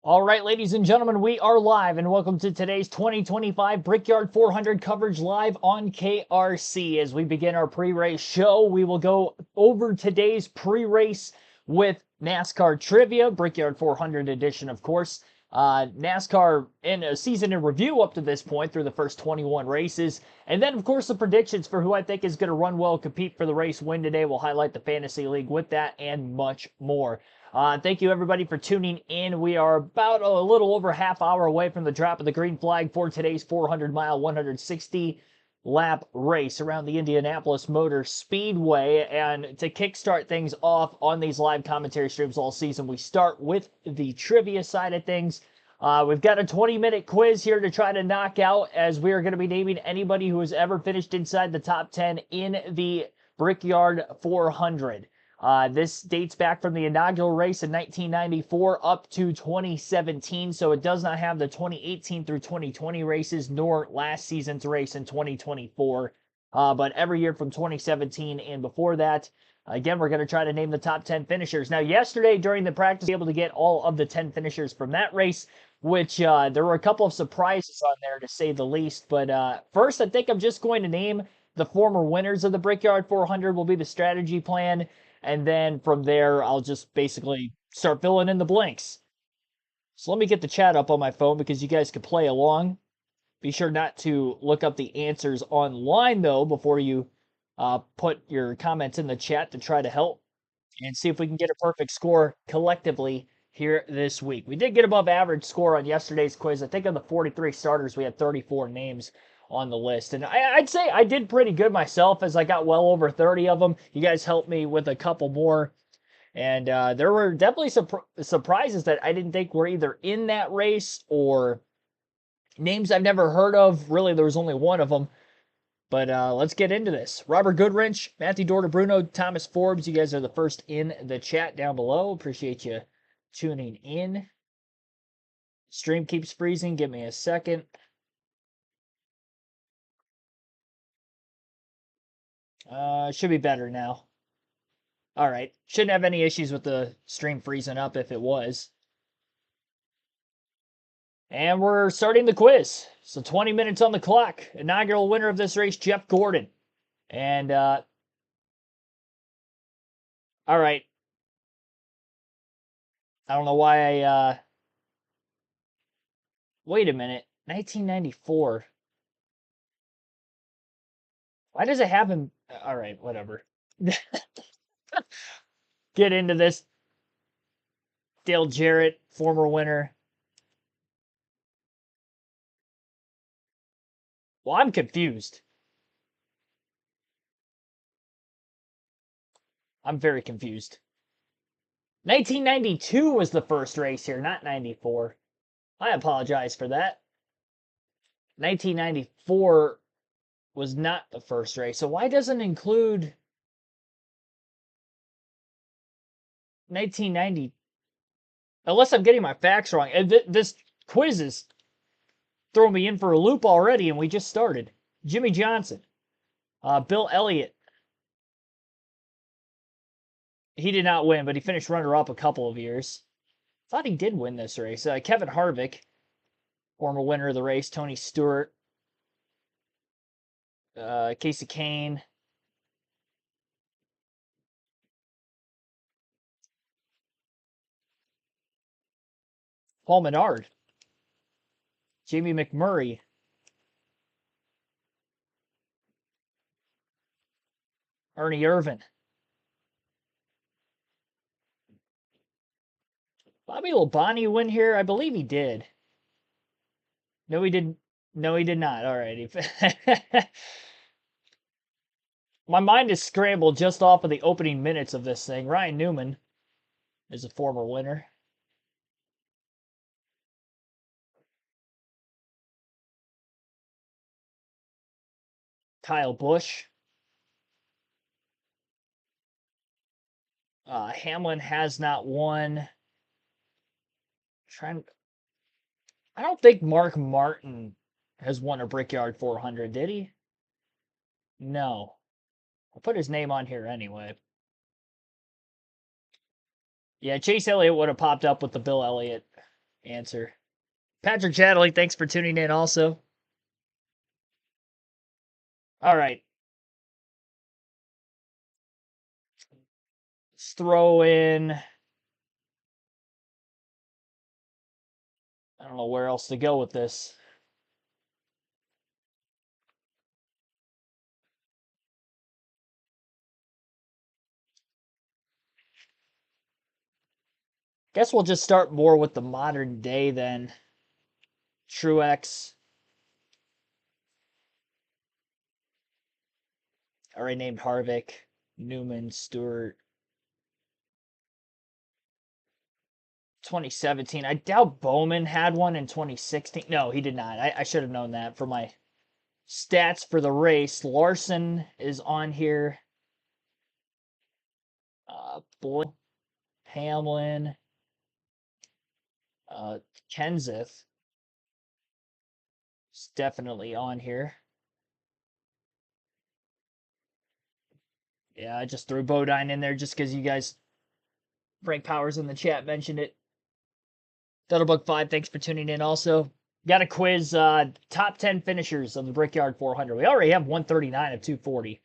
All right, ladies and gentlemen, we are live, and welcome to today's 2025 Brickyard 400 coverage live on KRC. As we begin our pre-race show, we will go over today's pre-race with NASCAR trivia, Brickyard 400 edition, of course. NASCAR in a season in review up to this point through the first 21 races. And then, of course, the predictions for who I think is going to run well, compete for the race win today. We'll highlight the Fantasy League with that and much more. Thank you, everybody, for tuning in. We are about a little over half hour away from the drop of the green flag for today's 400-mile, 160-lap race around the Indianapolis Motor Speedway. And to kickstart things off on these live commentary streams all season, we start with the trivia side of things. We've got a 20-minute quiz here to try to knock out, as we are going to be naming anybody who has ever finished inside the top 10 in the Brickyard 400. This dates back from the inaugural race in 1994 up to 2017, so it does not have the 2018 through 2020 races, nor last season's race in 2024, but every year from 2017 and before that. Again, we're going to try to name the top 10 finishers. Now, yesterday during the practice, we were able to get all of the 10 finishers from that race, which there were a couple of surprises on there, to say the least. But first, I think I'm just going to name the former winners of the Brickyard 400 will be the strategy plan. And then from there, I'll just basically start filling in the blanks. So let me get the chat up on my phone because you guys can play along. Be sure not to look up the answers online, though, before you put your comments in the chat to try to help and see if we can get a perfect score collectively here this week. We did get above average score on yesterday's quiz. I think of the 43 starters, we had 34 names on the list. And I'd say I did pretty good myself, as I got well over 30 of them. You guys helped me with a couple more. And there were definitely some surprises that I didn't think were either in that race or names I've never heard of. Really, there was only one of them. But let's get into this. Robert Goodwrench, Matthew Dorter Bruno, Thomas Forbes, you guys are the first in the chat down below. Appreciate you tuning in. Stream keeps freezing. Give me a second. Should be better now. All right. Shouldn't have any issues with the stream freezing up if it was. And we're starting the quiz. So 20 minutes on the clock. Inaugural winner of this race, Jeff Gordon. And, all right. I don't know why wait a minute. 1994. Why does it happen? All right, whatever. Get into this. Dale Jarrett, former winner. Well, I'm confused. I'm very confused. 1992 was the first race here, not 94. I apologize for that. 1994 was not the first race. So why doesn't it include 1990? Unless I'm getting my facts wrong. This quiz is throwing me in for a loop already, and we just started. Jimmy Johnson. Bill Elliott. He did not win, but he finished runner-up a couple of years. Thought he did win this race. Kevin Harvick, former winner of the race. Tony Stewart. Casey Kane. Paul Menard. Jamie McMurray. Ernie Irvin. Bobby Labonte win here? I believe he did. No, he didn't. No, he did not. All right. My mind is scrambled just off of the opening minutes of this thing. Ryan Newman is a former winner. Kyle Busch. Hamlin has not won. I don't think Mark Martin has won a Brickyard 400, did he? No. I'll put his name on here anyway. Yeah, Chase Elliott would have popped up with the Bill Elliott answer. Patrick Chatterley, thanks for tuning in also. All right. Let's throw in. I don't know where else to go with this. Guess we'll just start more with the modern day then. Truex. Already named Harvick, Newman, Stewart. 2017. I doubt Bowman had one in 2016. No, he did not. I should have known that for my stats for the race. Larson is on here. Boyd, Hamlin, Kenseth is definitely on here. Yeah, I just threw Bodine in there just because you guys, Frank Powers in the chat mentioned it. Duttlebug5, thanks for tuning in also. Got a quiz, top 10 finishers of the Brickyard 400. We already have 139 of 240.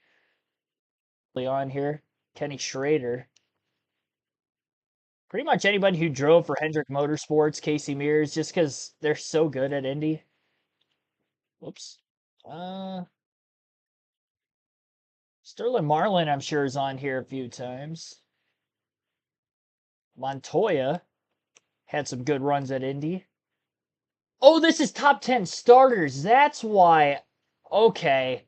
On here, Kenny Schrader. Pretty much anybody who drove for Hendrick Motorsports, Casey Mears, just because they're so good at Indy. Whoops. Sterling Marlin, I'm sure, is on here a few times. Montoya had some good runs at Indy. Oh, this is top 10 starters. That's why. Okay.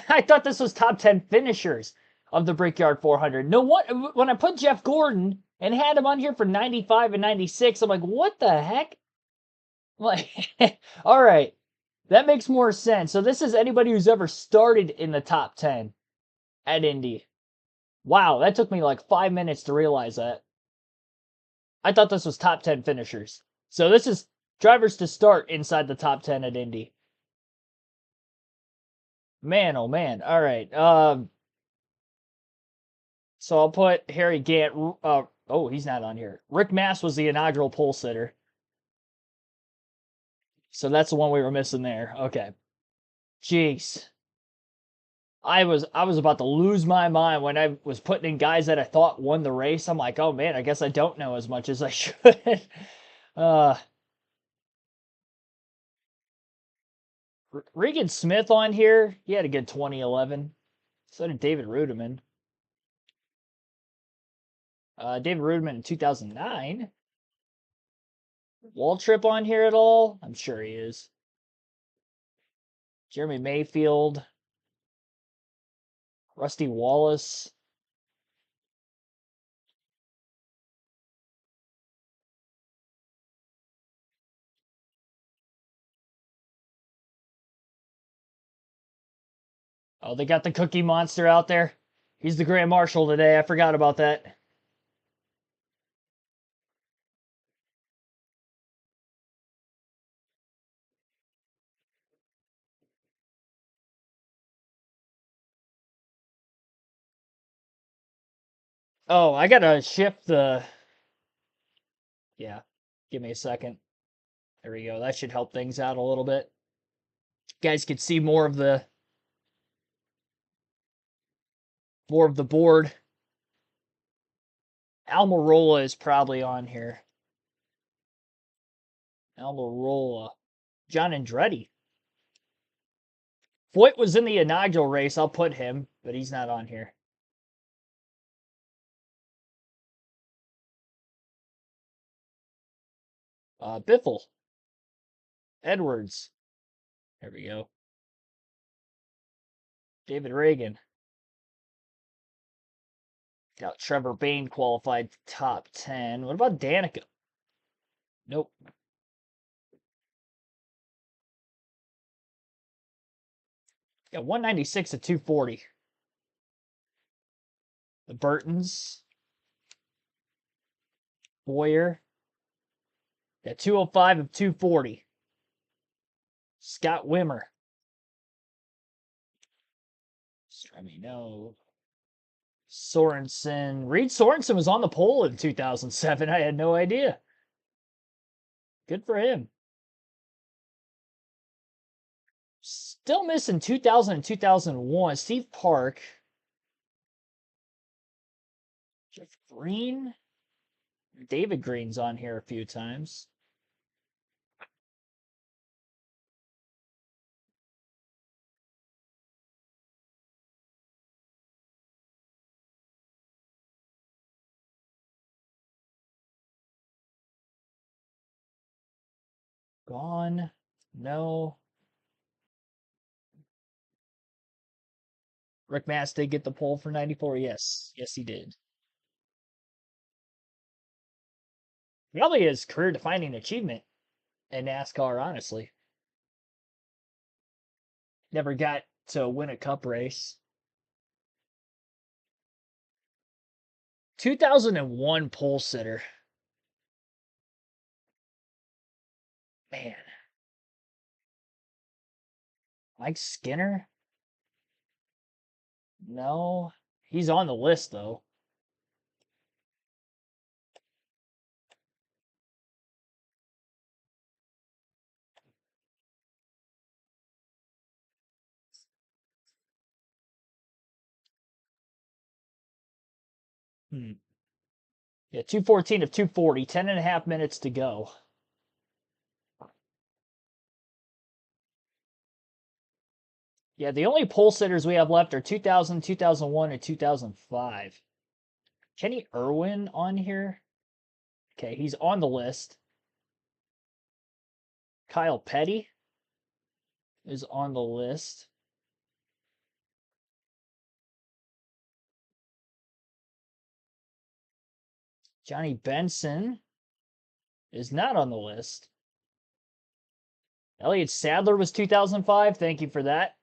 I thought this was top 10 finishers of the Brickyard 400. No, what? When I put Jeff Gordon and had him on here for 95 and 96, I'm like, what the heck? Like, all right. That makes more sense. So this is anybody who's ever started in the top 10 at Indy. Wow, that took me like 5 minutes to realize that. I thought this was top 10 finishers. So this is drivers to start inside the top 10 at Indy. Man, oh man. All right. So I'll put Harry Gant. Oh, he's not on here. Rick Mass was the inaugural pole sitter. So that's the one we were missing there. Okay. Jeez. I was about to lose my mind when I was putting in guys that I thought won the race. I'm like, oh man, I guess I don't know as much as I should. Regan Smith on here. He had a good 2011. So did David Rudiman. David Rudiman in 2009. Waltrip on here at all? I'm sure he is. Jeremy Mayfield. Rusty Wallace. Oh, they got the Cookie Monster out there. He's the Grand Marshal today. I forgot about that. Oh, I gotta shift the... Yeah, give me a second. There we go. That should help things out a little bit. You guys can see more of the board. Almirola is probably on here. Almirola. John Andretti. Foyt was in the inaugural race. I'll put him, but he's not on here. Biffle. Edwards. There we go. David Reagan. Got Trevor Bayne qualified top 10. What about Danica? Nope. Got 196 at 240. The Burtons. Boyer. Got 205 of 240. Scott Wimmer. Let me know. Sorensen. Reed Sorensen was on the pole in 2007. I had no idea. Good for him. Still missing 2000 and 2001. Steve Park. Jeff Green. David Green's on here a few times. Gone. No. Rick Mass did get the pole for 94. Yes. Yes, he did. Probably his career defining achievement in NASCAR, honestly. Never got to win a cup race. 2001 pole sitter. Man. Mike Skinner? No. He's on the list, though. Yeah, 214 of 240, 10 and a half minutes to go. Yeah, the only pole sitters we have left are 2000, 2001, and 2005. Kenny Irwin on here? Okay, he's on the list. Kyle Petty is on the list. Johnny Benson is not on the list. Elliott Sadler was 2005. Thank you for that.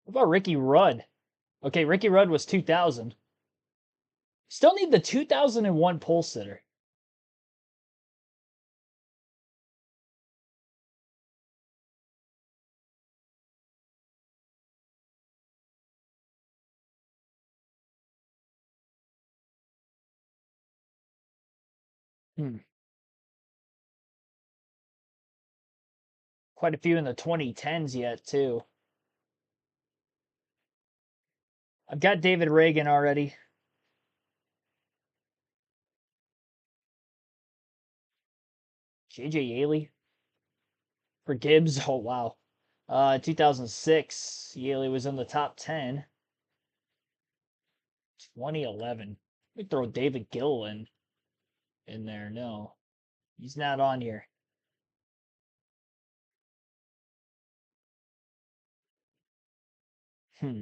What about Ricky Rudd? Okay, Ricky Rudd was 2000. Still need the 2001 pole sitter. Quite a few in the 2010s yet, too. I've got David Reagan already. JJ Yaley for Gibbs. Oh, wow. 2006, Yaley was in the top 10. 2011. We throw David Gill in there. No, he's not on here. Hmm.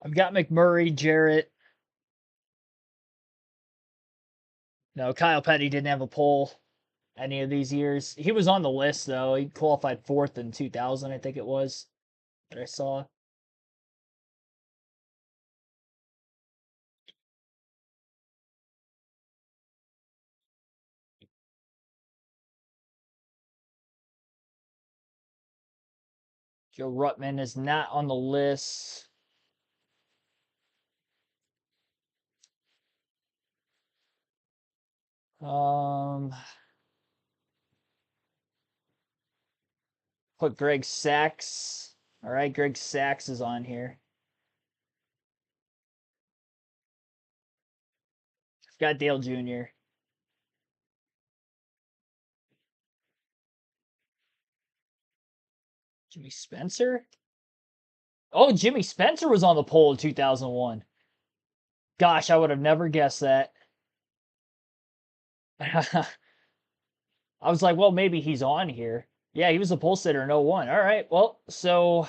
I've got McMurray, Jarrett. No, Kyle Petty didn't have a pole any of these years. He was on the list, though. He qualified fourth in 2000, I think it was, that I saw. Joe Ruttman is not on the list. Put Greg Sachs. All right, Greg Sachs is on here. I've got Dale Jr. Jimmy Spencer? Oh, Jimmy Spencer was on the pole in 2001. Gosh, I would have never guessed that. I was like, well, maybe he's on here. Yeah, he was a pole sitter in 01. All right, well, so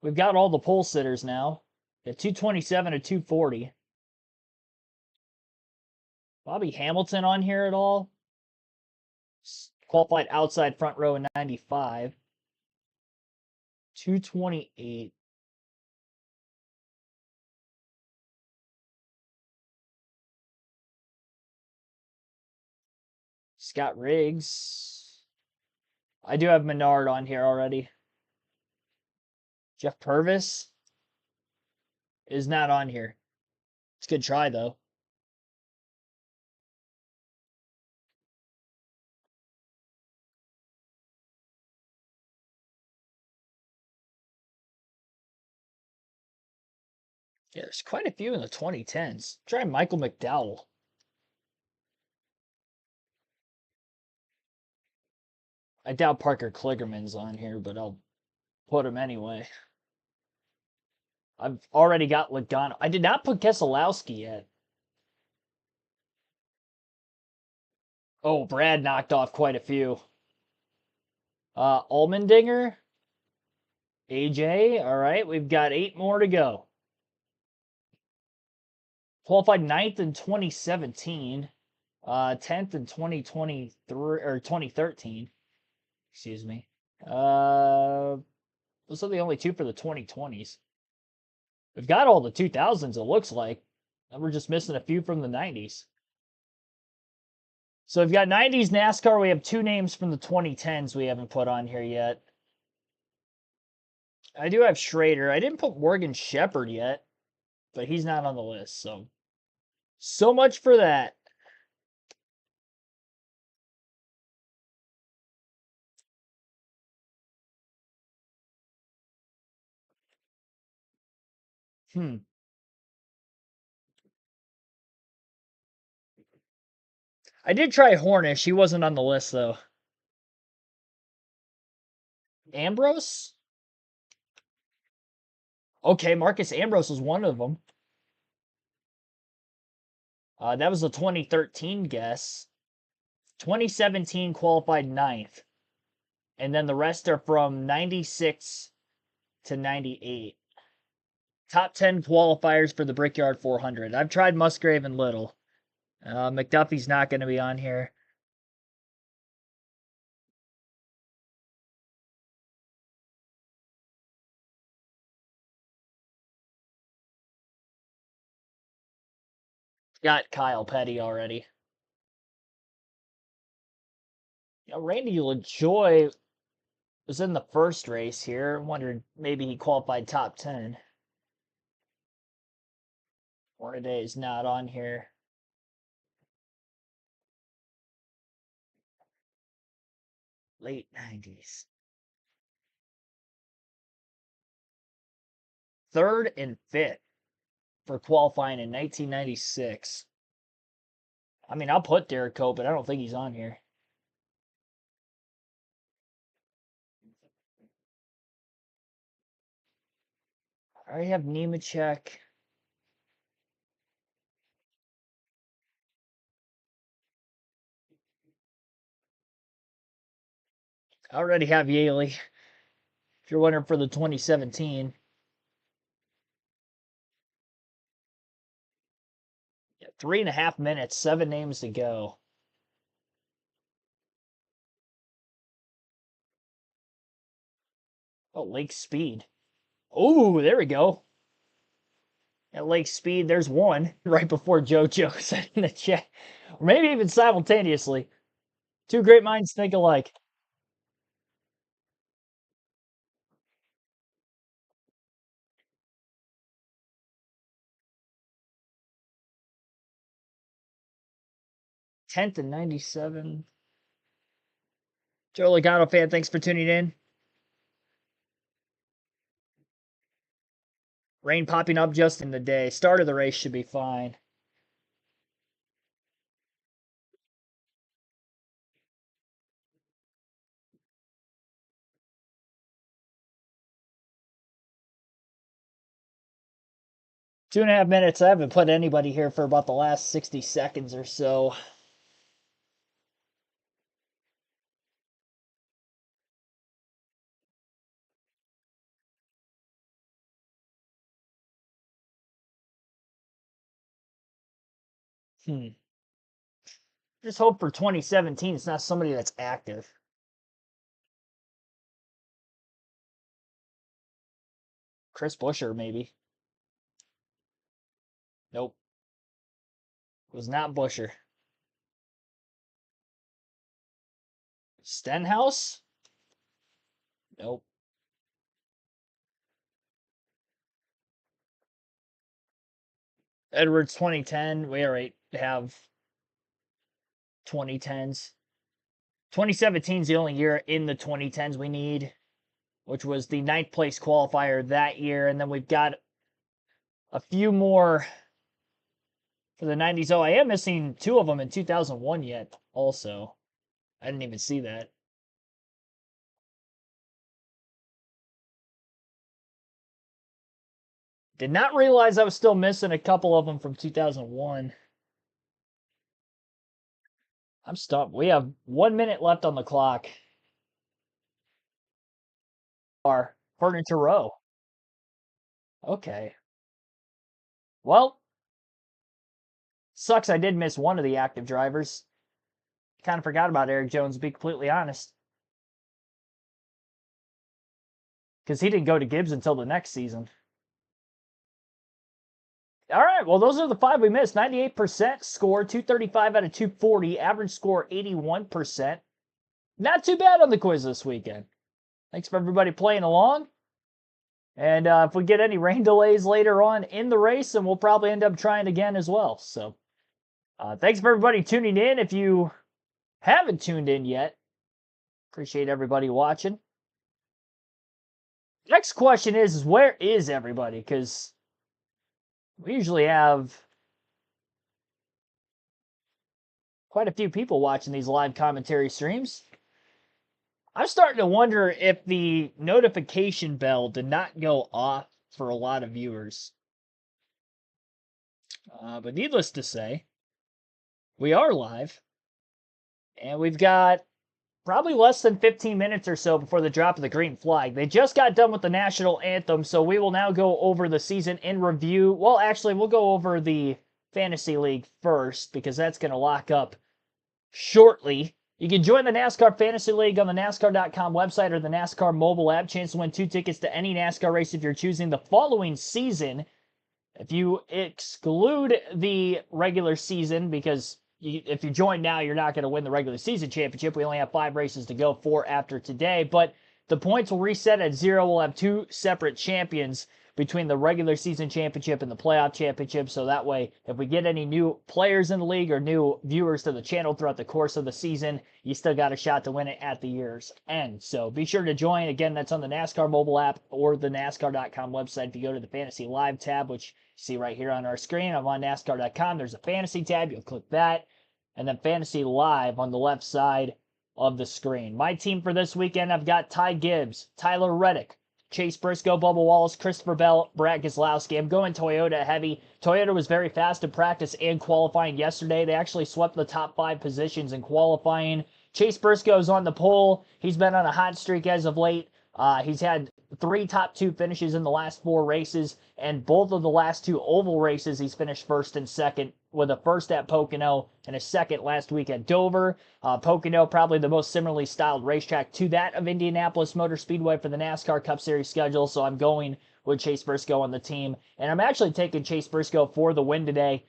we've got all the pole sitters now. At 227 to 240. Bobby Hamilton on here at all? Qualified outside front row in 95. 228. Scott Riggs. I do have Menard on here already. Jeff Purvis is not on here. It's a good try, though. Yeah, there's quite a few in the 2010s. Try Michael McDowell. I doubt Parker Kligerman's on here, but I'll put him anyway. I've already got Logano. I did not put Keselowski yet. Oh, Brad knocked off quite a few. Allmendinger. AJ. All right, we've got 8 more to go. Qualified 9th in 2017. 10th in 2023 or 2013. Excuse me. Those are the only 2 for the 2020s. We've got all the 2000s, it looks like. And we're just missing a few from the 90s. So we've got 90s NASCAR. We have 2 names from the 2010s we haven't put on here yet. I do have Schrader. I didn't put Morgan Shepherd yet, but he's not on the list. So much for that. I did try Hornish. He wasn't on the list, though. Ambrose? Okay, Marcus Ambrose was one of them. That was a 2013 guess. 2017 qualified 9th. And then the rest are from 96 to 98. Top 10 qualifiers for the Brickyard 400. I've tried Musgrave and Little. McDuffie's not going to be on here. Got Kyle Petty already. Randy LaJoy was in the first race here. Wondered maybe he qualified top 10. Hornaday is not on here. Late 90s. 3rd and 5th for qualifying in 1996. I mean, I'll put Derek Cope, but I don't think he's on here. I already have Nemechek. I already have Yaley. If you're wondering for the 2017. Yeah, 3.5 minutes, 7 names to go. Oh, Lake Speed. Oh, there we go. At Lake Speed, there's one right before JoJo said in the chat. Or maybe even simultaneously. 2 great minds think alike. Tenth and 97. Joe Logano fan, thanks for tuning in. Rain popping up just in the day. Start of the race should be fine. Two and a half minutes. I haven't put anybody here for about the last 60 seconds or so. Just hope for 2017 it's not somebody that's active. Chris Buescher, maybe. Nope. It was not Buescher. Stenhouse? Nope. Edwards 2010. We already have 2010s. 2017 is the only year in the 2010s we need, which was the 9th place qualifier that year. And then we've got a few more for the 90s. Oh, I am missing 2 of them in 2001 yet, also. I didn't even see that. Did not realize I was still missing a couple of them from 2001. I'm stumped. We have 1 minute left on the clock. Our Furniture Row. Okay. Well, sucks I did miss one of the active drivers. Kind of forgot about Eric Jones, to be completely honest. Because he didn't go to Gibbs until the next season. All right, well, those are the 5 we missed. 98% score, 235 out of 240. Average score, 81%. Not too bad on the quiz this weekend. Thanks for everybody playing along. And if we get any rain delays later on in the race, then we'll probably end up trying again as well. So thanks for everybody tuning in. If you haven't tuned in yet, appreciate everybody watching. Next question is where is everybody? Because we usually have quite a few people watching these live commentary streams. I'm starting to wonder if the notification bell did not go off for a lot of viewers. But needless to say, we are live. And we've got probably less than 15 minutes or so before the drop of the green flag. They just got done with the national anthem, so we will now go over the season in review. Well, actually, we'll go over the Fantasy League first, because that's going to lock up shortly. You can join the NASCAR Fantasy League on the NASCAR.com website or the NASCAR mobile app. Chance to win 2 tickets to any NASCAR race if you're choosing the following season. If you exclude the regular season, because if you join now, you're not going to win the regular season championship. We only have 5 races to go, 4 after today. But the points will reset at 0. We'll have 2 separate champions between the regular season championship and the playoff championship. So that way, if we get any new players in the league or new viewers to the channel throughout the course of the season, you still got a shot to win it at the year's end. So be sure to join. Again, that's on the NASCAR mobile app or the NASCAR.com website. If you go to the Fantasy Live tab, which you see right here on our screen, I'm on NASCAR.com. There's a Fantasy tab. You'll click that. And then Fantasy Live on the left side of the screen. My team for this weekend, I've got Ty Gibbs, Tyler Reddick, Chase Briscoe, Bubba Wallace, Christopher Bell, Brad Keselowski. I'm going Toyota heavy. Toyota was very fast in practice and qualifying yesterday. They actually swept the top 5 positions in qualifying. Chase Briscoe's on the pole. He's been on a hot streak as of late. He's had 3 top 2 finishes in the last 4 races, and both of the last 2 oval races he's finished first and second, with a first at Pocono and a second last week at Dover. Pocono, probably the most similarly styled racetrack to that of Indianapolis Motor Speedway for the NASCAR Cup Series schedule, so I'm going with Chase Briscoe on the team. And I'm actually taking Chase Briscoe for the win today.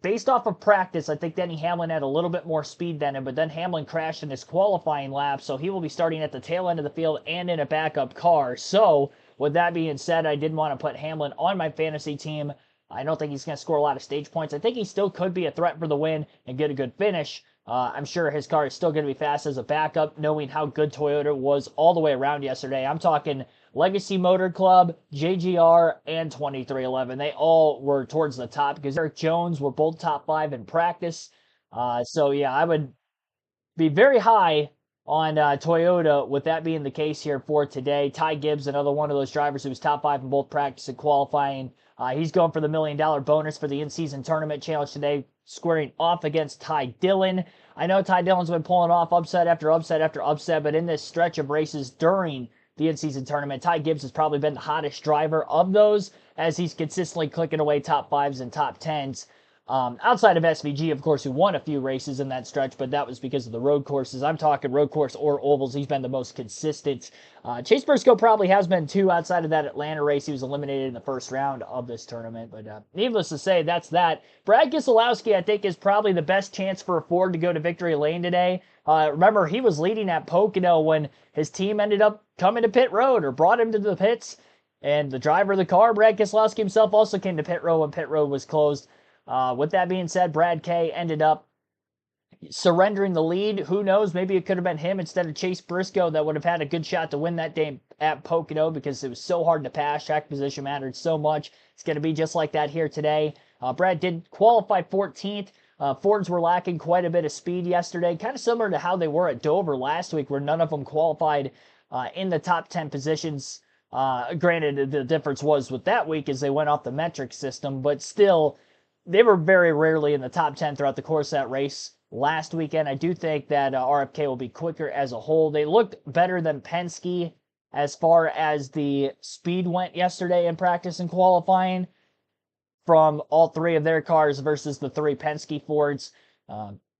Based off of practice, I think Denny Hamlin had a little bit more speed than him, but then Hamlin crashed in his qualifying lap, so he will be starting at the tail end of the field and in a backup car. So, with that being said, I did want to put Hamlin on my fantasy team. I don't think he's going to score a lot of stage points. I think he still could be a threat for the win and get a good finish. I'm sure his car is still going to be fast as a backup, knowing how good Toyota was all the way around yesterday. I'm talking Legacy Motor Club, JGR, and 2311. They all were towards the top because Eric Jones were both top 5 in practice. So, yeah, I would be very high on Toyota with that being the case here for today. Ty Gibbs, another one of those drivers who was top 5 in both practice and qualifying. He's going for the $1 million bonus for the in-season tournament challenge today, squaring off against Ty Dillon. I know Ty Dillon's been pulling off upset after upset after upset, but in this stretch of races during the in-season tournament, Ty Gibbs has probably been the hottest driver of those, as he's consistently clicking away top 5s and top 10s. Outside of SVG, of course, who won a few races in that stretch, but that was because of the road courses. I'm talking road course or ovals. He's been the most consistent. Chase Briscoe probably has been too outside of that Atlanta race. He was eliminated in the first round of this tournament, but needless to say, that's that. Brad Keselowski, I think, is probably the best chance for a Ford to go to victory lane today. Remember, he was leading at Pocono when his team ended up coming to pit road or brought him to the pits, and the driver of the car, Brad Keselowski himself, also came to pit road when pit road was closed. With that being said, Brad K ended up surrendering the lead. Who knows? Maybe it could have been him instead of Chase Briscoe that would have had a good shot to win that day at Pocono because it was so hard to pass. Track position mattered so much. It's going to be just like that here today. Brad did qualify 14th. Fords were lacking quite a bit of speed yesterday, kind of similar to how they were at Dover last week, where none of them qualified in the top 10 positions. Granted, the difference was with that week is they went off the metric system, but still, they were very rarely in the top 10 throughout the course of that race last weekend. I do think that RFK will be quicker as a whole. They looked better than Penske as far as the speed went yesterday in practice and qualifying from all three of their cars versus the three Penske Fords.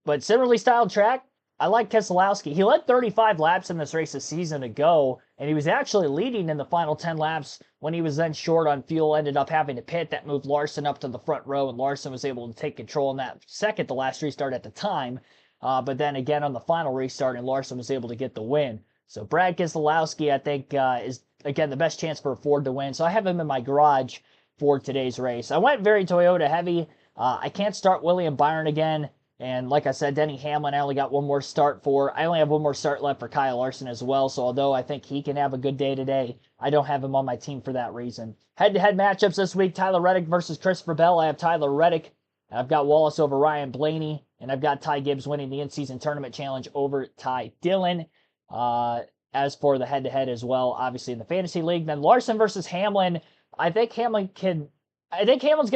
But similarly styled track, I like Keselowski. He led 35 laps in this race a season ago, and he was actually leading in the final 10 laps when he was then short on fuel, ended up having to pit. That moved Larson up to the front row, and Larson was able to take control in that second to last restart at the time. But then again on the final restart, and Larson was able to get the win. So Brad Keselowski, I think, is, again, the best chance for a Ford to win. So I have him in my garage for today's race. I went very Toyota heavy. I can't start William Byron again. And like I said, Denny Hamlin, I only got one more start for. I only have one more start left for Kyle Larson as well. So although I think he can have a good day today, I don't have him on my team for that reason. Head-to-head matchups this week, Tyler Reddick versus Christopher Bell. I have Tyler Reddick. I've got Wallace over Ryan Blaney. And I've got Ty Gibbs winning the in-season tournament challenge over Ty Dillon. As for the head-to-head as well, obviously in the fantasy league. Then Larson versus Hamlin. I think Hamlin's going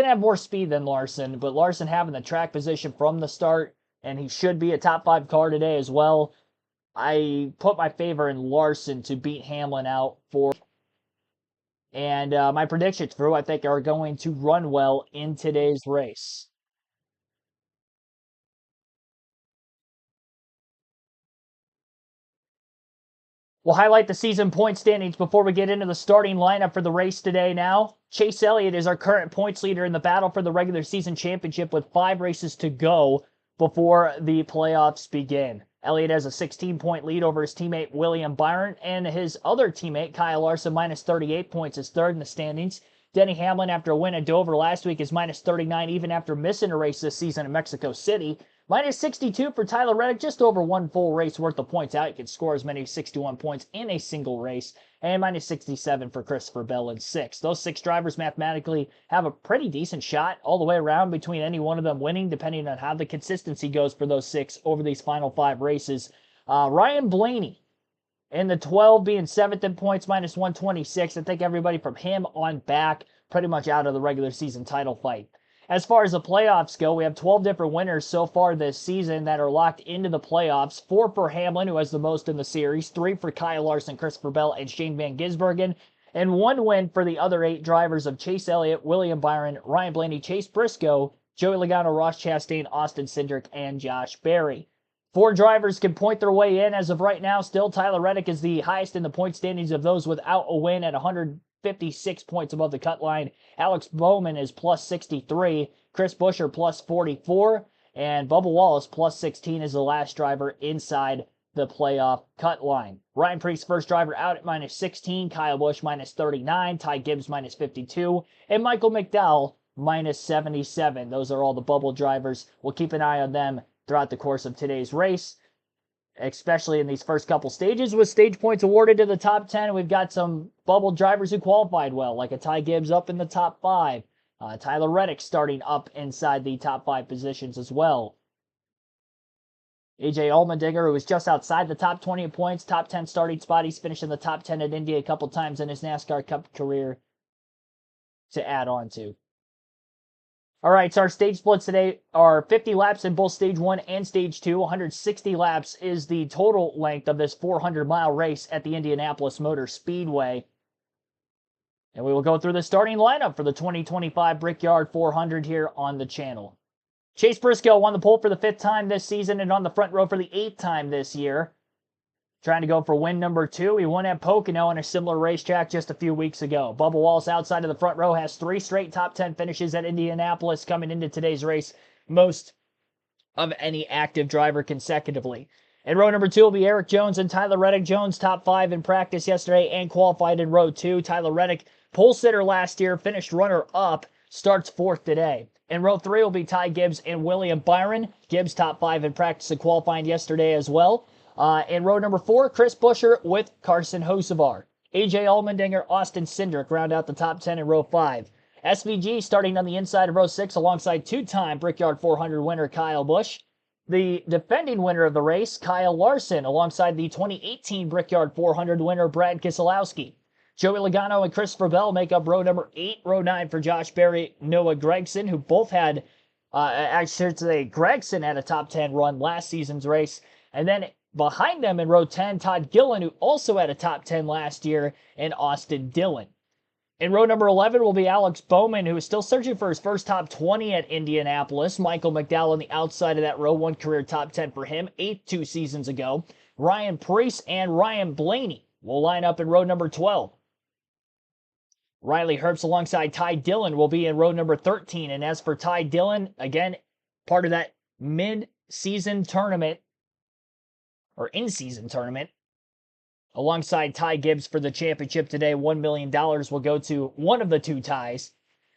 to have more speed than Larson, but Larson having the track position from the start, and he should be a top 5 car today as well. I put my favor in Larson to beat Hamlin out for. And my predictions, Drew, I think are going to run well in today's race. We'll highlight the season point standings before we get into the starting lineup for the race today now. Chase Elliott is our current points leader in the battle for the regular season championship with 5 races to go before the playoffs begin. Elliott has a 16-point lead over his teammate William Byron, and his other teammate Kyle Larson minus 38 points is third in the standings. Denny Hamlin, after a win at Dover last week, is minus 39 even after missing a race this season in Mexico City. Minus 62 for Tyler Reddick, just over one full race worth of points out. You can score as many as 61 points in a single race. And minus 67 for Christopher Bell in 6th. Those 6 drivers mathematically have a pretty decent shot all the way around between any one of them winning, depending on how the consistency goes for those 6 over these final 5 races. Ryan Blaney in the 12 being 7th in points, minus 126. I think everybody from him on back pretty much out of the regular season title fight. As far as the playoffs go, we have 12 different winners so far this season that are locked into the playoffs. 4 for Hamlin, who has the most in the series. 3 for Kyle Larson, Christopher Bell, and Shane Van Gisbergen. And 1 win for the other 8 drivers of Chase Elliott, William Byron, Ryan Blaney, Chase Briscoe, Joey Logano, Ross Chastain, Austin Cindric, and Josh Berry. 4 drivers can point their way in as of right now. Still, Tyler Reddick is the highest in the point standings of those without a win at 156 points above the cut line. Alex Bowman is plus 63. Chris Buescher plus 44. And Bubba Wallace plus 16 is the last driver inside the playoff cut line. Ryan Preece, first driver out at minus 16. Kyle Busch minus 39. Ty Gibbs minus 52. And Michael McDowell minus 77. Those are all the bubble drivers. We'll keep an eye on them throughout the course of today's race, especially in these first couple stages. With stage points awarded to the top 10, we've got some bubble drivers who qualified well, like a Ty Gibbs up in the top 5. Tyler Reddick starting up inside the top 5 positions as well. AJ Allmendinger, who was just outside the top 20 in points, top 10 starting spot. He's finished in the top 10 at Indy a couple times in his NASCAR Cup career to add on to. All right, so our stage splits today are 50 laps in both Stage 1 and Stage 2. 160 laps is the total length of this 400-mile race at the Indianapolis Motor Speedway. And we will go through the starting lineup for the 2025 Brickyard 400 here on the channel. Chase Briscoe won the pole for the 5th time this season and on the front row for the 8th time this year. Trying to go for win number 2. He won at Pocono in a similar racetrack just a few weeks ago. Bubba Wallace outside of the front row has 3 straight top 10 finishes at Indianapolis coming into today's race, most of any active driver consecutively. In row number 2 will be Eric Jones and Tyler Reddick. Jones top 5 in practice yesterday and qualified in row 2. Tyler Reddick, pole sitter last year, finished runner-up, starts 4th today. In row 3 will be Ty Gibbs and William Byron. Gibbs top 5 in practice and qualifying yesterday as well. In row number 4, Chris Buescher with Carson Hocevar. AJ Allmendinger, Austin Cindric round out the top 10 in row 5. SVG starting on the inside of row 6 alongside 2-time Brickyard 400 winner Kyle Busch. The defending winner of the race, Kyle Larson, alongside the 2018 Brickyard 400 winner Brad Keselowski. Joey Logano and Christopher Bell make up row number 8. Row 9 for Josh Berry, Noah Gragson, who both had, Gragson had a top 10 run last season's race. And then behind them in row 10, Todd Gillen, who also had a top 10 last year, and Austin Dillon. In row number 11 will be Alex Bowman, who is still searching for his first top 20 at Indianapolis. Michael McDowell on the outside of that row, 1 career top 10 for him, 8th 2 seasons ago. Ryan Preece and Ryan Blaney will line up in row number 12. Riley Herbst alongside Ty Dillon will be in row number 13. And as for Ty Dillon, again, part of that mid-season tournament, or in-season tournament, alongside Ty Gibbs for the championship today. $1 million will go to one of the 2 ties.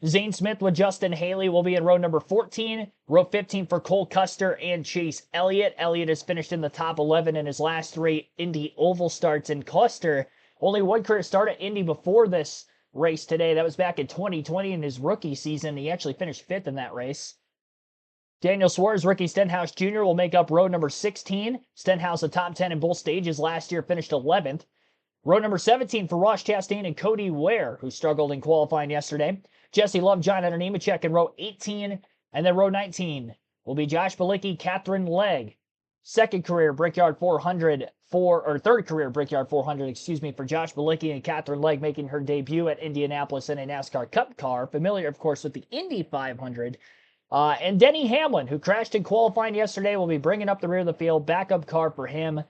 Zane Smith with Justin Haley will be in row number 14. Row 15 for Cole Custer and Chase Elliott. Elliott has finished in the top 11 in his last 3 Indy Oval starts. And Custer, only 1 career start at Indy before this race today. That was back in 2020 in his rookie season. He actually finished 5th in that race. Daniel Suarez, Ricky Stenhouse Jr. will make up row number 16. Stenhouse, a top 10 in both stages last year, finished 11th. Row number 17 for Ross Chastain and Cody Ware, who struggled in qualifying yesterday. Jesse Love, John Hunter Nemechek in row 18. And then row 19 will be Josh Bilicki, Catherine Legg. Third career Brickyard 400, for Josh Bilicki and Catherine Legg, making her debut at Indianapolis in a NASCAR Cup car. Familiar, of course, with the Indy 500. And Denny Hamlin, who crashed in qualifying yesterday, will be bringing up the rear of the field. Backup car for him.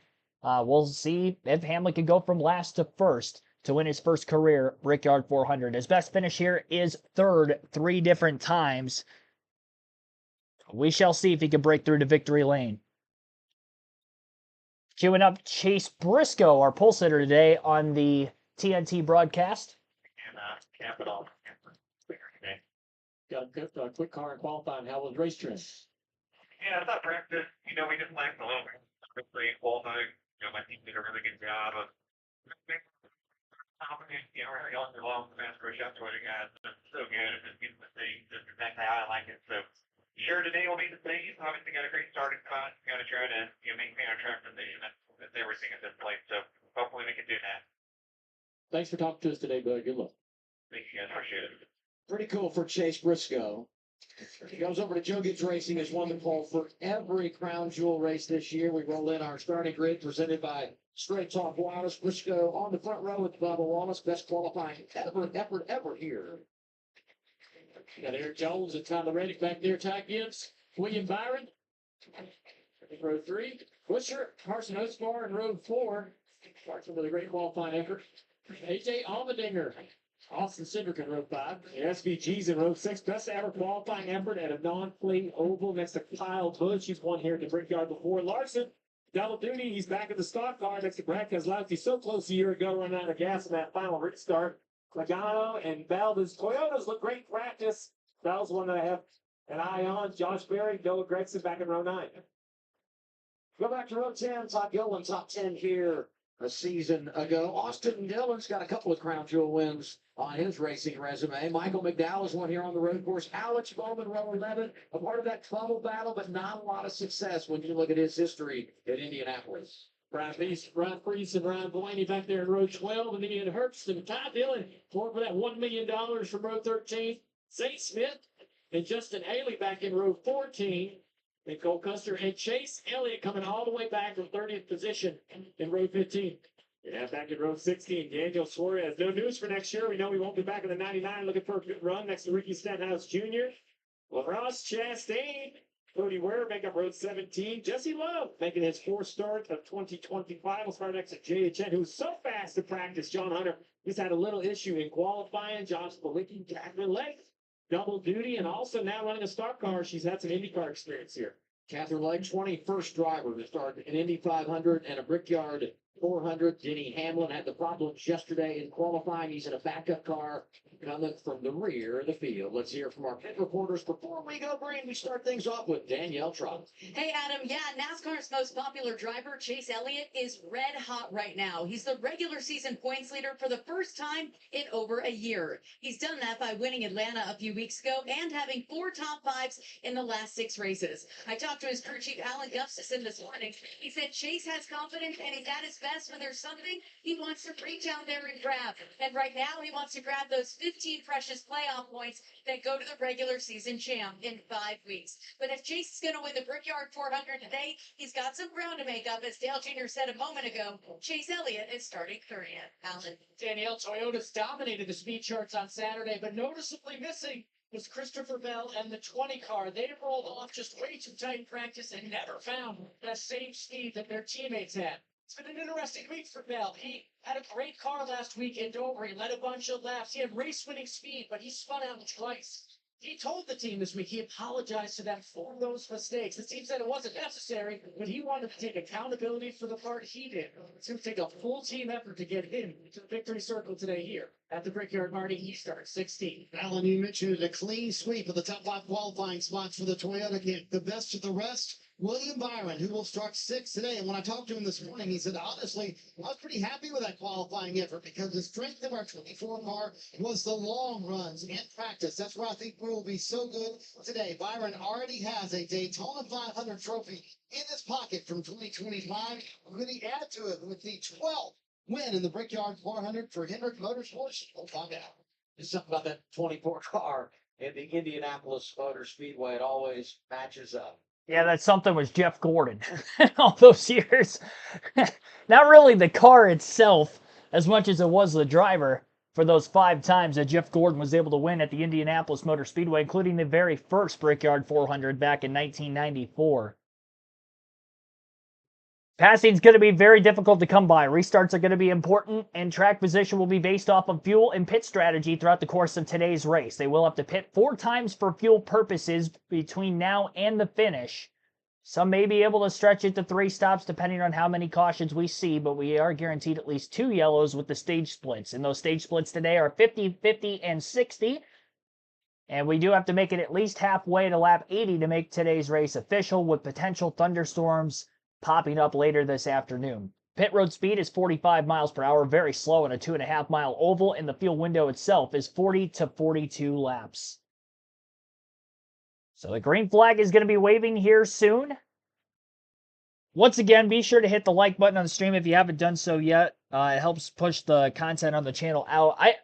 We'll see if Hamlin can go from last to first to win his first career Brickyard 400. His best finish here is 3rd 3 different times. We shall see if he can break through to victory lane. Queuing up Chase Briscoe, our pole sitter today on the TNT broadcast. And cap it off. Got a quick car in qualifying. How was race trip? Yeah, I thought practice, we just lacked a little bit. Obviously, qualifying, my team did a really good job of confident, really on your long, fast rush up to it, guys. It's so good. It's just getting the thing, just exactly how I like it. So, sure, today will be the same. Obviously, got a great starting spot. Got to try to maintain our track position. That's everything at this place. So, hopefully, we can do that. Thanks for talking to us today, bud. Good luck. Thank you, guys. Appreciate it. Pretty cool for Chase Briscoe. He goes over to Joe Gibbs Racing, has won the pole for every Crown Jewel race this year. We roll in our starting grid presented by Straight Talk Wireless. Briscoe on the front row with Bubba Wallace, best qualifying ever here. Got Eric Jones and Tyler Reddick back there. Ty Gibbs, William Byron. Row 3. Buescher, Carson Hocevar in row 4. Carson with a great qualifying effort. AJ Allmendinger. Austin Cindric in row 5. The SVG's in row 6. Best ever qualifying effort at a non-fleet oval next to Kyle Busch. He's won here at the Brickyard before. Larson, double duty. He's back at the stock car next to Brad Keselowski. So close a year ago, running out of gas in that final restart. Logano and Bell. His Toyotas look great practice. Bell's one that I have an eye on. Josh Berry, Noah Gragson back in row 9. Go back to row 10. Todd Gillen, top 10 here a season ago. Austin Dillon's got a couple of Crown Jewel wins on his racing resume. Michael McDowell is one here on the road course. Alex Bowman, row 11, a part of that trouble battle, but not a lot of success when you look at his history at Indianapolis. Ryan Preece and Ryan Blaney back there in row 12, and then you had Herbst and Ty Dillon going for that $1 million from row 13. Zane Smith and Justin Haley back in row 14. And Cole Custer and Chase Elliott coming all the way back from 30th position in row 15. Yeah, back in row 16, Daniel Suarez. No news for next year. We know we won't be back in the 99 looking for a good run next to Ricky Stenhouse Jr. Well, Ross Chastain Cody Ware make up road 17. Jesse Love making his fourth start of 2025. We'll start next to JHN, who's so fast to practice. John Hunter, he's had a little issue in qualifying. Josh Palicki, Catherine Lake, double duty, and also now running a stock car. She's had some IndyCar experience here. Catherine Lake, 21st driver to start an Indy 500 and a Brickyard 400. Denny Hamlin had the problems yesterday in qualifying. He's in a backup car coming from the rear of the field. Let's hear from our pit reporters. Before we go, Breen, we start things off with Danielle Trump. Hey, Adam. Yeah, NASCAR's most popular driver, Chase Elliott, is red hot right now. He's the regular season points leader for the first time in over a year. He's done that by winning Atlanta a few weeks ago and having 4 top 5s in the last 6 races. I talked to his crew chief, Alan Gustafson, this morning. He said Chase has confidence and he's at his best when there's something he wants to reach out there and grab. And right now, he wants to grab those 15 precious playoff points that go to the regular season champ in 5 weeks. But if Chase is going to win the Brickyard 400 today, he's got some ground to make up. As Dale Jr. said a moment ago, Chase Elliott is starting 30th. Alan. Danielle, Toyota's dominated the speed charts on Saturday, but noticeably missing was Christopher Bell and the 20 car. They rolled off just way too tight in practice and never found that same speed that their teammates had. It's been an interesting week for Bell. He had a great car last week in Dover. He led a bunch of laps. He had race-winning speed, but he spun out twice. He told the team this week he apologized to them for those mistakes. The team said it wasn't necessary, but he wanted to take accountability for the part he did. It's going to take a full team effort to get him to the victory circle today here at the Brickyard. Marty, he starts 16. Alan, you mentioned a clean sweep of the top 5 qualifying spots for the Toyota camp. The best of the rest, William Byron, who will start 6th today. And when I talked to him this morning, he said, honestly, I was pretty happy with that qualifying effort because the strength of our 24 car was the long runs and practice. That's where I think we will be so good today. Byron already has a Daytona 500 trophy in his pocket from 2025. Could he add to it with the 12th win in the Brickyard 400 for Hendrick Motorsports? We'll find out. There's something about that 24 car in the Indianapolis Motor Speedway. It always matches up. Yeah, that something was Jeff Gordon all those years. Not really the car itself as much as it was the driver for those 5 times that Jeff Gordon was able to win at the Indianapolis Motor Speedway, including the very first Brickyard 400 back in 1994. Passing is going to be very difficult to come by. Restarts are going to be important, and track position will be based off of fuel and pit strategy throughout the course of today's race. They will have to pit 4 times for fuel purposes between now and the finish. Some may be able to stretch it to 3 stops depending on how many cautions we see, but we are guaranteed at least 2 yellows with the stage splits. And those stage splits today are 50, 50, and 60. And we do have to make it at least halfway to lap 80 to make today's race official, with potential thunderstorms popping up later this afternoon. Pit road speed is 45 miles per hour, very slow in a 2.5 mile oval, and the fuel window itself is 40 to 42 laps. So the green flag is going to be waving here soon. Once again, be sure to hit the like button on the stream if you haven't done so yet. It helps push the content on the channel out. I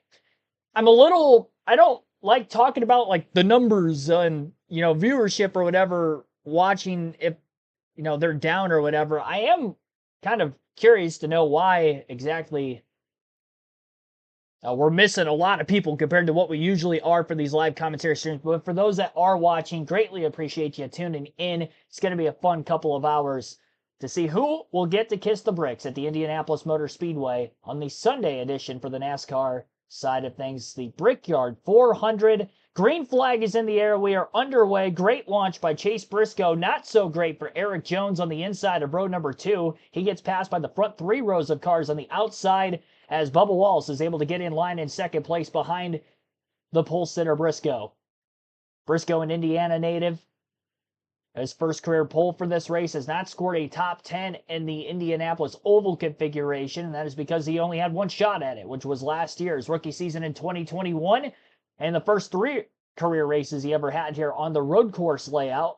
don't like talking about like the numbers and, viewership or whatever, watching if, they're down or whatever. I am kind of curious to know why exactly we're missing a lot of people compared to what we usually are for these live commentary streams. But for those that are watching, greatly appreciate you tuning in. It's going to be a fun couple of hours to see who will get to kiss the bricks at the Indianapolis Motor Speedway on the Sunday edition for the NASCAR side of things. The Brickyard 400. Green flag is in the air. We are underway. Great launch by Chase Briscoe. Not so great for Eric Jones on the inside of row number 2. He gets passed by the front 3 rows of cars on the outside as Bubba Wallace is able to get in line in second place behind the pole sitter Briscoe. Briscoe, an Indiana native, his first career pole for this race, has not scored a top 10 in the Indianapolis Oval configuration, and that is because he only had 1 shot at it, which was last year's rookie season in 2021, and the first 3 career races he ever had here on the road course layout.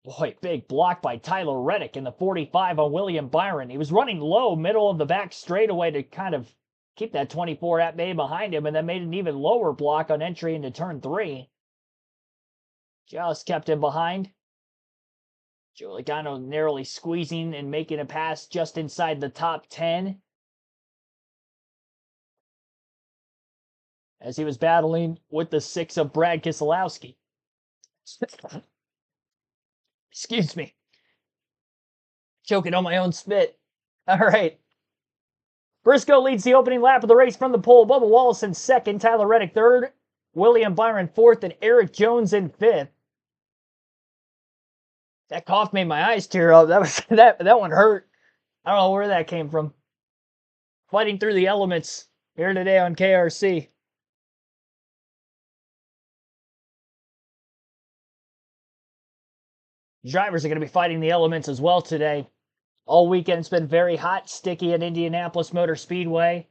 Boy, big block by Tyler Reddick in the 45 on William Byron. He was running low, middle of the back straightaway to kind of keep that 24 at bay behind him, and then made an even lower block on entry into turn 3. Just kept him behind. Joe Logano narrowly squeezing and making a pass just inside the top 10. As he was battling with the 6 of Brad Keselowski. Excuse me. Choking on my own spit. All right. Briscoe leads the opening lap of the race from the pole. Bubba Wallace in second, Tyler Reddick third, William Byron fourth, and Eric Jones in fifth. That cough made my eyes tear up. That one hurt. I don't know where that came from. Fighting through the elements here today on KRC. Drivers are going to be fighting the elements as well today. All weekend it's been very hot, sticky at Indianapolis Motor Speedway.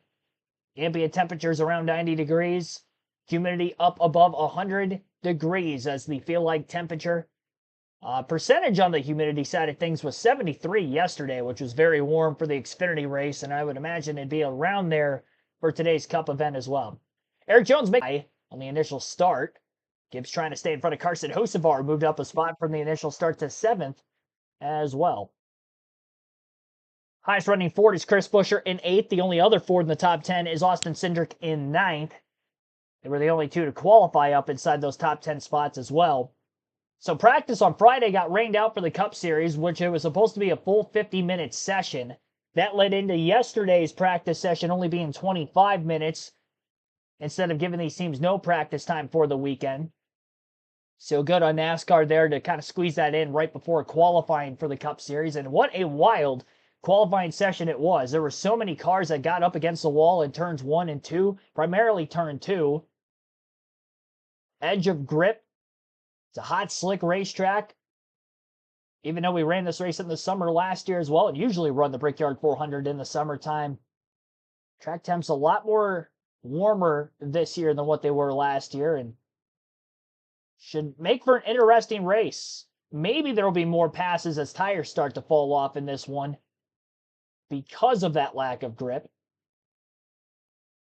Ambient temperatures around 90 degrees. Humidity up above 100 degrees as the feel-like temperature. Percentage on the humidity side of things was 73 yesterday, which was very warm for the Xfinity race, and I would imagine it'd be around there for today's Cup event as well. Eric Jones on the initial start. Gibbs trying to stay in front of Carson Hocevar, moved up a spot from the initial start to 7th as well. Highest running Ford is Chris Buescher in 8th. The only other Ford in the top 10 is Austin Cindric in 9th. They were the only two to qualify up inside those top 10 spots as well. So practice on Friday got rained out for the Cup Series, which it was supposed to be a full 50-minute session. That led into yesterday's practice session only being 25 minutes instead of giving these teams no practice time for the weekend. So good on NASCAR there to kind of squeeze that in right before qualifying for the Cup Series. And what a wild qualifying session it was. There were so many cars that got up against the wall in turns 1 and 2, primarily turn 2. Edge of grip. It's a hot, slick racetrack. Even though we ran this race in the summer last year as well, and usually run the Brickyard 400 in the summertime. Track temps a lot more warmer this year than what they were last year, and should make for an interesting race. Maybe there will be more passes as tires start to fall off in this one because of that lack of grip.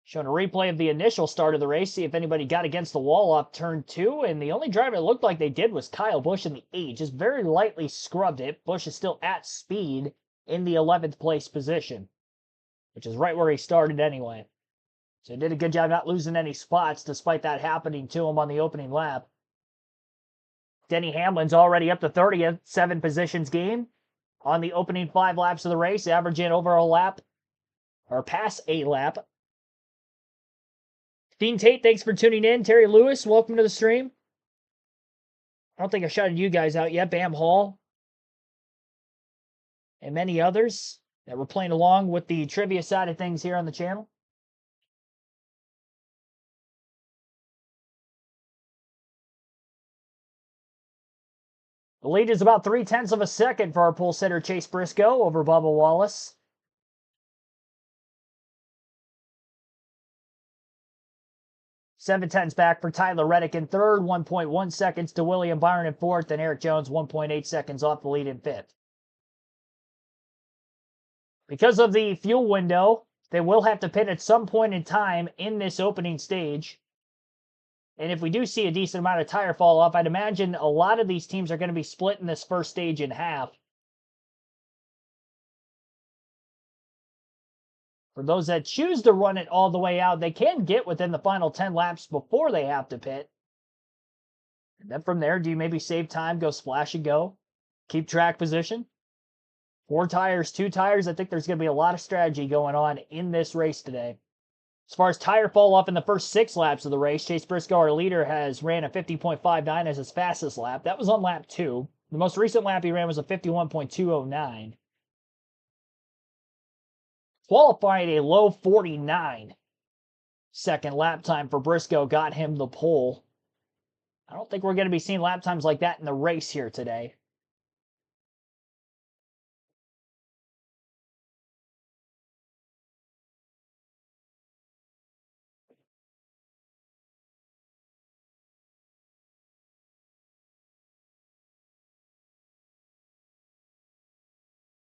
Showing a replay of the initial start of the race, see if anybody got against the wall off turn 2, and the only driver it looked like they did was Kyle Busch in the 8. Just very lightly scrubbed it. Busch is still at speed in the 11th place position, which is right where he started anyway. So he did a good job not losing any spots despite that happening to him on the opening lap. Denny Hamlin's already up to 30th, 7 positions gain on the opening 5 laps of the race, averaging over a lap, or past a lap. Dean Tate, thanks for tuning in. Terry Lewis, welcome to the stream. I don't think I shouted you guys out yet. Bam Hall. And many others that were playing along with the trivia side of things here on the channel. The lead is about 0.3 of a second for our pole sitter Chase Briscoe over Bubba Wallace. 7/10 back for Tyler Reddick in third, 1.1 seconds to William Byron in fourth, and Eric Jones 1.8 seconds off the lead in fifth. Because of the fuel window, they will have to pit at some point in time in this opening stage. And if we do see a decent amount of tire fall off, I'd imagine a lot of these teams are going to be splitting this first stage in half. For those that choose to run it all the way out, they can get within the final 10 laps before they have to pit. And then from there, do you maybe save time, go splash and go, keep track position? 4 tires, 2 tires. I think there's going to be a lot of strategy going on in this race today. As far as tire fall off in the first 6 laps of the race, Chase Briscoe, our leader, has ran a 50.59 as his fastest lap. That was on lap 2. The most recent lap he ran was a 51.209. Qualifying a low 49 second lap time for Briscoe got him the pole. I don't think we're going to be seeing lap times like that in the race here today.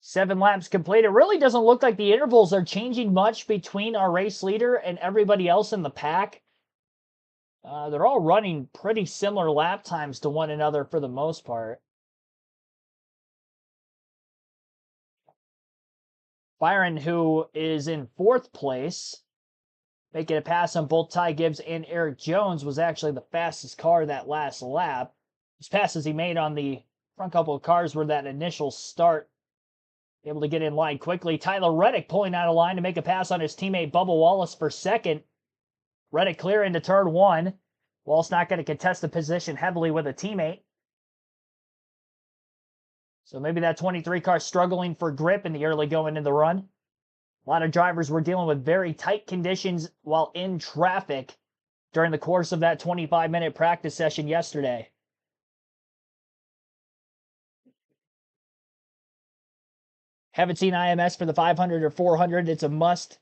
Seven laps complete. It really doesn't look like the intervals are changing much between our race leader and everybody else in the pack. They're all running pretty similar lap times to one another for the most part. Byron, who is in 4th place, making a pass on both Ty Gibbs and Eric Jones, was actually the fastest car that last lap. As passes he made on the Front couple of cars were that initial start. Able to get in line quickly. Tyler Reddick pulling out of line to make a pass on his teammate Bubba Wallace for second. Reddick clear into turn one. Wallace not going to contest the position heavily with a teammate. So maybe that 23 car struggling for grip in the early going in the run. A lot of drivers were dealing with very tight conditions while in traffic during the course of that 25-minute practice session yesterday. Haven't seen IMS for the 500 or 400. It's a must.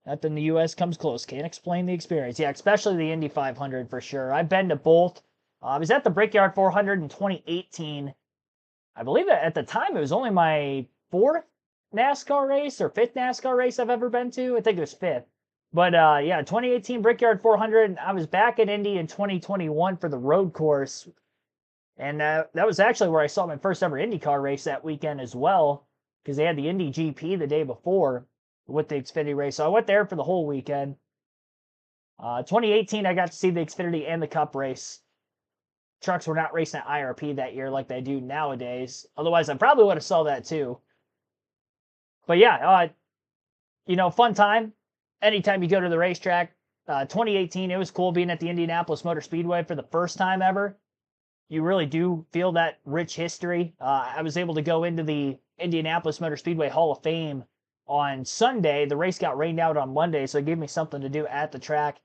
Nothing in the U.S. comes close. Can't explain the experience. Yeah, especially the Indy 500 for sure. I've been to both. I was at the Brickyard 400 in 2018. I believe that at the time it was only my fourth NASCAR race or fifth NASCAR race I've ever been to. I think it was fifth. But yeah, 2018 Brickyard 400. I was back at Indy in 2021 for the road course. And that was actually where I saw my first ever IndyCar race that weekend as well, because they had the Indy GP the day before with the Xfinity race. So I went there for the whole weekend. 2018, I got to see the Xfinity and the Cup race. Trucks were not racing at IRP that year like they do nowadays. Otherwise, I probably would have saw that too. But yeah, fun time. Anytime you go to the racetrack. 2018, it was cool being at the Indianapolis Motor Speedway for the first time ever. You really do feel that rich history. I was able to go into the Indianapolis Motor Speedway Hall of Fame on Sunday. The race got rained out on Monday, so it gave me something to do at the track.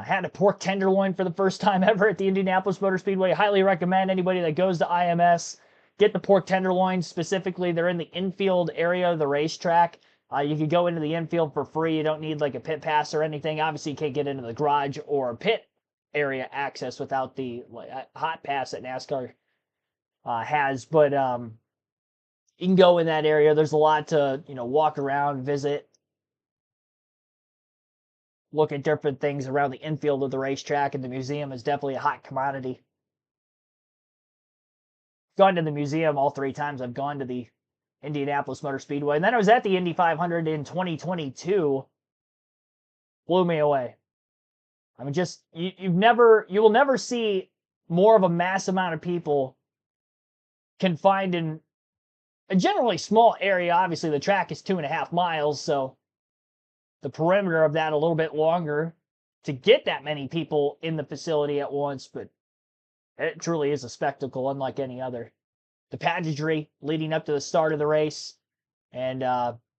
Had a pork tenderloin for the first time ever at the Indianapolis Motor Speedway. Highly recommend anybody that goes to IMS get the pork tenderloin. Specifically, they're in the infield area of the racetrack. You can go into the infield for free. You don't need like a pit pass or anything. Obviously, you can't get into the garage or pit area access without the hot pass that NASCAR has. But you can go in that area. There's a lot to walk around, visit, look at different things around the infield of the racetrack, and the museum is definitely a hot commodity. Gone to the museum all 3 times I've gone to the Indianapolis Motor Speedway. And then I was at the Indy 500 in 2022. Blew me away. I mean, just you will never see more of a mass amount of people confined in a generally small area. Obviously, the track is 2.5 miles, so the perimeter of that a little bit longer to get that many people in the facility at once, but it truly is a spectacle unlike any other. The pageantry leading up to the start of the race, and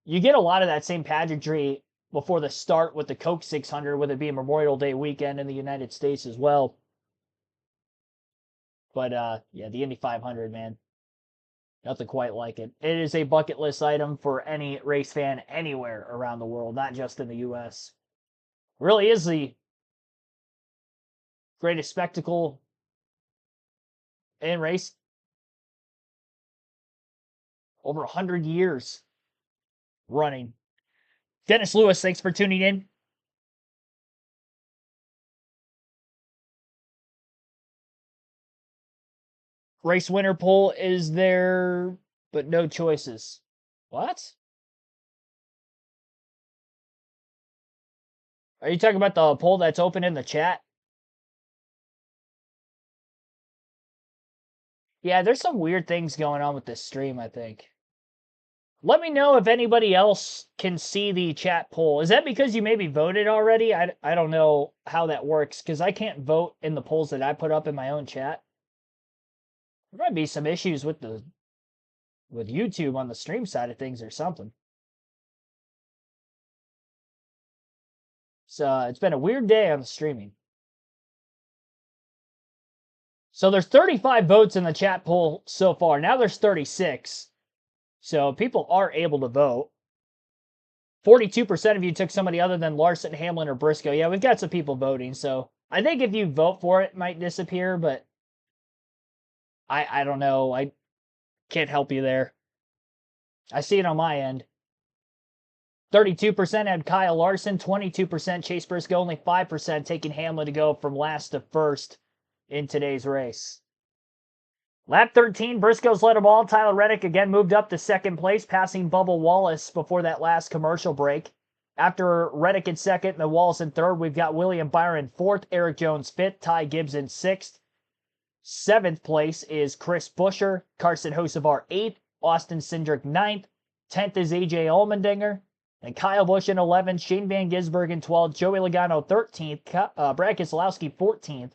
you get a lot of that same pageantry before the start with the Coke 600, with it being Memorial Day weekend in the United States as well. But yeah, the Indy 500, man, nothing quite like it. It is a bucket list item for any race fan anywhere around the world, not just in the U.S. It really is the greatest spectacle in race. Over 100 years running. Dennis Lewis, thanks for tuning in. Race winner poll is there, but no choices. What? Are you talking about the poll that's open in the chat? Yeah, there's some weird things going on with this stream, I think. Let me know if anybody else can see the chat poll. Is that because you maybe voted already? I don't know how that works, because I can't vote in the polls that I put up in my own chat. There might be some issues with YouTube on the stream side of things or something. So it's been a weird day on the streaming. So there's 35 votes in the chat poll so far. Now there's 36. So people are able to vote. 42% of you took somebody other than Larson, Hamlin, or Briscoe. Yeah, we've got some people voting. So I think if you vote for it, it might disappear, but I don't know. I can't help you there. I see it on my end. 32% had Kyle Larson, 22% Chase Briscoe, only 5% taking Hamlin to go from last to first in today's race. Lap 13, Briscoe's led them all. Tyler Reddick again moved up to second place, passing Bubba Wallace before that last commercial break. After Reddick in second and then Wallace in third, we've got William Byron fourth, Eric Jones fifth, Ty Gibbs in sixth. 7th place is Chris Busher. Carson Hosevar 8th. Austin Cindric 9th. 10th is AJ Allmendinger. And Kyle Busch in 11th. Shane Van Gisbergen in 12th. Joey Logano 13th. Brad Keselowski 14th.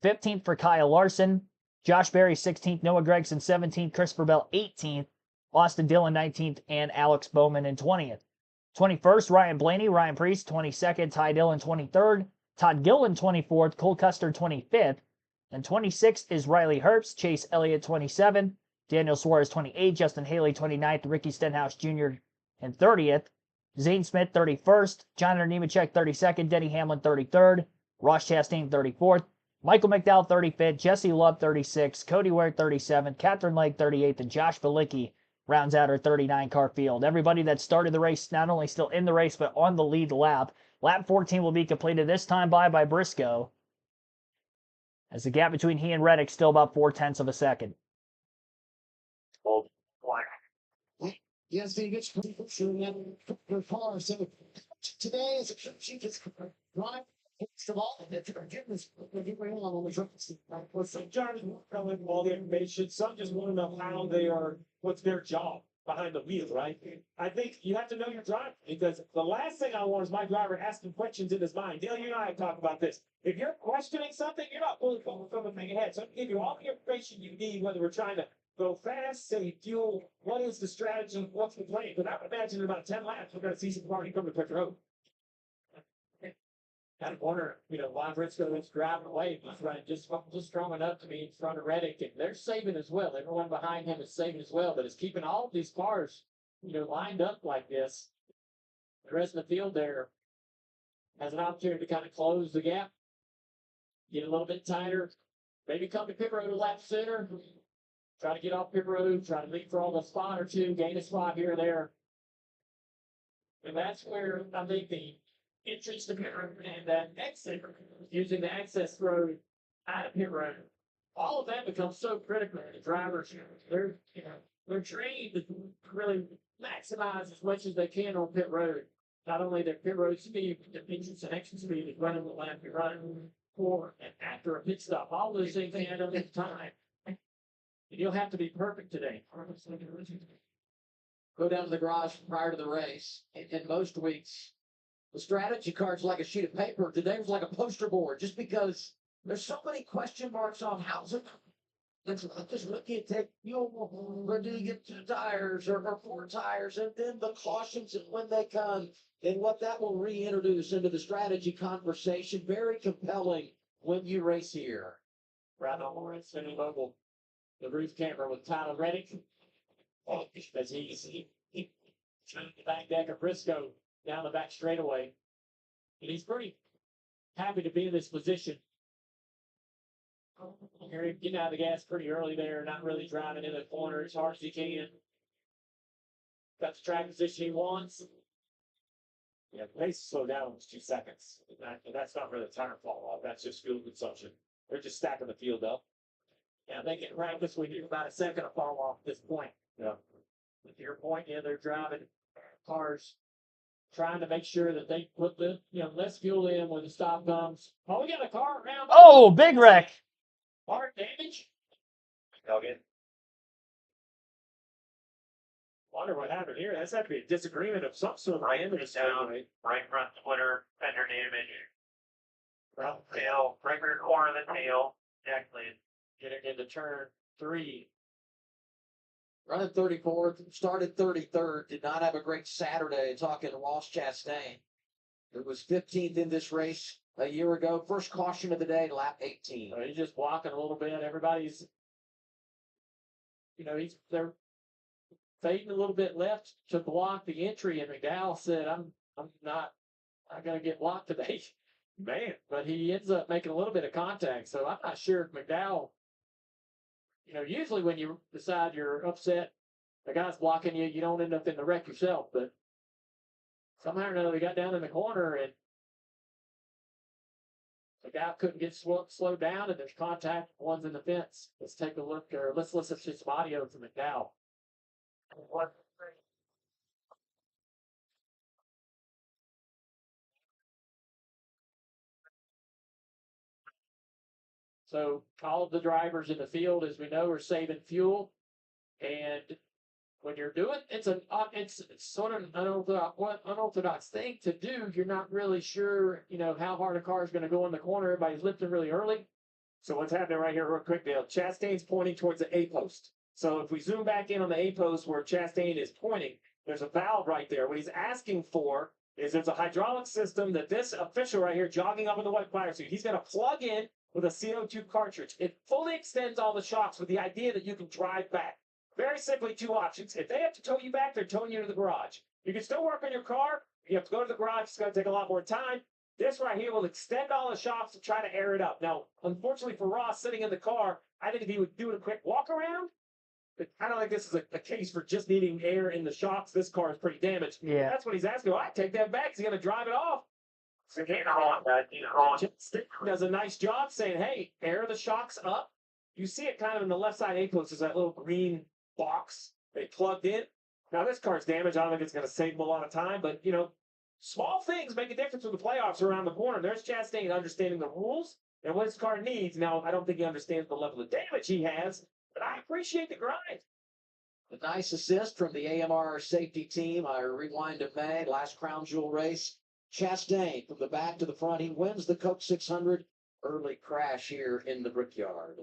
15th for Kyle Larson. Josh Berry 16th. Noah Gragson 17th. Christopher Bell 18th. Austin Dillon 19th. And Alex Bowman in 20th. 21st, Ryan Blaney, Ryan Preece, 22nd, Ty Dillon, 23rd, Todd Gillen, 24th, Cole Custer, 25th, and 26th is Riley Herbst, Chase Elliott, 27th, Daniel Suarez, 28th, Justin Haley, 29th, Ricky Stenhouse Jr., and 30th, Zane Smith, 31st, Jonathan Nemechek, 32nd, Denny Hamlin, 33rd, Ross Chastain, 34th, Michael McDowell, 35th, Jesse Love, 36th, Cody Ware, 37th, Catherine Lake, 38th, and Josh Balicki rounds out our 39-car field. Everybody that started the race not only still in the race, but on the lead lap. Lap 14 will be completed this time by Briscoe, as the gap between he and Reddick still about 0.4 of a second. Yes, he gets sure that car. So today is a sheet is right. First of all, it's forgiveness. On the trucks. Well, some drivers won't tell them all the information. Some just want to know how they are, what's their job behind the wheel, right? I think you have to know your driver, because the last thing I want is my driver asking questions in his mind. Dale, you and I have talked about this. If you're questioning something, you're not fully focused on the thing ahead. So I can give you all the information you need, whether we're trying to go fast, save fuel, what is the strategy, what's the plan? But I would imagine in about 10 laps, we're going to see some party come to pit road. Kind of wonder, why Briscoe is driving away. He's running just strong enough to be in front of Reddick, and they're saving as well. Everyone behind him is saving as well, but it's keeping all of these cars, lined up like this. The rest of the field there has an opportunity to kind of close the gap, get a little bit tighter, maybe come to pit road a lap sooner, try to get off pit road, try to leapfrog a spot or two, gain a spot here or there. And that's where I think the entrance to pit road and that exit, using the access road out of pit road, all of that becomes so critical. The drivers, they're trained to really maximize as much as they can on pit road. Not only their pit road speed, but their entrance and exit speed is running the lap you're running for and after a pit stop. All those things add up in time. And you'll have to be perfect today. Go down to the garage prior to the race. In most weeks, the strategy card's like a sheet of paper. Today was like a poster board, just because there's so many question marks on how's it. Let's just look at take fuel, or do you get 2 tires or 4 tires, and then the cautions and when they come, and what that will reintroduce into the strategy conversation. Very compelling when you race here. Right on the spinning mobile, the roof camera with Tyler Reddick. As he's trying the back deck of Briscoe down the back straightaway. And he's pretty happy to be in this position. Here he's getting out of the gas pretty early there, not really driving in the corner as hard as he can. Got the track position he wants. Yeah, the pace slowed down was 2 seconds. And that's not really tire fall off. That's just fuel consumption. They're just stacking the field up. Yeah, they get right this week, about a second of fall off at this point. Yeah. To your point, they're driving cars, trying to make sure that they put the less fuel in when the stop comes. Oh, we got a car around. Oh, big wreck. Hard damage. Duggan. Wonder what happened here. That's had to be a disagreement of some sort. Right down, right front splitter, fender damage. Front tail, right rear corner of the tail, jack lid. Getting into turn 3. Running 34th, started 33rd, did not have a great Saturday. Talking to Ross Chastain, it was 15th in this race a year ago. First caution of the day, lap 18. He's just blocking a little bit. Everybody's, they're fading a little bit left to block the entry. And McDowell said, I'm not going to get blocked today. Man. But he ends up making a little bit of contact. So I'm not sure if McDowell, usually when you decide you're upset, the guy's blocking you, you don't end up in the wreck yourself. But somehow or another, he got down in the corner and the guy couldn't get slowed down, and there's contact. One's in the fence. Let's take a look, or let's listen to some audio from McDowell. So all of the drivers in the field, as we know, are saving fuel. And when you're doing, it's sort of an unorthodox thing to do. You're not really sure, how hard a car is going to go in the corner. Everybody's lifting really early. So what's happening right here, real quick, Dale? Chastain's pointing towards the A post. So if we zoom back in on the A post where Chastain is pointing, there's a valve right there. What he's asking for is there's a hydraulic system that this official right here, jogging up in the white fire suit, he's going to plug in with a CO2 cartridge. It fully extends all the shocks with the idea that you can drive back. Very simply, two options. If they have to tow you back, they're towing you to the garage. You can still work on your car. You have to go to the garage. It's going to take a lot more time. This right here will extend all the shocks to try to air it up. Now, unfortunately for Ross sitting in the car, I think if he would do a quick walk around, but I don't think this is a case for just needing air in the shocks. This car is pretty damaged. Yeah. That's what he's asking. Well, I take that back. He's going to drive it off. So keep going, guys. Keep going. Stick does a nice job saying, hey, air the shocks up. You see it kind of in the left side A post. There's that little green box they plugged in. Now, this car's damaged. I don't think it's going to save them a lot of time, but, small things make a difference when the playoffs are around the corner. There's Chastain understanding the rules and what his car needs. Now, I don't think he understands the level of damage he has, but I appreciate the grind. A nice assist from the AMR safety team. I rewind to May, last crown jewel race. Chastain from the back to the front. He wins the Coke 600. Early crash here in the Brickyard.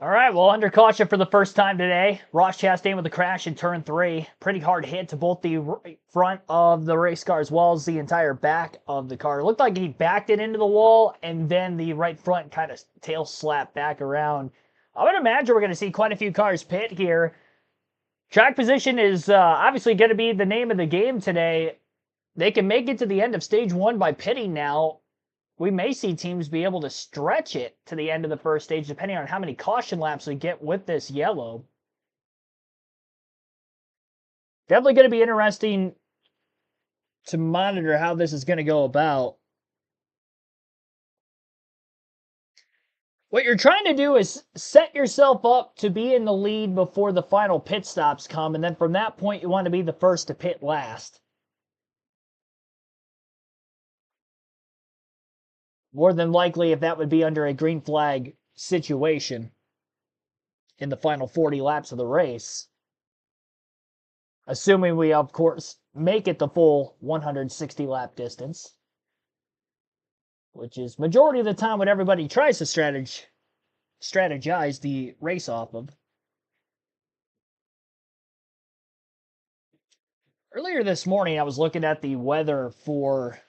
All right, well, under caution for the first time today. Ross Chastain with a crash in turn 3. Pretty hard hit to both the front of the race car as well as the entire back of the car. It looked like he backed it into the wall, and then the right front kind of tail slapped back around. I would imagine we're going to see quite a few cars pit here. Track position is obviously going to be the name of the game today. They can make it to the end of stage 1 by pitting now. We may see teams be able to stretch it to the end of the first stage, depending on how many caution laps we get with this yellow. Definitely going to be interesting to monitor how this is going to go about. What you're trying to do is set yourself up to be in the lead before the final pit stops come, and then from that point, you want to be the first to pit last. More than likely, if that would be under a green flag situation in the final 40 laps of the race. Assuming we, of course, make it the full 160 lap distance. Which is majority of the time what everybody tries to strategize the race off of. Earlier this morning, I was looking at the weather for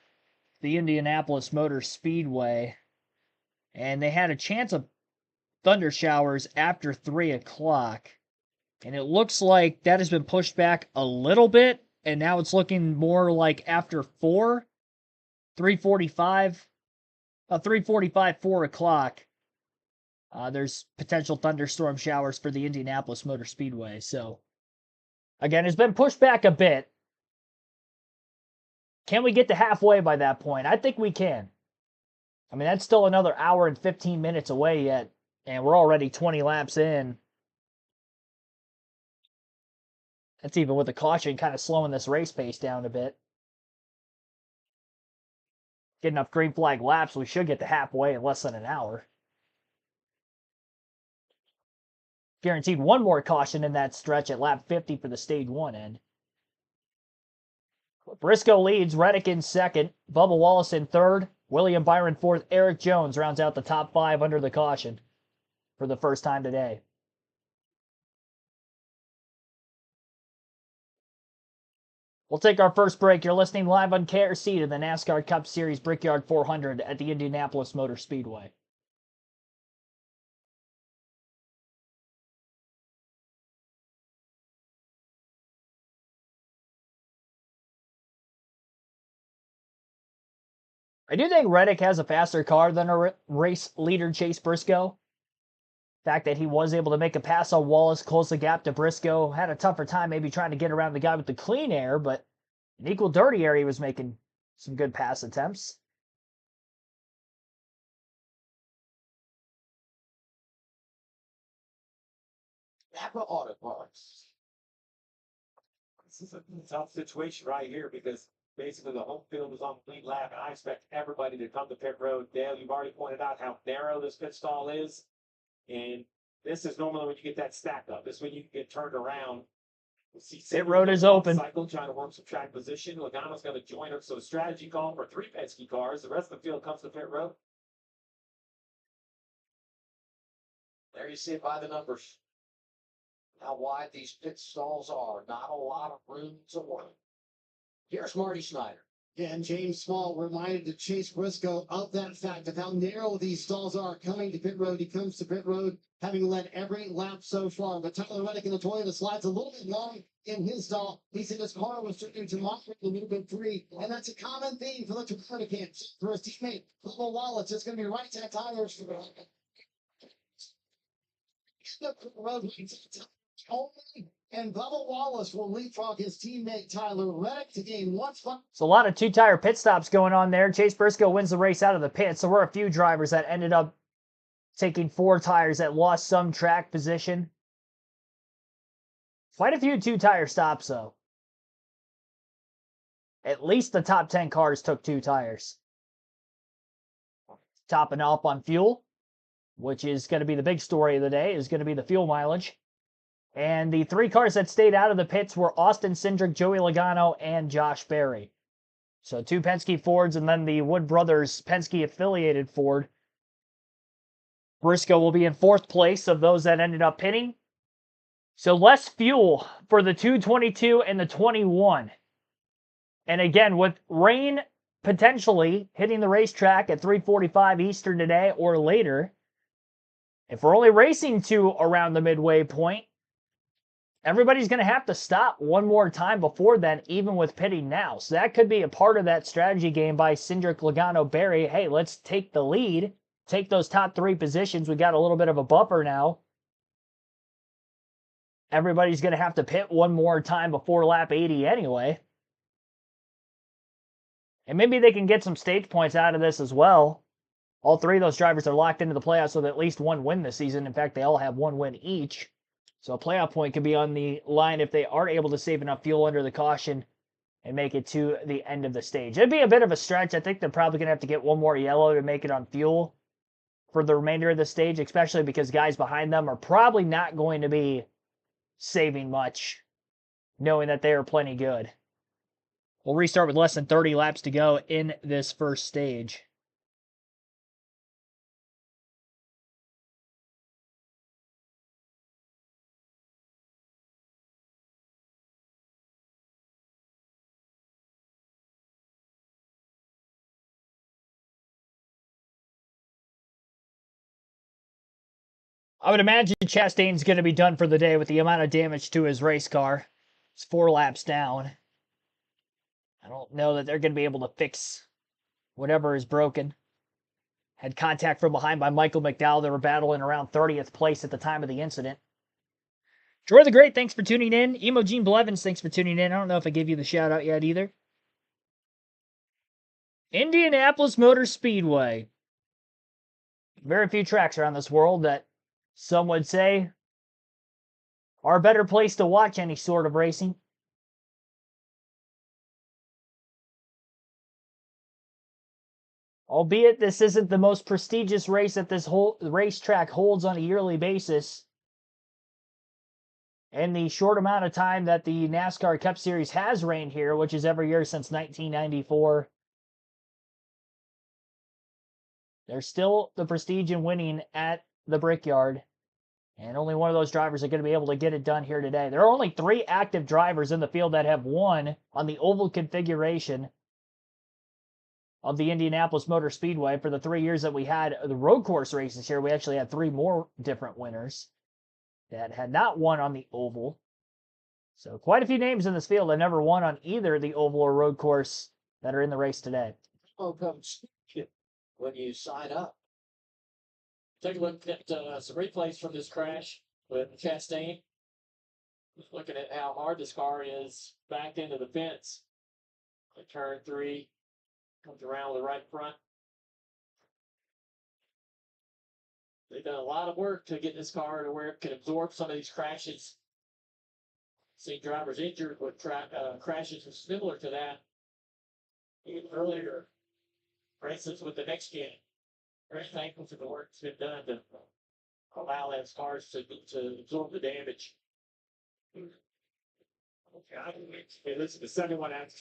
the Indianapolis Motor Speedway, and they had a chance of thunder showers after 3 o'clock. And it looks like that has been pushed back a little bit, and now it's looking more like after 3:45, 4 o'clock. There's potential thunderstorm showers for the Indianapolis Motor Speedway. So, again, it's been pushed back a bit. Can we get to halfway by that point? I think we can. I mean, that's still another hour and 15 minutes away yet, and we're already 20 laps in. That's even with the caution kind of slowing this race pace down a bit. Get enough green flag laps, we should get to halfway in less than an hour. Guaranteed one more caution in that stretch at lap 50 for the stage 1 end. Briscoe leads, Reddick in second, Bubba Wallace in third, William Byron fourth, Eric Jones rounds out the top 5 under the caution for the first time today. We'll take our first break. You're listening live on KRC to the NASCAR Cup Series Brickyard 400 at the Indianapolis Motor Speedway. I do think Reddick has a faster car than a race leader, Chase Briscoe. The fact that he was able to make a pass on Wallace, close the gap to Briscoe, had a tougher time maybe trying to get around the guy with the clean air, but in equal dirty air, he was making some good pass attempts. Napa Auto Parts. This is a tough situation right here because Basically, the home field is on the lead lap, and I expect everybody to come to pit road. Dale, you've already pointed out how narrow this pit stall is, and this is normally when you get that stack up. This is when you can get turned around. Pit road is open. Cycle, trying to work some track position. Logano's going to join up. So a strategy call for 3 Penske cars. The rest of the field comes to pit road. There you see it by the numbers. How wide these pit stalls are. Not a lot of room to work. Here's Marty Snyder. Yeah, and James Small reminded to Chase Briscoe of that fact of how narrow these stalls are coming to pit road. He comes to pit road having led every lap so far. But Tyler Reddick in the Toyota slides a little bit long in his stall. He said his car was drifting to moderate a little bit free, and that's a common theme for the Toyota camp. For his teammate, Bubba Wallace, it's going to be right-hand tires for the road. Only, and Bubba Wallace will leapfrog his teammate Tyler Reddick to gain 1 spot. So a lot of 2-tire pit stops going on there. Chase Briscoe wins the race out of the pit. So we're a few drivers that ended up taking 4 tires that lost some track position. Quite a few 2-tire stops, though. At least the top 10 cars took 2 tires. Topping up on fuel, which is going to be the big story of the day, is going to be the fuel mileage. And the 3 cars that stayed out of the pits were Austin Cindric, Joey Logano, and Josh Berry. So 2 Penske Fords and then the Wood Brothers Penske-affiliated Ford. Briscoe will be in 4th place of those that ended up pitting. So less fuel for the 222 and the 21. And again, with rain potentially hitting the racetrack at 3:45 Eastern today or later, if we're only racing to around the midway point, everybody's going to have to stop one more time before then, even with pitting now. So that could be a part of that strategy game by Cindric, Logano, Berry. Hey, let's take the lead, take those top 3 positions. We got a little bit of a buffer now. Everybody's going to have to pit one more time before lap 80 anyway. And maybe they can get some stage points out of this as well. All 3 of those drivers are locked into the playoffs with at least 1 win this season. In fact, they all have 1 win each. So a playoff point could be on the line if they are able to save enough fuel under the caution and make it to the end of the stage. It'd be a bit of a stretch. I think they're probably going to have to get 1 more yellow to make it on fuel for the remainder of the stage, especially because guys behind them are probably not going to be saving much, knowing that they are plenty good. We'll restart with less than 30 laps to go in this first stage. I would imagine Chastain's going to be done for the day with the amount of damage to his race car. It's 4 laps down. I don't know that they're going to be able to fix whatever is broken. Had contact from behind by Michael McDowell. They were battling around 30th place at the time of the incident. Troy the Great, thanks for tuning in. Emogene Blevins, thanks for tuning in. I don't know if I gave you the shout out yet either. Indianapolis Motor Speedway. Very few tracks around this world that some would say are a better place to watch any sort of racing. Albeit this isn't the most prestigious race that this whole racetrack holds on a yearly basis. In the short amount of time that the NASCAR Cup Series has reigned here, which is every year since 1994, there's still the prestige in winning at the Brickyard. And only one of those drivers are going to be able to get it done here today. There are only 3 active drivers in the field that have won on the oval configuration of the Indianapolis Motor Speedway. For the 3 years that we had the road course races here, we actually had 3 more different winners that had not won on the oval. So quite a few names in this field that never won on either the oval or road course that are in the race today. Oh, comes when you sign up. Take a look at some replays from this crash with Chastain. Just looking at how hard this car is backed into the fence. At turn 3, comes around with the right front. They've done a lot of work to get this car to where it can absorb some of these crashes. Seen drivers injured with crashes similar to that even earlier races with the next gen. Very thankful for the work that's been done to allow those cars to absorb the damage. Okay, this is the second one out.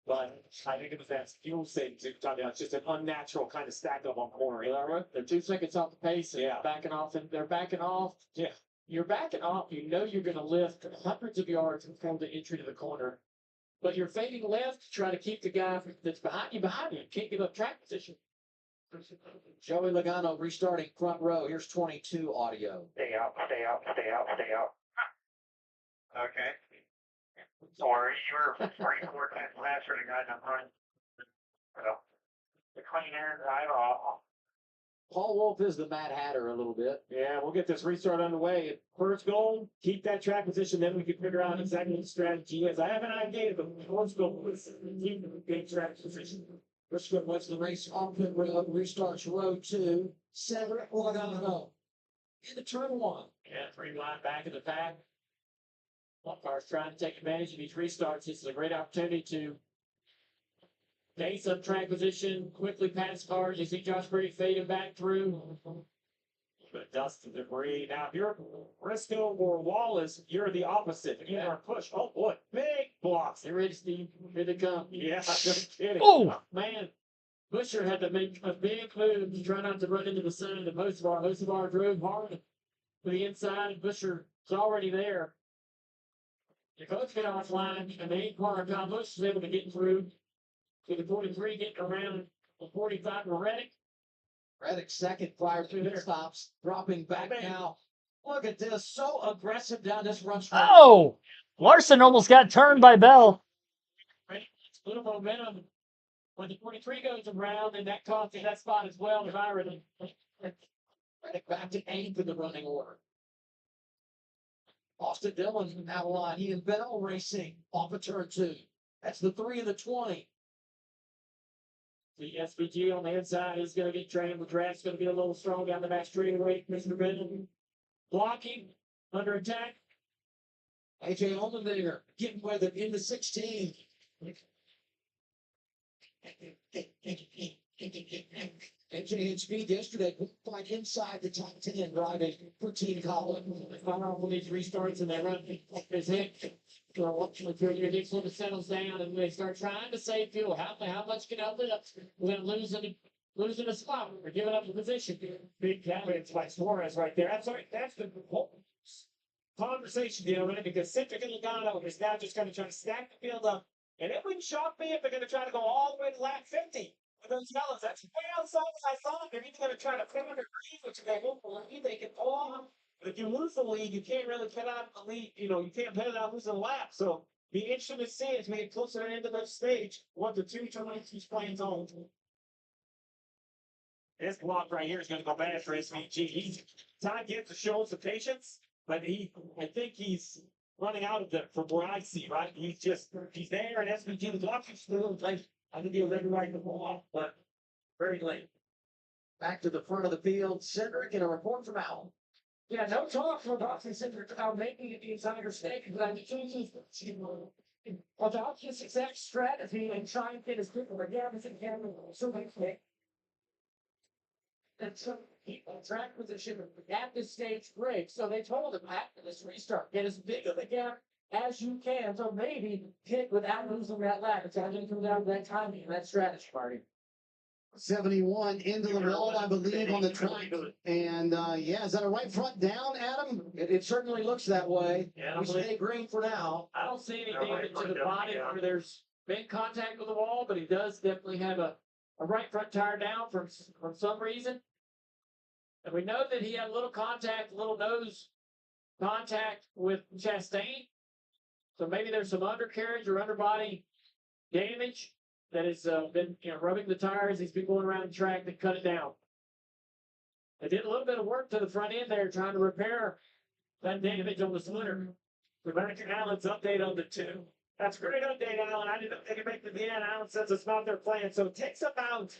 But I think it was that fuel savings you're talking about. It's just an unnatural kind of stack up on corner. You know, right? They're 2 seconds off the pace. And backing off, and they're backing off. Yeah. You're backing off. You know you're going to lift hundreds of yards from the entry to the corner, but you're fading left to try to keep the guy that's behind you behind you. You can't give up track position. Joey Logano restarting front row. Here's 22 audio. Stay out, stay out, stay out, stay out. Okay. Sorry, you were 4 times faster than the guy down front. So, the clean air drive off. Paul Wolf is the Mad Hatter a little bit. Yeah, we'll get this restart underway. First goal, keep that track position, then we can figure out exactly what the strategy is. I have an idea, but first goal is keep the good track position. Briscoe wins the race on pit road, restarts row 2. Cedric Logano into turn 1. Yeah, 3 wide back of the pack. One car's trying to take advantage of these restarts. This is a great opportunity to gain some track position, quickly pass cars. You see Josh Brady fading back through. But dust and debris. Now, if you're Briscoe or Wallace, you're the opposite. If you are push, oh boy, big blocks. Get ready, Steve. Here they come. Yeah, no kidding. Oh! Man, Busher had to make a big move to try not to run into the sun. And Hocevar drove hard to the inside. Busher's already there. The coach got offline, and the 8-car Kyle Busch was able to get through to the 43, getting around the 45 for Reddick. Reddick second, prior to pit stops, dropping back now. Look at this, so aggressive down this run straight. Oh! Larson almost got turned by Bell. Right? It's a little momentum. When the 43 goes around, and that costs you that spot as well, Byron. Reddick back to 8th in the running order. Austin Dillon's out of line. He and Bell racing off of turn 2. That's the 3 and the 20. The SVG on the inside is going to get trained with Draft's going to be a little strong down the back straightaway. Mr. Benton blocking, under attack. AJ Ullman there, getting with it in the 16. AJ had speed yesterday, quite inside the top 10, driving for Team Collins. They fire off on these restarts and they run his head. Until your next one settles down and they start trying to save fuel. How much can I lift without losing a spot or giving up the position? Big damage by Suarez right there. I'm sorry, that's the whole conversation, you know, right? Because Citric and Logano is now just going to try to stack the field up. And it wouldn't shock me if they're going to try to go all the way to lap 50 with those yellows. That's way outside what I thought. They're either going to try to put under green, which if they move the lead, they can pull on. But if you lose the lead, you can't really put out the lead. You know, you can't put it out losing a lap. So be interesting to see as we get closer to the end of the stage what the two teams plans on. This block right here is going to go bad for SVG. Todd Gibbs is showing some patience, but I think he's running out of it from where I see, right? He's there, and SVG, the block is still like, I think he'll let right the ball off, but very late. Back to the front of the field, Cedric, and a report from Al. Yeah, no talk from Dawson Center about making it the entire state because I think about his exact strategy and trying to get his people again as he can so they can. And so track position at this stage break. So they told him after this restart, get as big of a gap as you can. So maybe hit without losing that lap. It's going to come down to that timing and that strategy, Marty. 71 into the wall, I believe, on the track. And yeah, is that a right front down, Adam? It certainly looks that way. Yeah, We stay green for now. I don't see any damage to the body where there's been contact with the wall, but he does definitely have a right front tire down for some reason. And we know that he had a little nose contact with Chastain. So maybe there's some undercarriage or underbody damage that has been rubbing the tires. He's been going around the track to cut it down. They did a little bit of work to the front end there trying to repair that damage on the splitter. We're back to Allen's update on the 2. That's a great update, Allen. I didn't think it make the end. Allen says it's not their plan. So it takes about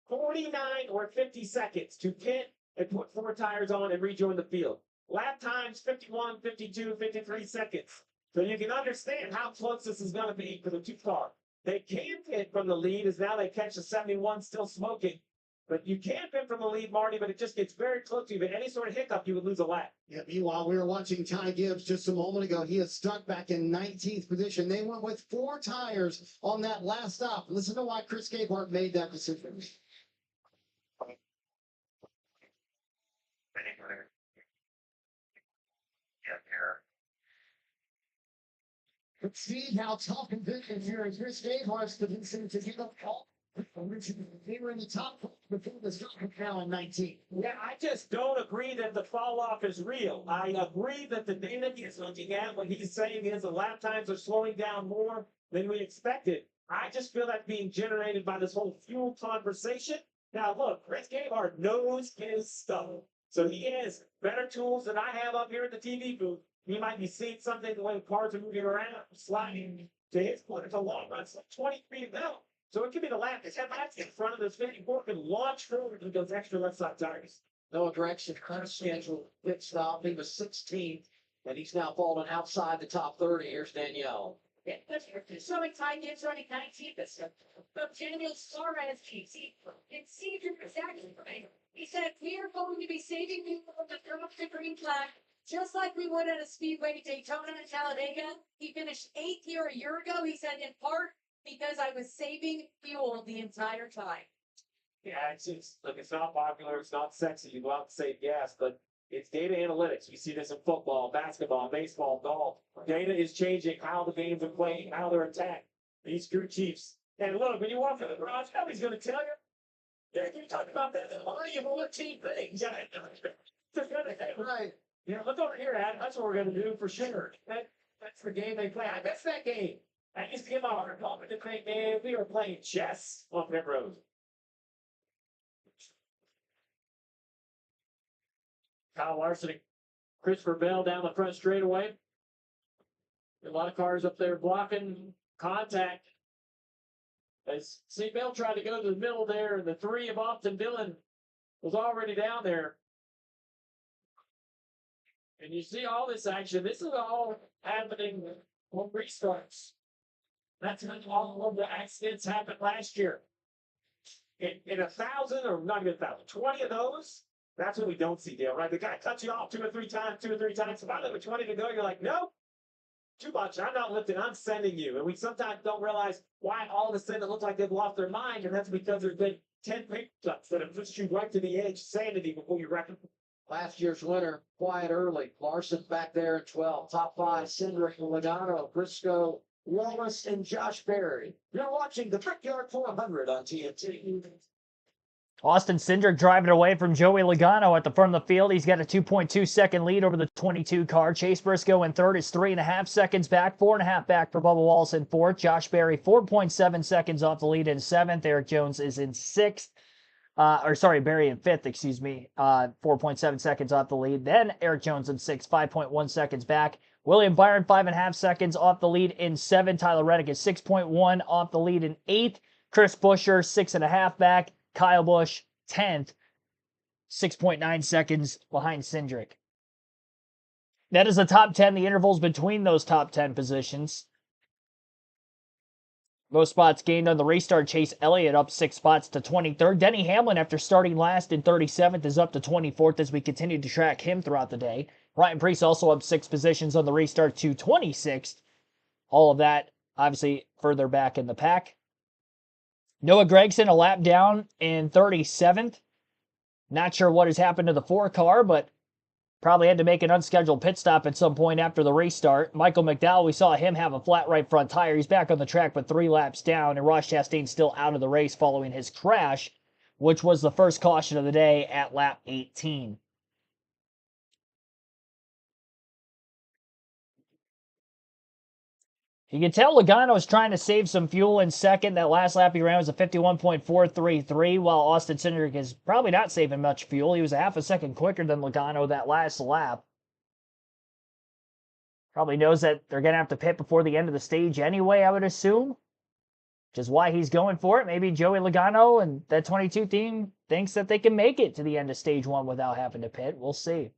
49 or 50 seconds to pit and put 4 tires on and rejoin the field. Lap times 51, 52, 53 seconds. So you can understand how close this is going to be for the 2 cars. They can pit from the lead as now they catch the 71 still smoking. But you can pit from the lead, Marty, but it just gets very close to you. But any sort of hiccup, you would lose a lap. Yeah, meanwhile, we were watching Ty Gibbs just a moment ago. He is stuck back in 19th position. They went with 4 tires on that last stop. Listen to why Chris Gabehart made that decision. Let's see how tough and vicious here is Chris Gabehart's position to give up all. They were in the top before the stop now in 19. Yeah, I just don't agree that the fall off is real. I agree that the data he's looking at, what he's saying is the lap times are slowing down more than we expected. I just feel that's being generated by this whole fuel conversation. Now, look, Chris Gabehart knows his stuff. So he has better tools than I have up here at the TV booth. He might be seeing something the way the cars are moving around, sliding to his point. It's a long run. It's like 20 feet now. So it could be the lap. His headlights in front of this 54 can launch forward with those extra left side tires. Noah Gregson unscheduled pit stop. He was 16th, and he's now fallen outside the top 30. Here's Danielle. Yeah, that's showing Ty Gibbs running 19th this time. But Daniel Suarez keeps it seemed exactly right. He said, we are going to be saving people from the throw up the green flag, just like we would at a Speedway Daytona and Talladega. He finished 8th here a year ago. He said, in part, because I was saving fuel the entire time. Yeah, look, it's not popular, it's not sexy. You go out and save gas, but it's data analytics. We see this in football, basketball, baseball, golf. Data is changing how the games are played, how they're attacked. These crew chiefs. And look, when you walk in the garage, he's going to tell you. Yeah, you talk about that. Money of 14 things. Right. Yeah, look over here, Ad. That's what we're going to do for sure. That's the game they play. I miss that game. I used to get my heart pumping to think, man, we were playing chess on pit road. Kyle Larson and Christopher Bell down the front straightaway. A lot of cars up there blocking contact. As St. Bell tried to go to the middle there, and the 3 of Austin Dillon was already down there. And you see all this action. This is all happening on restarts. That's when all of the accidents happened last year. In 1,000, or not even 1,000, 20 of those, that's what we don't see, Dale, right? The guy cuts you off 2 or 3 times. Finally, with 20 to go, you're like, no, too much. I'm not lifting. I'm sending you. And we sometimes don't realize why all of a sudden it looks like they've lost their mind, and that's because there's been 10 paper cuts that have pushed you right to the edge, sanity before you reckon. Last year's winner, quiet early. Larson back there at 12. Top 5, Cindric, Logano, Briscoe, Wallace, and Josh Berry. You're watching the Brickyard 400 on TNT. Austin Cindric driving away from Joey Logano at the front of the field. He's got a 2.2 second lead over the 22 car. Chase Briscoe in third is 3.5 seconds back, 4.5 back for Bubba Wallace in fourth. Josh Berry 4.7 seconds off the lead in seventh. Eric Jones is in sixth. Berry in fifth, 4.7 seconds off the lead. Then Eric Jones in sixth, 5.1 seconds back. William Byron, 5.5 seconds off the lead in seventh. Tyler Reddick is 6.1 off the lead in eighth. Chris Buescher, 6.5 back. Kyle Busch, 10th, 6.9 seconds behind Cindric. That is the top 10, the intervals between those top 10 positions. Most spots gained on the restart. Chase Elliott up 6 spots to 23rd. Denny Hamlin, after starting last in 37th, is up to 24th as we continue to track him throughout the day. Ryan Preece also up 6 positions on the restart to 26th. All of that, obviously, further back in the pack. Noah Gragson a lap down in 37th. Not sure what has happened to the 4 car, but probably had to make an unscheduled pit stop at some point after the restart. Michael McDowell, we saw him have a flat right front tire. He's back on the track but 3 laps down, and Ross Chastain still out of the race following his crash, which was the first caution of the day at lap 18. You can tell Logano is trying to save some fuel in second. That last lap he ran was a 51.433, while Austin Cindric is probably not saving much fuel. He was a half a second quicker than Logano that last lap. Probably knows that they're going to have to pit before the end of the stage anyway, I would assume. Which is why he's going for it. Maybe Joey Logano and that 22 team thinks that they can make it to the end of stage 1 without having to pit. We'll see.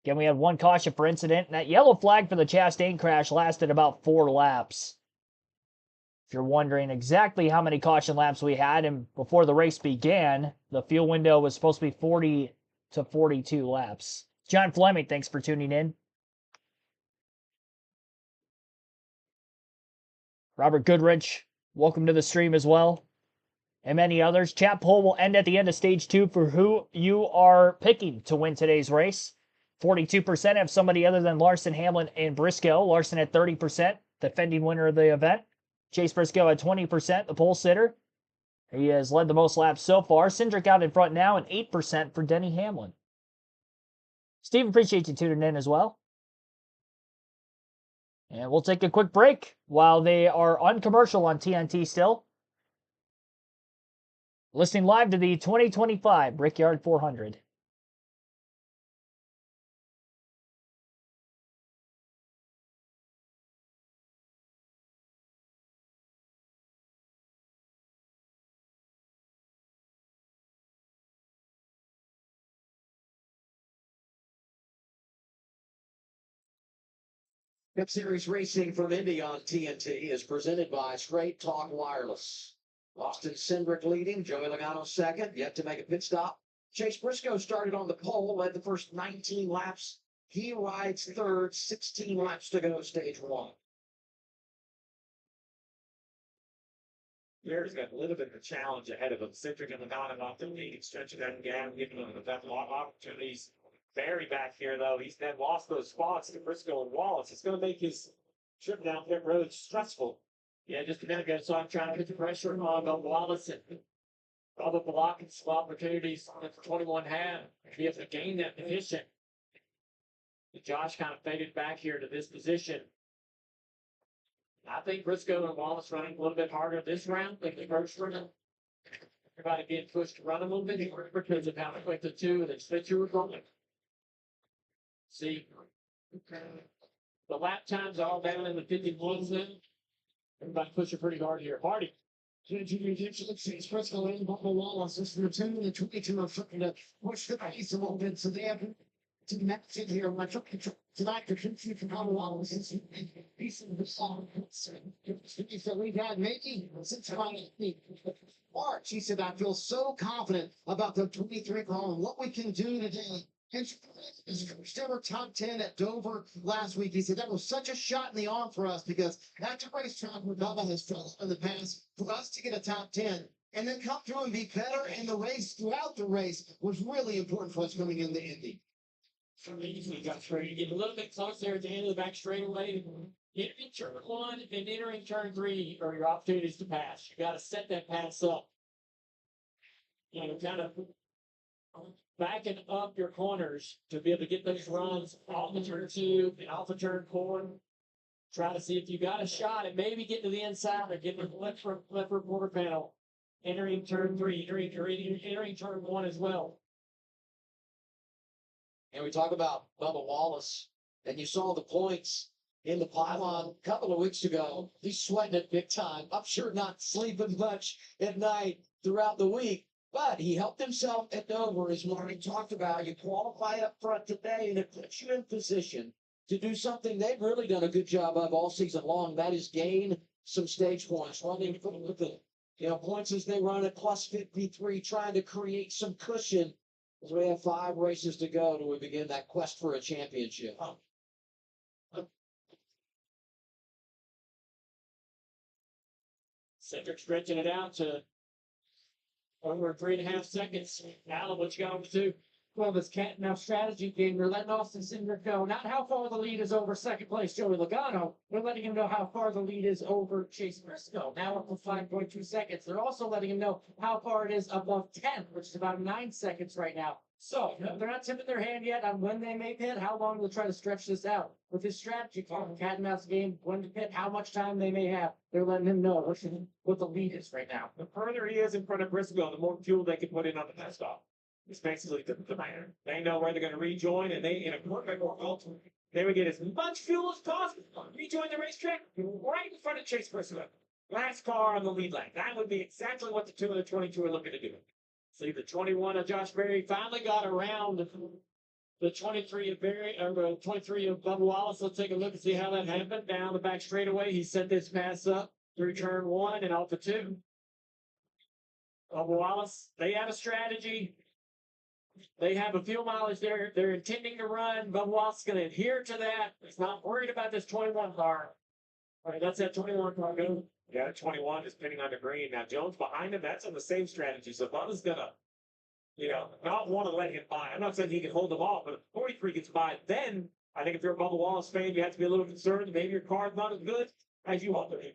Again, we had 1 caution for incident, and that yellow flag for the Chastain crash lasted about 4 laps. If you're wondering exactly how many caution laps we had, and before the race began, the fuel window was supposed to be 40 to 42 laps. John Fleming, thanks for tuning in. Robert Goodrich, welcome to the stream as well. And many others. Chat poll will end at the end of stage 2 for who you are picking to win today's race. 42% have somebody other than Larson, Hamlin, and Briscoe. Larson at 30%, defending winner of the event. Chase Briscoe at 20%, the pole sitter. He has led the most laps so far. Cindric out in front now, and 8% for Denny Hamlin. Steve, appreciate you tuning in as well. And we'll take a quick break while they are on commercial on TNT still. Listening live to the 2025 Brickyard 400. Cup Series Racing from Indy on TNT is presented by Straight Talk Wireless. Austin Cindric leading, Joey Logano second, yet to make a pit stop. Chase Briscoe started on the pole, led the first 19 laps. He rides third, 16 laps to go, stage 1. Bears got a little bit of a challenge ahead of him. Cindric and Logano off the lead, stretching that gap, giving them a lot of opportunities. Barry back here, though, he's then lost those spots to Briscoe and Wallace. It's going to make his trip down pit road stressful. Yeah, just a minute ago, so I'm trying to put the pressure on Wallace and all the blocking some opportunities that 21 had to be able to gain that position. Josh kind of faded back here to this position. I think Briscoe and Wallace running a little bit harder this round than the first round. Everybody being pushed to run a little bit harder because of how quick the two and the split you were going. See, the lap times are all down in the 51s now. Everybody pushing pretty hard here. Hardy. Chase Briscoe and Wallace. This is the 10 and the 22 are trying to push the pace a little bit, so they have to match it here. My truck tonight to continue from Wallace is piece of the song. So we've had maybe since March. He said, I feel so confident about the 23 car and what we can do today. His first ever top 10 at Dover last week. He said that was such a shot in the arm for us because that's a racetrack where Bubba has struggled in the past. For us to get a top 10 and then come through and be better in the race throughout the race was really important for us coming in the Indy. For me, we got ready to get a little bit closer at the end of the back straightaway. Entering turn 1 and entering turn 3 are your opportunities to pass. You got to set that pass up. You know, kind of backing up your corners to be able to get those runs off the turn 2 and off the turn 4. Try to see if you got a shot at maybe getting to the inside or getting the left quarter panel. Entering turn 3, entering turn 1 as well. And we talk about Bubba Wallace, and you saw the points in the pylon a couple of weeks ago. He's sweating it big time. I'm sure not sleeping much at night throughout the week. But he helped himself at Dover, as Marty talked about. You qualify up front today, and it puts you in position to do something they've really done a good job of all season long. That is gain some stage points, running with the points as they run at plus 53, trying to create some cushion as we have 5 races to go till we begin that quest for a championship. Cindric stretching it out to over 3.5 seconds. Alan, what you got to do? Well, this cat and mouse strategy game, they're letting Austin Cindric go. Not how far the lead is over second place Joey Logano. They're letting him know how far the lead is over Chase Briscoe. Now up to 5.2 seconds. They're also letting him know how far it is above 10, which is about 9 seconds right now. So they're not tipping their hand yet on when they may pit, how long they'll try to stretch this out. With this strategy called cat and mouse game, when to pit, how much time they may have. They're letting him know what the lead is right now. The further he is in front of Briscoe, the more fuel they can put in on the pit stop. It's basically the matter. They know where they're going to rejoin, and they, in a perfect world, they would get as much fuel as possible. Rejoin the racetrack right in front of Chase Briscoe. Last car on the lead lane. That would be exactly what the 2 and the 22 are looking to do. See, the 21 of Josh Berry finally got around the 23 of Berry, or 23 of Bubba Wallace. Let's take a look and see how that happened. Down the back straightaway, he set this pass up. through turn 1 and off the 2. Bubba Wallace, they have a strategy. They have a fuel mileage they're intending to run. Bubba Wallace is going to adhere to that. He's not worried about this 21 car. All right, that's that 21 car go. Yeah, 21 is pinning on the green. Now, Jones behind him, that's on the same strategy. So Bubba's going to, not want to let him by. I'm not saying he can hold them off, but if 43 gets by, then I think if you're a Bubba Wallace fan, you have to be a little concerned. Maybe your car's not as good as you want to be.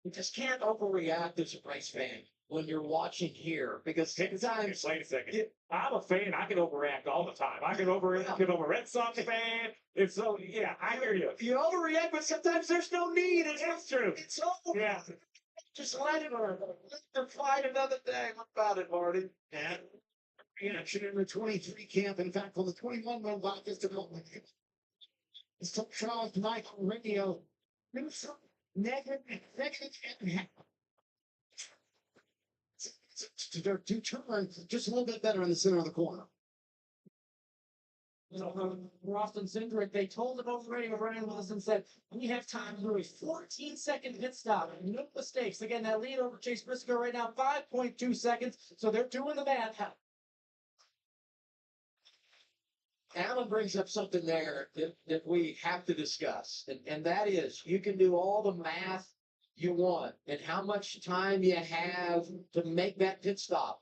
You just can't overreact as a race fan when you're watching here because sometimes. Wait a second. I'm a fan. I can overreact all the time. I'm a Red Sox fan. It's so, yeah, I hear you. You overreact, but sometimes there's no need. It's true. It's over. Yeah. Just let them fight another day. What about it, Marty? And reaction in the 23 camp. In fact, on the 21 mile block is development. It's top Charles tonight on radio. There's some negative. To turn just a little bit better in the center of the corner. Austin Cindric, they told him over the radio, Brian Wilson said, we have time to do a 14-second pit stop. No mistakes. Again, that lead over Chase Briscoe right now, 5.2 seconds. So they're doing the math. Alan brings up something there that we have to discuss, and that is you can do all the math you want and how much time you have to make that pit stop.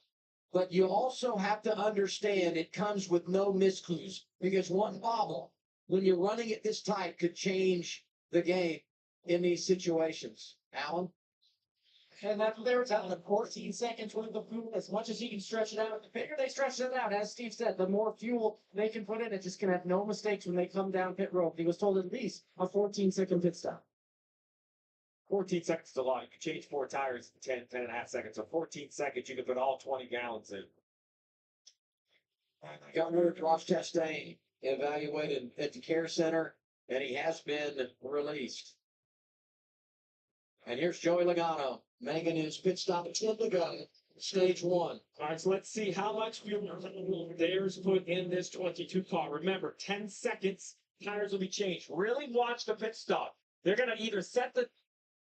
But you also have to understand it comes with no miscues because one bobble, when you're running it this tight, could change the game in these situations. Alan? And that's what they were telling him, 14 seconds with the fuel, as much as he can stretch it out. The bigger they stretch it out, as Steve said, the more fuel they can put in. It just can have no mistakes when they come down pit road. He was told at least a 14-second pit stop. 14 seconds is a lot. You can change 4 tires in 10 and a half seconds. So 14 seconds, you can put all 20 gallons in. Governor Ross Chastain evaluated at the care center, and he has been released. And here's Joey Logano making his pit stop at 10 to go, stage 1. All right, so let's see how much fuel there's put in this 22 car. Remember, 10 seconds, tires will be changed. Really watch the pit stop. They're going to either set the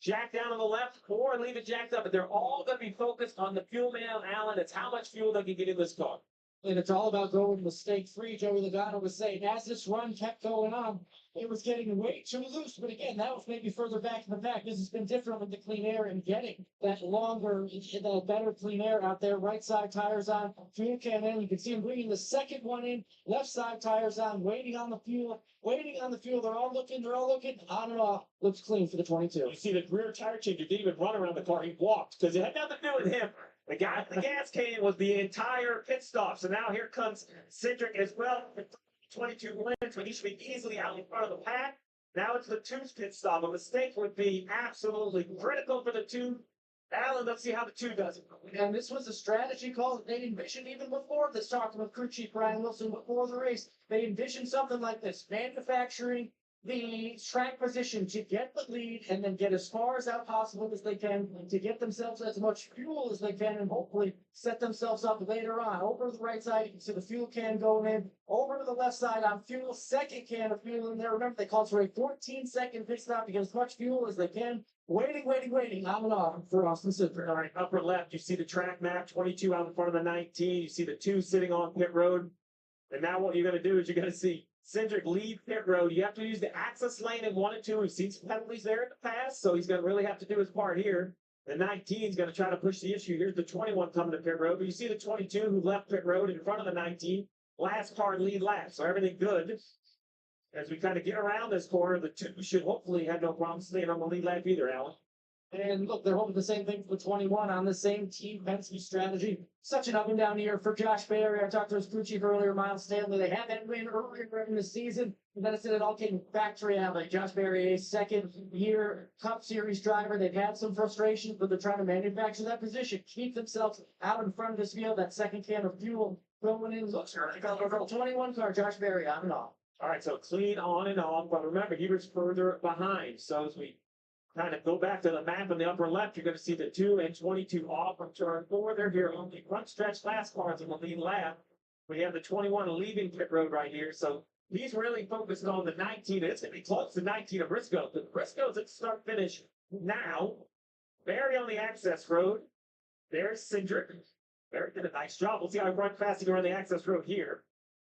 jack down on the left or leave it jacked up, but they're all going to be focused on the fuel man, Allen. It's how much fuel they can get in this car. And it's all about going mistake-free. Joey Logano was saying, as this run kept going on, it was getting way too loose. But again, that was maybe further back in the pack. This has been different with the clean air and getting that longer, that better clean air out there. Right side tires on, fuel can in. You can see him bringing the second one in. Left side tires on, waiting on the fuel. They're all looking on and off. Looks clean for the 22. You see the rear tire changer didn't even run around the car. He walked because it had nothing to do with him. The guy at the gas can was the entire pit stop. So now here comes Cindric as well. 22 wins, but he should be easily out in front of the pack. Now it's the 2's pit stop. A mistake would be absolutely critical for the 2. Alan, let's see how the 2 does it. And this was a strategy call that they envisioned even before this, talking with crew chief Brian Wilson before the race. They envisioned something like this, manufacturing the track position to get the lead and then get as far as out possible as they can to get themselves as much fuel as they can and hopefully set themselves up later on. Over to the right side, you can see the fuel can going in. Over to the left side on fuel, second can of fuel in there. Remember, they called for a 14-second pit stop to get as much fuel as they can. Waiting, on and on for Austin Cindric. All right, upper left, you see the track map, 22 out in front of the 19. You see the 2 sitting on pit road. And now what you're going to do is you're going to see Cindric leave pit road. You have to use the access lane in 1 and 2. We've seen some penalties there in the past, so he's going to really have to do his part here. The 19 is going to try to push the issue. Here's the 21 coming to pit road, but you see the 22 who left pit road in front of the 19. Last car lead lap, so everything good. As we kind of get around this corner, the 2 should hopefully have no problem staying on the lead lap either, Alan. And look, they're hoping the same thing for 21 on the same team Penske strategy. Such an up and down year for Josh Berry. I talked to his crew chief earlier, Miles Stanley. They had that win earlier in the season, and then it all came back to reality. Josh Berry, a second-year Cup Series driver. They've had some frustrations, but they're trying to manufacture that position, keep themselves out in front of this field. That second can of fuel going in. Looks like a 21 car, Josh Berry on and off. All right, so clean on and off, but remember, he was further behind. So as we kind of go back to the map in the upper left, you're going to see the 2 and 22 off from turn 4. They're here on the front stretch last cars in the lead lap. We have the 21 leaving pit road right here. So he's really focused on the 19. It's going to be close to 19 of Briscoe. The Briscoe's at start finish Now, Barry on the access road. There's Cindric. Barry did a nice job. We'll see how run fast he can run the access road here.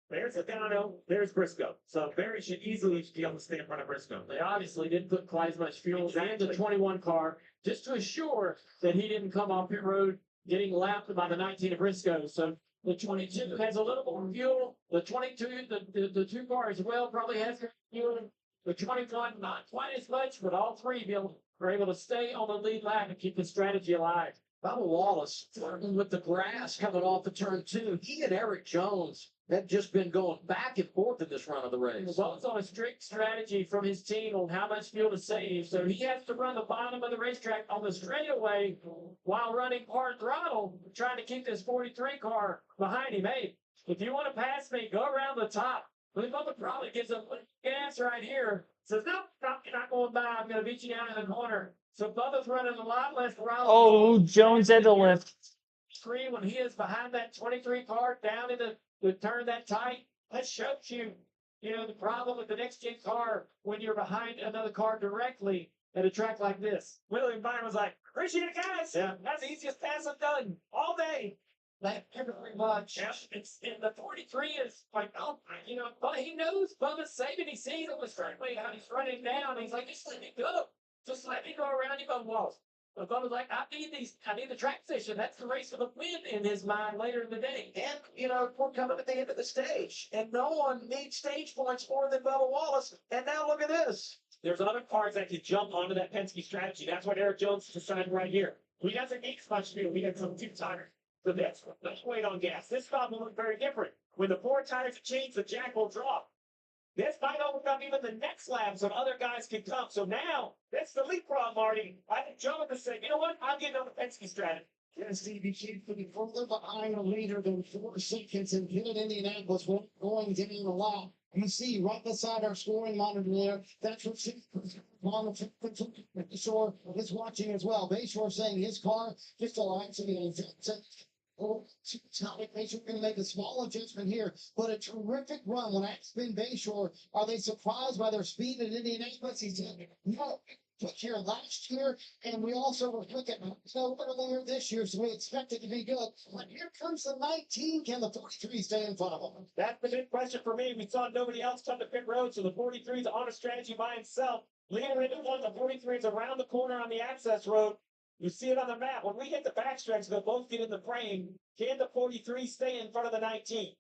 There's Adano. There's Briscoe. So Barry should easily be able to stay in front of Briscoe. They obviously didn't put quite as much fuel in the 21 car just to assure that he didn't come off pit road getting lapped by the 19 of Briscoe. So the 22 has a little more fuel. The 22, the 2 car as well probably has fuel. The 21, not quite as much, but all three are able to stay on the lead lap and keep the strategy alive. Bubba Wallace flirting with the grass coming off of turn 2. He and Eric Jones have just been going back and forth in this run of the race. Bubba's on a strict strategy from his team on how much fuel to save. So he has to run the bottom of the racetrack on the straightaway while running hard throttle, trying to keep this 43 car behind him. Hey, if you want to pass me, go around the top. But Bubba probably gives a gas right here. Says, no, you're not going by. I'm going to beat you down in the corner. So Bubba's running a lot less throttle. Oh, Jones had to lift. When he is behind that 23 car down in the turn that tight, that shows you, the problem with the next gen car when you're behind another car directly at a track like this. William Byron was like, appreciate it, guys. Yeah. That's the easiest pass I've done all day. Thank you very much. Yeah, and the 43 is like, but he knows Bubba's saving. He sees it with straightway how he's running down. He's like, just let me go. Just let me go around you on walls. But Bubba's like, I need the track position. That's the race for the win in his mind later in the day. And, we're coming at the end of the stage. And no one needs stage points more than Bubba Wallace. And now look at this. There's other cars that can jump onto that Penske strategy. That's what Eric Jones decided right here. He doesn't need as much fuel. He had some 2 tires. So let's wait on gas. This stop will look very different. When the 4 tires change, the jack will drop. This might open up even the next lap so other guys can come. So now, that's the leapfrog, Marty. I think Jonathan said, you know what? I'm getting on the Penske strategy. Yes, Stevie Keith to be further behind the leader than 4 seconds and hit it Indianapolis going down the lap. You see right beside our scoring monitor there, that's what Bayshore is watching as well. Bayshore saying his car just aligns to me. It's not like Bayshore going to make a small adjustment here, but a terrific run. When I asked Ben Bayshore, are they surprised by their speed in Indianapolis? He said, no. Took here last year, and we also were looking earlier this year, so we expect it to be good. But here comes the 19. Can the 43 stay in front of them? That's the big question for me. We saw nobody else come to pit road, so the 43 is on a strategy by himself. Leader into one, the 43 is around the corner on the access road. You see it on the map. When we hit the backstretch, they'll both get in the frame. Can the 43 stay in front of the 19?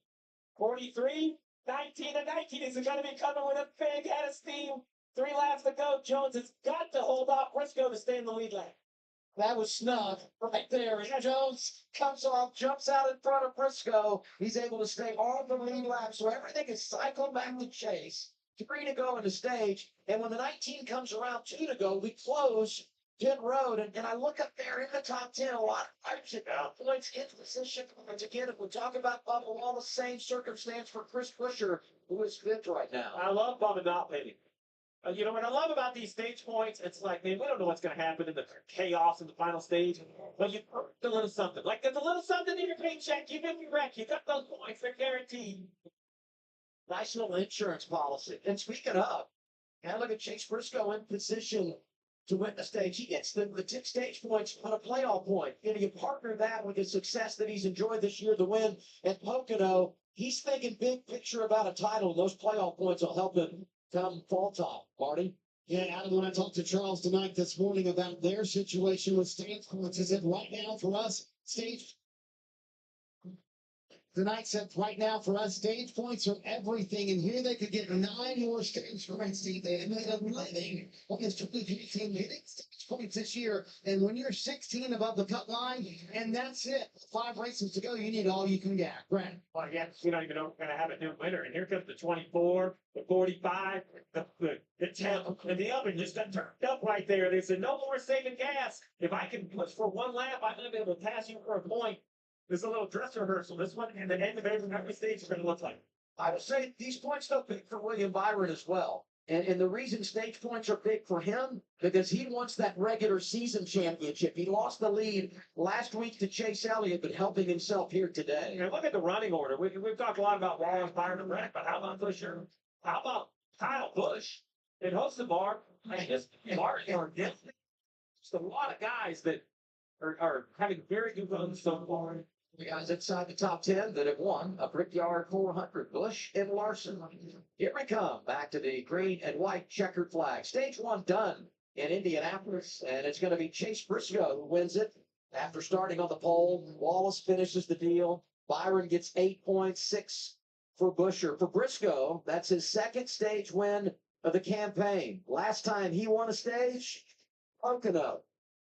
43, 19, and 19 is going to be coming with a big head of steam. 3 laps to go. Jones has got to hold off Briscoe to stay in the lead lap. That was snug right there. And Jones comes off, jumps out in front of Briscoe. He's able to stay on the lead lap. So everything is cycled back to Chase. 3 to go in the stage. And when the 19 comes around, 2 to go, we close pit road. And I look up there in the top 10, a lot of types of points in position. Once again, if we talk about Bubba, all the same circumstance for Chris Buescher, who is fifth right now. I love Bubba not leading. What I love about these stage points, it's like, man, we don't know what's going to happen in the chaos in the final stage, but you earned a little something. Like, there's a little something in your paycheck, even if you wreck, you got those points, they're guaranteed. Nice little insurance policy. And speaking of, now look at Chase Briscoe in position to win the stage. He gets the 10 stage points on a playoff point. And you partner that with the success that he's enjoyed this year, the win at Pocono. He's thinking big picture about a title. Those playoff points will help him come fall top. Marty? Yeah, Adam, when I talked to Charles tonight this morning about their situation with stage points, he said right now for us, stage tonight said right now for us, stage points are everything. And here they could get 9 more stage points. They had made a living on this team hitting stage points this year. And when you're 16 above the cut line, and that's it, 5 races to go, you need all you can get. Brent. Well, yeah, we don't even know if we're going to have a new winner. And here comes the 24, the 45, the 10, and the oven just got turned up right there. They said, no more saving gas. If I can push for 1 lap, I'm going to be able to pass you for a point. There's a little dress rehearsal. This one and the end of every stage is going to look like. I would say these points don't big for William Byron as well. And the reason stage points are big for him, because he wants that regular season championship. He lost the lead last week to Chase Elliott, but helping himself here today. And look at the running order. We've talked a lot about Wallace, Byron, and Brett, but how about Buescher? How about Kyle Busch and Hosenbar? And just Martin or Dempsey? Just a lot of guys that are having very good runs so far. The guys inside the top 10 that have won a Brickyard 400, Bush and Larson. Here we come, back to the green and white checkered flag. Stage 1 done in Indianapolis, and it's going to be Chase Briscoe who wins it after starting on the pole. Wallace finishes the deal. Byron gets 8 points, 6 for Busher. For Briscoe, that's his second stage win of the campaign. Last time he won a stage, Pocono.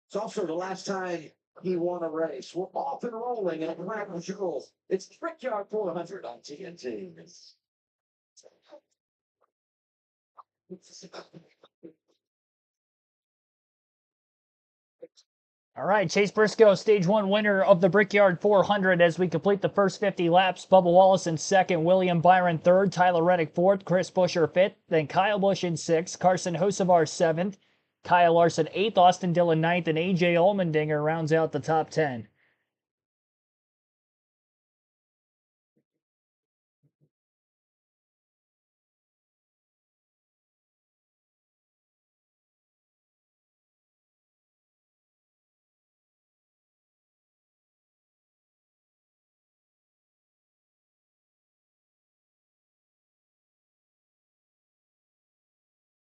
It's also the last time he won a race. We're off and rolling in a Crown Jewels. It's Brickyard 400 on TNT. All right, Chase Briscoe, stage 1 winner of the Brickyard 400 as we complete the first 50 laps. Bubba Wallace in second, William Byron third, Tyler Reddick fourth, Chris Busher fifth, then Kyle Busch in sixth, Carson Hocevar seventh, Kyle Larson eighth, Austin Dillon ninth, and AJ Allmendinger rounds out the top 10.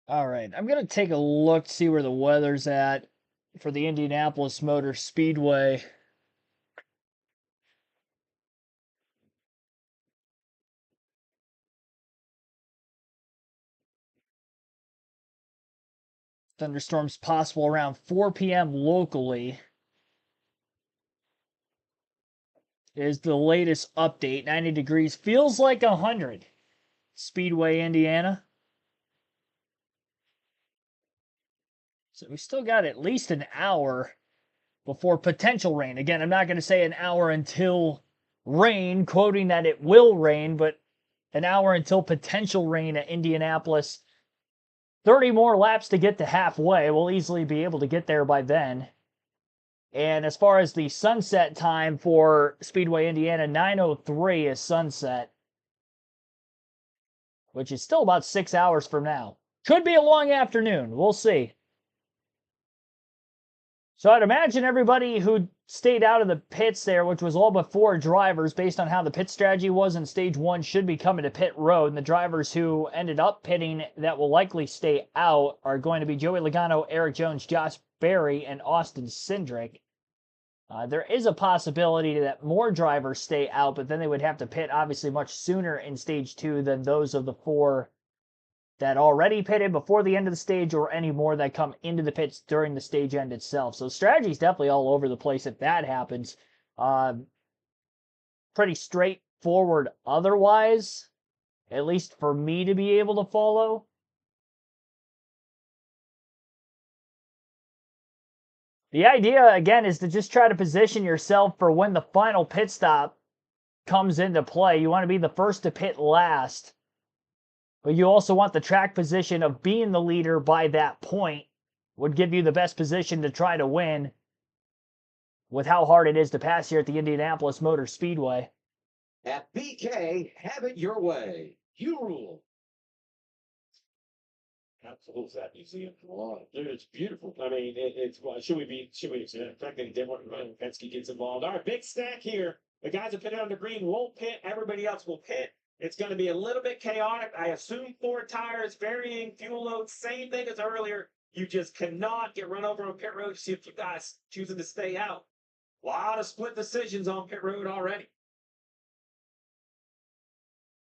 All right, I'm going to take a look to see where the weather's at for the Indianapolis Motor Speedway. Thunderstorms possible around 4 p.m. locally is the latest update. 90 degrees, feels like 100. Speedway, Indiana. So we still got at least an hour before potential rain. Again, I'm not going to say an hour until rain, quoting that it will rain, but an hour until potential rain at Indianapolis. 30 more laps to get to halfway. We'll easily be able to get there by then. And as far as the sunset time for Speedway, Indiana, 9:03 is sunset, which is still about 6 hours from now. Could be a long afternoon. We'll see. So I'd imagine everybody who stayed out of the pits there, which was all but 4 drivers, based on how the pit strategy was in Stage 1, should be coming to pit road. And the drivers who ended up pitting that will likely stay out are going to be Joey Logano, Eric Jones, Josh Berry, and Austin Cindric. There is a possibility that more drivers stay out, but then they would have to pit obviously much sooner in Stage 2 than those of the 4 that already pitted before the end of the stage, or any more that come into the pits during the stage end itself. So strategy is definitely all over the place if that happens. Pretty straightforward otherwise, at least for me to be able to follow. The idea, again, is to just try to position yourself for when the final pit stop comes into play. You want to be the first to pit last. But you also want the track position of being the leader by that point. Would give you the best position to try to win with how hard it is to pass here at the Indianapolis Motor Speedway. At BK, have it your way. You rule. Absolutely, that museum. Dude, it's beautiful. I mean, it's should we expect any different when Penske gets involved? All right, big stack here. The guys that pitted on the green won't pit. Everybody else will pit. It's going to be a little bit chaotic. I assume 4 tires, varying fuel loads, same thing as earlier. You just cannot get run over on pit road to see if you guys choosing to stay out. A lot of split decisions on pit road already.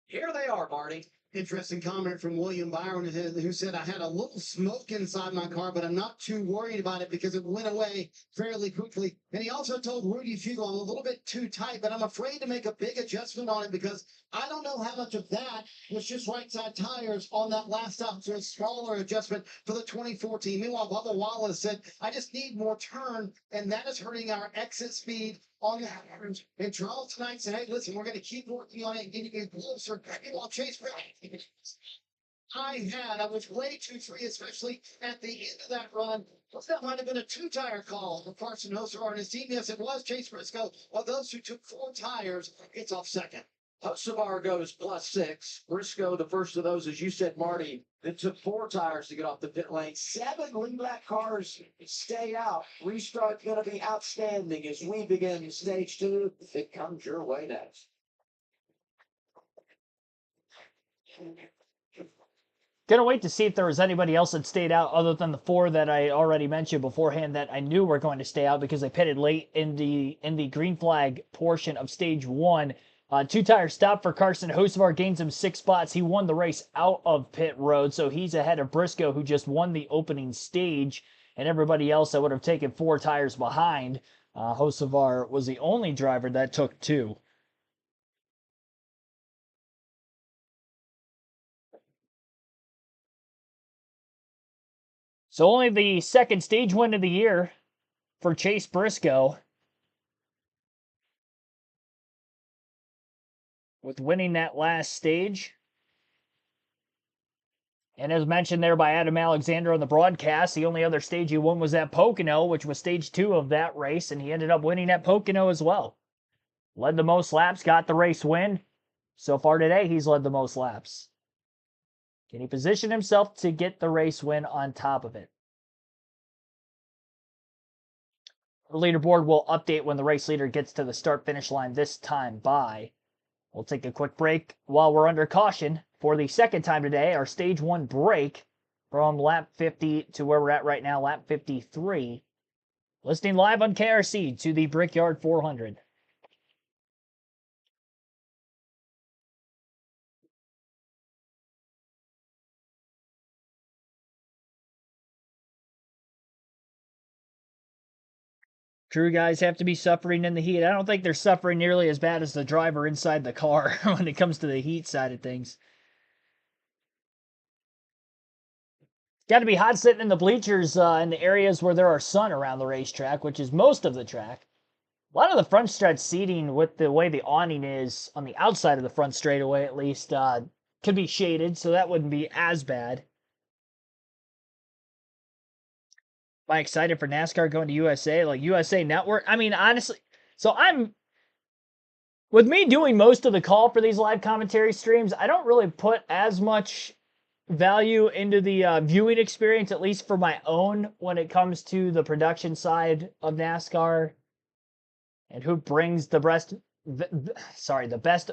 Here they are, Marty. Interesting comment from William Byron, who said, I had a little smoke inside my car, but I'm not too worried about it because it went away fairly quickly. And he also told Rudy Fugle, I'm a little bit too tight, but I'm afraid to make a big adjustment on it because I don't know how much of that was just right side tires on that last stop. So a smaller adjustment for the 2014. Meanwhile, Bubba Wallace said, I just need more turn, and that is hurting our exit speed on the average. And Charles tonight said, hey, listen, we're going to keep working on it and getting it closer. While Chase I was way too free, especially at the end of that run. That might have been a 2-tire call for Carson Hocevar and his team. Yes, it was Chase Briscoe. Of those who took 4 tires, it's off second. Hocevar goes +6. Briscoe, the first of those, as you said, Marty, it took 4 tires to get off the pit lane. 7 lead lap cars stay out. Restart going to be outstanding as we begin stage 2. It comes your way next. Gonna wait to see if there was anybody else that stayed out other than the 4 that I already mentioned beforehand that I knew were going to stay out because they pitted late in the green flag portion of stage 1. 2-tire stop for Carson Hocevar gains him 6 spots. He won the race out of pit road, so he's ahead of Briscoe, who just won the opening stage, and everybody else that would have taken 4 tires behind. Hocevar was the only driver that took 2. So only the second stage win of the year for Chase Briscoe, with winning that last stage. And as mentioned there by Adam Alexander on the broadcast, the only other stage he won was at Pocono, which was stage 2 of that race, and he ended up winning at Pocono as well. Led the most laps, got the race win. So far today, he's led the most laps. Can he position himself to get the race win on top of it? The leaderboard will update when the race leader gets to the start-finish line, this time by. We'll take a quick break while we're under caution for the second time today, our stage 1 break from lap 50 to where we're at right now, lap 53. Listening live on KRC to the Brickyard 400. Crew guys have to be suffering in the heat. I don't think they're suffering nearly as bad as the driver inside the car when it comes to the heat side of things. Got to be hot sitting in the bleachers in the areas where there are sun around the racetrack, which is most of the track. A lot of the front stretch seating, with the way the awning is on the outside of the front straightaway at least, could be shaded, so that wouldn't be as bad. Am I excited for NASCAR going to USA? Like USA Network? I mean, honestly, so with me doing most of the call for these live commentary streams, I don't really put as much value into the viewing experience, at least for my own, when it comes to the production side of NASCAR and who brings the best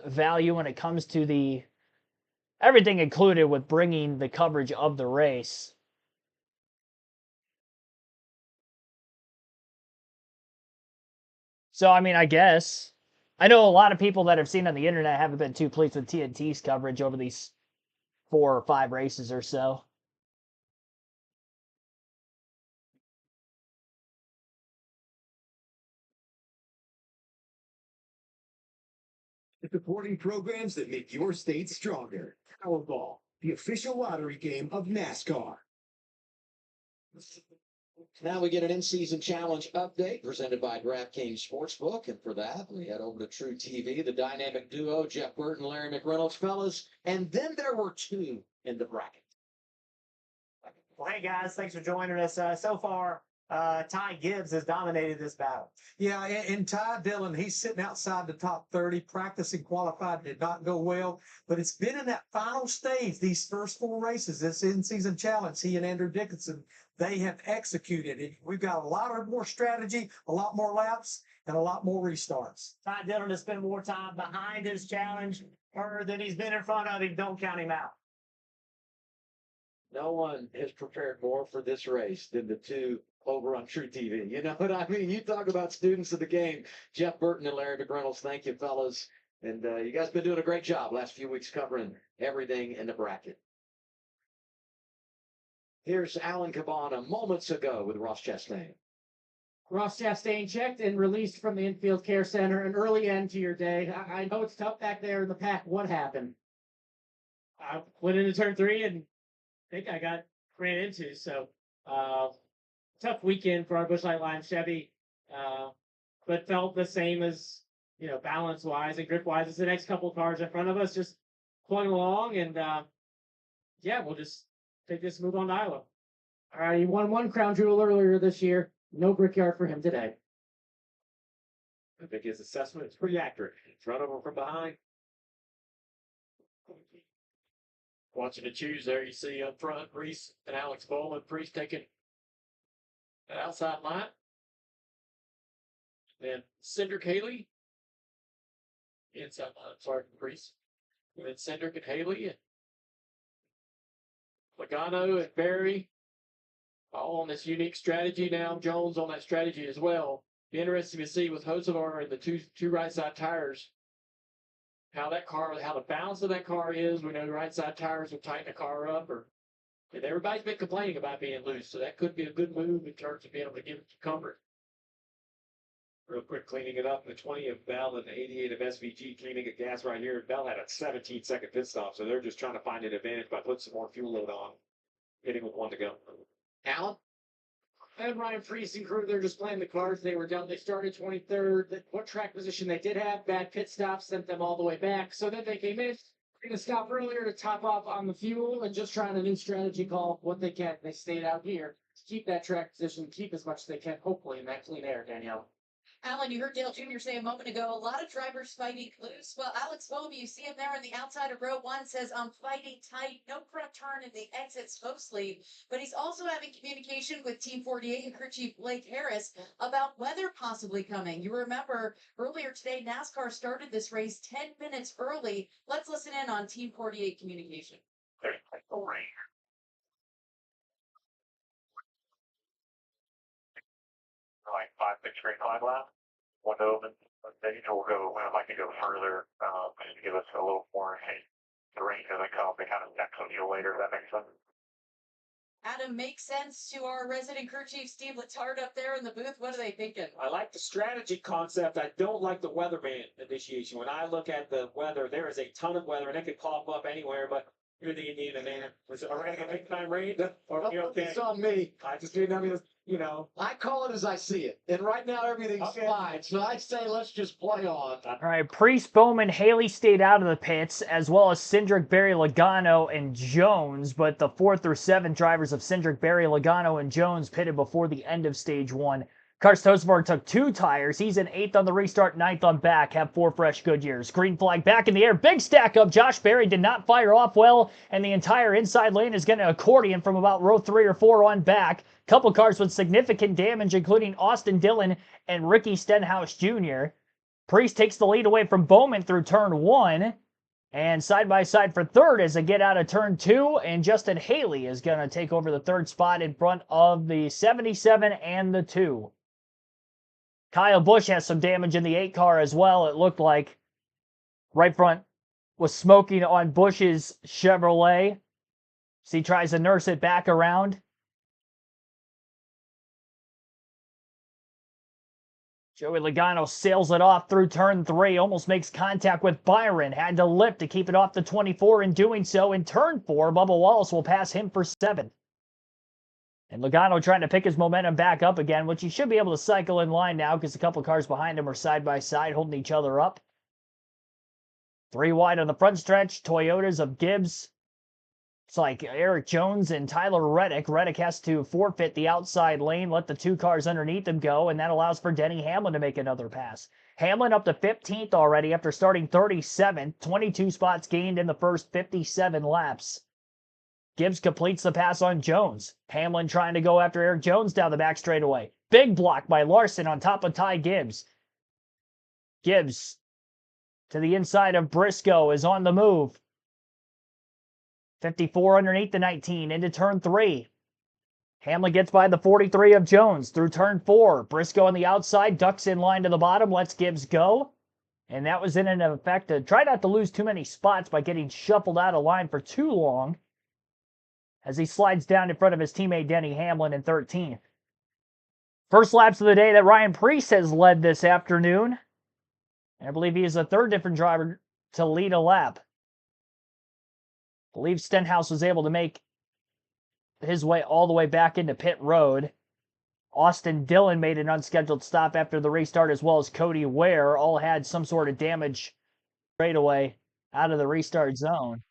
value when it comes to the everything included with bringing the coverage of the race. So, I mean, I guess. I know a lot of people that I've seen on the internet haven't been too pleased with TNT's coverage over these 4 or 5 races or so. Supporting programs that make your state stronger. Powerball, the official lottery game of NASCAR. Now we get an in-season challenge update presented by DraftKings Sportsbook. And for that, we head over to True TV, the dynamic duo, Jeff Burton, Larry McReynolds, fellas. And then there were 2 in the bracket. Well, hey guys, thanks for joining us. So far, Ty Gibbs has dominated this battle. Yeah, and Ty Dillon, he's sitting outside the top 30. Practicing qualified did not go well, but it's been in that final stage, these first 4 races, this in-season challenge, he and Andrew Dickinson, they have executed it. We've got a lot more strategy, a lot more laps, and a lot more restarts. Ty Dillon has spent more time behind his challenge than he's been in front of him. Don't count him out. No one has prepared more for this race than the 2 over on True TV. You know what I mean? You talk about students of the game. Jeff Burton and Larry McReynolds, thank you, fellas. And you guys been doing a great job last few weeks covering everything in the bracket. Here's Alan Cabana moments ago with Ross Chastain. Ross Chastain checked and released from the infield care center. An early end to your day. I know it's tough back there in the pack. What happened? I went into turn 3 and I think I got ran into. So tough weekend for our Busch Light Line Chevy, but felt the same as, balance wise and grip wise as the next couple of cars in front of us, just plugging along. And we'll just take this and move on to Iowa. All right, he won 1 crown jewel earlier this year. No Brickyard for him today. I think his assessment is pretty accurate. It's run over from behind. Watching the choose there, you see up front, Reese and Alex Bowman. Reese taking the outside line. Then Cindric Haley. Inside line, sorry, Reese. And then Cindric and Haley. And Logano and Barry. All on this unique strategy now. Jones on that strategy as well. Be interesting to see with Hocevar and the two right side tires. How the balance of that car is. We know the right side tires will tighten the car up, and everybody's been complaining about being loose, so that could be a good move in terms of being able to give it comfort. Real quick, cleaning it up. The 20 of Bell and the 88 of SVG cleaning at gas right here. Bell had a 17-second pit stop, so they're just trying to find an advantage by putting some more fuel load on, hitting with 1 to go. Alan? And Ryan Priest and crew, they're just playing the cards. They were down. They started 23rd. What track position they did have? Bad pit stop sent them all the way back. So then they came in. They're going to stop earlier to top off on the fuel and just trying a new strategy call what they can. They stayed out here to keep that track position, keep as much as they can, hopefully, in that clean air, Danielle. Alan, you heard Dale Jr. say a moment ago, a lot of drivers fighting loose. Well, Alex Bowman, you see him there on the outside of row 1, says, I'm fighting tight, no front turn in the exits mostly. But he's also having communication with Team 48 and crew chief Blake Harris about weather possibly coming. You remember earlier today, NASCAR started this race 10 minutes early. Let's listen in on Team 48 communication. Like 5-6 green flag lap. Window open. Then we'll go. I'd like to go further, just to give us a little more. Hey, the rain doesn't come. They kind of next on you later. If that makes sense. Adam, makes sense to our resident crew chief Steve Letard up there in the booth. What are they thinking? I like the strategy concept. I don't like the weatherman initiation. When I look at the weather, there is a ton of weather, and it could pop up anywhere, but you're the Indiana man. Was it already a big time rain? Or, It's on me. I just didn't have this, I call it as I see it. And right now, everything's Okay. fine. So I say let's just play on. All right, Priest, Bowman, Haley stayed out of the pits, as well as Cindric, Barry, Logano, and Jones. But the 4 through 7 drivers of Cindric, Barry, Logano, and Jones pitted before the end of stage 1. Karsten Hocevar took 2 tires. He's in 8th on the restart, 9th on back. Have 4 fresh Goodyears. Green flag back in the air. Big stack up. Josh Berry did not fire off well, and the entire inside lane is getting an accordion from about row 3 or 4 on back. Couple cars with significant damage, including Austin Dillon and Ricky Stenhouse Jr. Priest takes the lead away from Bowman through turn 1. And side by side for 3rd as they get out of turn 2. And Justin Haley is going to take over the 3rd spot in front of the 77 and the 2. Kyle Busch has some damage in the 8 car as well. It looked like right front was smoking on Busch's Chevrolet. So he tries to nurse it back around. Joey Logano sails it off through turn 3, almost makes contact with Byron. Had to lift to keep it off the 24 in doing so. In turn 4, Bubba Wallace will pass him for 7th. And Logano trying to pick his momentum back up again, which he should be able to cycle in line now because a couple cars behind him are side by side holding each other up. 3 wide on the front stretch. Toyotas of Gibbs. It's like Eric Jones and Tyler Reddick. Reddick has to forfeit the outside lane, let the 2 cars underneath him go, and that allows for Denny Hamlin to make another pass. Hamlin up to 15th already after starting 37th. 22 spots gained in the first 57 laps. Gibbs completes the pass on Jones. Hamlin trying to go after Eric Jones down the back straightaway. Big block by Larson on top of Ty Gibbs. Gibbs to the inside of Briscoe is on the move. 54 underneath the 19 into turn 3. Hamlin gets by the 43 of Jones through turn 4. Briscoe on the outside, ducks in line to the bottom, lets Gibbs go. And that was in an effect to try not to lose too many spots by getting shuffled out of line for too long, as he slides down in front of his teammate Denny Hamlin in 13th. First laps of the day that Ryan Preece has led this afternoon. And I believe he is the 3rd different driver to lead a lap. I believe Stenhouse was able to make his way all the way back into pit road. Austin Dillon made an unscheduled stop after the restart, as well as Cody Ware. All had some sort of damage straight away out of the restart zone.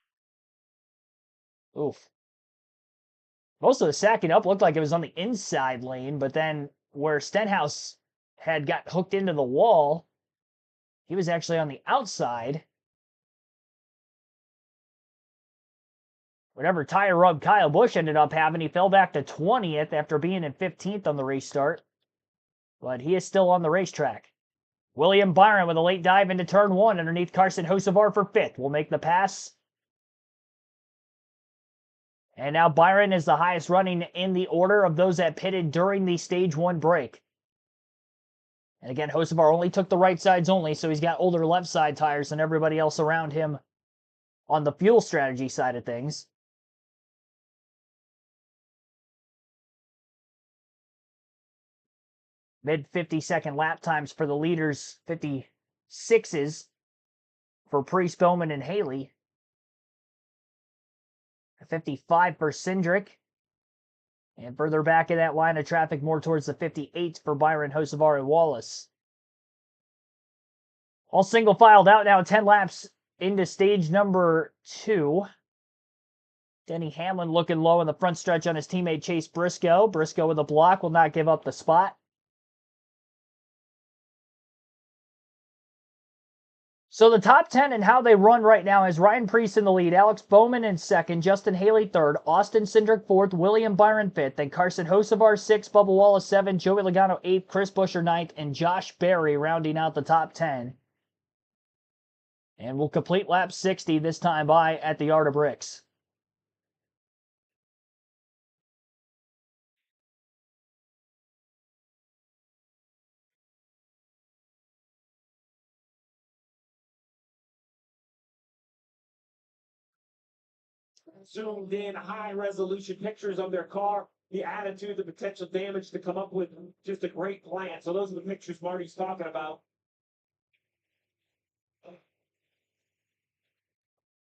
Oof. Most of the sacking up looked like it was on the inside lane, but then where Stenhouse had got hooked into the wall, he was actually on the outside. Whatever tire rub Kyle Busch ended up having, he fell back to 20th after being in 15th on the restart. But he is still on the racetrack. William Byron with a late dive into turn 1 underneath Carson Hocevar for 5th. Will make the pass. And now Byron is the highest running in the order of those that pitted during the stage 1 break. And again, Hocevar only took the right sides only, so he's got older left side tires than everybody else around him on the fuel strategy side of things. Mid 50-second lap times for the leaders, 56s for Priest, Bowman, and Haley. 55 for Cindric. And further back in that line of traffic, more towards the 58 for Byron, Hocevar, and Wallace. All single filed out now, 10 laps into stage number 2. Denny Hamlin looking low in the front stretch on his teammate Chase Briscoe. Briscoe with a block, will not give up the spot. So the top 10 and how they run right now is Ryan Preece in the lead, Alex Bowman in second, Justin Haley third, Austin Cindric fourth, William Byron fifth, then Carson Hocevar 6th, Bubba Wallace 7th, Joey Logano 8th, Chris Buescher 9th, and Josh Berry rounding out the top 10. And we'll complete lap 60 this time by at the Art of Bricks. Zoomed in high resolution pictures of their car, the attitude, the potential damage to come up with just a great plan. So those are the pictures Marty's talking about.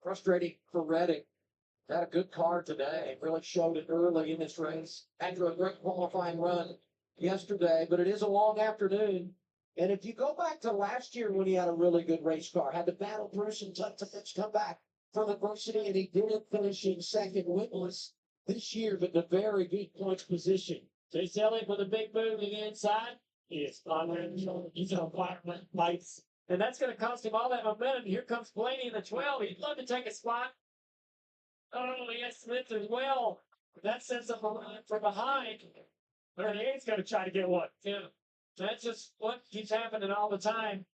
Frustrating for Reddick. Had a good car today. Really showed it early in this race. After a great qualifying run yesterday, but it is a long afternoon. And if you go back to last year when he had a really good race car, had to battle through some tough to come back from adversity, and he didn't finish in second winless this year, but in a very good points position. Chase Elliott with a big move to the inside. He's on fire lights. And that's going to cost him all that momentum. Here comes Blaney in the 12. He'd love to take a spot. Oh, he has Smith as well. That sets up a line from behind. But he's going to try to get one, too. That's just what keeps happening all the time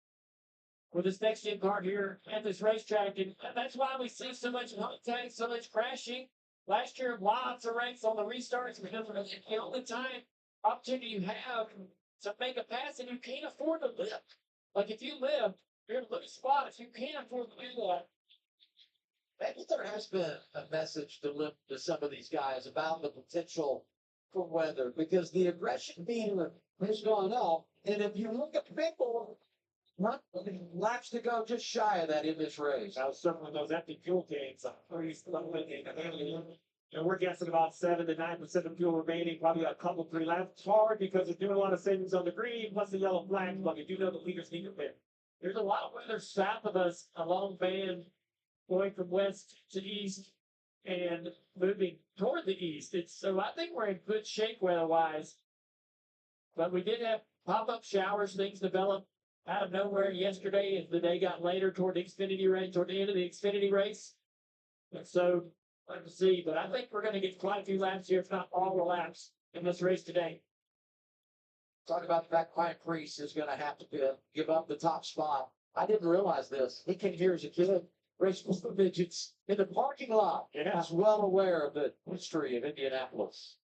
with this next gen car here at this racetrack. And that's why we see so much contact, so much crashing. Last year, lots of wrecks on the restarts because the only time opportunity you have to make a pass, and you can't afford to live. Like if you live, you're in a little spot, you can't afford to do that. Maybe there has been a message to some of these guys about the potential for weather, because the aggression meter has gone up. And if you look at people, laps to go just shy of that in this race. That was certainly those empty fuel tanks. And we're guessing about 7 to 9% of fuel remaining, probably a couple, 3 laps. It's hard because they're doing a lot of savings on the green, plus the yellow flags, but we do know the leaders need to win. There's a lot of weather south of us, a long band going from west to east and moving toward the east. So I think we're in good shape weather-wise. But we did have pop-up showers, things developed out of nowhere yesterday as the day got later toward the Xfinity race, toward the end of the Xfinity race. And so, let's see. But I think we're going to get quite a few laps here, if not all the laps in this race today. Talk about the fact Ryan Preece is going to have to give up the top spot. I didn't realize this. He came here as a kid, raced with midgets in the parking lot. Yeah. He's well aware of the history of Indianapolis.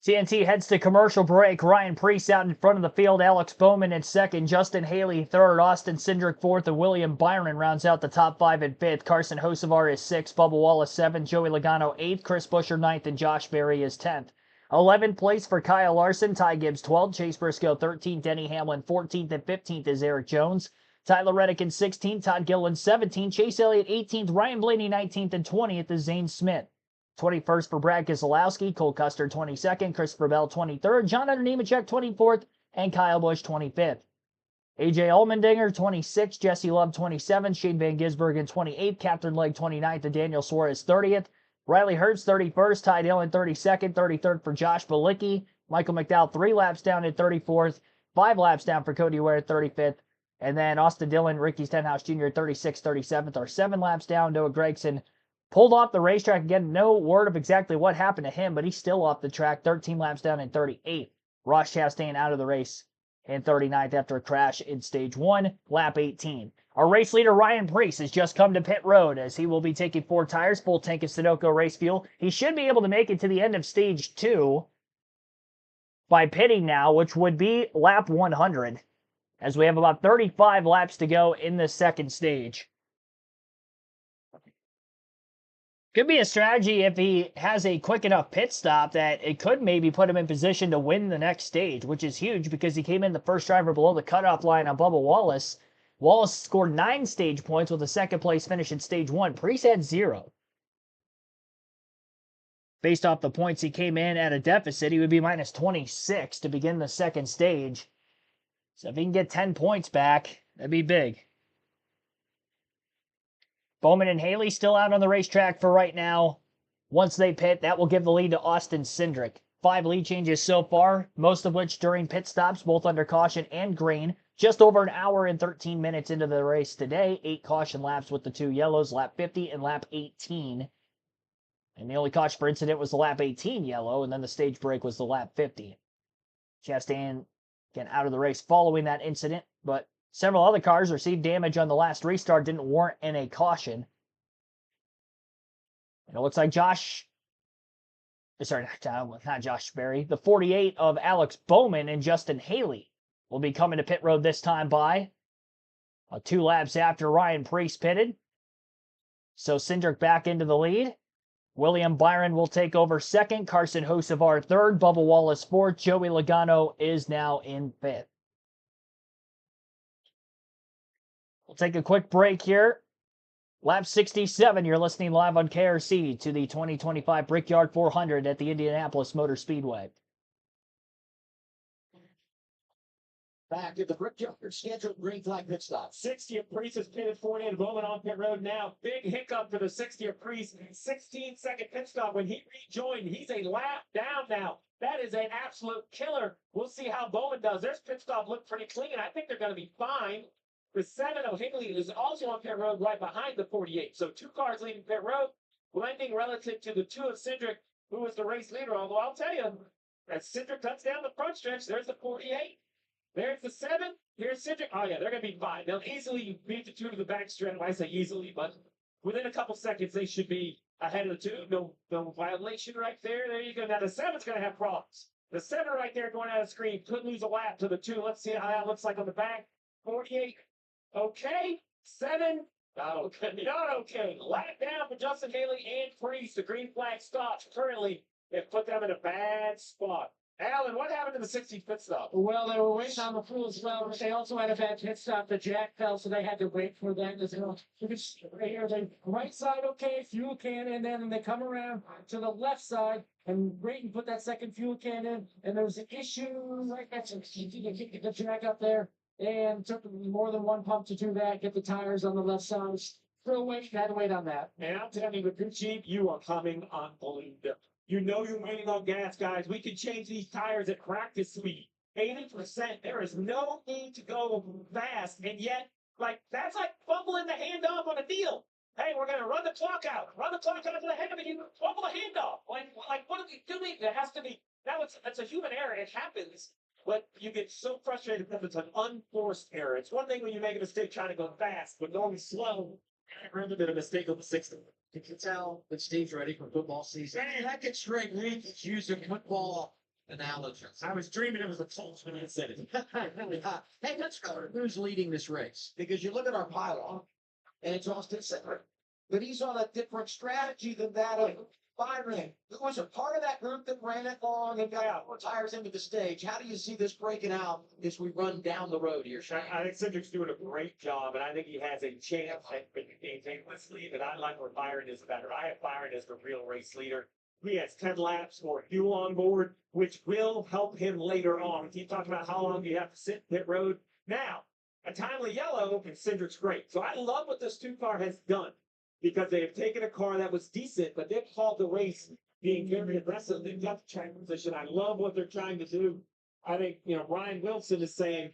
TNT heads to commercial break. Ryan Preece out in front of the field. Alex Bowman in second. Justin Haley third. Austin Cindric fourth. And William Byron rounds out the top 5 in 5th. Carson Hocevar is 6th. Bubba Wallace 7th. Joey Logano 8th. Chris Buescher 9th. And Josh Berry is 10th. 11th place for Kyle Larson. Ty Gibbs 12th. Chase Briscoe 13th. Denny Hamlin 14th. And 15th is Eric Jones. Tyler Reddick in 16th. Todd Gilliland 17th. Chase Elliott 18th. Ryan Blaney 19th. And 20th is Zane Smith. 21st for Brad Keselowski, Cole Custer 22nd, Christopher Bell 23rd, John Hunter Nemechek 24th, and Kyle Busch 25th. AJ Allmendinger 26th, Jesse Love 27th, Shane Van Gisbergen 28th, Captain Legg 29th, and Daniel Suarez 30th. Riley Herbst 31st, Ty Dillon 32nd, 33rd for Josh Bilicki, Michael McDowell 3 laps down at 34th, 5 laps down for Cody Ware at 35th, And then Austin Dillon, Ricky Stenhouse Jr., 36th, 37th are 7 laps down. Noah Gregson pulled off the racetrack. Again, no word of exactly what happened to him, but he's still off the track, 13 laps down in 38th. Ross Chastain out of the race in 39th after a crash in stage 1, lap 18. Our race leader, Ryan Preece, has just come to pit road as he will be taking 4 tires, full tank of Sunoco race fuel. He should be able to make it to the end of stage 2 by pitting now, which would be lap 100, as we have about 35 laps to go in the second stage. Could be a strategy if he has a quick enough pit stop that it could maybe put him in position to win the next stage, which is huge because he came in the first driver below the cutoff line on Bubba Wallace. Wallace scored 9 stage points with a second place finish in stage 1. Preece had 0. Based off the points he came in at a deficit, he would be minus 26 to begin the second stage. So if he can get 10 points back, that'd be big. Bowman and Haley still out on the racetrack for right now. Once they pit, that will give the lead to Austin Cindric. 5 lead changes so far, most of which during pit stops, both under caution and green. Just over an hour and 13 minutes into the race today. 8 caution laps with the 2 yellows, lap 50 and lap 18. And the only caution for incident was the lap 18 yellow, and then the stage break was the lap 50. Chastain again out of the race following that incident, but several other cars received damage on the last restart, didn't warrant a caution. And it looks like not Josh Berry, the 48 of Alex Bowman and Justin Haley will be coming to pit road this time by 2 laps after Ryan Preece pitted. So Cindric back into the lead. William Byron will take over second. Carson Hocevar third. Bubba Wallace fourth. Joey Logano is now in fifth. We'll take a quick break here. Lap 67, you're listening live on KRC to the 2025 Brickyard 400 at the Indianapolis Motor Speedway. Back at the Brickyard scheduled green flag pit stop. 60th Priest is pitted forward and Bowman on pit road now. Big hiccup for the 60th Priest. 16-second pit stop when he rejoined. He's a lap down now. That is an absolute killer. We'll see how Bowman does. Their pit stop looked pretty clean. I think they're going to be fine. The 7 O'Higley is also on pit road right behind the 48. So 2 cars leaving pit road, blending relative to the 2 of Cindric, who was the race leader. Although I'll tell you, as Cindric cuts down the front stretch, there's the 48. There's the 7. Here's Cindric. Oh, yeah, they're going to be fine. They'll easily beat the 2 to the back stretch. I say easily, but within a couple seconds, they should be ahead of the 2. No violation right there. There you go. Now, the 7's going to have problems. The 7 right there going out of screen could lose a lap to the 2. Let's see how that looks like on the back. 48. Okay. 7. Not okay. Not okay. Lap down for Justin Haley and Priest. The green flag stops currently. They've put them in a bad spot. Alan, what happened to the 60th pit stop? Well, they were waiting on the fuel as well, but they also had a bad pit stop. The jack fell, so they had to wait for that as well. You can see right here, the right side, okay, fuel can, and then they come around to the left side, and Brayton put that second fuel can in, and there was an issue like that. So they kicked the jack up there, and took more than one pump to do that, get the tires on the left side. Still wait, had to wait on that. And I'm telling you, with your Jeep, you are coming unglued. You know you're waiting on gas, guys. We can change these tires at practice speed. 80%. There is no need to go fast. And yet, that's like fumbling the handoff on a deal. Hey, we're going to run the clock out. Run the clock out to the head of it. You fumble the handoff. Like what are we doing? There has to be, that's a human error. It happens. But you get so frustrated because it's an unforced error. It's one thing when you make a mistake trying to go fast, but going slow. I remember did a mistake on the 60. You can tell that Steve's ready for football season. Man, that gets straight week. He's using football analogies. I was dreaming it was a Colts when I said it. Hey, let's go. Who's leading this race? Because you look at our pylon, and it's Austin Cindric. But he's on a different strategy than that of Byron, who was a part of that group that ran it long and got 4 tires into the stage. How do you see this breaking out as we run down the road here, Shane? I think Cindric's doing a great job, and I think he has a chance at maintaining this lead. And I like where Byron is better. I have Byron as the real race leader. He has 10 laps more fuel on board, which will help him later on. We keep talking about how long you have to sit in pit road. Now, a timely yellow, and Cindric's great. So I love what this 2-car has done, because they have taken a car that was decent, but they've called the race being very aggressive. They've got the track position. I love what they're trying to do. I think, Ryan Wilson is saying,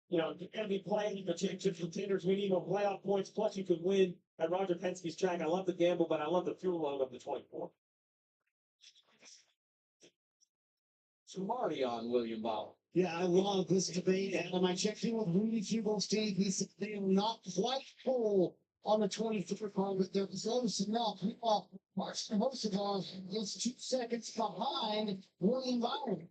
you know, you're going to be playing the championship contenders. We need more playoff points. Plus, you could win at Roger Penske's track. I love the gamble, but I love the fuel load of the 24. So Marty on William Ball. Yeah, I love this debate. And when I checked in with Rudy Steve, he said they are not quite full on the 23 car, but they're close enough. Meanwhile, Martin Hosegar is 2 seconds behind William Byron.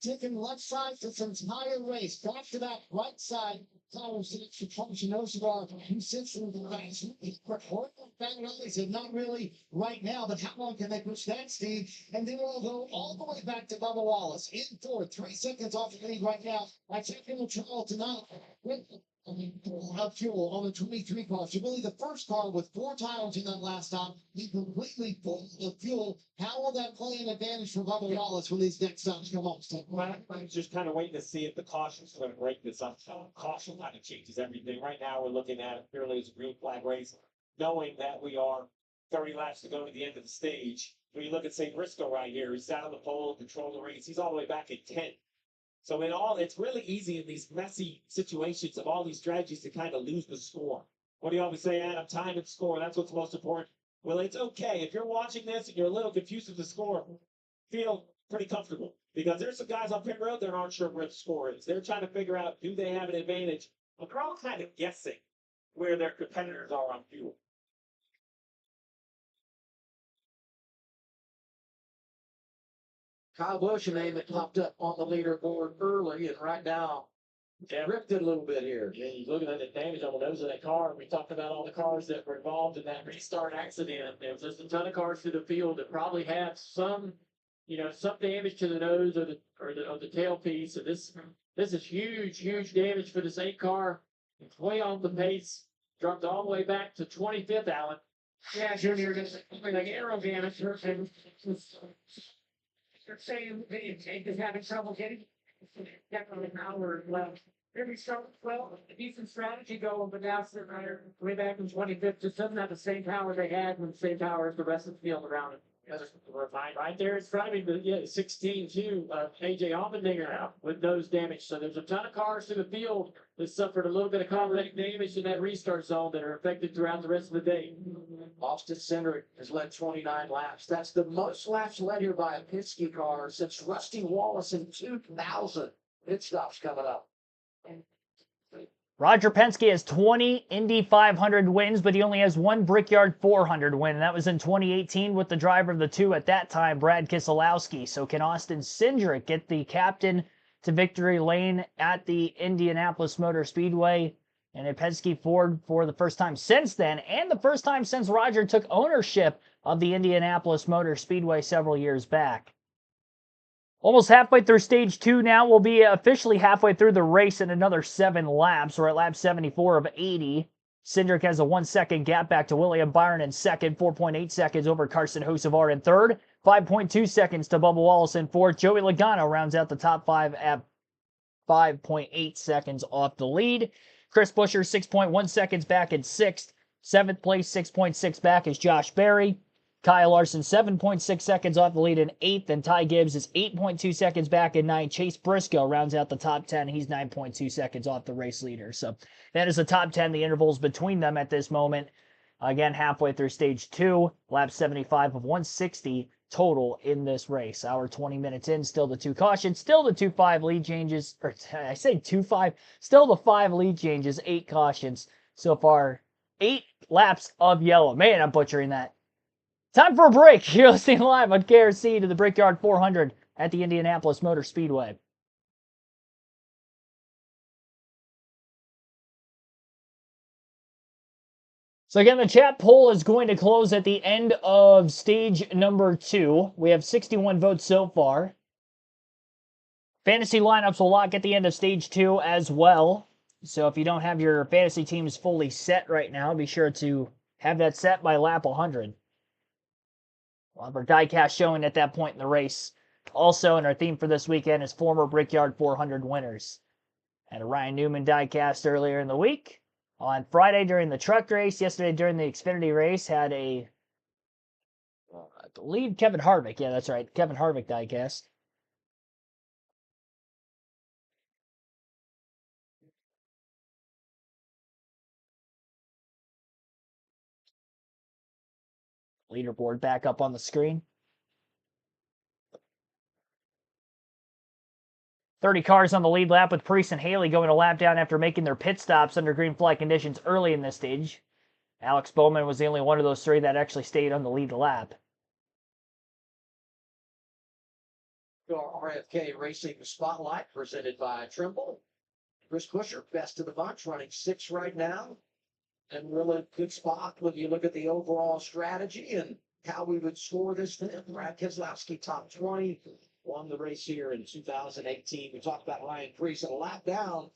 Taking left side this entire race, back to back right side. Tires sits for Martin Hosegar, who sits in the last He said, not really right now, but how long can they push that, Steve? And then we'll go all the way back to Bubba Wallace in fourth, 3 seconds off the lead right now. I checked in the trial tonight with fuel on the 23 car. So really the first car with 4 tires in that last stop, he completely full of fuel. How will that play an advantage for Bubba Wallace when these next stops come on? Well, I'm just kind of waiting to see if the caution's going to break this up. Caution kind of changes everything. Right now, we're looking at it purely as a green flag race, knowing that we are 30 laps to go to the end of the stage. When you look at, say, Briscoe right here, he's out on the pole, control the race. He's all the way back at 10. So it's really easy in these messy situations of all these strategies to kind of lose the score. What do you always say, Adam? Time and score. That's what's most important. Well, it's okay. If you're watching this and you're a little confused with the score, feel pretty comfortable. Because there's some guys on pit road that aren't sure where the score is. They're trying to figure out, do they have an advantage? But they're all kind of guessing where their competitors are on fuel. Kyle Busch, a name that popped up on the leaderboard early, and right now drifted a little bit here. Yeah, you look at the damage on the nose of that car. We talked about all the cars that were involved in that restart accident. There was just a ton of cars through the field that probably have some, some damage to the nose or the tailpiece. So this is huge damage for this 8 car. It's way off the pace. Dropped all the way back to 25th, Alan. Yeah, Junior, just like aero damage. They're saying the tank is having trouble getting definitely an hour left. Maybe start well, a decent strategy going, but now they're way back in 25th. Just doesn't have the same power they had and the same power as the rest of the field around it. Right there in front of me, the 16 too, AJ Allmendinger with nose damage. So there's a ton of cars through the field that suffered a little bit of cosmetic damage in that restart zone that are affected throughout the rest of the day. Austin Cindric has led 29 laps. That's the most laps led here by a Penske car since Rusty Wallace in 2000. Pit stops coming up. Roger Penske has 20 Indy 500 wins, but he only has 1 Brickyard 400 win. And that was in 2018 with the driver of the 2 at that time, Brad Keselowski. So can Austin Cindric get the captain to victory lane at the Indianapolis Motor Speedway and a Penske Ford for the first time since then, and the first time since Roger took ownership of the Indianapolis Motor Speedway several years back? Almost halfway through stage 2 now. We'll be officially halfway through the race in another 7 laps. We're at lap 74 of 80. Cindric has a 1-second gap back to William Byron in second, 4.8 seconds over Carson Hocevar in third, 5.2 seconds to Bubba Wallace in fourth. Joey Logano rounds out the top 5 at 5.8 seconds off the lead. Chris Buescher 6.1 seconds back in sixth. 7th place, 6.6 back is Josh Berry. Kyle Larson, 7.6 seconds off the lead in 8th, and Ty Gibbs is 8.2 seconds back in 9th. Chase Briscoe rounds out the top 10. He's 9.2 seconds off the race leader. So that is the top 10, the intervals between them at this moment. Again, halfway through stage 2, lap 75 of 160 total in this race. Hour 20 minutes in, still the 2 cautions, still the 2-5 lead changes, or I say 2-5, still the 5 lead changes, 8 cautions so far. 8 laps of yellow. Man, I'm butchering that. Time for a break. You're listening live on KRC to the Brickyard 400 at the Indianapolis Motor Speedway. So again, the chat poll is going to close at the end of stage number 2. We have 61 votes so far. Fantasy lineups will lock at the end of stage 2 as well. So if you don't have your fantasy teams fully set right now, be sure to have that set by lap 100. We'll have our diecast showing at that point in the race. Also, and our theme for this weekend is former Brickyard 400 winners. Had a Ryan Newman diecast earlier in the week. On Friday during the truck race. Yesterday during the Xfinity race had I believe Kevin Harvick. Yeah, that's right. Kevin Harvick diecast. Leaderboard back up on the screen. 30 cars on the lead lap with Priest and Haley going a lap down after making their pit stops under green flag conditions early in this stage. Alex Bowman was the only one of those three that actually stayed on the lead lap. Our RFK Racing Spotlight presented by Trimble. Chris Busher, best of the bunch, running 6 right now. And really good spot when you look at the overall strategy and how we would score this thing. Brad Keselowski, top 20, won the race here in 2018. We talked about Ryan Preece a lap down,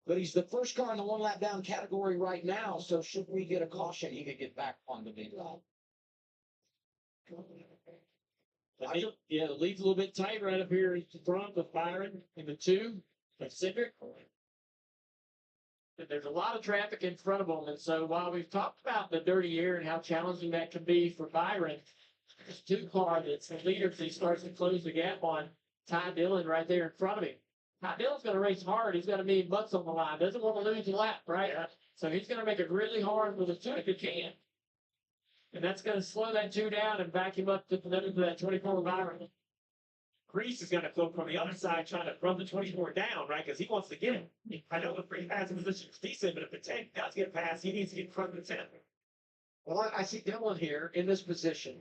but he's the first car in the 1 lap down category right now. So should we get a caution, he could get back on the lead lap. Yeah, the lead's a little bit tight right up here in front with Byron in the 2, and Cedric. There's a lot of traffic in front of them, and so while we've talked about the dirty air and how challenging that can be for Byron, there's 2 cars that's the leader, so he starts to close the gap on Ty Dillon right there in front of him. Ty Dillon's going to race hard. He's got $1 million on the line. Doesn't want to lose a lap, right? Yeah. So he's going to make it really hard with his 2 if he can. And that's going to slow that 2 down and back him up to that 24 Byron. Priest is going to go from the other side trying to run the 24 down, right? Because he wants to get him. I know the free passing position is decent, but if the 10 does get past, he needs to get in front of the 10. Well, I see Dillon here in this position.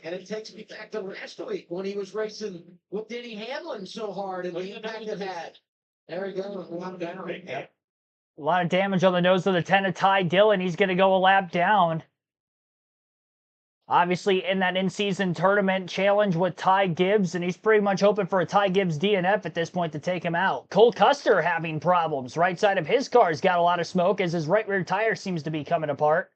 And it takes me back to last week when he was racing with Denny Hamlin so hard and the impact it had. There he goes, one down. A lot of damage on the nose of the 10 of Ty Dillon. He's going to go a lap down. Obviously in that in-season tournament challenge with Ty Gibbs, and he's pretty much hoping for a Ty Gibbs DNF at this point to take him out. Cole Custer having problems. Right side of his car's got a lot of smoke as his right rear tire seems to be coming apart.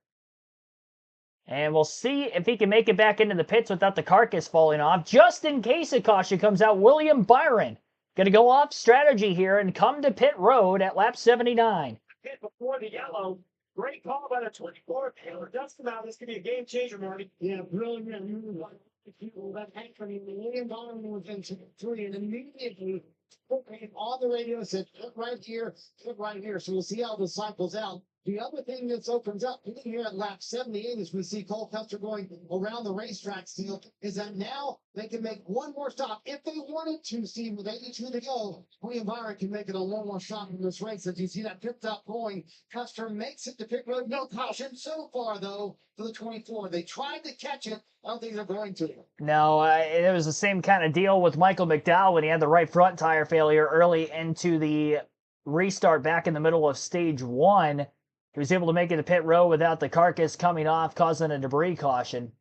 And we'll see if he can make it back into the pits without the carcass falling off. Just in case a caution comes out, William Byron going to go off strategy here and come to pit road at lap 79. Hit before the yellow. Great call by the 24. Taylor Dustin out. This could be a game changer, Marty. Yeah, brilliant. That happening. William Byron was in 3 and immediately on the radio said, put right here, put right here. So we'll see how this cycles out. The other thing that opens up here at lap 78 as we see Cole Custer going around the racetrack still is that now they can make one more stop. If they wanted to, Steve, with 82 to go, William Byron can make it a one more shot in this race. As you see that pit stop going, Custer makes it to pit road. No caution so far, though, for the 24. They tried to catch it. I don't think they're going to. No, it was the same kind of deal with Michael McDowell when he had the right front tire failure early into the restart back in the middle of stage 1. He was able to make it to pit row without the carcass coming off, causing a debris caution.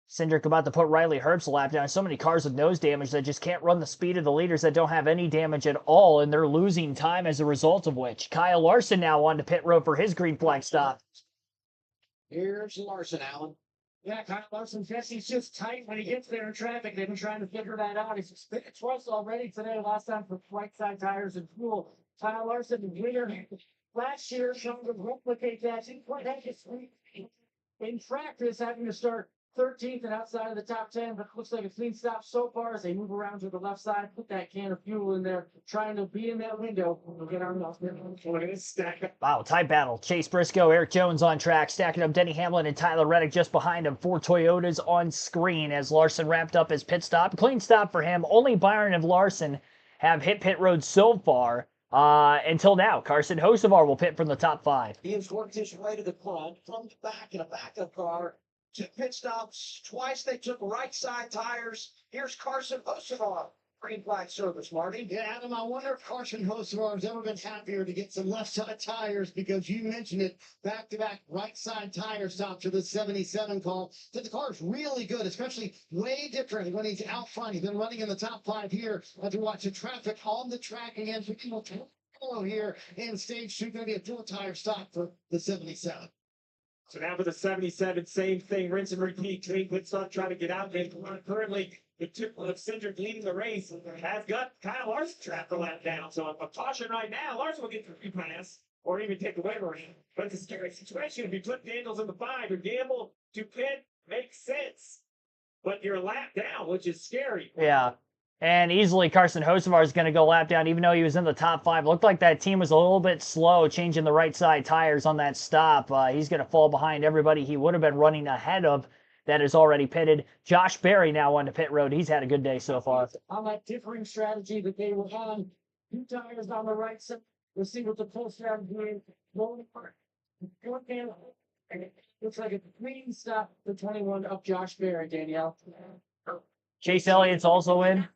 Cindric about to put Riley Herbst a lap down. So many cars with nose damage that just can't run the speed of the leaders that don't have any damage at all, and they're losing time as a result of which. Kyle Larson now on to pit row for his green flag stop. Here's Larson, Allen. Yeah, Kyle Larson, Jesse's just tight when he gets there in traffic. They've been trying to figure that out. He's spit twice already today, last time for right side tires and fuel. Kyle Larson, the leader. Last year, trying to replicate that. He quite had his in practice, having to start 13th and outside of the top 10, but it looks like a clean stop so far as they move around to the left side, put that can of fuel in there, trying to be in that window. We'll get our Wow, tight battle. Chase Briscoe, Eric Jones on track, stacking up Denny Hamlin and Tyler Reddick just behind him. 4 Toyotas on screen as Larson wrapped up his pit stop. Clean stop for him. Only Byron and Larson have hit pit road so far. Until now, Carson Hocevar will pit from the top 5. He has worked his way to the front, from the back in a backup car. 2 pit stops. Twice they took right side tires. Here's Carson Hocevar. Green flag service, Marty. Yeah, Adam, I wonder if Carson Hocevar has ever been happier to get some left side tires because you mentioned it, back-to-back right side tire stops to the 77 call. So the car's really good, especially way different when he's out front. He's been running in the top 5 here as we watch the traffic on the track again. So here in stage 2, going to be a full tire stop for the 77. So now for the 77, same thing, rinse and repeat. Clean pit stop, trying to get out there. Currently, the Cindric leading the race has got Kyle Larson trapped the lap down. So a caution right now. Larson will get the free pass or even take away from him. But it's a scary situation. If you put Daniels in the 5, your gamble to pit makes sense. But you're a lap down, which is scary. Yeah. And easily Carson Hocevar is going to go lap down, even though he was in the top 5. Looked like that team was a little bit slow changing the right side tires on that stop. He's going to fall behind everybody he would have been running ahead of. that is already pitted. Josh Berry now on the pit road. He's had a good day so far. On that differing strategy that they were on, 2 tires on the right side, the single to full strategy, rolling part. And it looks like a clean stop, the 21 of Josh Berry, Danielle. Chase Elliott's also in.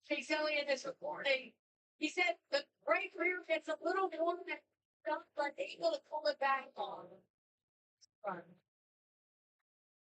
Chase Elliott is reporting. He said the right rear gets a little warm and stuff, but able to pull it back on.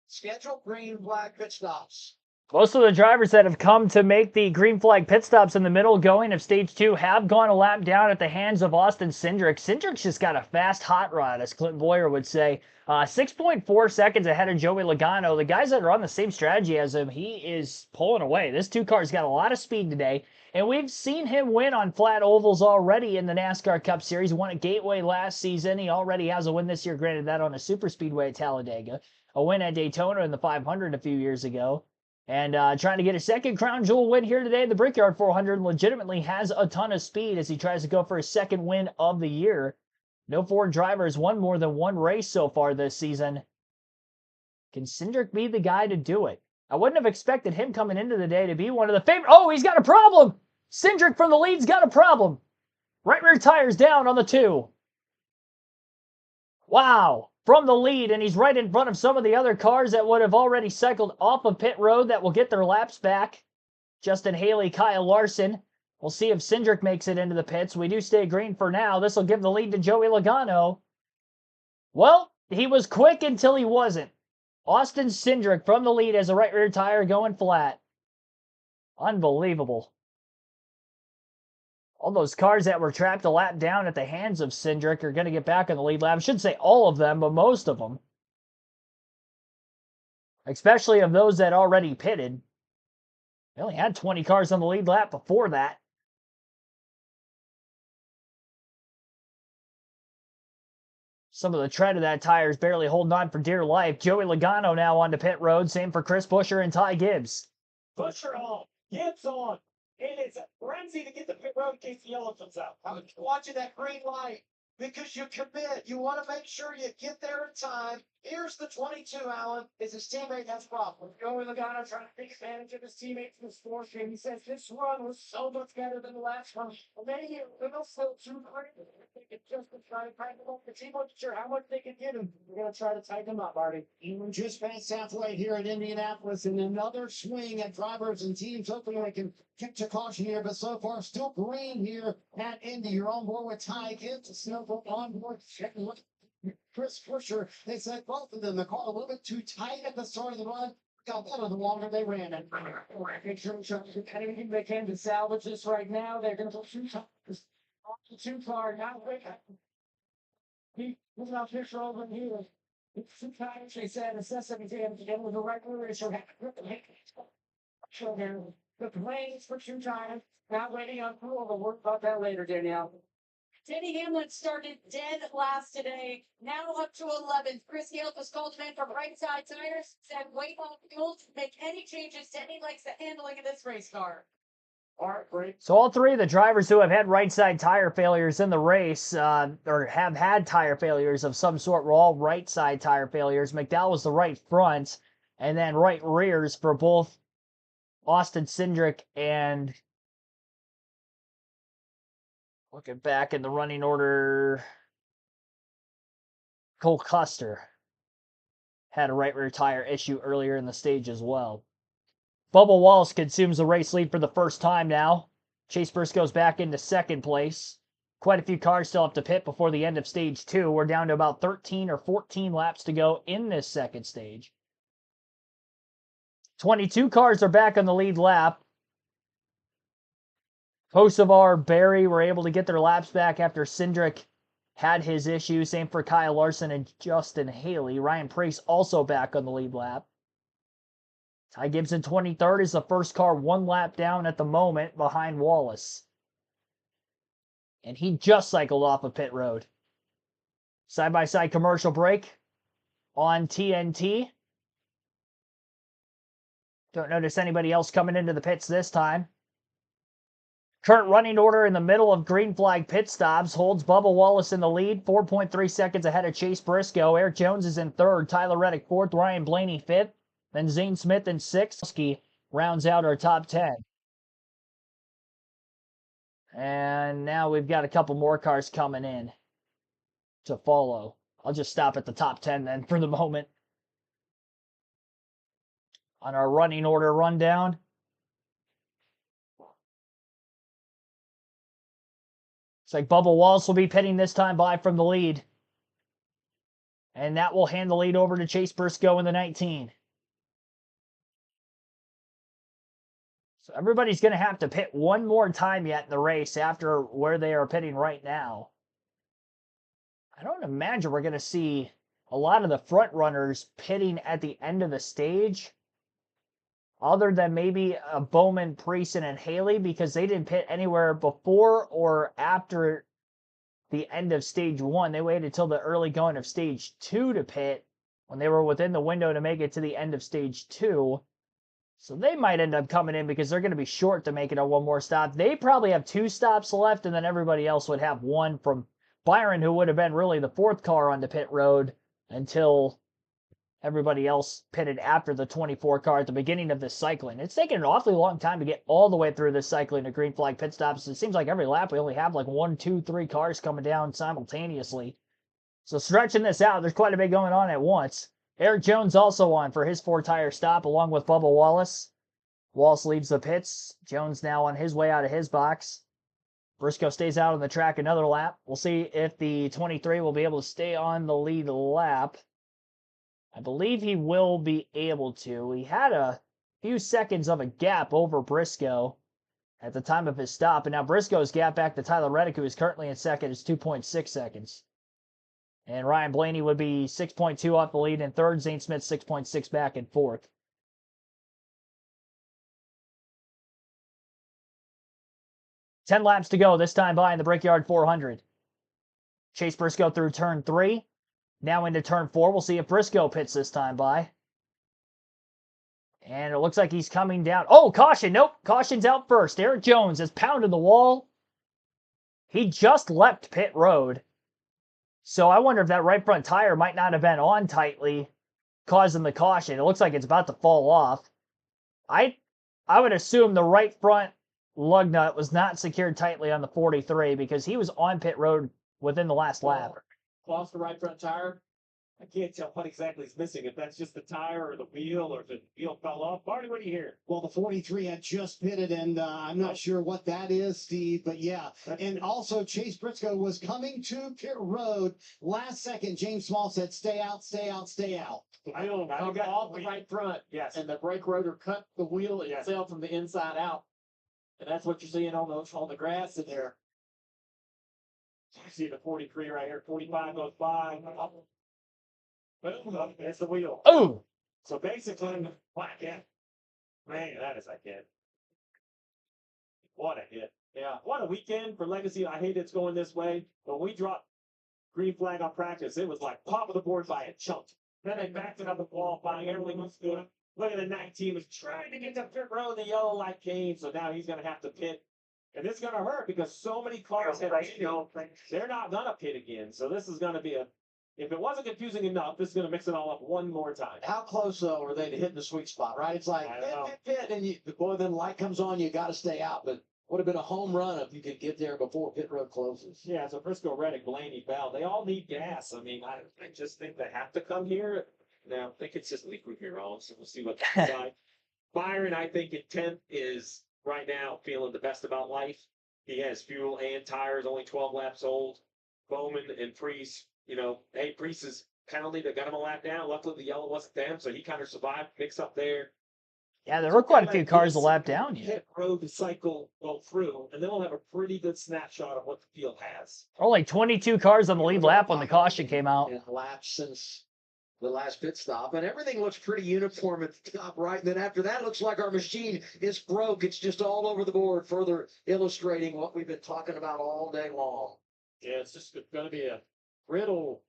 Scheduled green flag pit stops. Most of the drivers that have come to make the green flag pit stops in the middle going of stage 2 have gone a lap down at the hands of Austin Cindric. Cindric's just got a fast hot rod, as Clint Boyer would say. 6.4 seconds ahead of Joey Logano. The guys that are on the same strategy as him, he is pulling away. This 2-car's got a lot of speed today, and we've seen him win on flat ovals already in the NASCAR Cup Series. He won at Gateway last season. He already has a win this year, granted that on a super speedway at Talladega. A win at Daytona in the 500 a few years ago. And trying to get a second crown jewel win here today. The Brickyard 400 legitimately has a ton of speed as he tries to go for his second win of the year. No Ford driver has won more than one race so far this season. Can Cindric be the guy to do it? I wouldn't have expected him coming into the day to be one of the favorite. Oh, he's got a problem. Cindric from the lead's got a problem. Right rear tire's down on the 2. Wow. From the lead, and he's right in front of some of the other cars that would have already cycled off of pit road that will get their laps back. Justin Haley, Kyle Larson. We'll see if Cindric makes it into the pits. We do stay green for now. This will give the lead to Joey Logano. Well, he was quick until he wasn't. Austin Cindric from the lead as a right rear tire going flat. Unbelievable. All those cars that were trapped a lap down at the hands of Cindric are going to get back on the lead lap. I shouldn't say all of them, but most of them. Especially of those that already pitted. They only had 20 cars on the lead lap before that. Some of the tread of that tire is barely holding on for dear life. Joey Logano now on to pit road. Same for Chris Buescher and Ty Gibbs. Buescher on, Gibbs on. And it's a frenzy to get the pit road in case the yellow comes out. I'm watching that green light because you commit. You want to make sure you get there in time. Here's the 22, Alan. Is his teammate has problems. Joey Logano trying to take advantage of his teammates in the sports game. He says this run was so much better than the last one. Well, maybe a little still too great. They could just try to tighten him up. The team wasn't sure how much they could get him. We're going to try to tighten him up, Marty. Even just past halfway here in Indianapolis, and another swing at drivers and teams. Hopefully they can kick to caution here, but so far still green here at Indy. You're on board with Ty Gibbs, Snowball on board. Checking with Chris Buescher. They said both of them, the car a little bit too tight at the start of the run. Got better the longer they ran it. Make sure anything they can to salvage this right now. They're going to put 2 tires off the 2-car. Not quick. He's not picture over here. It's 2 tires. They said necessity to get with the right rear. So the planes for 2 tires. Not waiting on approval. We'll work about that later, Danielle. Denny Hamlin started dead last today, now up to 11th. Chris Gale was called in from right side tires, said wait on fuel to make any changes to any legs the handling of this race car. All right, great. So all 3 of the drivers who have had right side tire failures in the race, or have had tire failures of some sort, were all right side tire failures. McDowell was the right front, and then right rears for both Austin Cindric and, looking back in the running order, Cole Custer had a right rear tire issue earlier in the stage as well. Bubba Wallace consumes the race lead for the first time now. Chase Briscoe's back into second place. Quite a few cars still have to pit before the end of stage 2. We're down to about 13 or 14 laps to go in this second stage. 22 cars are back on the lead lap. Kosovar, Berry were able to get their laps back after Cindric had his issue. Same for Kyle Larson and Justin Haley. Ryan Preece also back on the lead lap. Ty Gibson 23rd is the first car 1 lap down at the moment behind Wallace. And he just cycled off of pit road. Side-by-side commercial break on TNT. Don't notice anybody else coming into the pits this time. Current running order in the middle of green flag pit stops holds Bubba Wallace in the lead, 4.3 seconds ahead of Chase Briscoe. Eric Jones is in third, Tyler Reddick fourth, Ryan Blaney fifth, then Zane Smith in sixth. Rounds out our top 10. And now we've got a couple more cars coming in to follow. I'll just stop at the top 10 then for the moment. On our running order rundown. It's like Bubba Wallace will be pitting this time by from the lead. And that will hand the lead over to Chase Briscoe in the 19. So everybody's going to have to pit one more time yet in the race after where they are pitting right now. I don't imagine we're going to see a lot of the front runners pitting at the end of the stage, other than maybe Bowman, Preeson, and Haley, because they didn't pit anywhere before or after the end of stage 1. They waited till the early going of stage 2 to pit when they were within the window to make it to the end of stage 2. So they might end up coming in because they're going to be short to make it on one more stop. They probably have 2 stops left, and then everybody else would have 1 from Byron, who would have been really the 4th car on the pit road until everybody else pitted after the 24 car at the beginning of this cycling. It's taken an awfully long time to get all the way through this cycling to green flag pit stops. It seems like every lap we only have like 1, 2, 3 cars coming down simultaneously. So stretching this out, there's quite a bit going on at once. Eric Jones also on for his 4-tire stop along with Bubba Wallace. Wallace leaves the pits. Jones now on his way out of his box. Briscoe stays out on the track another lap. We'll see if the 23 will be able to stay on the lead lap. I believe he will be able to. He had a few seconds of a gap over Briscoe at the time of his stop, and now Briscoe's gap back to Tyler Reddick, who is currently in second, is 2.6 seconds. And Ryan Blaney would be 6.2 off the lead in third. Zane Smith 6.6 back in fourth. Ten laps to go this time by in the Brickyard 400. Chase Briscoe through turn 3. Now into turn 4. We'll see if Briscoe pits this time by. And it looks like he's coming down. Oh, caution. Nope. Caution's out first. Eric Jones has pounded the wall. He just left pit road. So I wonder if that right front tire might not have been on tightly, causing the caution. It looks like it's about to fall off. I would assume the right front lug nut was not secured tightly on the 43 because he was on pit road within the last lap. Lost the right front tire. I can't tell what exactly is missing. If that's just the tire or the wheel, or if the wheel fell off. Marty, what do you hear? Well, the 43 had just pitted, and I'm not sure what that is, Steve, but yeah. And also, Chase Briscoe was coming to pit road. Last second, James Small said, stay out, stay out, stay out. The wheel come off the right front. Yes. And the brake rotor cut the wheel itself from the inside out. And that's what you're seeing on the grass in there. You see the 43 right here. 45 goes by. Boom, there's the wheel. Oh! So basically, what a hit. Man, that is a hit. What a hit. Yeah, what a weekend for Legacy. I hate it's going this way. When we dropped green flag on practice, it was like pop of the board by a chunk. Then they backed it up in qualifying. Everything was good. Look at the 19 was trying to get to pit road. The yellow light came, so now he's going to have to pit. And it's going to hurt because so many cars have pitted. They're not going to pit again. So this is going to be a, if it wasn't confusing enough, this is going to mix it all up one more time. How close, though, are they to hitting the sweet spot, right? It's like, pit, and then light comes on, you got to stay out. But would have been a home run if you could get there before pit road closes. Yeah, so Briscoe, Reddick, Blaney, Bell, they all need gas. I mean, I just think they have to come here. Now, I think it's just leak root here on, so we'll see what they decide. Byron, I think in 10th is right now feeling the best about life. He has fuel and tires, only 12 laps old. Bowman and Priest, hey, Priest is penalty that got him a lap down. Luckily, the yellow wasn't them, so he kind of survived. Mix up there. Yeah, there were quite a few cars a lap down yet. Pit road to cycle go through, and then we'll have a pretty good snapshot of what the field has. Only 22 cars on the lead lap when the caution came out. And laps since the last pit stop, and everything looks pretty uniform at the top right. And then after that, it looks like our machine is broke. It's just all over the board, further illustrating what we've been talking about all day long. Yeah, it's just going to be a riddle,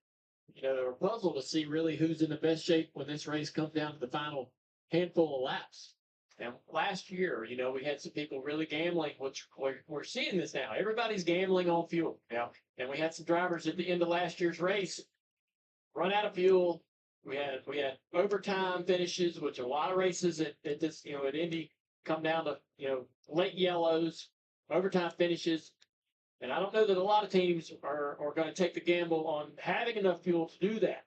or puzzle to see really who's in the best shape when this race comes down to the final handful of laps. And last year, we had some people really gambling, which we're seeing this now. Everybody's gambling on fuel. Yeah. And we had some drivers at the end of last year's race run out of fuel. We had overtime finishes, which a lot of races at this, at Indy come down to, late yellows, overtime finishes. And I don't know that a lot of teams are going to take the gamble on having enough fuel to do that.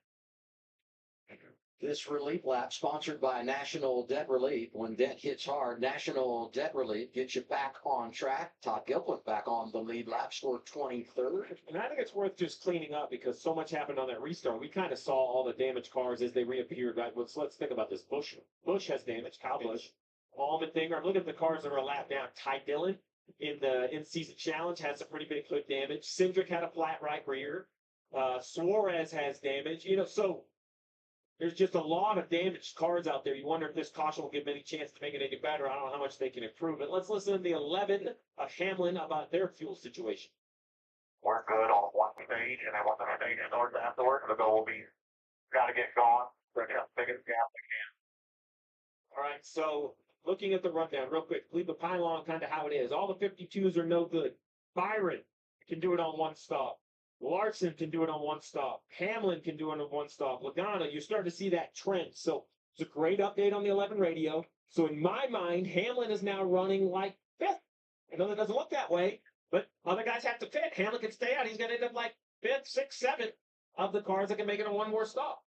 This relief lap sponsored by National Debt Relief. When debt hits hard, National Debt Relief gets you back on track. Todd Gilpin back on the lead lap, scored 23rd. And I think it's worth just cleaning up because so much happened on that restart. We kind of saw all the damaged cars as they reappeared. Right? Let's think about this. Bush has damage. Kyle Busch. Allmendinger. Look at the cars that are a lap down. Ty Dillon in the in-season challenge had some pretty big hood damage. Cindric had a flat right rear. Suarez has damage. So there's just a lot of damaged cars out there. You wonder if this caution will give them any chance to make it any better. I don't know how much they can improve it. Let's listen to the 11 of Hamlin about their fuel situation. We're good on one stage, and then once the stage starts afterwards, the goal will be got to get going, bring up the biggest gap we can. All right, so looking at the rundown real quick, leave the pylon kind of how it is. All the 52s are no good. Byron can do it on one stop. Larson can do it on one stop. Hamlin can do it on one stop. Logano, you start to see that trend. So it's a great update on the 11 radio. So in my mind, Hamlin is now running like fifth. I know that doesn't look that way, but other guys have to fit. Hamlin can stay out. He's going to end up like fifth, sixth, seventh of the cars that can make it on one more stop.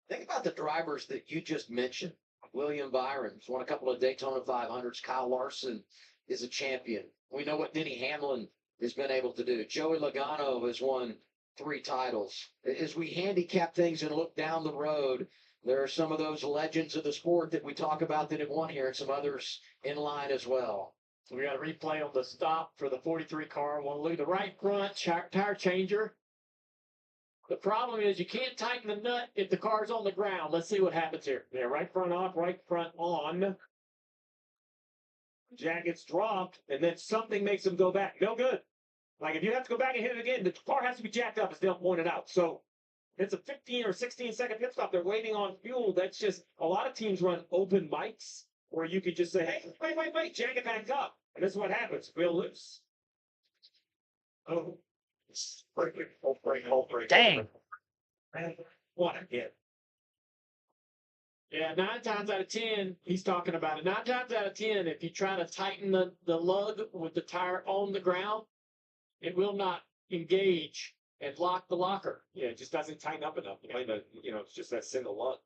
Think about the drivers that you just mentioned. William Byron's won a couple of Daytona 500s. Kyle Larson is a champion. We know what Denny Hamlin has been able to do. Joey Logano has won 3 titles. As we handicap things and look down the road, there are some of those legends of the sport that we talk about that have won here and some others in line as well. So we got a replay on the stop for the 43 car. Want to look at the right front tire changer. The problem is you can't tighten the nut if the car's on the ground. Let's see what happens here. Yeah, right front off, right front on. Jack gets dropped, and then something makes him go back. No good. Like, if you have to go back and hit it again, the car has to be jacked up, as Dale pointed out. So it's a 15 or 16-second pit stop. They're waiting on fuel. That's just, a lot of teams run open mics where you could just say, hey, wait, jack it back up. And this is what happens. Wheel loose. Oh. Break. Dang. What a hit. Yeah, 9 times out of 10, he's talking about it. 9 times out of 10, if you try to tighten the lug with the tire on the ground, it will not engage and lock the locker. Yeah, it just doesn't tighten up enough. It's just that single lug.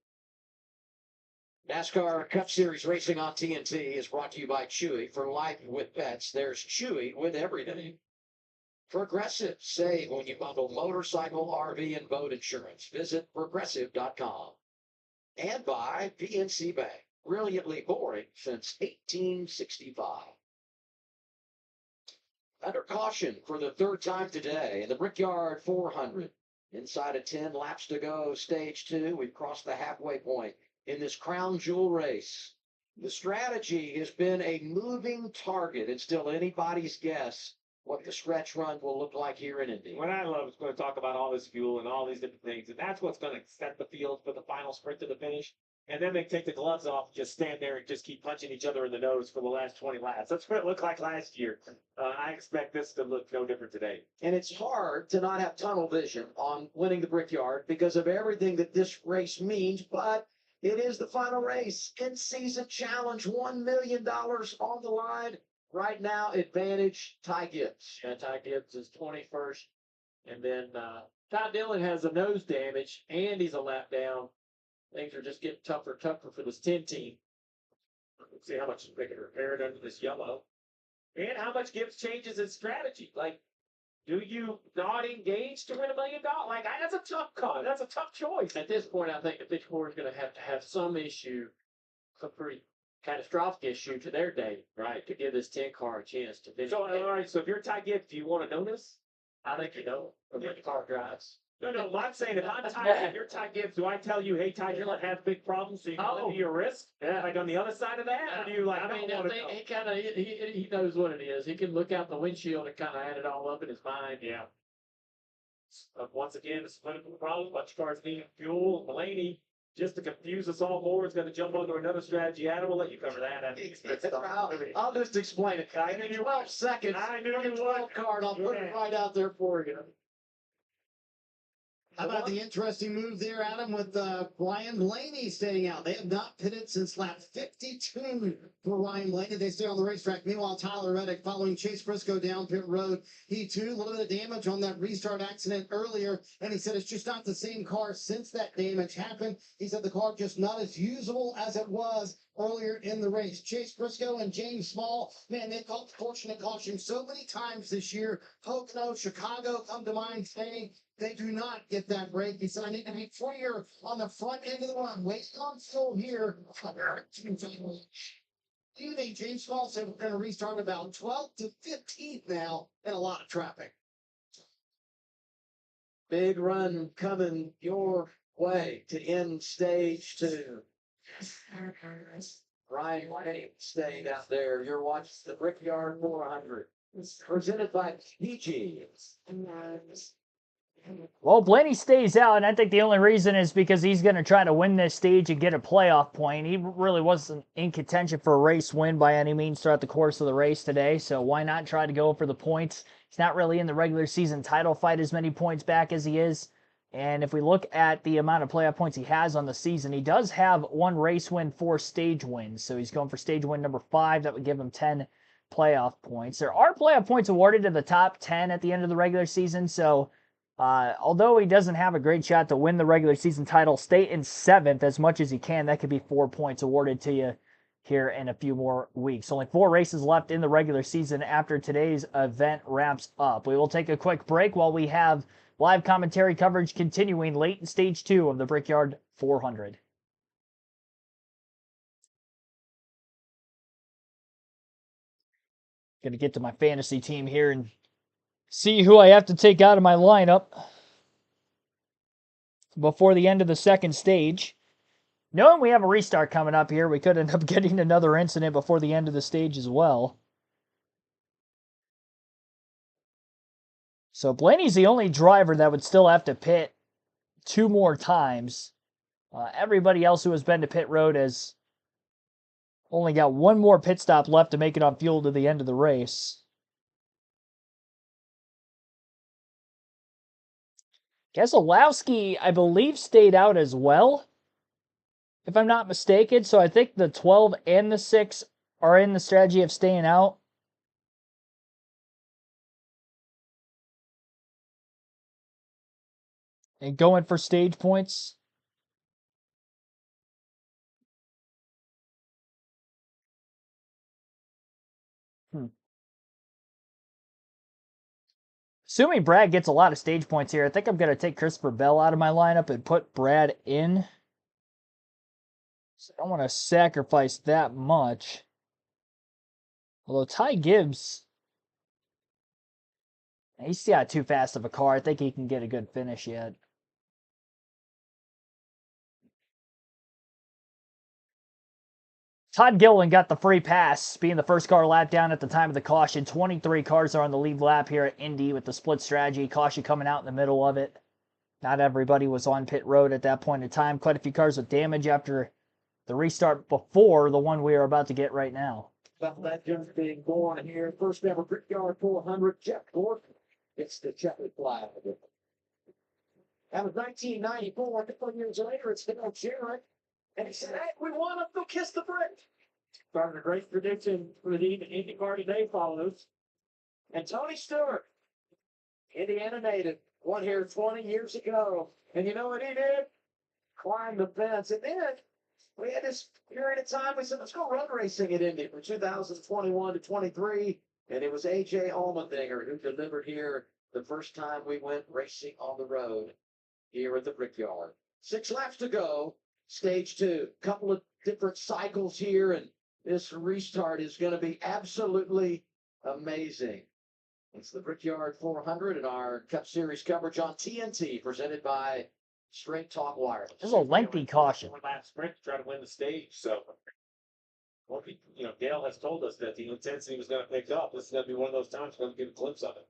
NASCAR Cup Series racing on TNT is brought to you by Chewy. For life with pets, there's Chewy with everything. Progressive. Save when you bundle motorcycle, RV, and boat insurance. Visit progressive.com. And by PNC Bank. Brilliantly boring since 1865. Under caution for the 3rd time today in the Brickyard 400. Inside of 10 laps to go, stage 2. We've crossed the halfway point in this crown jewel race. The strategy has been a moving target. It's still anybody's guess what the stretch run will look like here in Indy. What I love is going to talk about all this fuel and all these different things, and that's what's going to set the field for the final sprint to the finish. And then they take the gloves off, and just stand there and just keep punching each other in the nose for the last 20 laps. That's what it looked like last year. I expect this to look no different today. And it's hard to not have tunnel vision on winning the Brickyard because of everything that this race means, but it is the final race. In-season challenge, $1 million on the line. Right now, advantage Ty Gibbs. Yeah, Ty Gibbs is 21st. And then Todd Dillon has a nose damage, and he's a lap down. Things are just getting tougher for this 10 team. Let's see how much they can repair it under this yellow. And how much Gibbs changes his strategy. Like, do you not engage to win $1 million? Like, that's a tough call. That's a tough choice. At this point, I think the Big Four is going to have some issue, some pretty catastrophic issue to their day, right? To give this 10 car a chance to finish. So, all right, so if you're Ty Gibbs, do you want to know this? I think you know from the car drives. No, I'm saying if you're Ty Gibbs, do I tell you, hey, Ty Dillon has big problems, so you can limit your risk? Yeah. Like on the other side of that? Or do you like, I mean, he knows what it is. He can look out the windshield and kind of add it all up in his mind. Yeah. Once again, it's a political problem. Bunch of cars needing fuel. Mulaney just to confuse us all more, it's going to jump onto another strategy. Adam, we'll let you cover that. I'll just explain it. I knew you 12 seconds. I knew you 12 card. I'll put it right out there for you. How about the interesting move there, Adam, with Ryan Blaney staying out? They have not pitted since lap 52 for Ryan Blaney. They stay on the racetrack. Meanwhile, Tyler Reddick following Chase Briscoe down pit road. He, too, a little bit of damage on that restart accident earlier, and he said it's just not the same car since that damage happened. He said the car just not as usable as it was earlier in the race. Chase Briscoe and James Small, man, they called fortunate caution so many times this year. Pocono, Chicago come to mind saying they do not get that break. He said, I need to be freer on the front end of the run. Wait on still here. Evening, James Small said we're going to restart about 12th to 15th now and a lot of traffic. Big run coming your way to end stage 2. Ryan White stayed out there. You're watching the Brickyard 400. Presented by PG. Well, Blaney stays out, and I think the only reason is because he's going to try to win this stage and get a playoff point. He really wasn't in contention for a race win by any means throughout the course of the race today, so why not try to go for the points? He's not really in the regular season title fight as many points back as he is, and if we look at the amount of playoff points he has on the season, he does have 1 race win, 4 stage wins, so he's going for stage win number 5. That would give him 10 playoff points. There are playoff points awarded to the top 10 at the end of the regular season, so although he doesn't have a great shot to win the regular season title, stay in 7th as much as he can. That could be 4 points awarded to you here in a few more weeks. Only 4 races left in the regular season after today's event wraps up. We will take a quick break while we have live commentary coverage continuing late in stage 2 of the Brickyard 400. Going to get to my fantasy team here and see who I have to take out of my lineup before the end of the second stage. Knowing we have a restart coming up here, we could end up getting another incident before the end of the stage as well. So Blaney's the only driver that would still have to pit 2 more times. Everybody else who has been to pit road has only got 1 more pit stop left to make it on fuel to the end of the race. Keselowski, I believe, stayed out as well, if I'm not mistaken. So I think the 12 and the 6 are in the strategy of staying out. And going for stage points. Assuming Brad gets a lot of stage points here, I think I'm going to take Christopher Bell out of my lineup and put Brad in. So I don't want to sacrifice that much. Although Ty Gibbs, he's got too fast of a car. I think he can get a good finish yet. Todd Gilliland got the free pass, being the first car lap down at the time of the caution. 23 cars are on the lead lap here at Indy with the split strategy. Caution coming out in the middle of it. Not everybody was on pit road at that point in time. Quite a few cars with damage after the restart before the one we are about to get right now. About legends being born here. First ever Brickyard 400, Jeff Gordon. It's the checkered flag. That was 1994. A couple of years later, it's Dale Jarrett. And he said, hey, we want to go kiss the brick. Starting a great tradition for the IndyCar today follows. And Tony Stewart, Indiana native, won here 20 years ago. And you know what he did? Climbed the fence. And then we had this period of time. We said, let's go road racing at Indy from 2021 to 23. And it was A.J. Allmendinger who delivered here the first time we went racing on the road here at the Brickyard. 6 laps to go. Stage 2, couple of different cycles here, and this restart is going to be absolutely amazing. It's the Brickyard 400 and our Cup Series coverage on TNT, presented by Straight Talk Wireless. This is a lengthy caution. One last sprint to try to win the stage. So, well, Dale has told us that the intensity was going to pick up. This is going to be one of those times we're going to get a glimpse of it.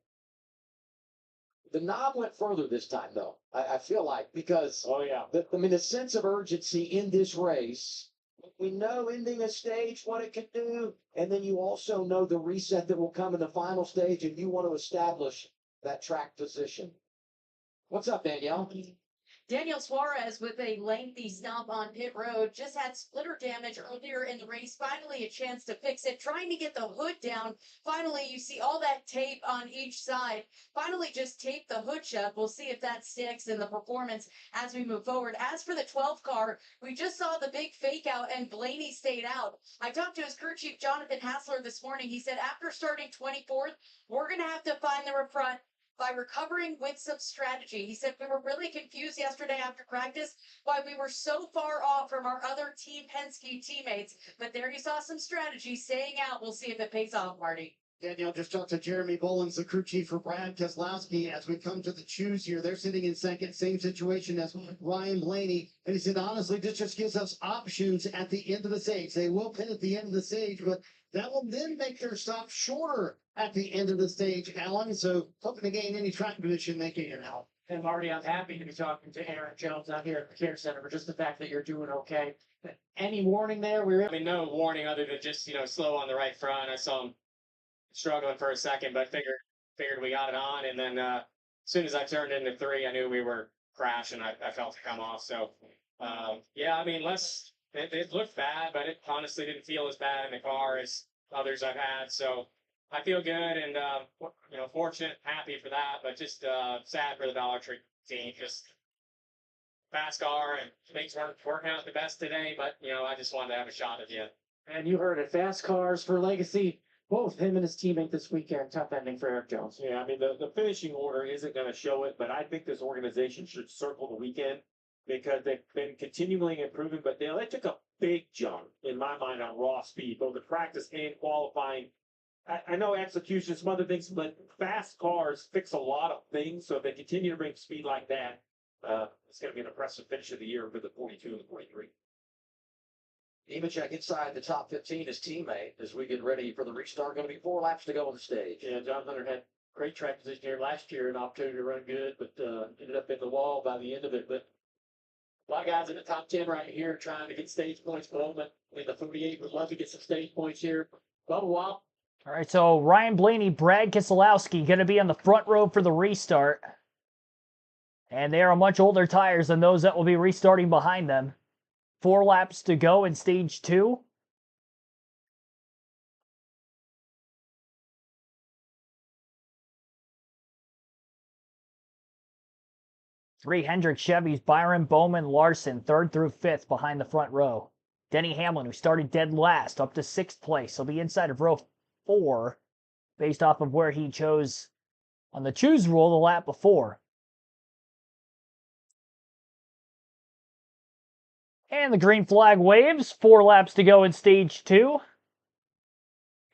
The knob went further this time, though. I feel like, because Oh, yeah. the sense of urgency in this race. We know ending a stage what it can do, and then you also know the reset that will come in the final stage, and you want to establish that track position. What's up, Danielle? Daniel Suarez with a lengthy stop on pit road just had splitter damage earlier in the race. Finally, a chance to fix it, trying to get the hood down. Finally, you see all that tape on each side. Finally, just tape the hood shut. We'll see if that sticks in the performance as we move forward. As for the 12 car, we just saw the big fake out and Blaney stayed out. I talked to his crew chief, Jonathan Hassler, this morning. He said after starting 24th, we're going to have to find the front by recovering with some strategy. He said we were really confused yesterday after practice why we were so far off from our other Team Penske teammates. But there you saw some strategy staying out. We'll see if it pays off, Marty. Danielle just talked to Jeremy Bolins, the crew chief for Brad Keselowski. As we come to the choose here, they're sitting in second, same situation as Ryan Blaney. And he said, honestly, this just gives us options at the end of the stage. They will pin at the end of the stage, but that will then make their stop shorter at the end of the stage, Alan. So hoping to gain any track position they can out. And Marty, I'm happy to be talking to Aaron Jones out here at the care center for just the fact that you're doing okay. Any warning there? I mean, no warning other than just, slow on the right front. I saw him struggling for a second, but figured we got it on. And then as soon as I turned into 3, I knew we were crashing. I felt it come off. So, yeah, I mean, it looked bad, but it honestly didn't feel as bad in the car as others I've had. So I feel good and, fortunate, happy for that, but just sad for the Dollar Tree team. Just fast car and things weren't working out the best today, but, I just wanted to have a shot at the end. And you heard it, fast cars for Legacy. Both him and his teammate this weekend, tough ending for Eric Jones. Yeah, I mean, the finishing order isn't going to show it, but I think this organization should circle the weekend because they've been continually improving, but they took a big jump, in my mind, on raw speed, both in practice and qualifying. I know execution, some other things, but fast cars fix a lot of things, so if they continue to bring speed like that, it's going to be an impressive finish of the year with the 42 and the 43. Nemechek inside the top 15, his teammate, as we get ready for the restart. Going to be 4 laps to go on the stage. Yeah, John Hunter had great track position here last year, an opportunity to run good, but ended up in the wall by the end of it. But a lot of guys in the top 10 right here trying to get stage points. Bowman in the 48 would love to get some stage points here. Bubba Wop. All right, so Ryan Blaney, Brad Keselowski going to be on the front row for the restart. And they are on much older tires than those that will be restarting behind them. 4 laps to go in stage 2. Three Hendrick Chevys, Byron, Bowman, Larson, 3rd through 5th behind the front row. Denny Hamlin, who started dead last, up to 6th place. He'll be inside of row 4, based off of where he chose on the choose rule the lap before. And the green flag waves. 4 laps to go in stage 2.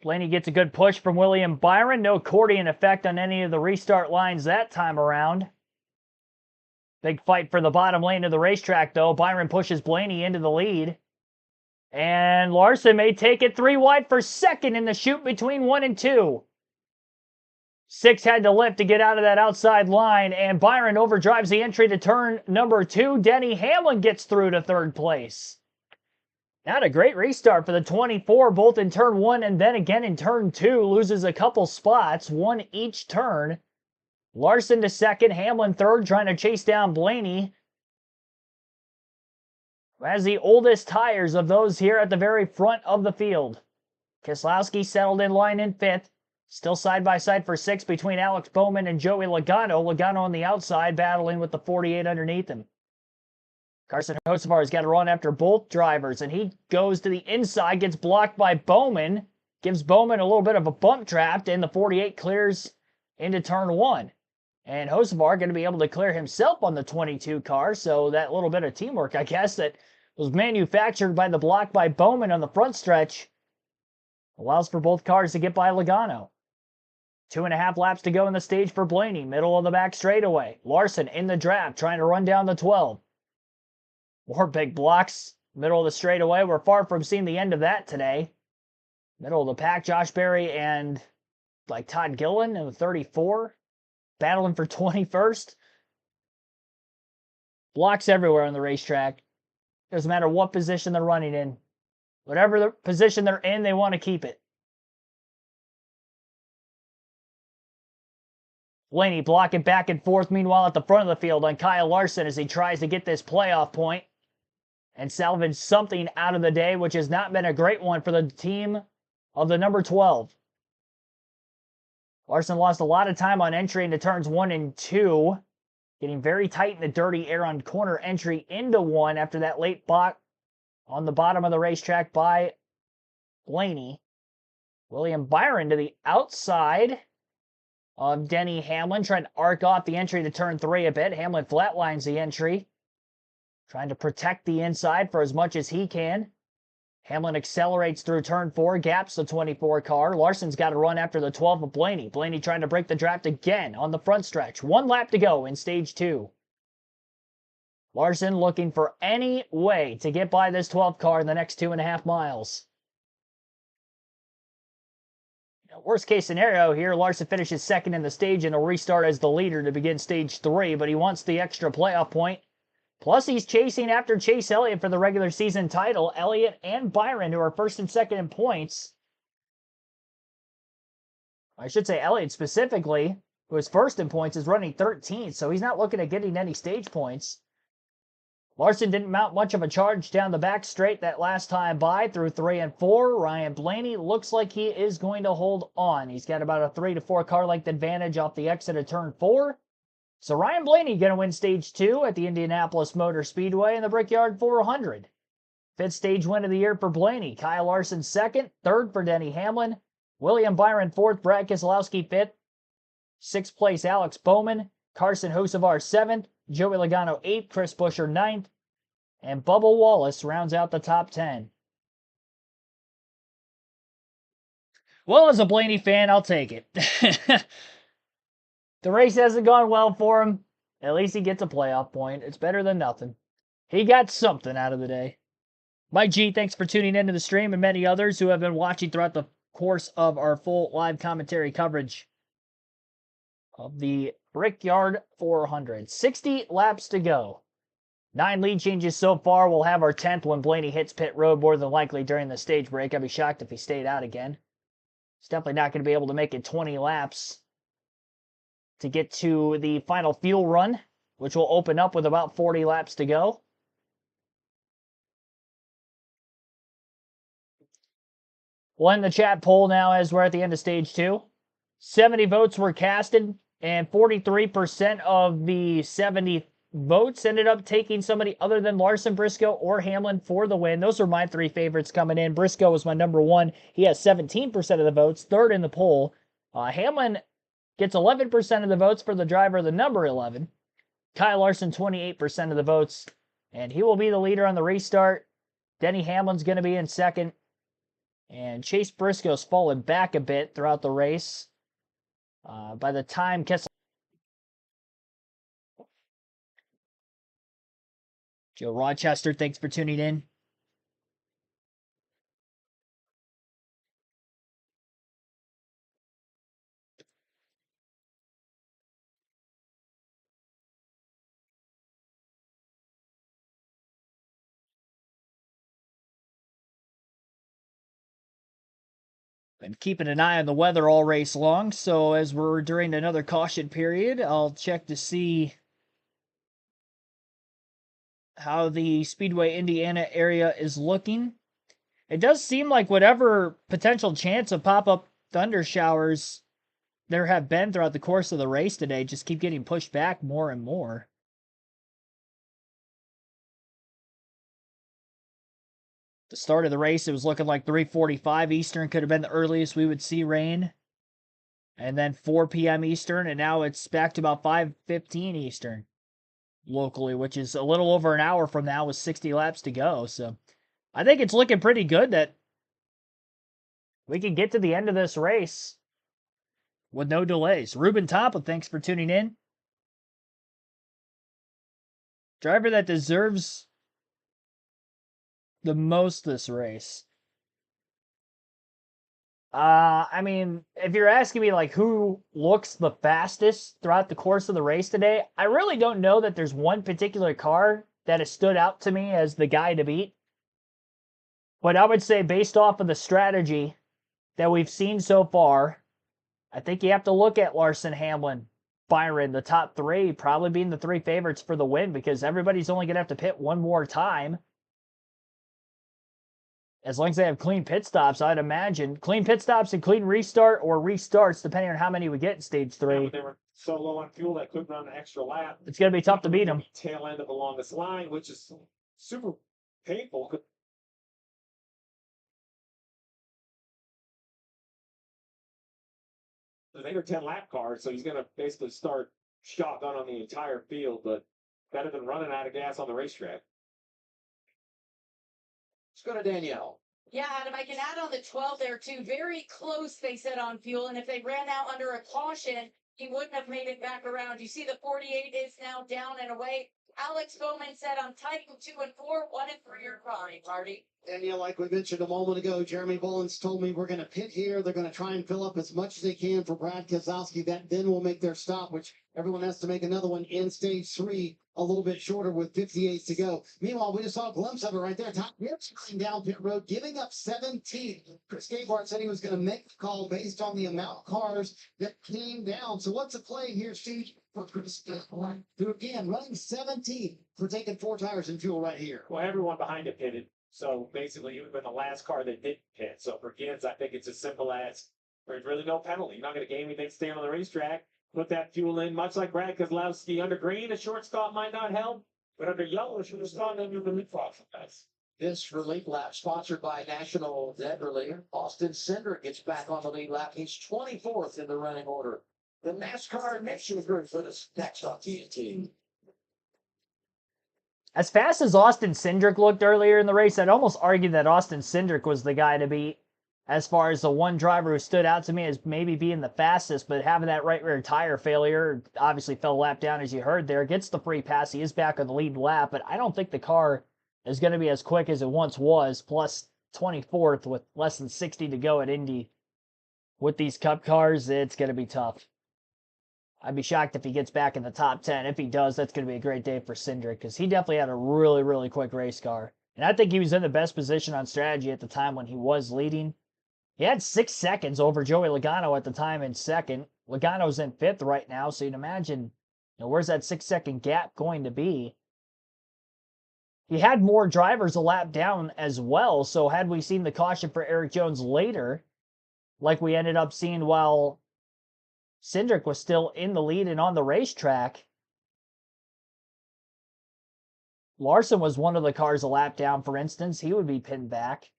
Blaney gets a good push from William Byron. No accordion effect on any of the restart lines that time around. Big fight for the bottom lane of the racetrack, though. Byron pushes Blaney into the lead. And Larson may take it 3 wide for 2nd in the chute between 1 and 2. 6 had to lift to get out of that outside line, and Byron overdrives the entry to turn number 2. Denny Hamlin gets through to 3rd place. Not a great restart for the 24, both in turn 1 and then again in turn 2. Loses a couple spots, 1 each turn. Larson to 2nd, Hamlin 3rd, trying to chase down Blaney, who has the oldest tires of those here at the very front of the field. Keselowski settled in line in 5th. Still side by side for 6th between Alex Bowman and Joey Logano. Logano on the outside, battling with the 48 underneath him. Carson Hocevar's got to run after both drivers, and he goes to the inside, gets blocked by Bowman, gives Bowman a little bit of a bump trap, and the 48 clears into turn 1. And Hocevar going to be able to clear himself on the 22 car, so that little bit of teamwork, I guess, that was manufactured by the block by Bowman on the front stretch allows for both cars to get by Logano. 2.5 laps to go in the stage for Blaney. Middle of the back straightaway. Larson in the draft, trying to run down the 12. More big blocks. Middle of the straightaway. We're far from seeing the end of that today. Middle of the pack, Josh Berry and Todd Gillen in the 34. battling for 21st. Blocks everywhere on the racetrack. Doesn't matter what position they're running in. Whatever the position they're in, they want to keep it. Blaney blocking back and forth, meanwhile at the front of the field on Kyle Larson as he tries to get this playoff point and salvage something out of the day, which has not been a great one for the team of the number 12. Larson lost a lot of time on entry into turns 1 and 2, getting very tight in the dirty air on corner entry into 1 after that late block on the bottom of the racetrack by Blaney. William Byron to the outside of Denny Hamlin, trying to arc off the entry to turn 3 a bit. Hamlin flatlines the entry, trying to protect the inside for as much as he can. Hamlin accelerates through turn 4, gaps the 24 car. Larson's got to run after the 12 of Blaney. Blaney trying to break the draft again on the front stretch. 1 lap to go in stage 2. Larson looking for any way to get by this 12 car in the next 2.5 miles. Worst case scenario here, Larson finishes second in the stage and will restart as the leader to begin stage 3, but he wants the extra playoff point. Plus, he's chasing after Chase Elliott for the regular season title. Elliott and Byron, who are first and second in points. I should say Elliott specifically, who is first in points, is running 13th, so he's not looking at getting any stage points. Larson didn't mount much of a charge down the back straight that last time by through 3 and 4. Ryan Blaney looks like he is going to hold on. He's got about a 3 to 4 car length advantage off the exit of turn 4. So Ryan Blaney going to win stage 2 at the Indianapolis Motor Speedway in the Brickyard 400. 5th stage win of the year for Blaney. Kyle Larson 2nd, 3rd for Denny Hamlin. William Byron 4th, Brad Keselowski 5th. 6th place Alex Bowman. Carson Hocevar 7th. Joey Logano 8th, Chris Buescher 9th. And Bubba Wallace rounds out the top 10. Well, as a Blaney fan, I'll take it. The race hasn't gone well for him. At least he gets a playoff point. It's better than nothing. He got something out of the day. Mike G, thanks for tuning into the stream, and many others who have been watching throughout the course of our full live commentary coverage of the Brickyard 400. 60 laps to go. 9 lead changes so far. We'll have our 10th when Blaney hits pit road, more than likely during the stage break. I'd be shocked if he stayed out again. He's definitely not going to be able to make it 20 laps to get to the final fuel run, which will open up with about 40 laps to go. We'll end the chat poll now as we're at the end of stage 2. 70 votes were casted, and 43% of the 70 votes ended up taking somebody other than Larson, Briscoe, or Hamlin for the win. Those are my 3 favorites coming in. Briscoe was my number 1. He has 17% of the votes, 3rd in the poll. Hamlin gets 11% of the votes for the driver, the number 11. Kyle Larson, 28% of the votes, and he will be the leader on the restart. Denny Hamlin's going to be in 2nd, and Chase Briscoe's fallen back a bit throughout the race. By the time Joe Rochester, thanks for tuning in. Been keeping an eye on the weather all race long, so as we're during another caution period, I'll check to see how the Speedway Indiana area is looking. It does seem like whatever potential chance of pop-up thunder showers there have been throughout the course of the race today just keep getting pushed back more and more. The start of the race, it was looking like 3:45 Eastern could have been the earliest we would see rain. And then 4 p.m. Eastern, and now it's back to about 5:15 Eastern locally, which is a little over an hour from now with 60 laps to go. So I think it's looking pretty good that we can get to the end of this race with no delays. Ruben Tompa, thanks for tuning in. Driver that deserves the most this race. I mean, if you're asking me like who looks the fastest throughout the course of the race today, I really don't know that there's one particular car that has stood out to me as the guy to beat. But I would say based off of the strategy that we've seen so far, I think you have to look at Larson, Hamlin, Byron, the top three, probably being the three favorites for the win because everybody's only going to have to pit one more time. As long as they have clean pit stops, I'd imagine. Clean pit stops and clean restart or restarts, depending on how many we get in stage 3. They were so low on fuel that couldn't run an extra lap. It's going to be tough to beat them. Tail end of the longest line, which is super painful. There's 8 or 10 lap cars, so he's going to basically start shotgun on the entire field, but better than running out of gas on the racetrack. Let's go to Danielle. Yeah, Adam, I can add on the 12 there too. Very close, they said, on fuel. And if they ran out under a caution, he wouldn't have made it back around. You see the 48 is now down and away. Alex Bowman said, I'm tight in 2 and 4, 1 and 3 are fine, Marty. And yeah, like we mentioned a moment ago, Jeremy Bullins told me we're going to pit here. They're going to try and fill up as much as they can for Brad Keselowski. That then will make their stop, which everyone has to make another one in stage 3, a little bit shorter with 58 to go. Meanwhile, we just saw a glimpse of it right there. Top Gibbs going down pit road, giving up 17. Chris Gabehart said he was going to make the call based on the amount of cars that came down. So what's the play here, Steve, for Chris Gabehart? Who again running 17 for taking 4 tires and fuel right here. Well, everyone behind it pitted. So basically, he would have been the last car that didn't pit. So for Gibbs, I think it's as simple as there's really no penalty. You're not going to gain anything staying on the racetrack. Put that fuel in, much like Brad Keselowski. Under green, a short stop might not help, but under yellow, it should have gone under the leapfrog. This relief lap sponsored by National Debt Relief. Austin Cindric gets back on the lead lap. He's 24th in the running order. The NASCAR Nation Group for this next on TNT. As fast as Austin Cindric looked earlier in the race, I'd almost argue that Austin Cindric was the guy to beat as far as the one driver who stood out to me as maybe being the fastest, but having that right rear tire failure, obviously fell a lap down as you heard there, gets the free pass. He is back on the lead lap, but I don't think the car is going to be as quick as it once was, plus 24th with less than 60 to go at Indy. With these Cup cars, it's going to be tough. I'd be shocked if he gets back in the top 10. If he does, that's going to be a great day for Cindric because he definitely had a really, really quick race car. And I think he was in the best position on strategy at the time when he was leading. He had 6 seconds over Joey Logano at the time in second. Logano's in 5th right now, so you'd imagine, where's that 6-second gap going to be? He had more drivers a lap down as well, so had we seen the caution for Eric Jones later, like we ended up seeing while Cindric was still in the lead and on the racetrack, Larson was one of the cars a lap down, for instance. He would be pinned back.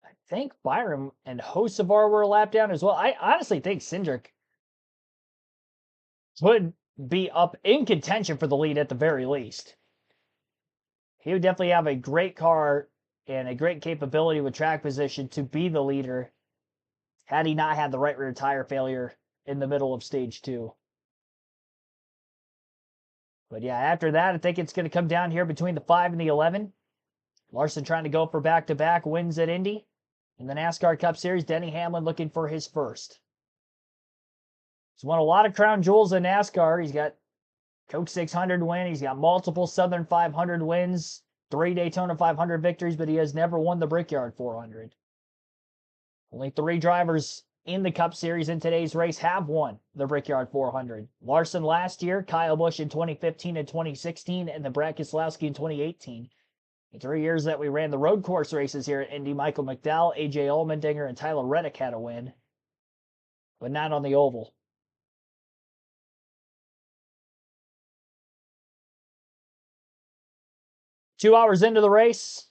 I think Byron and Hocevar were a lap down as well. I honestly think Cindric would be up in contention for the lead at the very least. He would definitely have a great car and a great capability with track position to be the leader had he not had the right rear tire failure in the middle of stage 2. But yeah, after that, I think it's going to come down here between the 5 and the 11. Larson trying to go for back-to-back wins at Indy. In the NASCAR Cup Series, Denny Hamlin looking for his first. He's won a lot of crown jewels in NASCAR. He's got Coke 600 win. He's got multiple Southern 500 wins, 3 Daytona 500 victories, but he has never won the Brickyard 400. Only 3 drivers in the Cup Series in today's race have won the Brickyard 400. Larson last year, Kyle Busch in 2015 and 2016, and the Brad Keselowski in 2018. The 3 years that we ran the road course races here at Indy, Michael McDowell, AJ Allmendinger, and Tyler Reddick had a win, but not on the oval. Two hours into the race,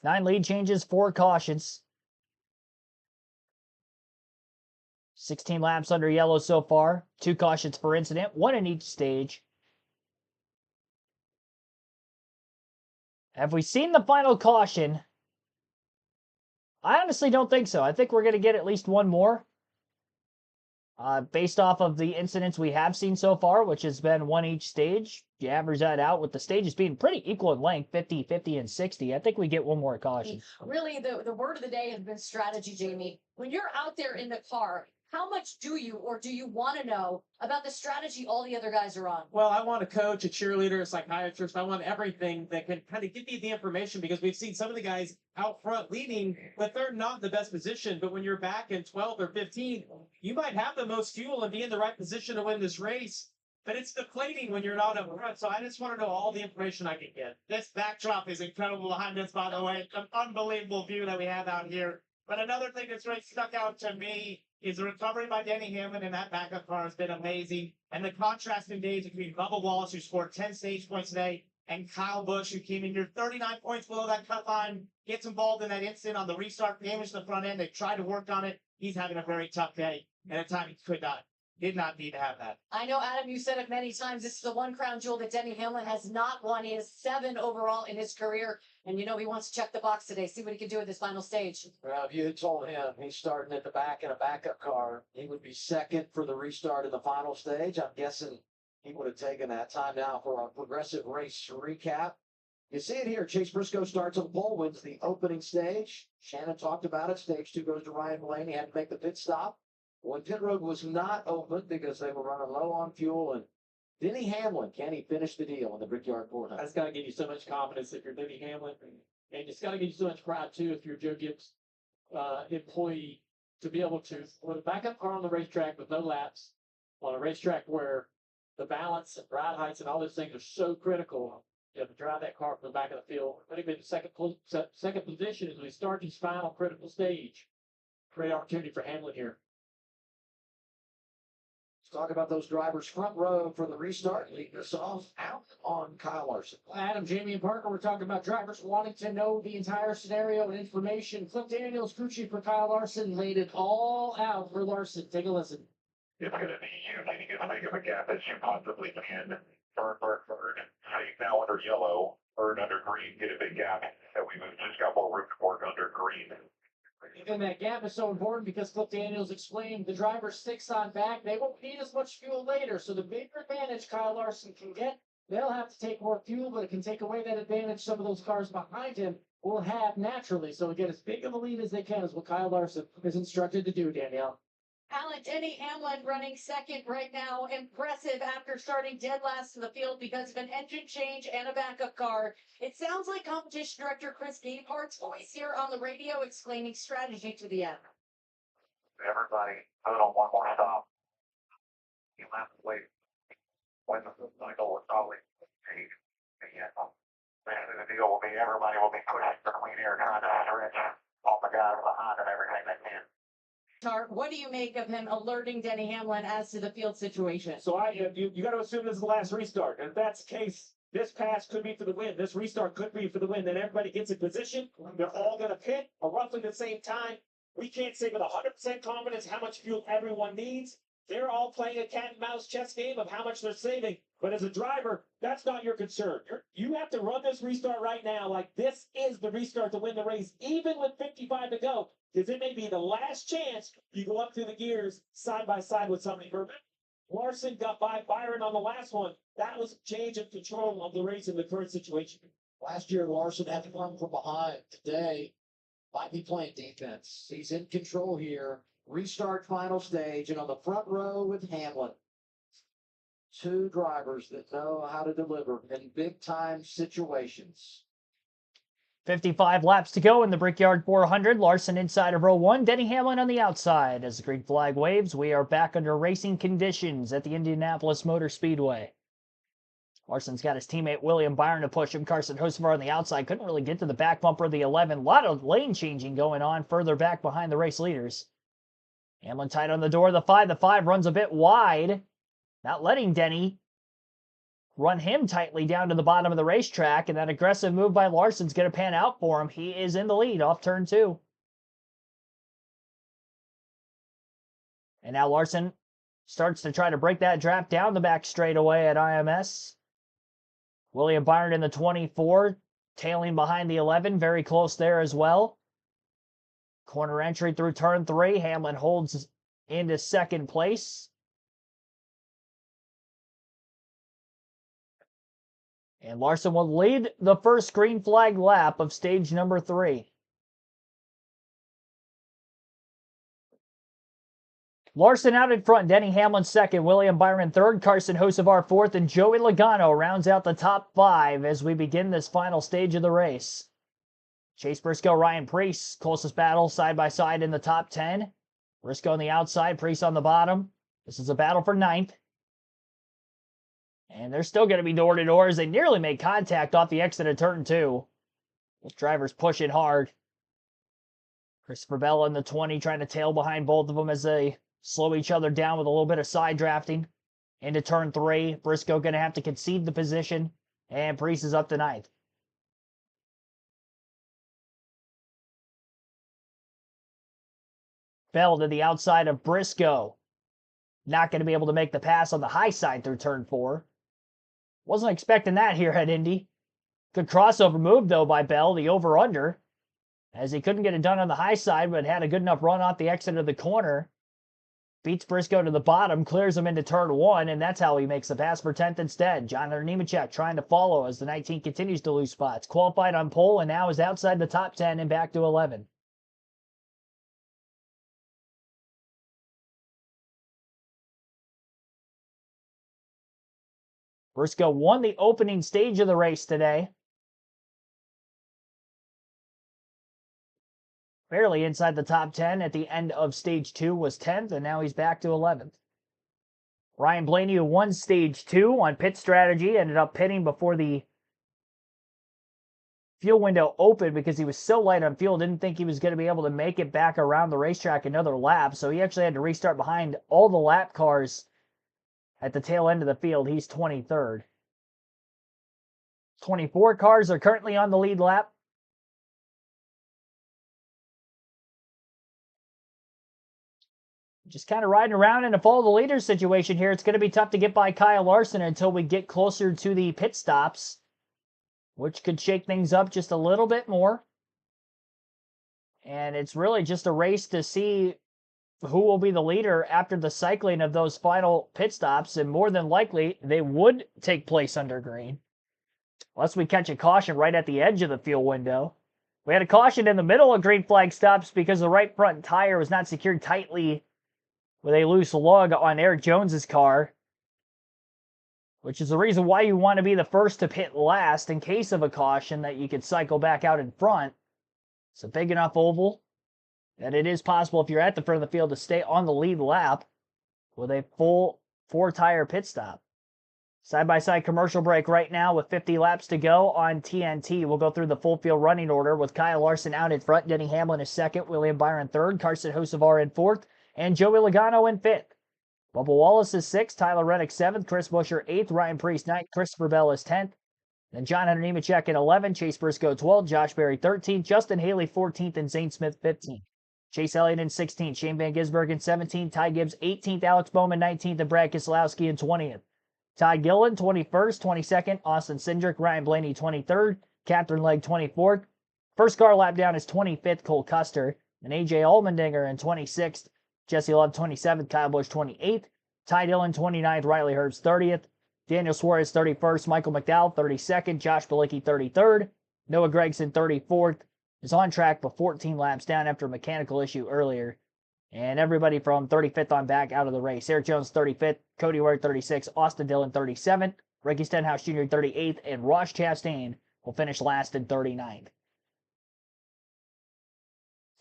9 lead changes, 4 cautions. 16 laps under yellow so far. 2 cautions per incident, 1 in each stage. Have we seen the final caution? I honestly don't think so. I think we're going to get at least one more. Based off of the incidents we have seen so far, which has been one each stage, you average that out with the stages being pretty equal in length, 50, 50, and 60. I think we get one more caution. Really, the word of the day has been strategy, Jamie. When you're out there in the car, how much do you want to know about the strategy all the other guys are on? Well, I want a coach, a cheerleader, a psychiatrist. I want everything that can kind of give me the information because we've seen some of the guys out front leading, but they're not in the best position. But when you're back in 12th or 15th, you might have the most fuel and be in the right position to win this race. But it's deflating when you're not up front. So I just want to know all the information I can get. This backdrop is incredible behind us, by the way. An unbelievable view that we have out here. But another thing that's really stuck out to me is the recovery by Denny Hamlin in that backup car has been amazing. And the contrasting days between Bubba Wallace, who scored 10 stage points today, and Kyle Busch, who came in here 39 points below that cut line, gets involved in that incident on the restart, damage the front end. They tried to work on it. He's having a very tough day. And at time he did not need to have that. I know, Adam, you said it many times. This is the one crown jewel that Denny Hamlin has not won. He has 7 overall in his career. And you know he wants to check the box today, see what he can do at this final stage. Well, if you had told him he's starting at the back in a backup car, he would be second for the restart in the final stage. I'm guessing he would have taken that time now for a progressive race recap. You see it here. Chase Briscoe starts on pole, wins the opening stage. Shannon talked about it. Stage 2 goes to Ryan Blaney. Had to make the pit stop. When pit road was not open because they were running low on fuel. And Denny Hamlin, can he finish the deal in the Brickyard 400? That's got to give you so much confidence if you're Denny Hamlin. And it's got to give you so much pride, too, if you're Joe Gibbs' employee, to be able to put a backup car on the racetrack with no laps, on a racetrack where the balance and ride heights and all those things are so critical. You have to drive that car from the back of the field. I think the second position as we start this final critical stage. Great opportunity for Hamlin here. Talk about those drivers front row for the restart. Leading us off out on Kyle Larson. Adam, Jamie, and Parker, we're talking about drivers wanting to know the entire scenario and information. Cliff Daniels, crew chief for Kyle Larson, laid it all out for Larson. Take a listen. It's going to be you getting as big of a gap as you possibly can. Burn. Safe now under yellow, burn under green, get a big gap. And we just got more room to work under green. And that gap is so important because Cliff Daniels explained the driver 6 on back. They won't need as much fuel later. So the bigger advantage Kyle Larson can get, they'll have to take more fuel, but it can take away that advantage some of those cars behind him will have naturally. So to get as big of a lead as they can is what Kyle Larson is instructed to do, Danielle. Alan, Denny Hamlin running second right now. Impressive after starting dead last in the field because of an engine change and a backup car. It sounds like competition director Chris Gatehart's voice here on the radio explaining strategy to the end. Everybody, put on one more stop. You have to wait. When the cycle will probably take. Man, the deal will be everybody will be pushing for clean air, trying to stretch all the guys behind and everything they can. What do you make of him alerting Denny Hamlin as to the field situation? So you got to assume this is the last restart. And if that's the case, this pass could be for the win. This restart could be for the win. Then everybody gets in position. They're all going to pit at roughly the same time. We can't say with 100% confidence how much fuel everyone needs. They're all playing a cat and mouse chess game of how much they're saving. But as a driver, that's not your concern. You have to run this restart right now like this is the restart to win the race, even with 55 to go. Because it may be the last chance you go up through the gears side by side with somebody. Larson got by Byron on the last one. That was a change of control of the race in the current situation. Last year, Larson had to come from behind. Today, might be playing defense. He's in control here. Restart final stage, and on the front row with Hamlin. 2 drivers that know how to deliver in big-time situations. 55 laps to go in the Brickyard 400. Larson inside of row 1. Denny Hamlin on the outside. As the green flag waves, we are back under racing conditions at the Indianapolis Motor Speedway. Larson's got his teammate William Byron to push him. Carson Hocevar on the outside. Couldn't really get to the back bumper of the 11. A lot of lane changing going on further back behind the race leaders. Hamlin tight on the door of the 5. The 5 runs a bit wide. Not letting Denny run him tightly down to the bottom of the racetrack, and that aggressive move by Larson's going to pan out for him. He is in the lead off turn 2. And now Larson starts to try to break that draft down the back straightaway at IMS. William Byron in the 24, tailing behind the 11, very close there as well. Corner entry through turn 3. Hamlin holds into second place. And Larson will lead the first green flag lap of stage number 3. Larson out in front, Denny Hamlin second, William Byron third, Carson Hocevar fourth, and Joey Logano rounds out the top 5 as we begin this final stage of the race. Chase Briscoe, Ryan Preece, closest battle side by side in the top 10. Briscoe on the outside, Preece on the bottom. This is a battle for 9th. And they're still going to be door to door as they nearly make contact off the exit of turn 2. Both drivers pushing hard. Christopher Bell in the 20 trying to tail behind both of them as they slow each other down with a little bit of side drafting. Into turn 3, Briscoe going to have to concede the position, and Preece is up to 9th. Bell to the outside of Briscoe. Not going to be able to make the pass on the high side through turn 4. Wasn't expecting that here at Indy. Good crossover move, though, by Bell, the over-under, as he couldn't get it done on the high side, but had a good enough run off the exit of the corner. Beats Briscoe to the bottom, clears him into turn 1, and that's how he makes the pass for 10th instead. Jonathan Nemechek trying to follow as the 19 continues to lose spots. Qualified on pole and now is outside the top 10 and back to 11. Briscoe won the opening stage of the race today. Barely inside the top 10 at the end of stage 2 was 10th, and now he's back to 11th. Ryan Blaney, who won stage 2 on pit strategy, ended up pitting before the fuel window opened because he was so light on fuel, didn't think he was going to be able to make it back around the racetrack another lap, so he actually had to restart behind all the lap cars at the tail end of the field. He's 23rd. 24 cars are currently on the lead lap. Just kind of riding around in a follow the leader situation here. It's going to be tough to get by Kyle Larson until we get closer to the pit stops, which could shake things up just a little bit more. And it's really just a race to see who will be the leader after the cycling of those final pit stops, and more than likely they would take place under green, unless we catch a caution right at the edge of the fuel window. We had a caution in the middle of green flag stops because the right front tire was not secured tightly with a loose lug on Eric Jones's car, which is the reason why you want to be the first to pit last in case of a caution, that you could cycle back out in front. It's a big enough oval that it is possible, if you're at the front of the field, to stay on the lead lap with a full 4-tire pit stop. Side-by-side commercial break right now with 50 laps to go on TNT. We'll go through the full field running order with Kyle Larson out in front, Denny Hamlin is second, William Byron third, Carson Hocevar in fourth, and Joey Logano in fifth. Bubba Wallace is sixth, Tyler Reddick seventh, Chris Buescher eighth, Ryan Preece ninth, Christopher Bell is 10th. Then Jonathan Nemechek in 11th, Chase Briscoe 12th, Josh Berry 13th, Justin Haley 14th, and Zane Smith 15th. Chase Elliott in 16th, Shane Van Gisbergen in 17th, Ty Gibbs 18th, Alex Bowman 19th, and Brad Keselowski in 20th. Ty Gillen 21st, 22nd, Austin Cindric, Ryan Blaney 23rd, Catherine Legg 24th. First car lap down is 25th, Cole Custer, and AJ Allmendinger in 26th, Jesse Love 27th, Kyle Busch 28th, Ty Dillon 29th, Riley Herbst 30th, Daniel Suarez 31st, Michael McDowell 32nd, Josh Bilicki 33rd, Noah Gragson 34th, is on track for 14 laps down after a mechanical issue earlier. And everybody from 35th on back out of the race. Eric Jones 35th, Cody Ware 36th, Austin Dillon 37th, Ricky Stenhouse Jr. 38th, and Ross Chastain will finish last in 39th.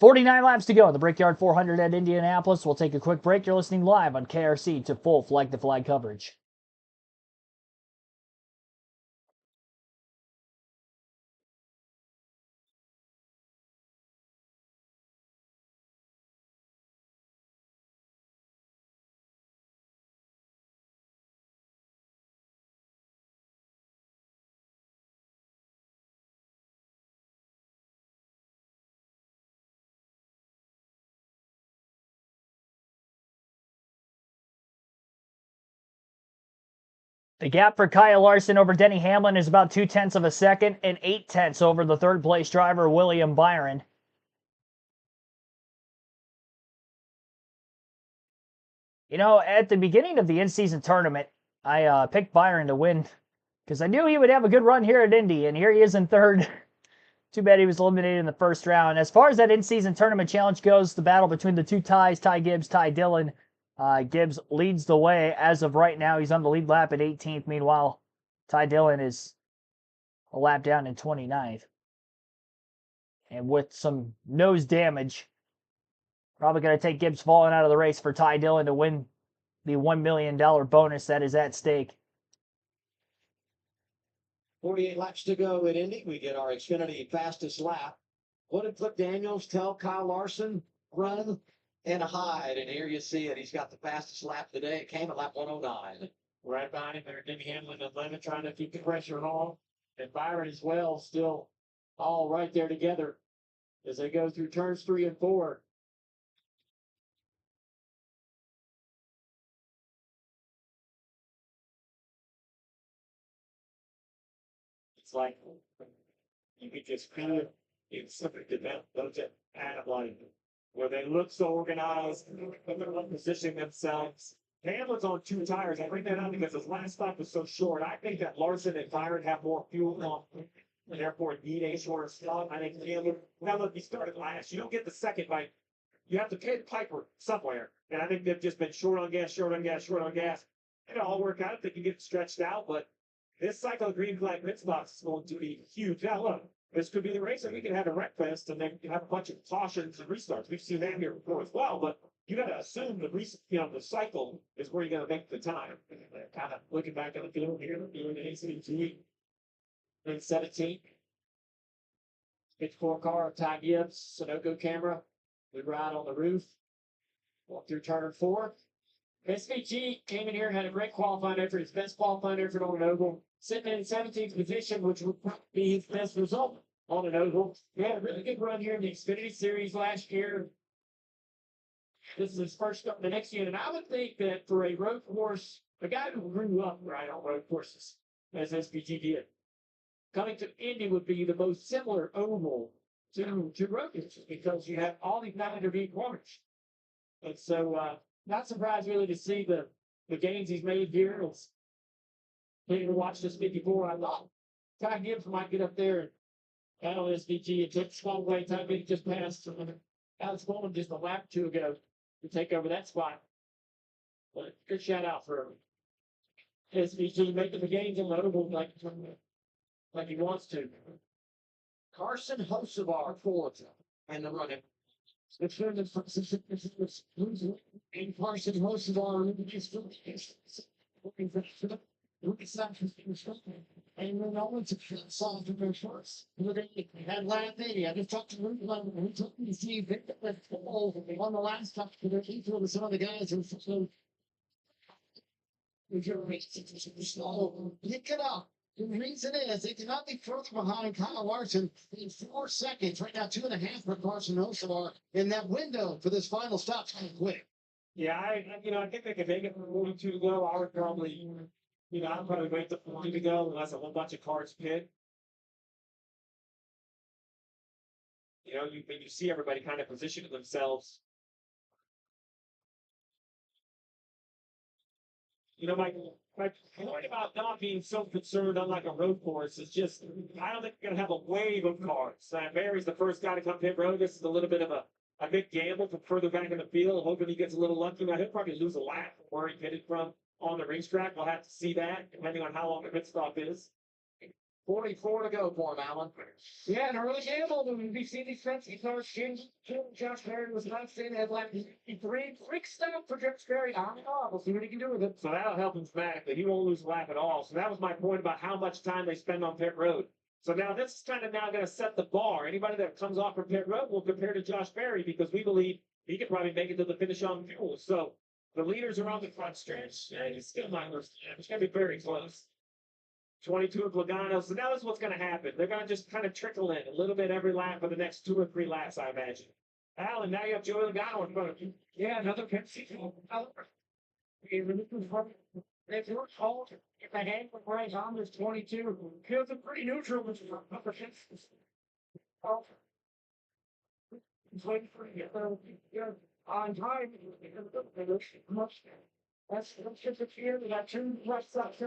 49 laps to go in the Brickyard 400 at Indianapolis. We'll take a quick break. You're listening live on KRC to full flag-to-flag coverage. The gap for Kyle Larson over Denny Hamlin is about 0.2 of a second and 0.8 over the third place driver, William Byron. You know, at the beginning of the in-season tournament, I picked Byron to win because I knew he would have a good run here at Indy, and here he is in third. Too bad he was eliminated in the first round. As far as that in-season tournament challenge goes, the battle between the two Ties, Ty Gibbs, Ty Dillon. Gibbs leads the way as of right now. He's on the lead lap at 18th. Meanwhile, Ty Dillon is a lap down in 29th. And with some nose damage, probably going to take Gibbs falling out of the race for Ty Dillon to win the $1 million bonus that is at stake. 48 laps to go at Indy. We get our Xfinity fastest lap. What did Cliff Daniels tell Kyle Larson? Run and hide. And here you see it. He's got the fastest lap today. It came at lap 109. Right behind him there, Denny Hamlin and Atlanta trying to keep the pressure on. And Byron as well, still all right there together as they go through turns 3 and 4. It's like you could just feel it. It's something that those at like where they look so organized, but they're positioning themselves. Hamlin's on 2 tires. I bring that up because his last stop was so short. I think that Larson and Byron have more fuel on, and therefore need a shorter stop. I think Hamlin, now look, he started last. You don't get the second by, you have to pay the piper somewhere. And I think they've just been short on gas, short on gas, short on gas. It'll all work out if they can get stretched out, but this cycle of green flag pit stops is going to be huge. Now look, this could be the race that we can have a wreck fest and then have a bunch of cautions and restarts. We've seen that here before as well, but you got to assume the cycle is where you're going to make the time. Kind of looking back at the field here, doing the ACT in 17. 54 car of Ty Gibbs, Sunoco camera. We ride on the roof. Walk through turn 4. SVG came in here, had a great qualifying effort, his best qualifying effort on an oval, sitting in 17th position, which would be his best result on an oval. He had a really good run here in the Xfinity Series last year. This is his first start the next year, and I would think that for a road course, a guy who grew up right on road courses, as SVG did, coming to Indy would be the most similar oval to road courses because you have all these 900 corners. And so, not surprised really to see the gains he's made here. It's getting to watch this 54. I thought Ty Gibbs might get up there and battle SVG. It took small way. Ty Gibbs just passed Alex Bowman just a lap or 2 ago to take over that spot. But good shout out for SVG making the gains on the oval like he wants to. Carson Hocevar fourth and the running. And Carson Hocevar and then all to solve the very first. Had lap 80. I just talked to Ruth and he took me to see on the last stop to the key with some of the guys who pick it up. The reason is they cannot be further behind Kyle Larson in 4 seconds. Right now, 2.5 for Carson Hocevar. And that window for this final stop's kind of quick. Yeah, I think they could make it for 42 to go. I would probably, I'd probably wait till 40 to go unless a whole bunch of cars pit. You see everybody kind of positioning themselves. My point about not being so concerned on like a road course is just, I don't think you're going to have a wave of cars. Barry's the first guy to come pit road. This is a little bit of a big gamble from further back in the field, hoping he gets a little lucky. Now, he'll probably lose a lap from where he pitted from on the racetrack. We'll have to see that, depending on how long the pit stop is. 44 to go for him, Alan. Yeah, an early gamble. We've seen these fancy cars change. Josh Perry was not saying that lap 53. Quick stop for Josh Perry. We'll see what he can do with it. So that'll help him dramatically. He won't lose a lap at all. So that was my point about how much time they spend on pit road. So now this is kind of now going to set the bar. Anybody that comes off from pit road will compare to Josh Perry because we believe he could probably make it to the finish on fuel. So the leaders are on the front stretch. And it's still not close. It's going to be very close. 22 of Logano. So now this is what's going to happen. They're going to just kind of trickle in a little bit every lap for the next 2 or 3 laps, I imagine. Alan, now you have Joey Logano in front of you. Yeah, another Pepsi. If you're called, if the hand with right on, there's 22. Feels pretty neutral, which is upper It's waiting for you. on time. That's just a fear. We got two left stops.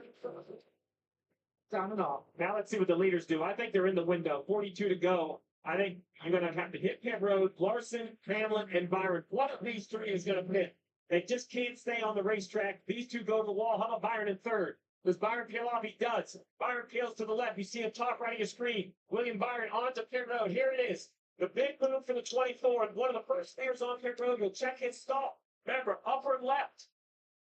Down and off. Now let's see what the leaders do. I think they're in the window. 42 to go. I think you're going to have to hit pit road. Larson, Hamlin, and Byron. One of these three is going to pit. They just can't stay on the racetrack. These two go to the wall. How about Byron in third? Does Byron peel off? He does. Byron peels to the left. You see him top right of your screen. William Byron onto pit road. Here it is. The big move for the 24. And one of the first stairs on pit road. You'll check his stop. Remember, upper left.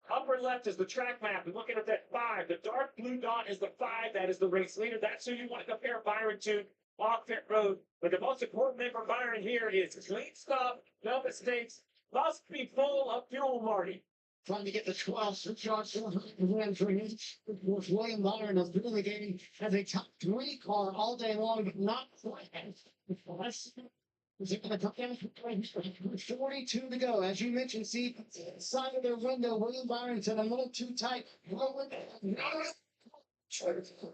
Upper left is the track map. And looking at that 5. The dark blue dot is the 5. That is the race leader. That's who you want to compare Byron to off pit road. But the most important thing for Byron here is clean stop, no mistakes, must be full of fuel, Marty. Trying to get the 12 switch on win for him. With William Byron has been in the game as a top 3 car all day long, but not quite. Is it going to come down to 42 to go? As you mentioned, see, side of their window, William Byron said a little too tight.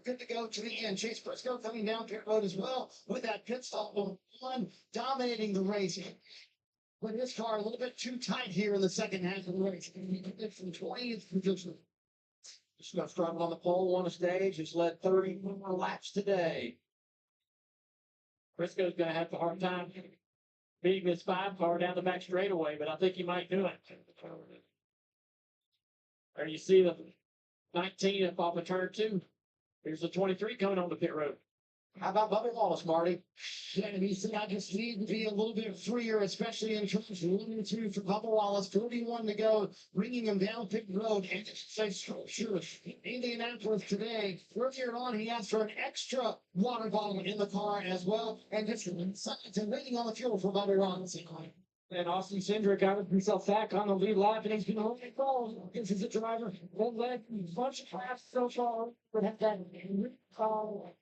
Good to go to the end. Chase Briscoe coming down pit road as well with that pit stop on one, dominating the race. With his car a little bit too tight here in the second half of the race. From 20th position. Just going to struggle on the pole, won a stage. Has led 34 laps today. Briscoe's going to have a hard time beating this 5 car down the back straightaway, but I think he might do it. There you see the 19 up off of turn 2. Here's the 23 coming on the pit road. How about Bubba Wallace, Marty? Yeah, and he said, I just need to be a little bit freer, especially in terms of 1 and 2 for Bubba Wallace. 41 to go, bringing him down pit road. And say, sure, Indianapolis today. Earlier on, he asked for an extra water bottle in the car as well. And just waiting on the fuel for Bubba Wallace. And Austin Cindric got himself back on the lead lap, and he's been holding balls. This is a driver that led a bunch of laps so far, but had that call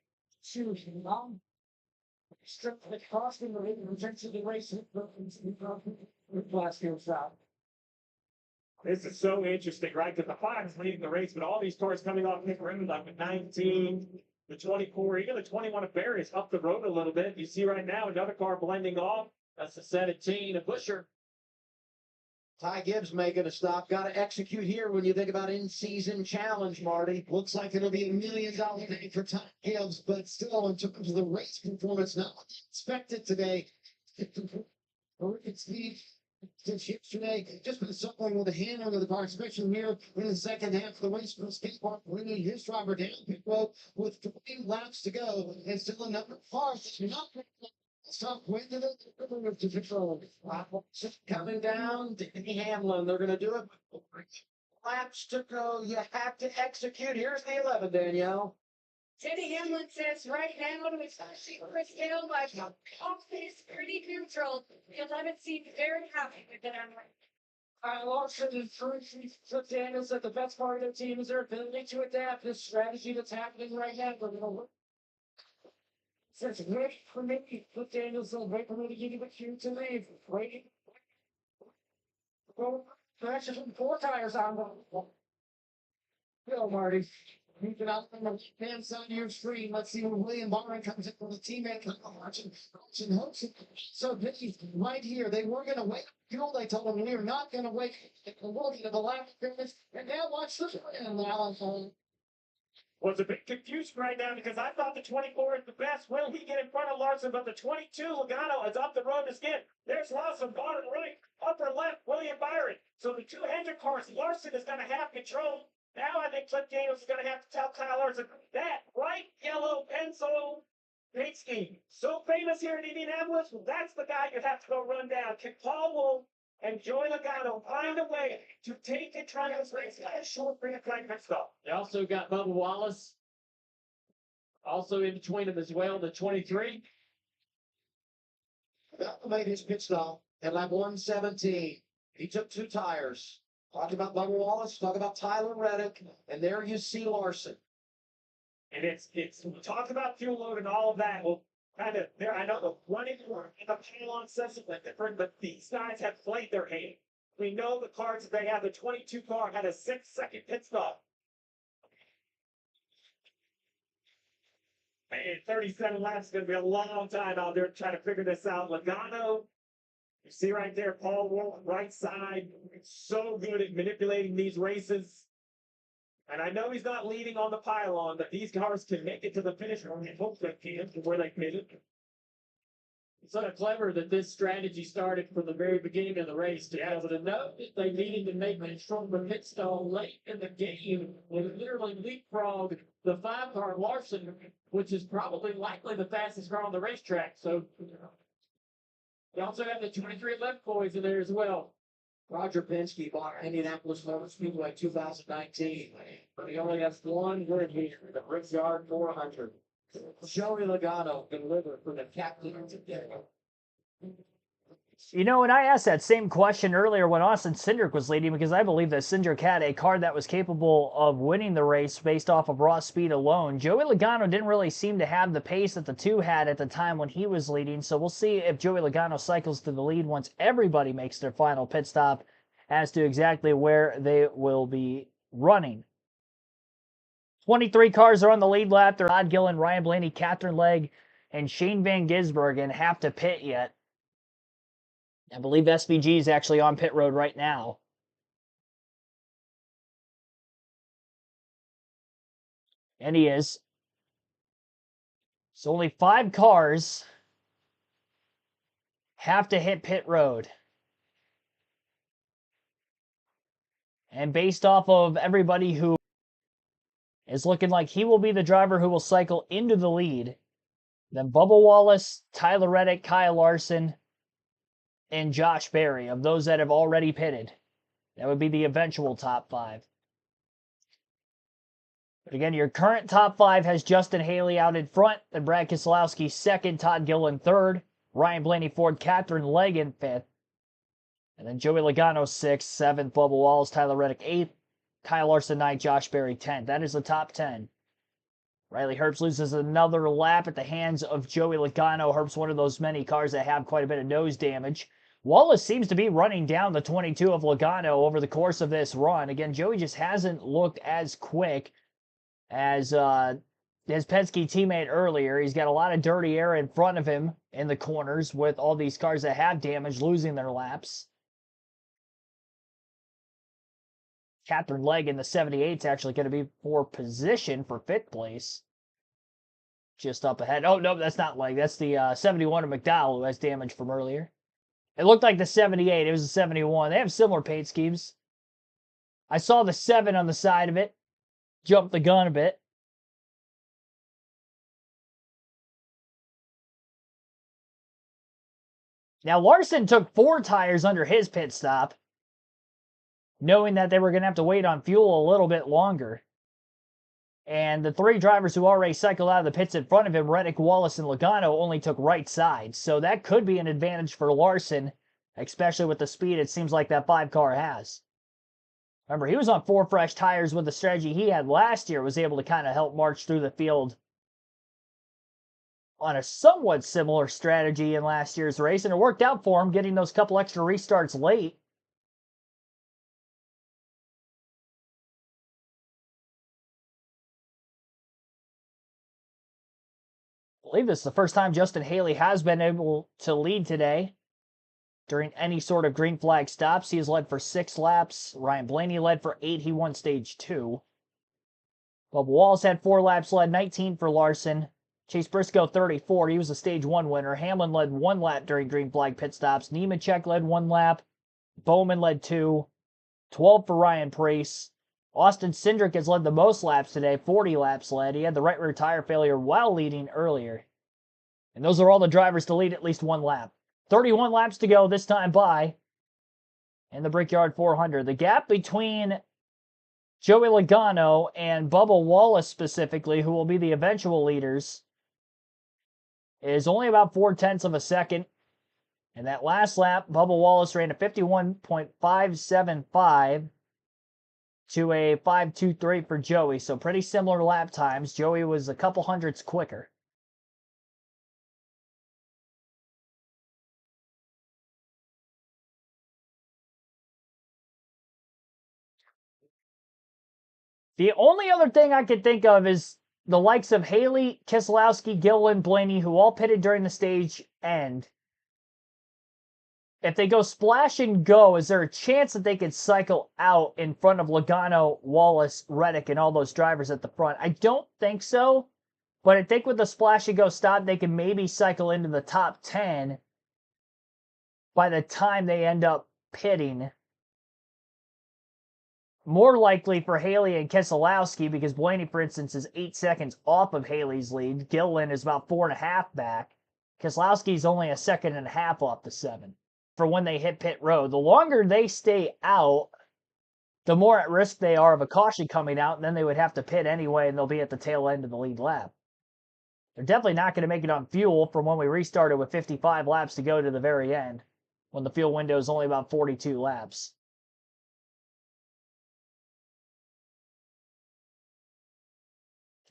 to long strip that cost him the lead and eventually the race last year's stop. This is so interesting, right? Because the 5 is leading the race, but all these cars coming off pit road, like the 19, the 24, even the 21 of Barry is up the road a little bit. You see right now another car blending off. That's the 17 of Busher. Ty Gibbs making a stop. Got to execute here when you think about in-season challenge, Marty. Looks like it'll be $1 million day for Ty Gibbs, but still, in terms of the race performance, not what they expected today. Horrific speed yesterday, just been suffering with the handling of the car, especially here in the second half of the race for the skate park, bringing his driver down pit road with 3 laps to go, and still another car that's not stop waiting to control. Coming down, Danny Hamlin. They're going to do it. Laps to go. You have to execute. Here's the 11, Danielle. Teddy Hamlin says right now, especially Chris Hill, like, is pretty neutral. The 11 seems very happy with them. Larson and Cliff Daniels said the best part of their team is their ability to adapt this strategy that's happening right now. We're going to work. Says, wait for me. Cliff Daniels said, wait for me to give you the cue to leave. Waiting. Well, actually, 4 tires on the. Go, Marty. You can out on the left-hand side of your screen. Let's see when William Byron comes in with a teammate. Watching hopes. So Vicky, right here, they were going to wait. Fuel, they told him, we're not going to wait. We'll get to the last finish. And now watch this one. Was a bit confused right now because I thought the 24 is the best. Will he get in front of Larson? But the 22, Logano, is up the road to skid. There's Larson, bottom right, upper left, William Byron. So the 2 Hendrick cars, Larson is going to have control. Now I think Cliff Daniels is going to have to tell Kyle Larson that bright yellow pencil paint scheme. So famous here in Indianapolis, well, that's the guy you have to go run down. Can Paul Wolf and Joey Logano find a way to take control of this race? Got a short free flag pit stop. They also got Bubba Wallace. Also in between them as well, the 23. Made his pit stop at lap 117. He took 2 tires. Talk about Bubba Wallace, talk about Tyler Reddick, and there you see Larson. And it's talk about fuel load and all of that. Well, kind of there. I know the 24 and the pylon says something different, but these guys have played their hand. We know the cars that they have. The 22 car had a 6-second pit stop. Man, 37 laps is going to be a long time out there trying to figure this out. Logano, You see right there, Paul Wolf, right side, so good at manipulating these races. And I know he's not leading on the pylon, but these cars can make it to the finish line. I hope they can, from where they finished. It's sort of clever that this strategy started from the very beginning of the race to be able to know that they needed to make a stronger pit stall late in the game and literally leapfrog the 5-car Larson, which is probably likely the fastest car on the racetrack. So you also have the 23 left boys in there as well. Roger Penske bought Indianapolis Motor Speedway 2019, but he only has one win here, the Brickyard 400. Joey Logano delivered for the captain today. You know, and I asked that same question earlier when Austin Cindric was leading, because I believe that Cindric had a car that was capable of winning the race based off of raw speed alone. Joey Logano didn't really seem to have the pace that the two had at the time when he was leading, so we'll see if Joey Logano cycles to the lead once everybody makes their final pit stop as to exactly where they will be running. 23 cars are on the lead lap. They're Todd Gillen, Ryan Blaney, Catherine Legg, and Shane Van Gisbergen have to pit yet. I believe SVG is actually on pit road right now. And he is. So only 5 cars have to hit pit road. And based off of everybody who is looking like he will be the driver who will cycle into the lead, then Bubba Wallace, Tyler Reddick, Kyle Larson, and Josh Berry, of those that have already pitted. That would be the eventual top 5. But again, your current top 5 has Justin Haley out in front, then Brad Keselowski second, Todd Gillen third, Ryan Blaney fourth, Catherine Legg in fifth, and then Joey Logano 6th, 7th, Bubba Wallace, Tyler Reddick 8th, Kyle Larson 9th, Josh Berry 10th. That is the top 10. Riley Herbst loses another lap at the hands of Joey Logano. Herbst, one of those many cars that have quite a bit of nose damage. Wallace seems to be running down the 22 of Logano over the course of this run. Again, Joey just hasn't looked as quick as his Penske teammate earlier. He's got a lot of dirty air in front of him in the corners with all these cars that have damage losing their laps. Catherine Legg in the 78 is actually going to be for position for 5th place. Just up ahead. Oh, no, that's not Legg. That's the 71 of McDowell who has damage from earlier. It looked like the 78. It was the 71. They have similar paint schemes. I saw the 7 on the side of it. Jumped the gun a bit. Now, Larson took 4 tires under his pit stop, knowing that they were going to have to wait on fuel a little bit longer. And the 3 drivers who already cycled out of the pits in front of him, Reddick, Wallace, and Logano, only took right sides. So that could be an advantage for Larson, especially with the speed it seems like that 5 car has. Remember, he was on 4 fresh tires with the strategy he had last year, was able to kind of help march through the field on a somewhat similar strategy in last year's race, and it worked out for him, getting those couple extra restarts late. I believe this is the first time Justin Haley has been able to lead today during any sort of green flag stops. He has led for 6 laps. Ryan Blaney led for 8. He won stage 2. Bubba Wallace had 4 laps, led 19 for Larson. Chase Briscoe 34. He was a stage 1 winner. Hamlin led 1 lap during green flag pit stops. Nemechek led 1 lap. Bowman led 2. 12 for Ryan Preece. Austin Cindric has led the most laps today, 40 laps led. He had the right rear tire failure while leading earlier. And those are all the drivers to lead at least 1 lap. 31 laps to go this time by in the Brickyard 400. The gap between Joey Logano and Bubba Wallace specifically, who will be the eventual leaders, is only about 0.4 of a second. And that last lap, Bubba Wallace ran a 51.575 to a 5.23 for Joey. So pretty similar lap times. Joey was a couple hundredths quicker. The only other thing I could think of is the likes of Haley, Keselowski, Gillen, Blaney, who all pitted during the stage end. if they go splash and go, is there a chance that they could cycle out in front of Logano, Wallace, Reddick, and all those drivers at the front? I don't think so, but I think with the splash and go stop, they can maybe cycle into the top 10 by the time they end up pitting. More likely for Haley and Keselowski, because Blaney, for instance, is 8 seconds off of Haley's lead. Gilliland is about 4.5 back. Keselowski's only a second and a half off the 7 for when they hit pit road. The longer they stay out, the more at risk they are of a caution coming out, and then they would have to pit anyway, and they'll be at the tail end of the lead lap. They're definitely not going to make it on fuel from when we restarted with 55 laps to go to the very end, when the fuel window is only about 42 laps.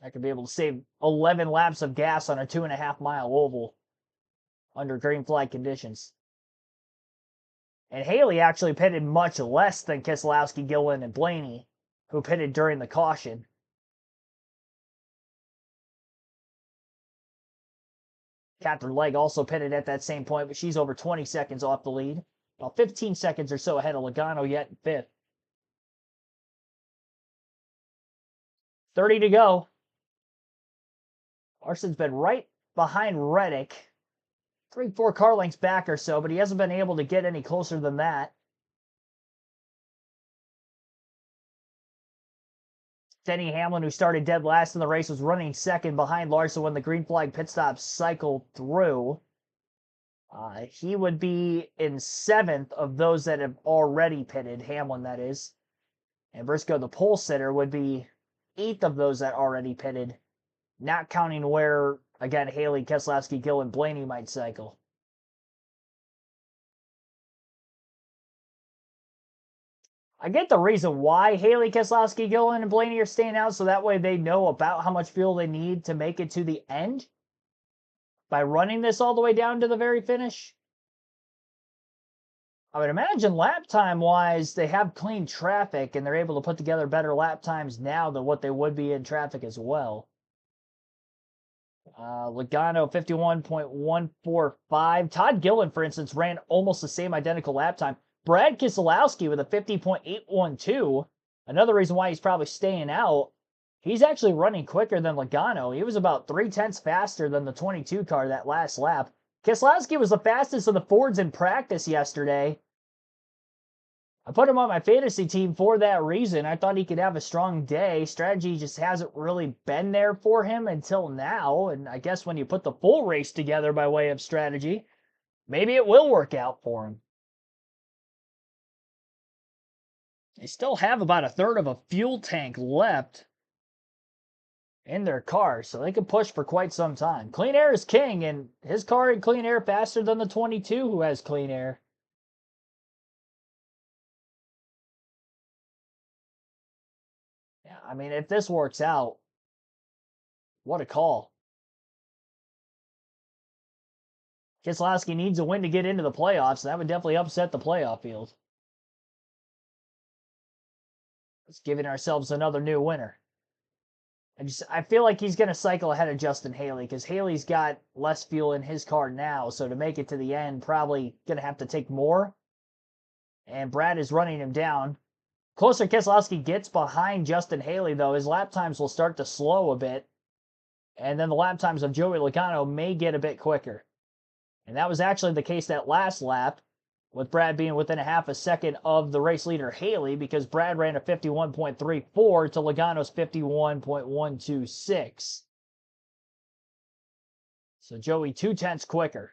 I could be able to save 11 laps of gas on a 2.5-mile oval under green flag conditions. And Haley actually pitted much less than Keselowski, Gilliland, and Blaney, who pitted during the caution. Catherine Legg also pitted at that same point, but she's over 20 seconds off the lead. About 15 seconds or so ahead of Logano yet in 5th. 30 to go. Larson's been right behind Reddick. 3-4 car lengths back or so, but he hasn't been able to get any closer than that. Denny Hamlin, who started dead last in the race, was running second behind Larson when the green flag pit stop cycled through. He would be in 7th of those that have already pitted, Hamlin that is. And Briscoe, the pole sitter, would be 8th of those that already pitted, not counting where, again, Haley, Keselowski, Gill, and Blaney might cycle. I get the reason why Haley, Keselowski, Gilliland, and Blaney are staying out, so that way they know about how much fuel they need to make it to the end by running this all the way down to the very finish. I would imagine lap time wise, they have clean traffic and they're able to put together better lap times now than what they would be in traffic as well. Logano 51.145. Todd Gilliland, for instance, ran almost the same identical lap time. Brad Keselowski with a 50.812. Another reason why he's probably staying out. He's actually running quicker than Logano. He was about 0.3 faster than the 22 car that last lap. Keselowski was the fastest of the Fords in practice yesterday. I put him on my fantasy team for that reason. I thought he could have a strong day. Strategy just hasn't really been there for him until now. And I guess when you put the full race together by way of strategy, maybe it will work out for him. They still have about 1/3 of a fuel tank left in their car, so they can push for quite some time. Clean air is king, and his car had clean air faster than the 22 who has clean air. Yeah, I mean, if this works out, what a call. Keselowski needs a win to get into the playoffs, and that would definitely upset the playoff field. Let's give ourselves another new winner. I feel like he's going to cycle ahead of Justin Haley because Haley's got less fuel in his car now, so to make it to the end, probably going to have to take more. And Brad is running him down. Closer Keselowski gets behind Justin Haley, though, his lap times will start to slow a bit. And then the lap times of Joey Logano may get a bit quicker. And that was actually the case that last lap, with Brad being within 0.5 second of the race leader Haley, because Brad ran a 51.34 to Logano's 51.126. So Joey 0.2 quicker.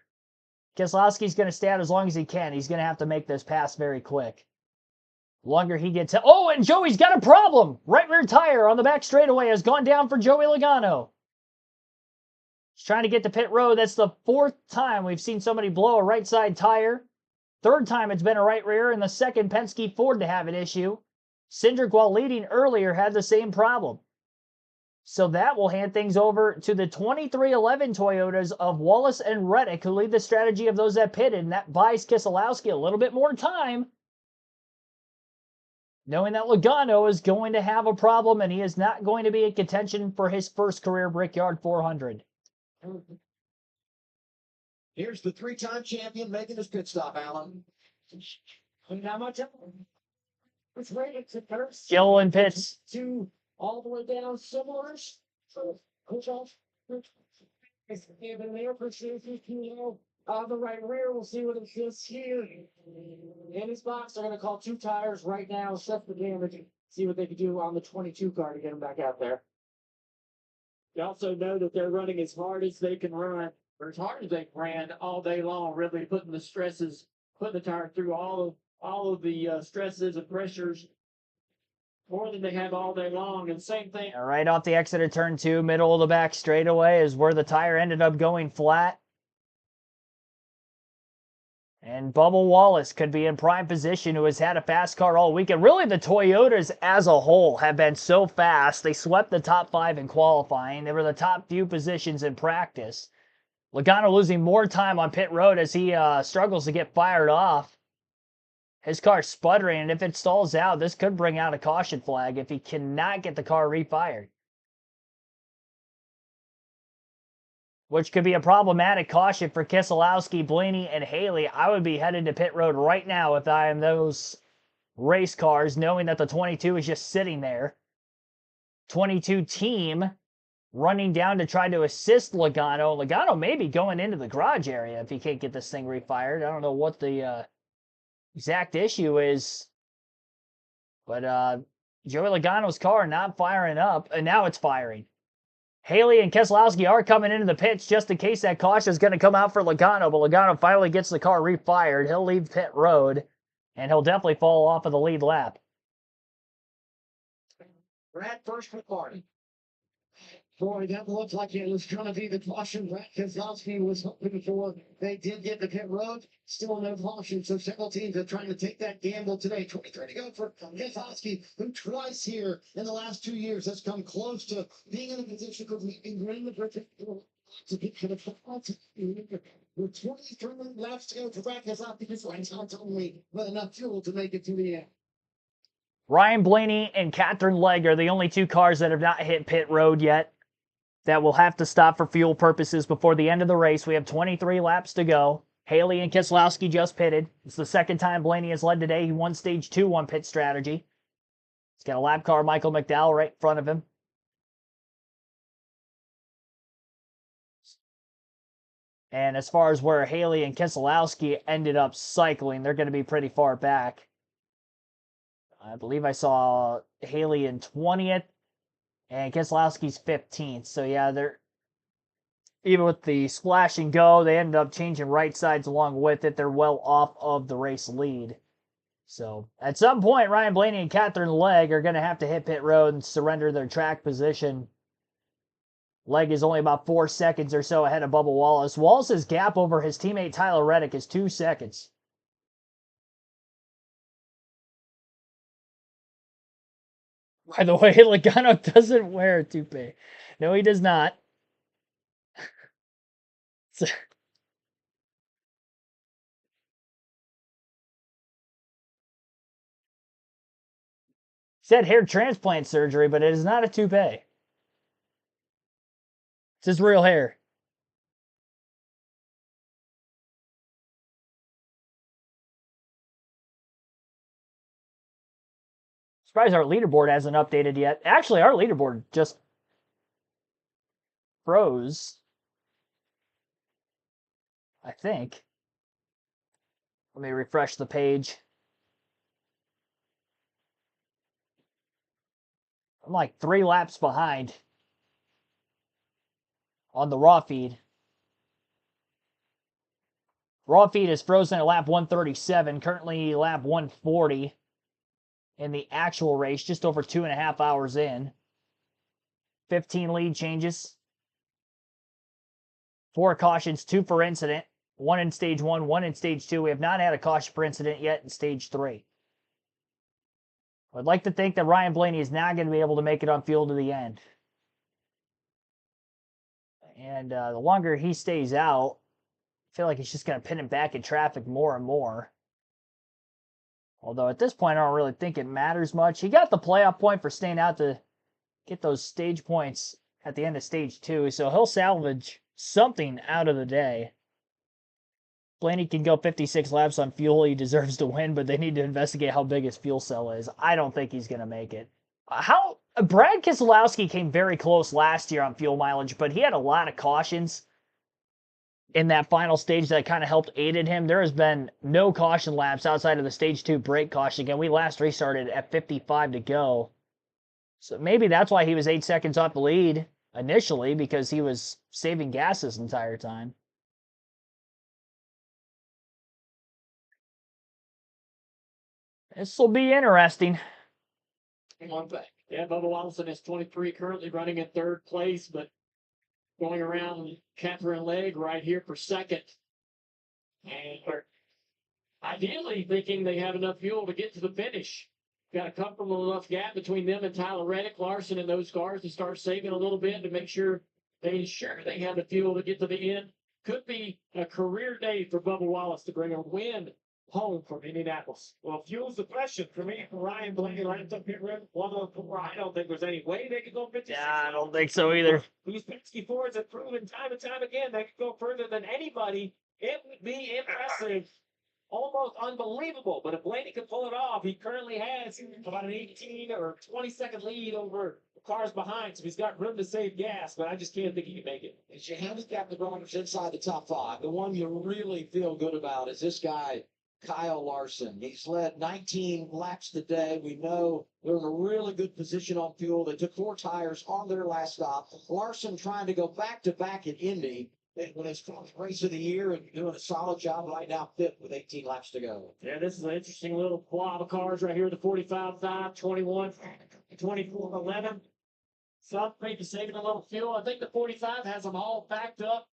Keselowski's going to stay out as long as he can. He's going to have to make this pass very quick. The longer he gets... Oh, and Joey's got a problem! Right rear tire on the back straightaway has gone down for Joey Logano. He's trying to get to pit road. That's the 4th time we've seen somebody blow a right side tire. 3rd time it's been a right rear, and the 2nd Penske Ford to have an issue. Cindric, while leading earlier, had the same problem. So that will hand things over to the 2311 Toyotas of Wallace and Reddick, who lead the strategy of those that pitted, and that buys Keselowski a little bit more time, knowing that Logano is going to have a problem, and he is not going to be in contention for his first career Brickyard 400. Here's the three-time champion making his pit stop, Alan. And not much else. It's rated to first. Gilliland pits. Two all the way down, similar. So, push off. It's even there for safety. On the right rear, we'll see what it says here. In his box, they're going to call 2 tires right now, set the damage, see what they can do on the 22 car to get him back out there. You also know that they're running as hard as they can run, or as hard as they ran all day long, really putting the stresses, putting the tire through all of the stresses and pressures more than they have all day long. And same thing. Right off the exit of turn 2, middle of the back straightaway is where the tire ended up going flat. And Bubba Wallace could be in prime position, who has had a fast car all weekend. Really, the Toyotas as a whole have been so fast. They swept the top 5 in qualifying. They were the top few positions in practice. Logano losing more time on pit road as he struggles to get fired off. His car's sputtering, and if it stalls out, this could bring out a caution flag if he cannot get the car refired. Which could be a problematic caution for Keselowski, Blaney, and Haley. I would be headed to pit road right now if I am those race cars, knowing that the 22 is just sitting there. 22 team running down to try to assist Logano. Logano may be going into the garage area if he can't get this thing refired. I don't know what the exact issue is. But Joey Logano's car not firing up, and now it's firing. Haley and Keselowski are coming into the pits just in case that caution is going to come out for Logano, but Logano finally gets the car refired. He'll leave pit road, and he'll definitely fall off of the lead lap. Brad first for party. Boy, that looked like it was going to be the caution Brad Keselowski was hoping for. They did get the pit road. Still no caution, so several teams are trying to take that gamble today. 23 to go for Keselowski, who twice here in the last 2 years has come close to being in a position for winning the Brickyard to get to the front. With 23 laps to go for Brad Keselowski, this one's not only with enough fuel to make it to the end. Ryan Blaney and Catherine Legg are the only 2 cars that have not hit pit road yet that will have to stop for fuel purposes before the end of the race. We have 23 laps to go. Haley and Keselowski just pitted. It's the second time Blaney has led today. He won stage 2 on pit strategy. He's got a lap car, Michael McDowell, right in front of him. And as far as where Haley and Keselowski ended up cycling, they're going to be pretty far back. I believe I saw Haley in 20th. And Keselowski's 15th. So, yeah, they're even with the splash and go, they ended up changing right sides along with it. They're well off of the race lead. So, at some point, Ryan Blaney and Catherine Legg are going to have to hit pit road and surrender their track position. Legg is only about 4 seconds or so ahead of Bubba Wallace. Wallace's gap over his teammate Tyler Reddick is 2 seconds. By the way, Logano doesn't wear a toupee. No, he does not. He said hair transplant surgery, but it is not a toupee. It's his real hair. Surprised our leaderboard hasn't updated yet. Actually, our leaderboard just froze. I think. Let me refresh the page. I'm like 3 laps behind on the raw feed. Raw feed is frozen at lap 137, currently lap 140 in the actual race, just over 2.5 hours in. 15 lead changes. 4 cautions, 2 for incident. 1 in stage 1, 1 in stage 2. We have not had a caution for incident yet in stage 3. I'd like to think that Ryan Blaney is not going to be able to make it on fuel to the end. And the longer he stays out, I feel like he's just going to pin him back in traffic more and more. Although at this point, I don't really think it matters much. He got the playoff point for staying out to get those stage points at the end of stage 2. So he'll salvage something out of the day. Blaney can go 56 laps on fuel. He deserves to win, but they need to investigate how big his fuel cell is. I don't think he's going to make it. Brad Keselowski came very close last year on fuel mileage, but he had a lot of cautions in that final stage that kind of helped aided him. There has been no caution laps outside of the stage 2 brake caution. Again, we last restarted at 55 to go. So maybe that's why he was 8 seconds off the lead initially, because he was saving gas this entire time. This will be interesting. One thing. Yeah, Bubba Wallace is 23, currently running in third place, but going around Catherine Legg right here for second. And they're ideally thinking they have enough fuel to get to the finish. Got a comfortable enough gap between them and Tyler Reddick, Larson, and those cars to start saving a little bit to make sure they ensure they have the fuel to get to the end. Could be a career day for Bubba Wallace to bring a win home from Indianapolis. Well, fuel's the question for me. Ryan Blaney lined up here with 104. I don't think there's any way they could go 56. Yeah, I don't think so either. These Penske Fords have proven time and time again they could go further than anybody. It would be impressive, almost unbelievable. But if Blaney could pull it off, he currently has about an 18 or 20-second lead over the cars behind, so he's got room to save gas. But I just can't think he can make it. As you handicap the drivers inside the top 5, the one you really feel good about is this guy, Kyle Larson. He's led 19 laps today. We know they're in a really good position on fuel. They took 4 tires on their last stop. Larson trying to go back-to-back at Indy when his fourth race of the year and doing a solid job right now, 5th with 18 laps to go. Yeah, this is an interesting little quad of cars right here, the 45-5, 21, 24, 11. Some maybe saving a little fuel. I think the 45 has them all backed up,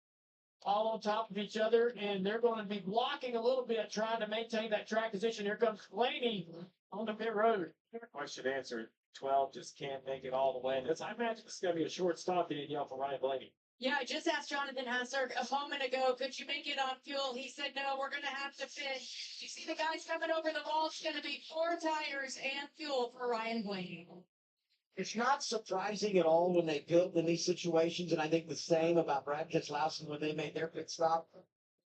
all on top of each other, and they're going to be blocking a little bit, trying to maintain that track position. Here comes Blaney on the pit road. Question answered. 12 just can't make it all the way. I imagine this is going to be a short stop to Danielle for Ryan Blaney. Yeah, I just asked Jonathan Hasser a moment ago, could you make it on fuel? He said, no, we're going to have to finish. You see the guys coming over the wall? It's going to be 4 tires and fuel for Ryan Blaney. It's not surprising at all when they build in these situations, and I think the same about Brad Keselowski when they made their pit stop.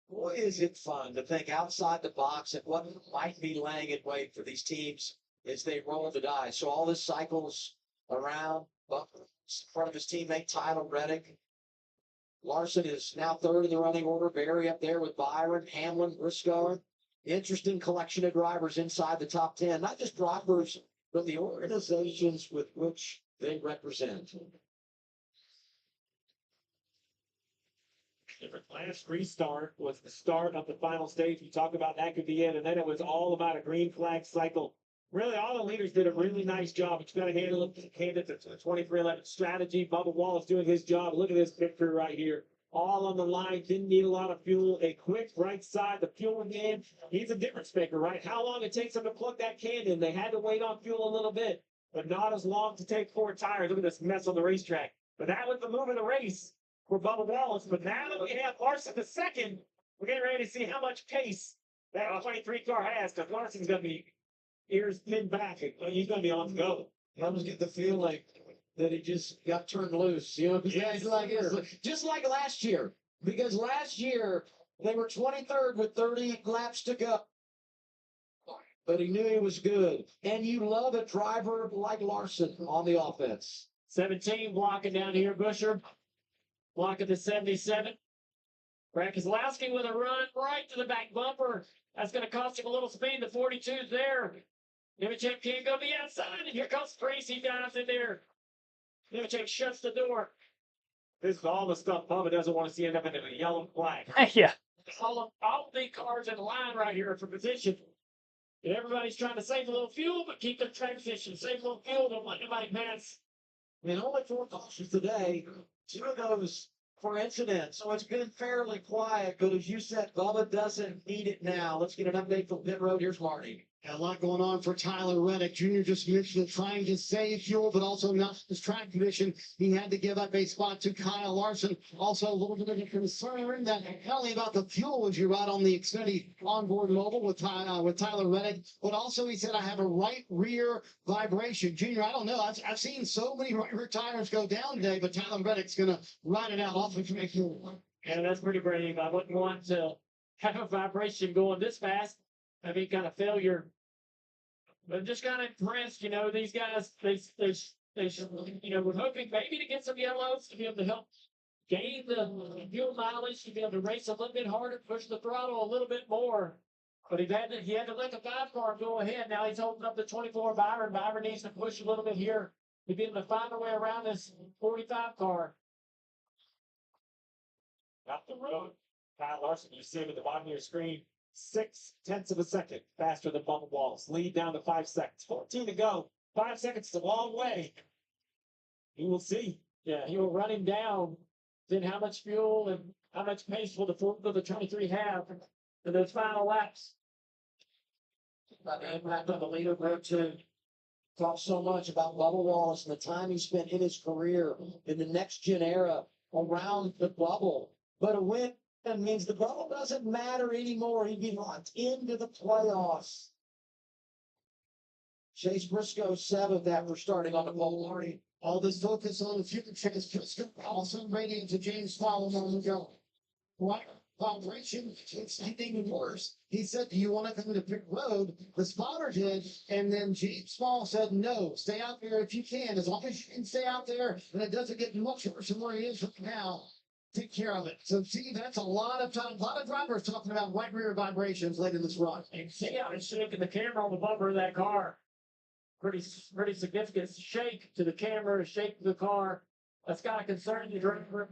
Boy, is it fun to think outside the box at what might be laying in wait for these teams as they roll the dice. So all this cycles around Bubba in front of his teammate Tyler Reddick. Larson is now 3rd in the running order. Barry up there with Byron, Hamlin, Briscoe. Interesting collection of drivers inside the top 10. Not just drivers, but the organizations with which they represent. Last restart was the start of the final stage. We talked about that could be it, and then it was all about a green flag cycle. Really, all the leaders did a really nice job, but you got to hand it to the 2311 strategy. Bubba Wallace doing his job. Look at this picture right here. All on the line, didn't need a lot of fuel. A quick right side, the fuel again. He's a difference maker, right? How long it takes him to plug that can in. They had to wait on fuel a little bit, but not as long to take 4 tires. Look at this mess on the racetrack. But that was the move of the race for Bubba Wallace. But now that we have Larson the second, we're getting ready to see how much pace that 23 car has, because Larson's going to be ears pinned back. He's going to be on the go. I was getting the feeling that he just got turned loose, you know, because just like last year. Because last year they were 23rd with 30 laps to go. But he knew he was good. And you love a driver like Larson on the offense. 17 blocking down here, Busher. Blocking the 77. Brad Keselowski with a run right to the back bumper. That's going to cost him a little speed. The 42's there. Nemechek can't go the outside, and here comes Tracy dives in there. Nemechek shuts the door. This is all the stuff Bubba doesn't want to see end up in a yellow flag. Yeah. All the cars in line right here for position. And everybody's trying to save a little fuel, but keep their track position. Save a little fuel, don't let anybody pass. And only 4 cautions today. 2 of those for incidents. So it's been fairly quiet, but as you said, Bubba doesn't need it now. Let's get an update from pit road. Here's Marty. A lot going on for Tyler Reddick. Jr. just mentioned trying to save fuel, but also not his track condition. He had to give up a spot to Kyle Larson. Also, a little bit of a concern that not only about the fuel as you ride on the Xfinity onboard mobile with Tyler Reddick, but also he said, I have a right rear vibration. Junior, I don't know. I've seen so many right rear tires go down today, but Tyler Reddick's going to ride it out off of fuel. And that's pretty brave. I wouldn't want to have a vibration going this fast. I mean, kind of failure. But I'm just kind of impressed, you know, these guys, you know, we're hoping maybe to get some yellows to be able to help gain the fuel mileage, to be able to race a little bit harder, push the throttle a little bit more. But he had to let the 5-car go ahead. Now he's holding up the 24 Byron. Byron needs to push a little bit here to be able to find a way around this 45 car. Off the road. Kyle Larson, you see him at the bottom of your screen. 0.6 of a second faster than Bubba Wallace. Lead down to 5 seconds. 14 to go. 5 seconds is a long way. You will see. Yeah, he will run him down. Then how much fuel and how much pace will the 23 have in those final laps? About the impact on the leaderboard too. Talk so much about Bubba Wallace and the time he spent in his career in the next gen era around the bubble. But a win means the bubble doesn't matter anymore. He'd be locked into the playoffs. Chase Briscoe 7th after starting on the pole party. All this focus on the future Chase Briscoe also rating to James Fowler a moment ago. What? Vibration, it's anything worse. He said, do you want to come to pit road? The spotter did, and then James Small said, no, stay out there if you can. As long as you can stay out there, and it doesn't get much worse than where he is right now, take care of it. So, see, that's a lot of time. A lot of drivers talking about right rear vibrations late in this run. And see how it's shaking the camera on the bumper of that car. Pretty significant shake to the camera, shake to the car. That's got to concern the driver.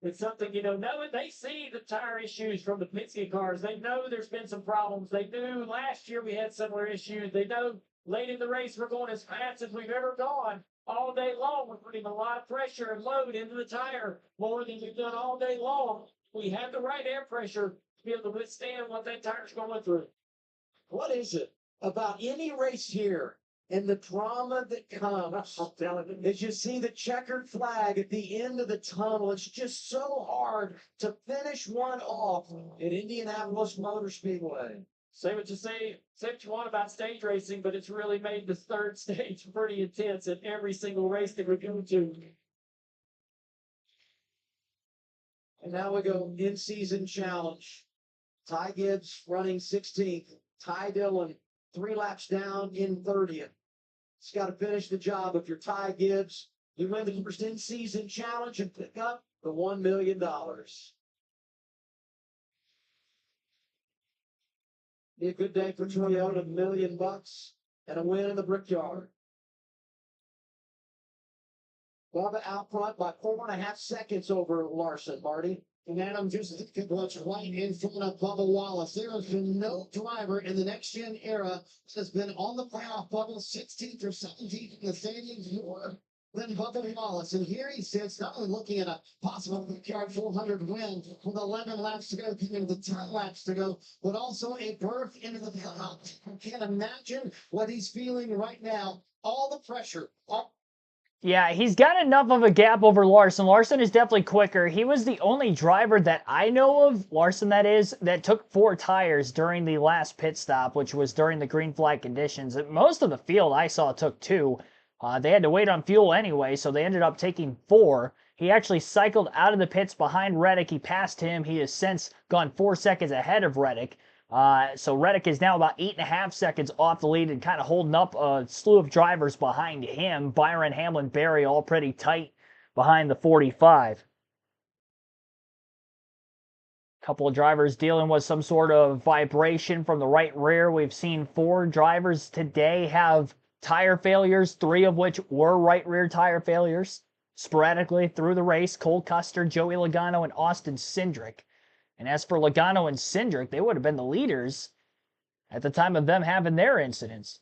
It's something, you know, they see the tire issues from the Penske cars. They know there's been some problems. They knew last year we had similar issues. They know late in the race we're going as fast as we've ever gone. All day long, we're putting a lot of pressure and load into the tire, more than we've done all day long. We have the right air pressure to be able to withstand what that tire's going through. What is it about any race here and the drama that comes as you see the checkered flag at the end of the tunnel? It's just so hard to finish one off at Indianapolis Motor Speedway. Say what you want about stage racing, but it's really made the third stage pretty intense in every single race that we go to. And now we go in-season challenge. Ty Gibbs running 16th. Ty Dillon 3 laps down in 30th. It's got to finish the job. If you're Ty Gibbs, you win the first in-season challenge and pick up the $1 million. Be a good day for Toyota, $1 million and a win in the Brickyard. Bubba out front by 4.5 seconds over Larson, Marty. And Adam just what's right in front of Bubba Wallace. There has been no driver in the next gen era that has been on the playoff bubble 16th or 17th in the standings more than Bubba Wallace. And here he sits, not only looking at a possible Brickyard 400 win with 11 laps to go, into the 10 laps to go, but also a berth into the playoff. I can't imagine what he's feeling right now. All the pressure, Yeah, he's got enough of a gap over Larson. Larson is definitely quicker. He was the only driver that I know of, Larson that is, that took 4 tires during the last pit stop, which was during the green flag conditions. Most of the field I saw took 2. They had to wait on fuel anyway, so they ended up taking 4. He actually cycled out of the pits behind Reddick. He passed him. He has since gone 4 seconds ahead of Reddick. So Reddick is now about 8.5 seconds off the lead and kind of holding up a slew of drivers behind him. Byron, Hamlin, Berry all pretty tight behind the 45. A couple of drivers dealing with some sort of vibration from the right rear. We've seen 4 drivers today have tire failures, 3 of which were right rear tire failures sporadically through the race. Cole Custer, Joey Logano, and Austin Cindric. And as for Logano and Cindric, they would have been the leaders at the time of them having their incidents.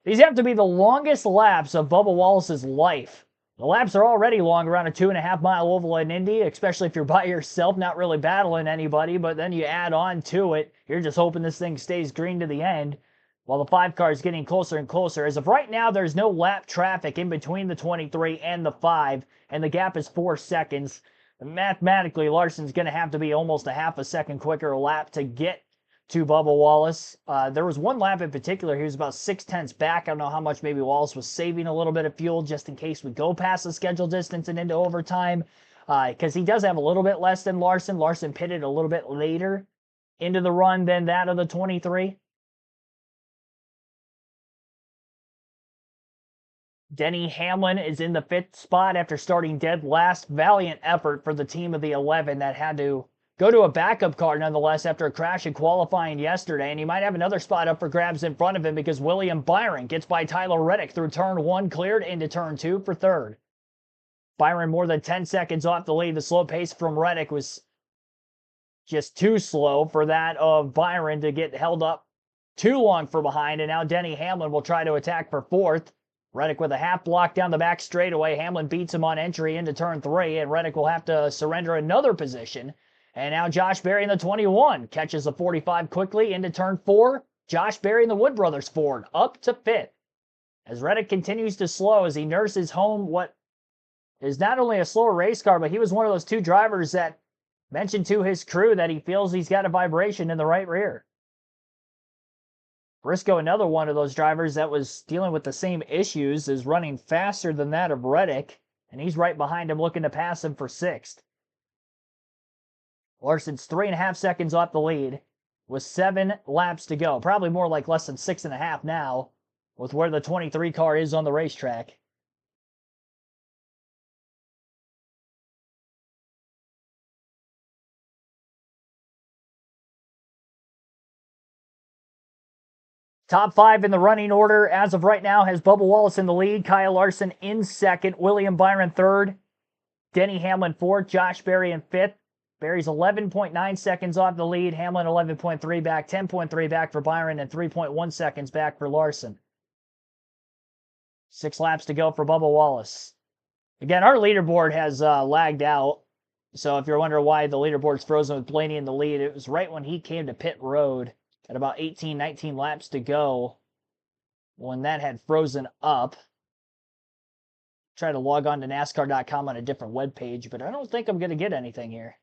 These have to be the longest laps of Bubba Wallace's life. The laps are already long, around a 2.5-mile oval in Indy, especially if you're by yourself, not really battling anybody, but then you add on to it. You're just hoping this thing stays green to the end, while the 5 car is getting closer and closer. As of right now, there's no lap traffic in between the 23 and the 5, and the gap is 4 seconds. Mathematically, Larson's going to have to be almost a half a second quicker lap to get to Bubba Wallace. There was one lap in particular, he was about 0.6 back. I don't know how much maybe Wallace was saving a little bit of fuel just in case we go past the scheduled distance and into overtime. because he does have a little bit less than Larson. Larson pitted a little bit later into the run than that of the 23. Denny Hamlin is in the 5th spot after starting dead last. Valiant effort for the team of the 11 that had to go to a backup car nonetheless after a crash in qualifying yesterday. And he might have another spot up for grabs in front of him because William Byron gets by Tyler Reddick through turn 1, cleared into turn 2 for 3rd. Byron more than 10 seconds off the lead. The slow pace from Reddick was just too slow for that of Byron to get held up too long from behind. And now Denny Hamlin will try to attack for 4th. Reddick with a half block down the back straightaway. Hamlin beats him on entry into turn 3, and Reddick will have to surrender another position. And now Josh Berry in the 21 catches the 45 quickly into turn 4. Josh Berry in the Wood Brothers Ford up to 5th. As Reddick continues to slow as he nurses home what is not only a slower race car, but he was one of those 2 drivers that mentioned to his crew that he feels he's got a vibration in the right rear. Briscoe, another one of those drivers that was dealing with the same issues, is running faster than that of Reddick, and he's right behind him looking to pass him for 6th. Larson's 3.5 seconds off the lead with 7 laps to go. Probably more like less than 6.5 now with where the 23 car is on the racetrack. Top 5 in the running order as of right now has Bubba Wallace in the lead, Kyle Larson in 2nd, William Byron 3rd, Denny Hamlin 4th, Josh Berry in 5th. Berry's 11.9 seconds off the lead, Hamlin 11.3 back, 10.3 back for Byron, and 3.1 seconds back for Larson. 6 laps to go for Bubba Wallace. Again, our leaderboard has lagged out, so if you're wondering why the leaderboard's frozen with Blaney in the lead, it was right when he came to pit road at about 18, 19 laps to go when that had frozen up. Try to log on to NASCAR.com on a different web page, but I don't think I'm going to get anything here.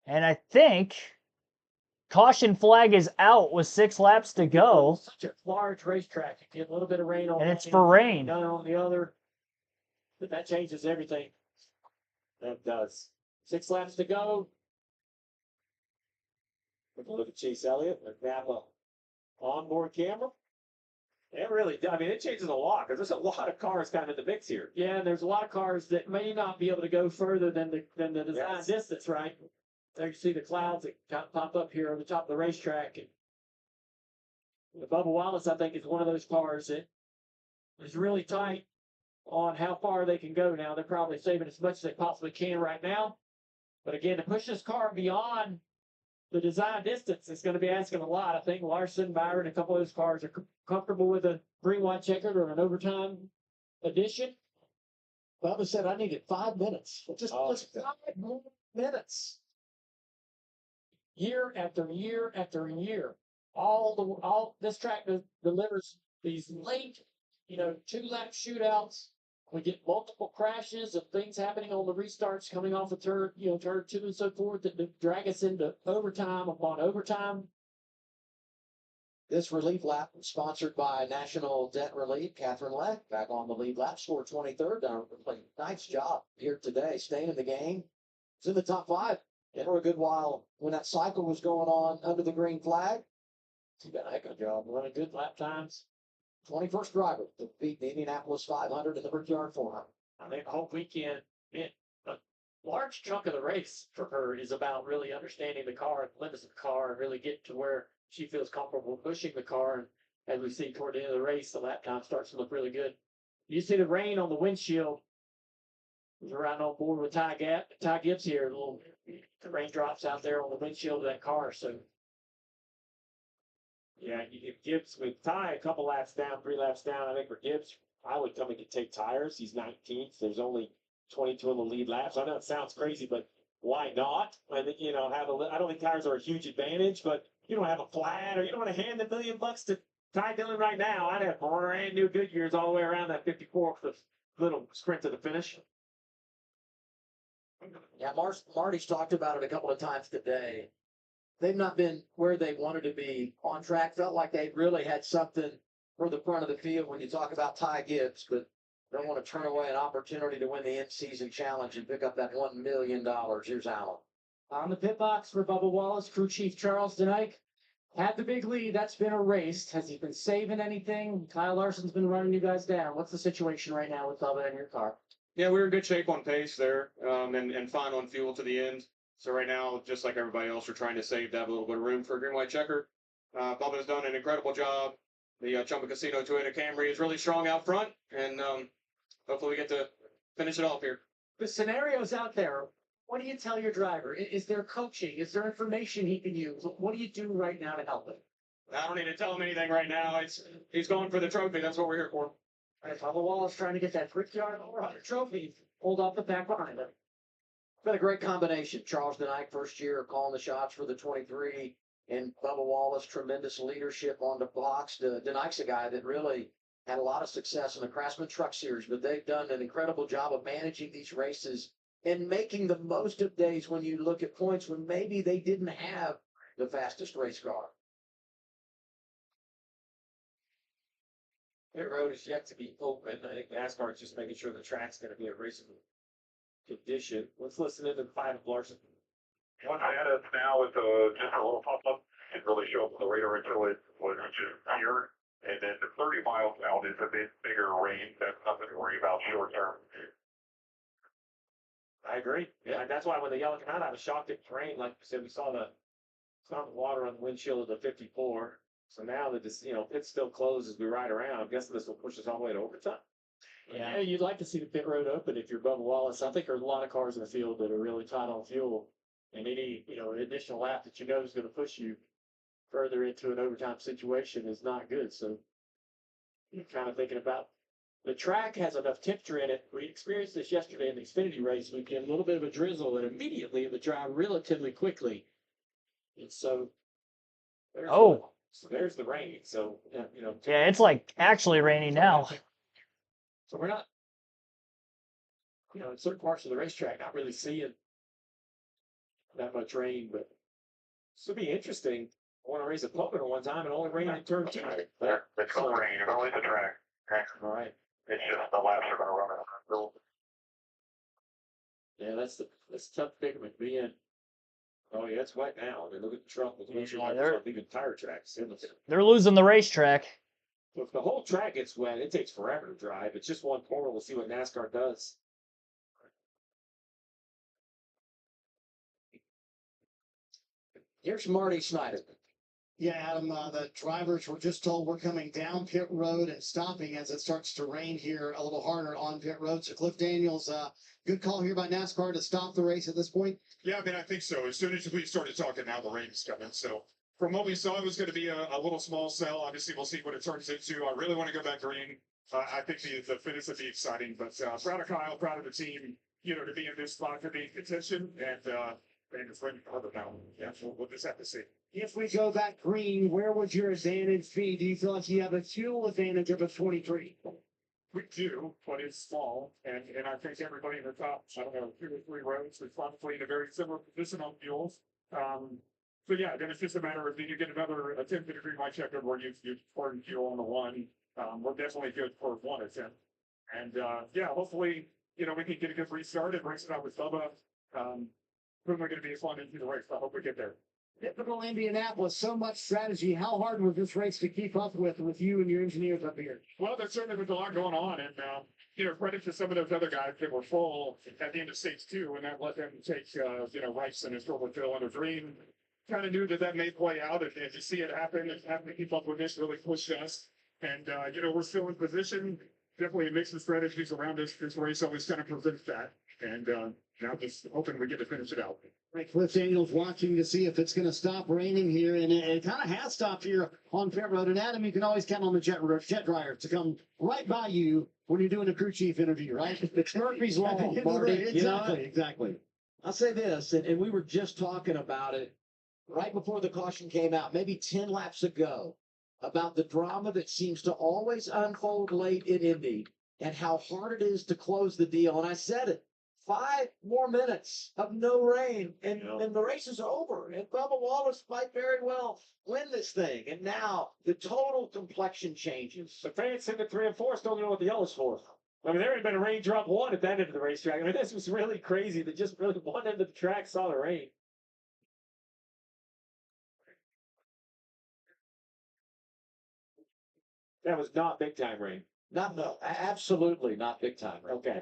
And I think caution flag is out with 6 laps to go. Such a large racetrack. You get a little bit of rain on And one it's end, for rain. none on the other. But that changes everything. That does. 6 laps to go. Take a look at Chase Elliott and Napa onboard camera. It really, I mean, it changes a lot because there's a lot of cars kind of in the mix here. Yeah, and there's a lot of cars that may not be able to go further than the design distance, right? There you see the clouds that kind of pop up here on the top of the racetrack. And Bubba Wallace, I think, is one of those cars that is really tight on how far they can go now. They're probably saving as much as they possibly can right now. But again, to push this car beyond the design distance is going to be asking a lot. I think Larson, Byron, a couple of those cars are comfortable with a green, white checkered or an overtime addition. Bubba said I needed 5 minutes. Just 5 more minutes. Year after year after year, this track delivers these late, 2-lap shootouts. We get multiple crashes of things happening on the restarts coming off of turn 2 and so forth that drag us into overtime upon overtime. This relief lap sponsored by National Debt Relief. Catherine Leck back on the lead lap, scored 23rd. Done a nice job here today, staying in the game. It's in the top 5. And for a good while when that cycle was going on under the green flag. She done a heck of a job running good lap times. 21st driver to beat the Indianapolis 500 and the Brickyard 400. I think the whole weekend, a large chunk of the race for her is about really understanding the car and the limits of the car and really getting to where she feels comfortable pushing the car. And as we see toward the end of the race, the lap time starts to look really good. You see the rain on the windshield. We're riding on board with Ty Gibbs here. The raindrops out there on the windshield of that car. So, yeah, Gibbs with Ty a couple laps down, 3 laps down. I think for Gibbs, I would come and take tires. He's 19th. There's only 22 in the lead laps. I know it sounds crazy, but why not? I think, I don't think tires are a huge advantage, but you don't have a flat or you don't want to hand $1 million to Ty Dillon right now. I'd have brand new Goodyears all the way around that 54 for the little sprint to the finish. Yeah, Marty's talked about it a couple of times today. They've not been where they wanted to be on track. Felt like they really had something for the front of the field when you talk about Ty Gibbs. But Don't want to turn away an opportunity to win the in-season challenge and pick up that $1 million. Here's Alan. On the pit box for Bubba Wallace, crew chief Charles Denike. Had the big lead, that's been erased. Has he been saving anything? Kyle Larson's been running you guys down. What's the situation right now with Bubba in your car? Yeah, we were in good shape on pace there, and fine on fuel to the end. So right now, just like everybody else, we're trying to save to have a little bit of room for a green white checker. Bubba's done an incredible job. The Chumba Casino Toyota Camry is really strong out front, and hopefully we get to finish it off here. The scenario's out there. What do you tell your driver? Is there coaching? Is there information he can use? What do you do right now to help him? I don't need to tell him anything right now. He's going for the trophy. That's what we're here for. All right, Bubba Wallace trying to get that Brickyard 400 trophy. Hold off the back behind him. Been a great combination. Charles Denike, first year, calling the shots for the 23, and Bubba Wallace, tremendous leadership on the box. Denike's a guy that really had a lot of success in the Craftsman Truck Series, but they've done an incredible job of managing these races and making the most of days when you look at points when maybe they didn't have the fastest race car. Pit road is yet to be open. I think NASCAR is just making sure the track's going to be a raceable condition. Let's listen to the 5 of Larson. What's ahead of us now is just a little pop-up. It really shows the radar until it was just here. And then the 30 miles out is a bit bigger rain. That's nothing to worry about short term. I agree. Yeah, that's why when the yellow came out, I was shocked it rained. Like you said, we saw the water on the windshield of the 54. So now that this, pit's still closed as we ride around, I'm guessing this will push us all the way to overtime. Yeah, you'd like to see the pit road open if you're Bubba Wallace. I think there's a lot of cars in the field that are really tight on fuel, and any additional lap that is going to push you further into an overtime situation is not good. So you're kind of thinking about the track has enough temperature in it. We experienced this yesterday in the Xfinity race. We get a little bit of a drizzle, and immediately it would dry relatively quickly. And so there's the rain. So Yeah, it's like actually raining now. So we're not, in certain parts of the racetrack, not really seeing that much rain, but this will be interesting. I want to race a pulpit one time and only rain in turn 2. It's going to rain. You're going to hit the track. Okay. All right. It's just the laps are going to run out. Yeah, that's the tough predicament to be in. Oh yeah, it's wet now. I mean, look at the truck. It's even tire tracks. They're losing the racetrack. So if the whole track gets wet, it takes forever to drive. It's just one corner. We'll see what NASCAR does. Here's Marty Snyder. Yeah, Adam, the drivers were just told we're coming down pit road and stopping as it starts to rain here a little harder on pit road. So Cliff Daniels, good call here by NASCAR to stop the race at this point. Yeah, I mean, I think so. As soon as we started talking, now the rain's coming. So from what we saw, it was going to be a little small cell. Obviously, we'll see what it turns into. I really want to go back green. I think the finish would be exciting. But proud of Kyle, proud of the team, to be in this spot, to be in contention, and it's ready for the now. Yeah, we'll just have to see. If we go back green, where would your advantage be? Do you feel like you have a fuel advantage of a 23? We do, but it's small, and I think everybody in the top, 2 or 3 rows is probably in a very similar position on fuels. So yeah, then it's just a matter of, do you get another attempt at a green light checker where you've poured fuel on the one? We're definitely good for 1 attempt. And yeah, hopefully, we can get a good restart and race it out with Bubba. Probably going to be a fun into the race. I hope we get there. Typical Indianapolis, so much strategy. How hard was this race to keep up with you and your engineers up here? Well, there certainly was a lot going on, and credit to some of those other guys that were full at the end of stage 2, and that let them take rights in a Silver Fill and a Dream. Kind of knew that may play out, and to see it happen and having to keep up with this really pushed us. And we're still in position. Definitely a mix of strategies around this race always kind of presents that, and now just hoping we get to finish it out. Right, Cliff Daniels watching to see if it's going to stop raining here, and it kind of has stopped here on pit road. And Adam, you can always count on the jet dryers to come right by you when you're doing a crew chief interview, right? It's Murphy's Law, Marty. Exactly. I'll say this, and we were just talking about it right before the caution came out, maybe 10 laps ago, about the drama that seems to always unfold late in Indy and how hard it is to close the deal. And I said it. 5 more minutes of no rain, and the race is over. And Bubba Wallace might very well win this thing. And now the total complexion changes. The fans in the 3 and 4 still don't know what the yellow's for. I mean, there had been a rain drop one at that end of the racetrack. I mean, this was really crazy that just really one end of the track saw the rain. That was not big time rain. Absolutely not big time. Okay.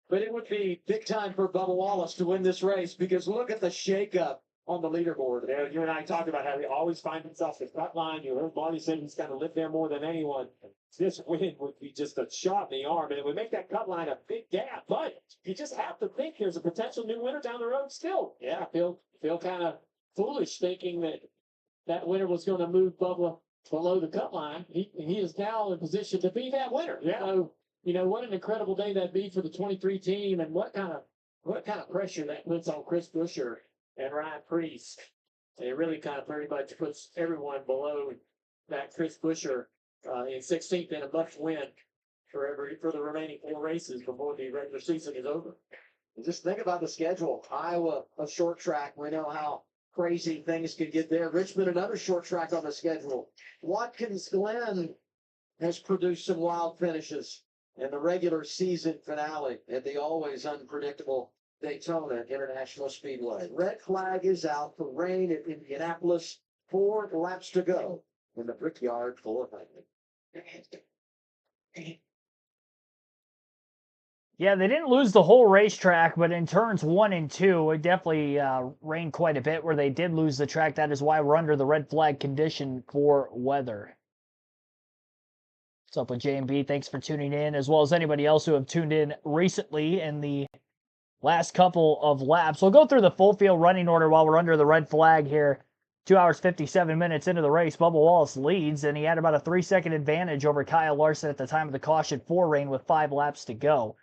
But it would be big time for Bubba Wallace to win this race because look at the shakeup on the leaderboard. Yeah, you and I talked about how he always finds himself at the front line. You heard Marty said he's got to live there more than anyone. This win would be just a shot in the arm, and it would make that cut line a big gap. But you just have to think there's a potential new winner down the road still. Yeah, feel kind of foolish thinking that winner was going to move Bubba below the cut line. He is now in position to be that winner. Yeah. So, what an incredible day that'd be for the 23 team, and what kind of pressure that puts on Chris Buescher and Ryan Priest. It really kind of pretty much puts everyone below that Chris Buescher in 16th in a must-win for the remaining 4 races before the regular season is over. And just think about the schedule. Iowa, a short track. We know how crazy things can get there. Richmond, another short track on the schedule. Watkins Glen has produced some wild finishes in the regular season finale at the always unpredictable Daytona International Speedway. Red flag is out for rain at Indianapolis. 4 laps to go in the Brickyard 400. Yeah, they didn't lose the whole racetrack, but in turns 1 and 2, it definitely rained quite a bit where they did lose the track. That is why we're under the red flag condition for weather. What's up with J&B? Thanks for tuning in, as well as anybody else who have tuned in recently in the last couple of laps. We'll go through the full field running order while we're under the red flag here. 2 hours, 57 minutes into the race, Bubba Wallace leads, and he had about a 3-second advantage over Kyle Larson at the time of the caution for rain with 5 laps to go.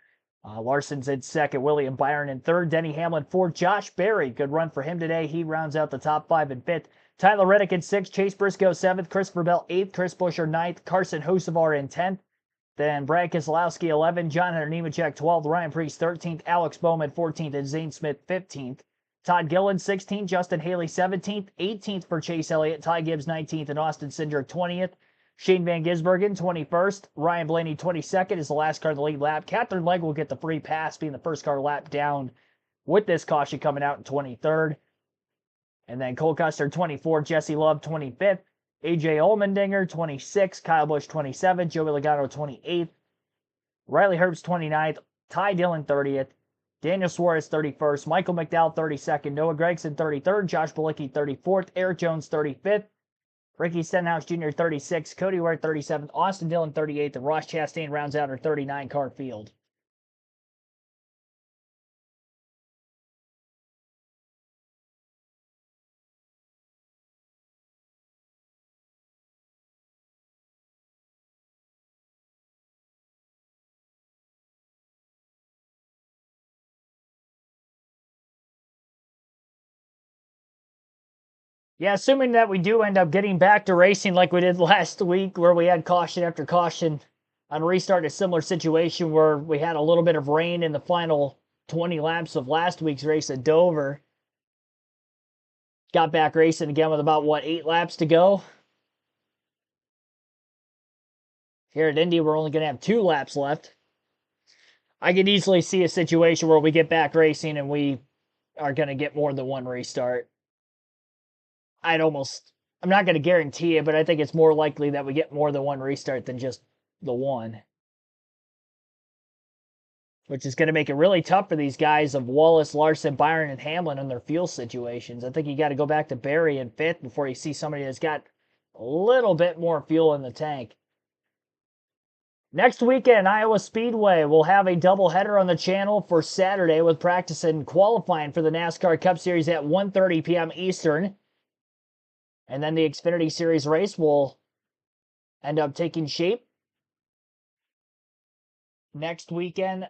Larson's in second, William Byron in third, Denny Hamlin fourth, Josh Berry, good run for him today. He rounds out the top 5 in fifth. Tyler Reddick in sixth, Chase Briscoe seventh, Christopher Bell eighth, Chris Buescher ninth, Carson Hocevar in 10th. Then Brad Keselowski 11th, John Hunter Nemechek 12th, Ryan Preece 13th, Alex Bowman 14th, and Zane Smith 15th. Todd Gillen 16th, Justin Haley 17th, 18th for Chase Elliott, Ty Gibbs 19th, and Austin Cindric 20th. Shane Van Gisbergen 21st, Ryan Blaney 22nd is the last car in the lead lap. Catherine Legg will get the free pass, being the first car lap down with this caution coming out in 23rd. And then Cole Custer 24th, Jesse Love 25th, AJ Allmendinger 26th, Kyle Busch 27th, Joey Logano 28th, Riley Herbst 29th, Ty Dillon 30th, Daniel Suarez 31st, Michael McDowell 32nd, Noah Gragson 33rd, Josh Bilicki 34th, Eric Jones 35th, Ricky Stenhouse Jr. 36th, Cody Ware 37th, Austin Dillon 38th, and Ross Chastain rounds out our 39-car field. Yeah, assuming that we do end up getting back to racing like we did last week, where we had caution after caution on restart, a similar situation where we had a little bit of rain in the final 20 laps of last week's race at Dover. Got back racing again with about, 8 laps to go? Here at Indy, we're only going to have 2 laps left. I could easily see a situation where we get back racing and we are going to get more than 1 restart. I'm not going to guarantee it, but I think it's more likely that we get more than 1 restart than just the 1. Which is going to make it really tough for these guys of Wallace, Larson, Byron, and Hamlin in their fuel situations. I think you got to go back to Berry in 5th before you see somebody that's got a little bit more fuel in the tank. Next weekend, Iowa Speedway will have a doubleheader on the channel for Saturday with practice and qualifying for the NASCAR Cup Series at 1:30 p.m. Eastern. And then the Xfinity Series race will end up taking shape next weekend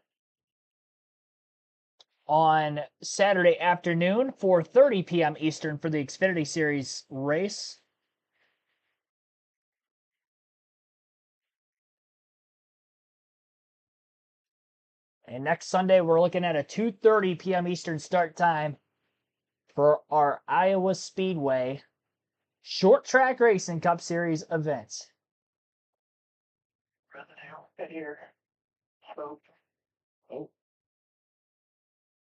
on Saturday afternoon, 4:30 p.m. Eastern for the Xfinity Series race. And next Sunday, we're looking at a 2:30 p.m. Eastern start time for our Iowa Speedway Short Track Racing Cup Series events. Running out here. Oh.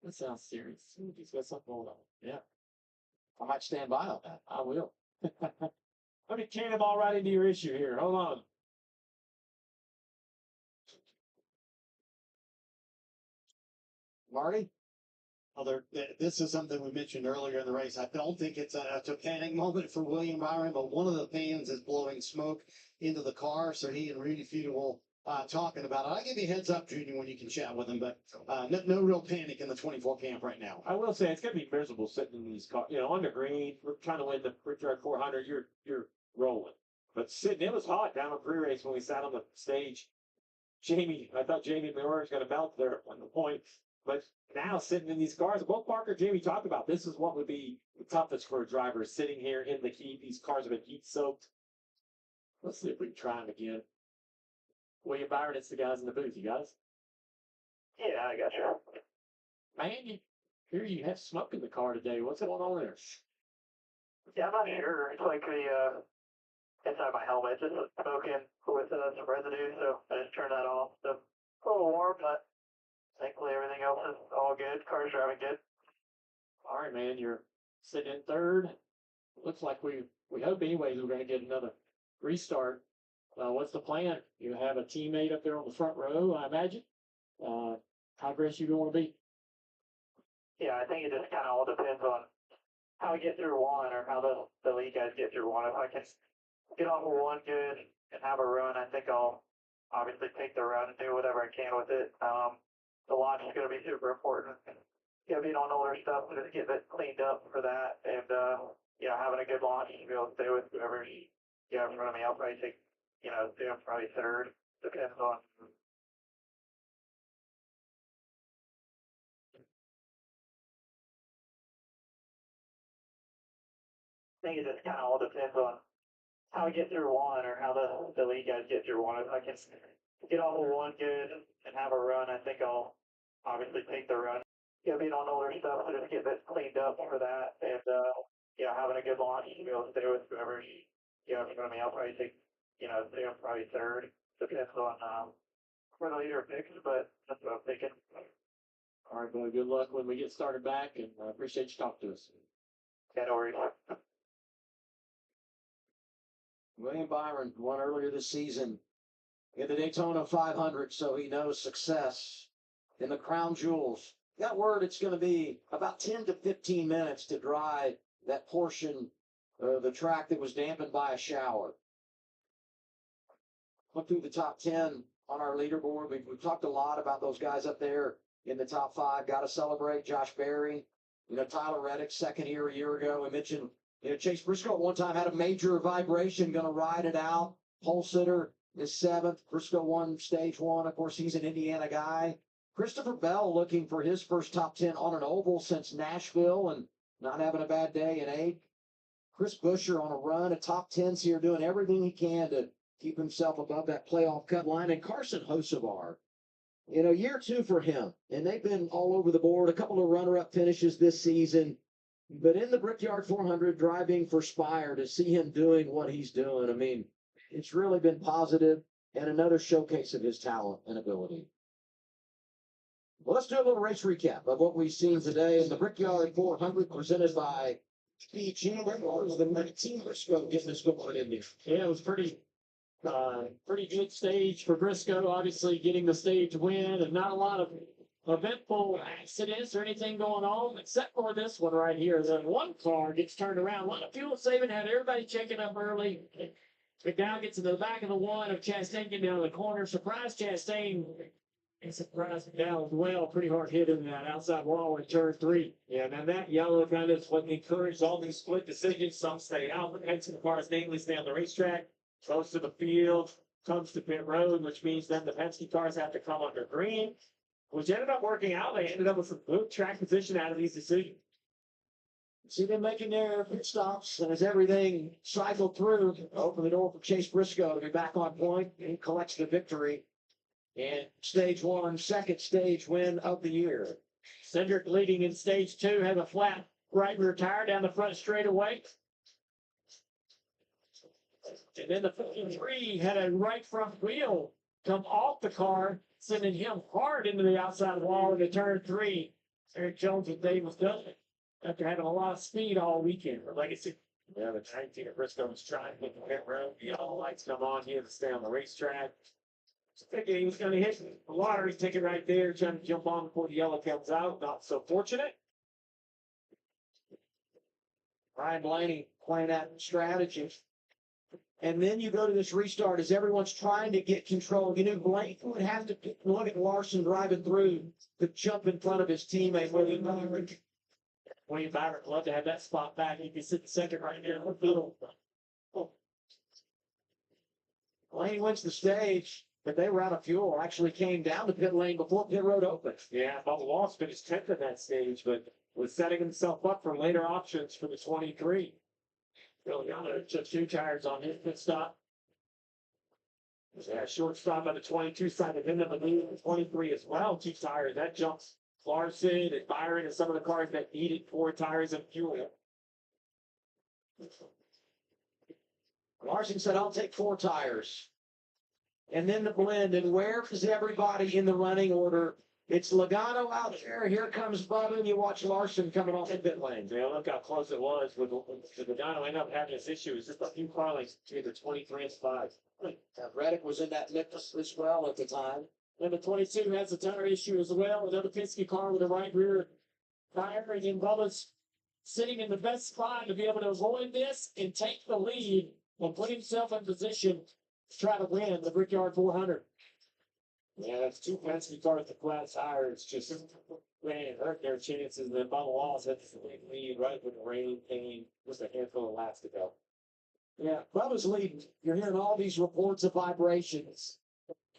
That sounds serious. He's got something going on. Yeah, I might stand by on that. I will. Let me cannonball right into your issue here. Hold on. Marty? This is something we mentioned earlier in the race. I don't think it's a panic moment for William Byron, but one of the fans is blowing smoke into the car. So he and Rudy Feudal will talking about it. I'll give you a heads up, Junior, when you can chat with him, but no real panic in the 24 camp right now. I will say it's going to be miserable sitting in these cars. You know, on the green, we're trying to win the Brickyard 400. You're rolling, but sitting, it was hot down on pre-race when we sat on the stage. I thought Jamie Miller was going to melt there at the point, but now sitting in these cars, both Parker and Jamie talked about this is what would be the toughest for a driver sitting here in the heat. These cars have been heat soaked. Let's see if we can try them again. William Byron, it's the guys in the booth. You guys? Yeah, I got you. Man, here you have smoke in the car today. What's going on there? Yeah, I'm not sure. It's like the inside my helmet just smoking with some residue, so I just turned that off. So a little warm, but thankfully everything else is all good. Car's driving good. All right, man, you're sitting in third. Looks like we hope anyways we're going to get another restart. What's the plan? You have a teammate up there on the front row, I imagine. How aggressive you going to be? Yeah, I think it just kind of all depends on how we get through one or how the lead guys get through one. If I can get off of one good and have a run, I think I'll obviously take the run and do whatever I can with it. The launch is going to be super important. Yeah, being on older stuff, so just get it cleaned up for that. And, yeah, having a good launch to be able to stay with whoever you have in front of me. I'll probably take, stay probably third. Depends on. I think it just kind of all depends on how we get through one or how the lead guys get through one. If I can get off of one good and have a run, I think I'll obviously take the run. Yeah, being on older stuff, so just get this cleaned up for that. And, yeah, having a good launch to be able to stay with whoever you have in front of me. I'll probably take, stay on probably third. Depends on where the leader picks, but that's what I'm thinking. All right, boy, good luck when we get started back, and I appreciate you talking to us. Yeah, no worries. William Byron won earlier this season in the Daytona 500, so he knows success in the Crown Jewels. Got word it's going to be about 10 to 15 minutes to dry that portion of the track that was dampened by a shower. Look through the top 10 on our leaderboard. We've talked a lot about those guys up there in the top 5. Got to celebrate Josh Berry. Tyler Reddick, second here a year ago. We mentioned, Chase Briscoe at one time had a major vibration, going to ride it out. Pole sitter is 7th. Briscoe won stage 1. Of course, he's an Indiana guy. Christopher Bell looking for his first top 10 on an oval since Nashville and not having a bad day in 8th. Chris Buescher on a run, a top 10s here, doing everything he can to keep himself above that playoff cut line. And Carson Hocevar, year 2 for him. And they've been all over the board, a couple of runner-up finishes this season. But in the Brickyard 400, driving for Spire, to see him doing what he's doing, I mean, it's really been positive and another showcase of his talent and ability. Well, let's do a little race recap of what we've seen today in the Brickyard 400 presented by PG. The 19 Briscoe getting us going in there. Yeah, it was pretty good stage for Briscoe, obviously getting the stage win, and not a lot of eventful accidents or anything going on, except for this one right here. The one car gets turned around. A lot of fuel saving, had everybody checking up early. McDowell gets into the back of the one of Chastain getting down the corner. Surprised Chastain and surprised McDowell as well. Pretty hard hit in that outside wall in turn 3. Yeah, now that yellow kind of is what encouraged all these split decisions. Some stay out, but Penske cars namely stay on the racetrack, close to the field, comes to pit road, which means then the Penske cars have to come under green, which ended up working out. They ended up with some good track position out of these decisions. See them making their pit stops, and as everything cycled through, open the door for Chase Briscoe to be back on point. He collects the victory in stage 1, second stage win of the year. Cindric leading in stage 2, had a flat right rear tire down the front straightaway. And then the 53 had a right front wheel come off the car, sending him hard into the outside wall into turn 3. Eric Jones and Davis done it after having a lot of speed all weekend. But like I said, yeah, the 19 at Briscoe was trying to get the pit road. The yellow lights come on. He had to stay on the racetrack. So thinking he was going to hit the lottery ticket right there, trying to jump on before the yellow comes out. Not so fortunate. Ryan Blaney playing that strategy. And then you go to this restart as everyone's trying to get control. You knew Blaney would have to look at Larson driving through to jump in front of his teammate William Byron. William Byron would love to have that spot back. He can sit second right there in the middle. Blaney wins the stage, but they were out of fuel. Actually came down the pit lane before pit road opened. Yeah, Bubba Wallace finished 10th in that stage, but was setting himself up for later options for the 23. Giuliano took 2 tires on his pit stop. Yeah, short stop on the 22 side of him in the lead, the 23 as well. 2 tires. That jumps Larson and Byron and some of the cars that needed 4 tires and fuel. Larson said, I'll take 4 tires. And then the blend. And where is everybody in the running order? It's Logano out there. Here comes Bubba, and you watch Larson coming off the pit lane. Yeah, look how close it was. With Logano ended up having this issue. It's just a few car lengths between the 23 and 5. Reddick was in that mix as well at the time. Number 22 has a tire issue as well. Another Penske car with a right rear tire. And then Bubba's sitting in the best spot to be able to avoid this and take the lead and put himself in position to try to win the Brickyard 400. Yeah, that's 2 Penske cars with flat tires. Just man, hurt their chances. And then Bubba Wallace had the lead right when the rain came just a handful of laps to go. Yeah, Bubba's leading. You're hearing all these reports of vibrations.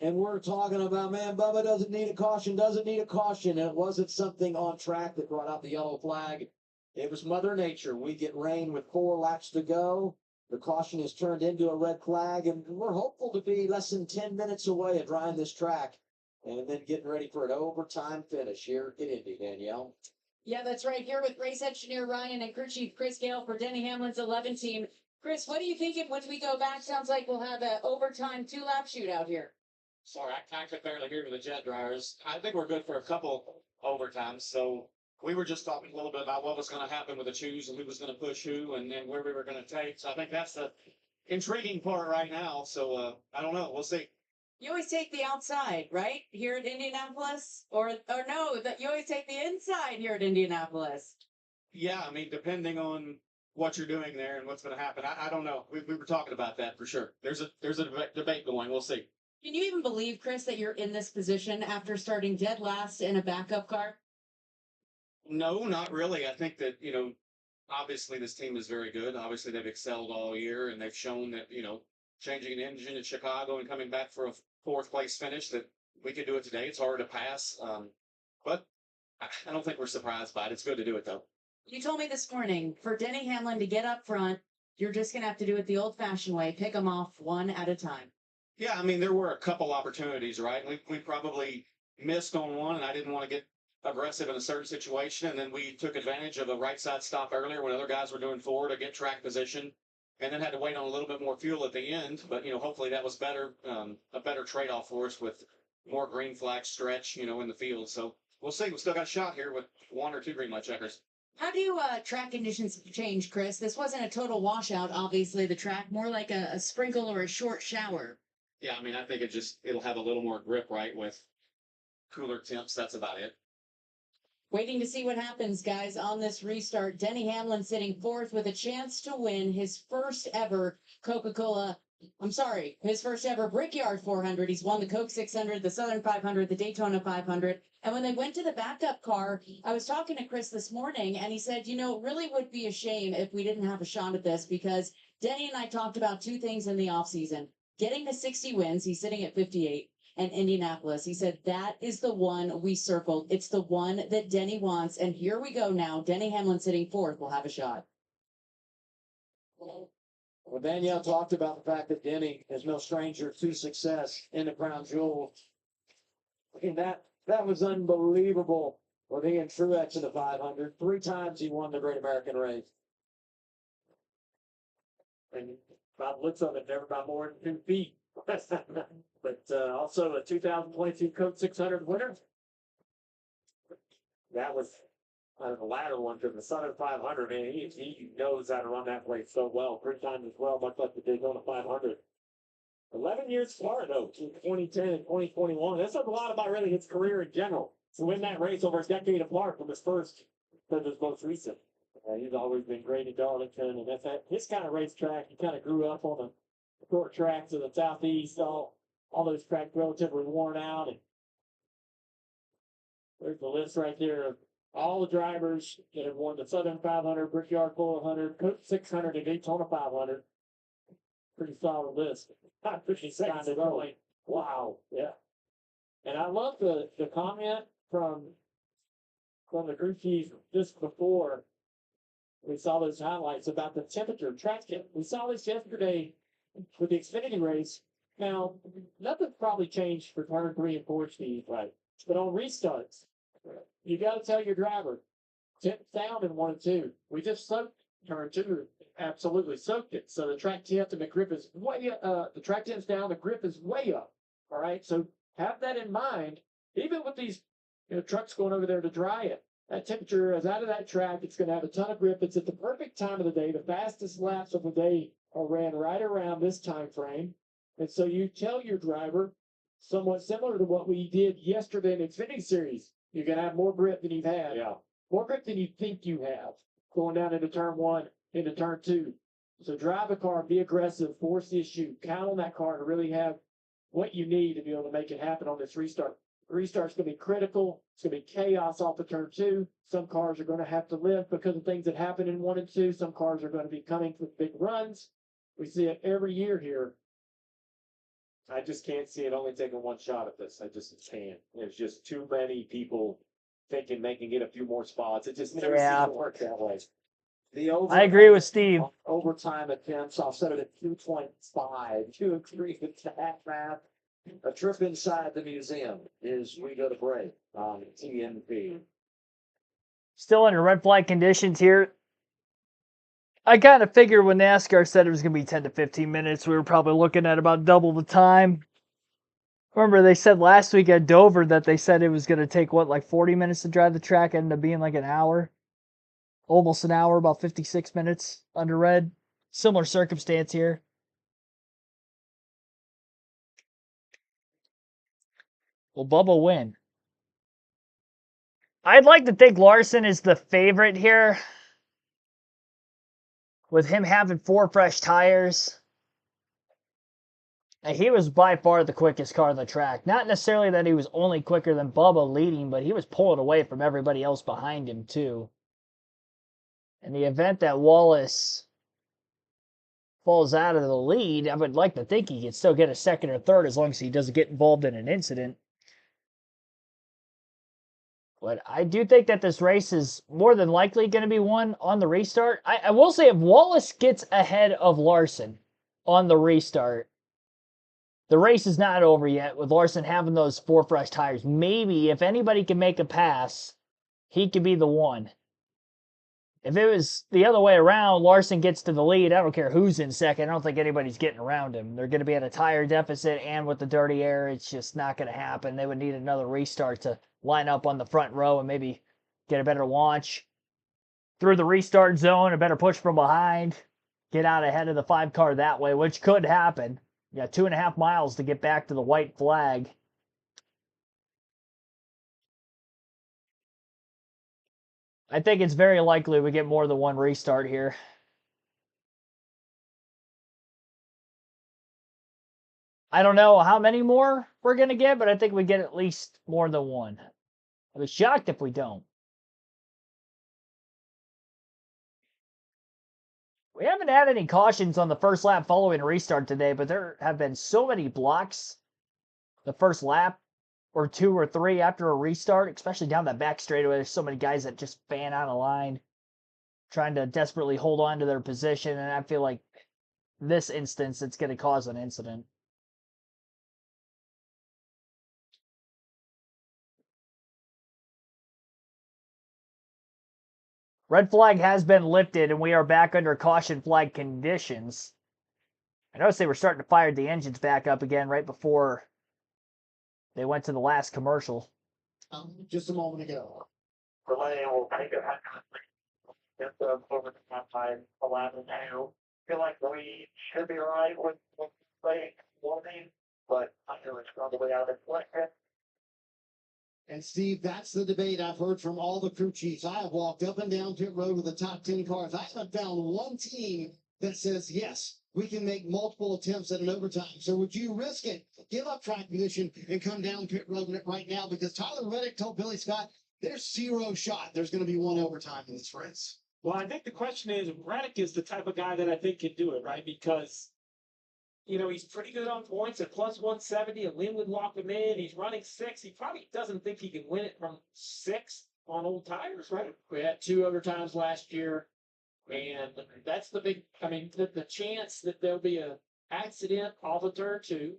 And we're talking about, man, Bubba doesn't need a caution, doesn't need a caution. And it wasn't something on track that brought out the yellow flag. It was Mother Nature. We get rain with 4 laps to go. The caution is turned into a red flag, and we're hopeful to be less than 10 minutes away of drying this track and then getting ready for an overtime finish here at Indy, Danielle. Yeah, that's right. Here with race engineer Ryan and crew chief Chris Gale for Denny Hamlin's 11 team. Chris, what are you thinking when we go back? Sounds like we'll have an overtime 2-lap shootout here. Sorry, I could barely hear the jet dryers. I think we're good for a couple overtimes. So we were just talking a little bit about what was going to happen with the choose and who was going to push who and then where we were going to take. So I think that's the intriguing part right now. So I don't know. We'll see. You always take the outside, right? Here at Indianapolis? Or no, that you always take the inside here at Indianapolis. Yeah, I mean, depending on what you're doing there and what's going to happen. I don't know. We were talking about that for sure. There's a debate going. We'll see. Can you even believe, Chris, that you're in this position after starting dead last in a backup car? No, not really. I think that, obviously this team is very good. Obviously they've excelled all year and they've shown that, changing an engine in Chicago and coming back for a 4th place finish that we could do it today. It's hard to pass. But I don't think we're surprised by it. It's good to do it though. You told me this morning, for Denny Hamlin to get up front, you're just going to have to do it the old-fashioned way, pick them off one at a time. Yeah, I mean, there were a couple opportunities, right? We probably missed on one, and I didn't want to get aggressive in a certain situation, and then we took advantage of a right-side stop earlier when other guys were doing 4 to get track position, and then had to wait on a little bit more fuel at the end. But, hopefully that was better, a better trade-off for us with more green flag stretch, in the field. So we'll see. We still got a shot here with 1 or 2 green light checkers. How do track conditions change, Chris? This wasn't a total washout, obviously, the track, more like a sprinkle or a short shower. Yeah, I mean, I think it'll have a little more grip, right, with cooler temps. That's about it. Waiting to see what happens, guys, on this restart. Denny Hamlin sitting 4th with a chance to win his first ever his first ever Brickyard 400. He's won the Coke 600, the Southern 500, the Daytona 500. And when they went to the backup car, I was talking to Chris this morning, and he said, it really would be a shame if we didn't have a shot at this, because Denny and I talked about 2 things in the offseason. Getting to 60 wins, he's sitting at 58, and Indianapolis. He said, that is the one we circled. It's the one that Denny wants, and here we go now. Denny Hamlin sitting 4th will have a shot. Well, Danielle talked about the fact that Denny is no stranger to success in the Crown Jewel. I mean, that was unbelievable with Ian Truex in the 500. 3 times he won the Great American Race. And Bob looks on it, never by more than 2 feet. But Also a 2022 Coke 600 winner. That was the latter one to the Southern 500. Man, he knows how to run that place so well. 3 times as well, much like the Daytona 500. 11 years apart, though, between 2010 and 2021. That says a lot about really his career in general. To win that race over a decade apart from his first to his most recent. He's always been great at Darlington, and that's his kind of racetrack. He kind of grew up on the short tracks of the Southeast, all those tracks relatively worn out. And there's the list right there of all the drivers that have won the Southern 500, Brickyard 400, Coke 600, and Daytona 500. Pretty solid list. Not 56 early. Wow. Yeah. And I love the comment from the crew chief just before we saw those highlights about the temperature track temp. We saw this yesterday with the Xfinity race. Now, nothing's probably changed for turn 3 and 4 speed, right? But on restarts, you got to tell your driver, temp down in 1 and 2. We just soaked turn 2, absolutely soaked it. So the track temp and the grip is way the track temp's down, the grip is way up. All right, so have that in mind. Even with these trucks going over there to dry it, that temperature is out of that track. It's going to have a ton of grip. It's at the perfect time of the day. The fastest laps of the day are ran right around this time frame. And so you tell your driver, somewhat similar to what we did yesterday in the Xfinity Series, you're going to have more grip than you've had. Yeah. More grip than you think you have going down into turn 1, into turn 2. So drive a car, be aggressive, force the issue, count on that car to really have what you need to be able to make it happen on this restart. Restart's going to be critical. It's going to be chaos off of turn 2. Some cars are going to have to live because of things that happen in 1 and 2. Some cars are going to be coming with big runs. We see it every year here. I just can't see it only taking one shot at this. I just can't. There's just too many people thinking they can get a few more spots. It just never seems to work that way. I agree with Steve. Overtime attempts offset it at 2.5, 2 and 3 with that math. A trip inside the museum as we go to break on TNP. Still under red flag conditions here. I kind of figured when NASCAR said it was going to be 10 to 15 minutes, we were probably looking at about double the time. Remember, they said last week at Dover that they said it was going to take, like 40 minutes to drive the track, ended up being like an hour. Almost an hour, about 56 minutes under red. Similar circumstance here. Will Bubba win? I'd like to think Larson is the favorite here. With him having 4 fresh tires. And he was by far the quickest car on the track. Not necessarily that he was only quicker than Bubba leading, but he was pulling away from everybody else behind him too. In the event that Wallace falls out of the lead, I would like to think he can still get a second or third as long as he doesn't get involved in an incident. But I do think that this race is more than likely going to be won on the restart. I will say if Wallace gets ahead of Larson on the restart, the race is not over yet with Larson having those 4 fresh tires. Maybe if anybody can make a pass, he could be the one. If it was the other way around, Larson gets to the lead. I don't care who's in second. I don't think anybody's getting around him. They're going to be at a tire deficit, and with the dirty air, it's just not going to happen. They would need another restart to line up on the front row and maybe get a better launch through the restart zone, a better push from behind, get out ahead of the 5 car that way, which could happen. You got 2.5 miles to get back to the white flag. I think it's very likely we get more than one restart here. I don't know how many more we're going to get, but I think we get at least more than one. I'd be shocked if we don't. We haven't had any cautions on the first lap following a restart today, but there have been so many blocks the first lap or 2 or 3 after a restart, especially down that back straightaway. There's so many guys that just fan out of line, trying to desperately hold on to their position, and I feel like this instance, it's going to cause an incident. Red flag has been lifted, and we are back under caution flag conditions. I noticed they were starting to fire the engines back up again right before They went to the last commercial. Just a moment ago. Relay will make it. Get the over the top by 11 now. Feel like we should be right with playing warning, but I know it's probably out of question. And Steve, that's the debate I've heard from all the crew chiefs. I have walked up and down pit road with the top 10 cars. I haven't found one team that says, yes, we can make multiple attempts at an overtime. So would you risk it, give up track position, and come down pit road right now? Because Tyler Reddick told Billy Scott, there's 0 shot there's going to be one overtime in this race. Well, I think the question is, Reddick is the type of guy that I think can do it, right? Because, you know, he's pretty good on points at plus 170. And Lynn would lock him in. He's running 6. He probably doesn't think he can win it from 6 on old tires, right? We had 2 overtimes last year, and that's the big. I mean, the chance that there'll be a accident off of turn 2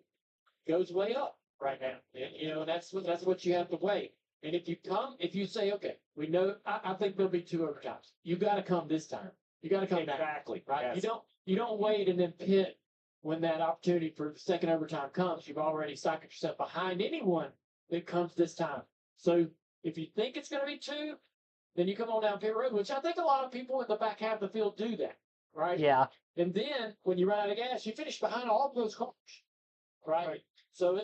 goes way up right now. And, you know, that's what you have to weigh. And if you say, okay, we know, I think there'll be 2 overtimes. You got to come this time. You got to come back. Exactly. Right? Yes. You don't wait and then pit when that opportunity for the second overtime comes. You've already socked yourself behind anyone that comes this time. So if you think it's going to be 2, then you come on down pit road, which I think a lot of people in the back half of the field do that, right? Yeah. And then when you run out of gas, you finish behind all of those cars, right? So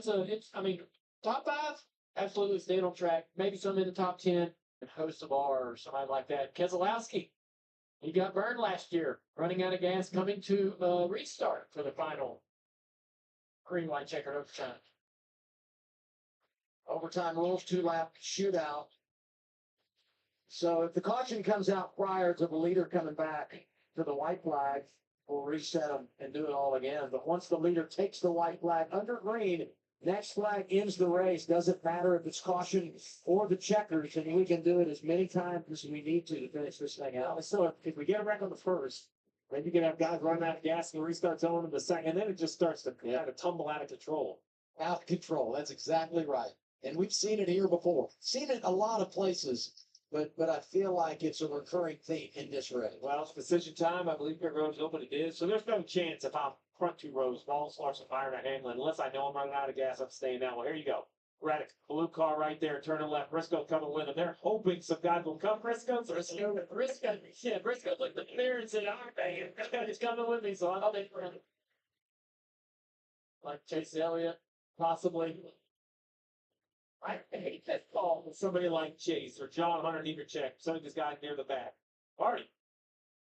I mean, top 5, absolutely staying on track. Maybe some in the top 10 and host a bar or somebody like that. Keselowski, he got burned last year, running out of gas, coming to restart for the final green, white, checkered overtime. Overtime rules, 2-lap shootout. So if the caution comes out prior to the leader coming back to the white flag, we'll reset them and do it all again. But once the leader takes the white flag under green, next flag ends the race. Doesn't matter if it's caution or the checkers, and we can do it as many times as we need to finish this thing out. So if we get a wreck on the first, then you can have guys run out of gas and restart towing them the second, and then it just starts to kind of tumble out of control. Out of control. That's exactly right. And we've seen it here before. Seen it a lot of places, but I feel like it's a recurring theme in this race. Well, it's decision time. I believe pit road's open. It is. So there's no chance if I'm front 2 rows, Ball, Larson, Byron, or Hamlin, unless I know I'm running out of gas, I'm staying down. Well, here you go. Reddick, blue car right there, turning left. Briscoe coming with him. They're hoping some guys will come. Briscoe looked at there and said, "All right, he's coming with me, so I'll take him." Like Chase Elliott, possibly. I hate that ball with somebody like Chase or John Hunter Nemechek, some of these guys near the back. Marty.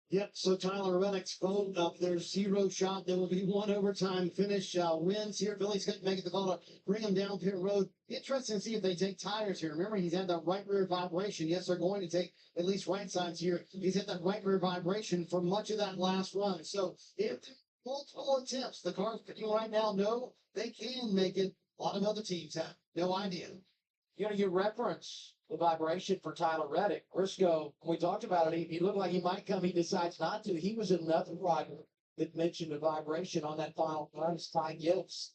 Yep, so Tyler Reddick's phoned up. There's 0 shot. There will be 1 overtime finish. Wins here. Billy's going to make the call to bring him down pit road. Interesting to see if they take tires here. Remember, he's had that right rear vibration. Yes, they're going to take at least right sides here. He's had that right rear vibration for much of that last run. So if multiple attempts, the cars right now know they can make it. A lot of other teams have no idea. You know, you reference the vibration for Tyler Reddick. Briscoe, we talked about it. He looked like he might come. He decides not to. He was another driver that mentioned the vibration on that final run. Ty Gibbs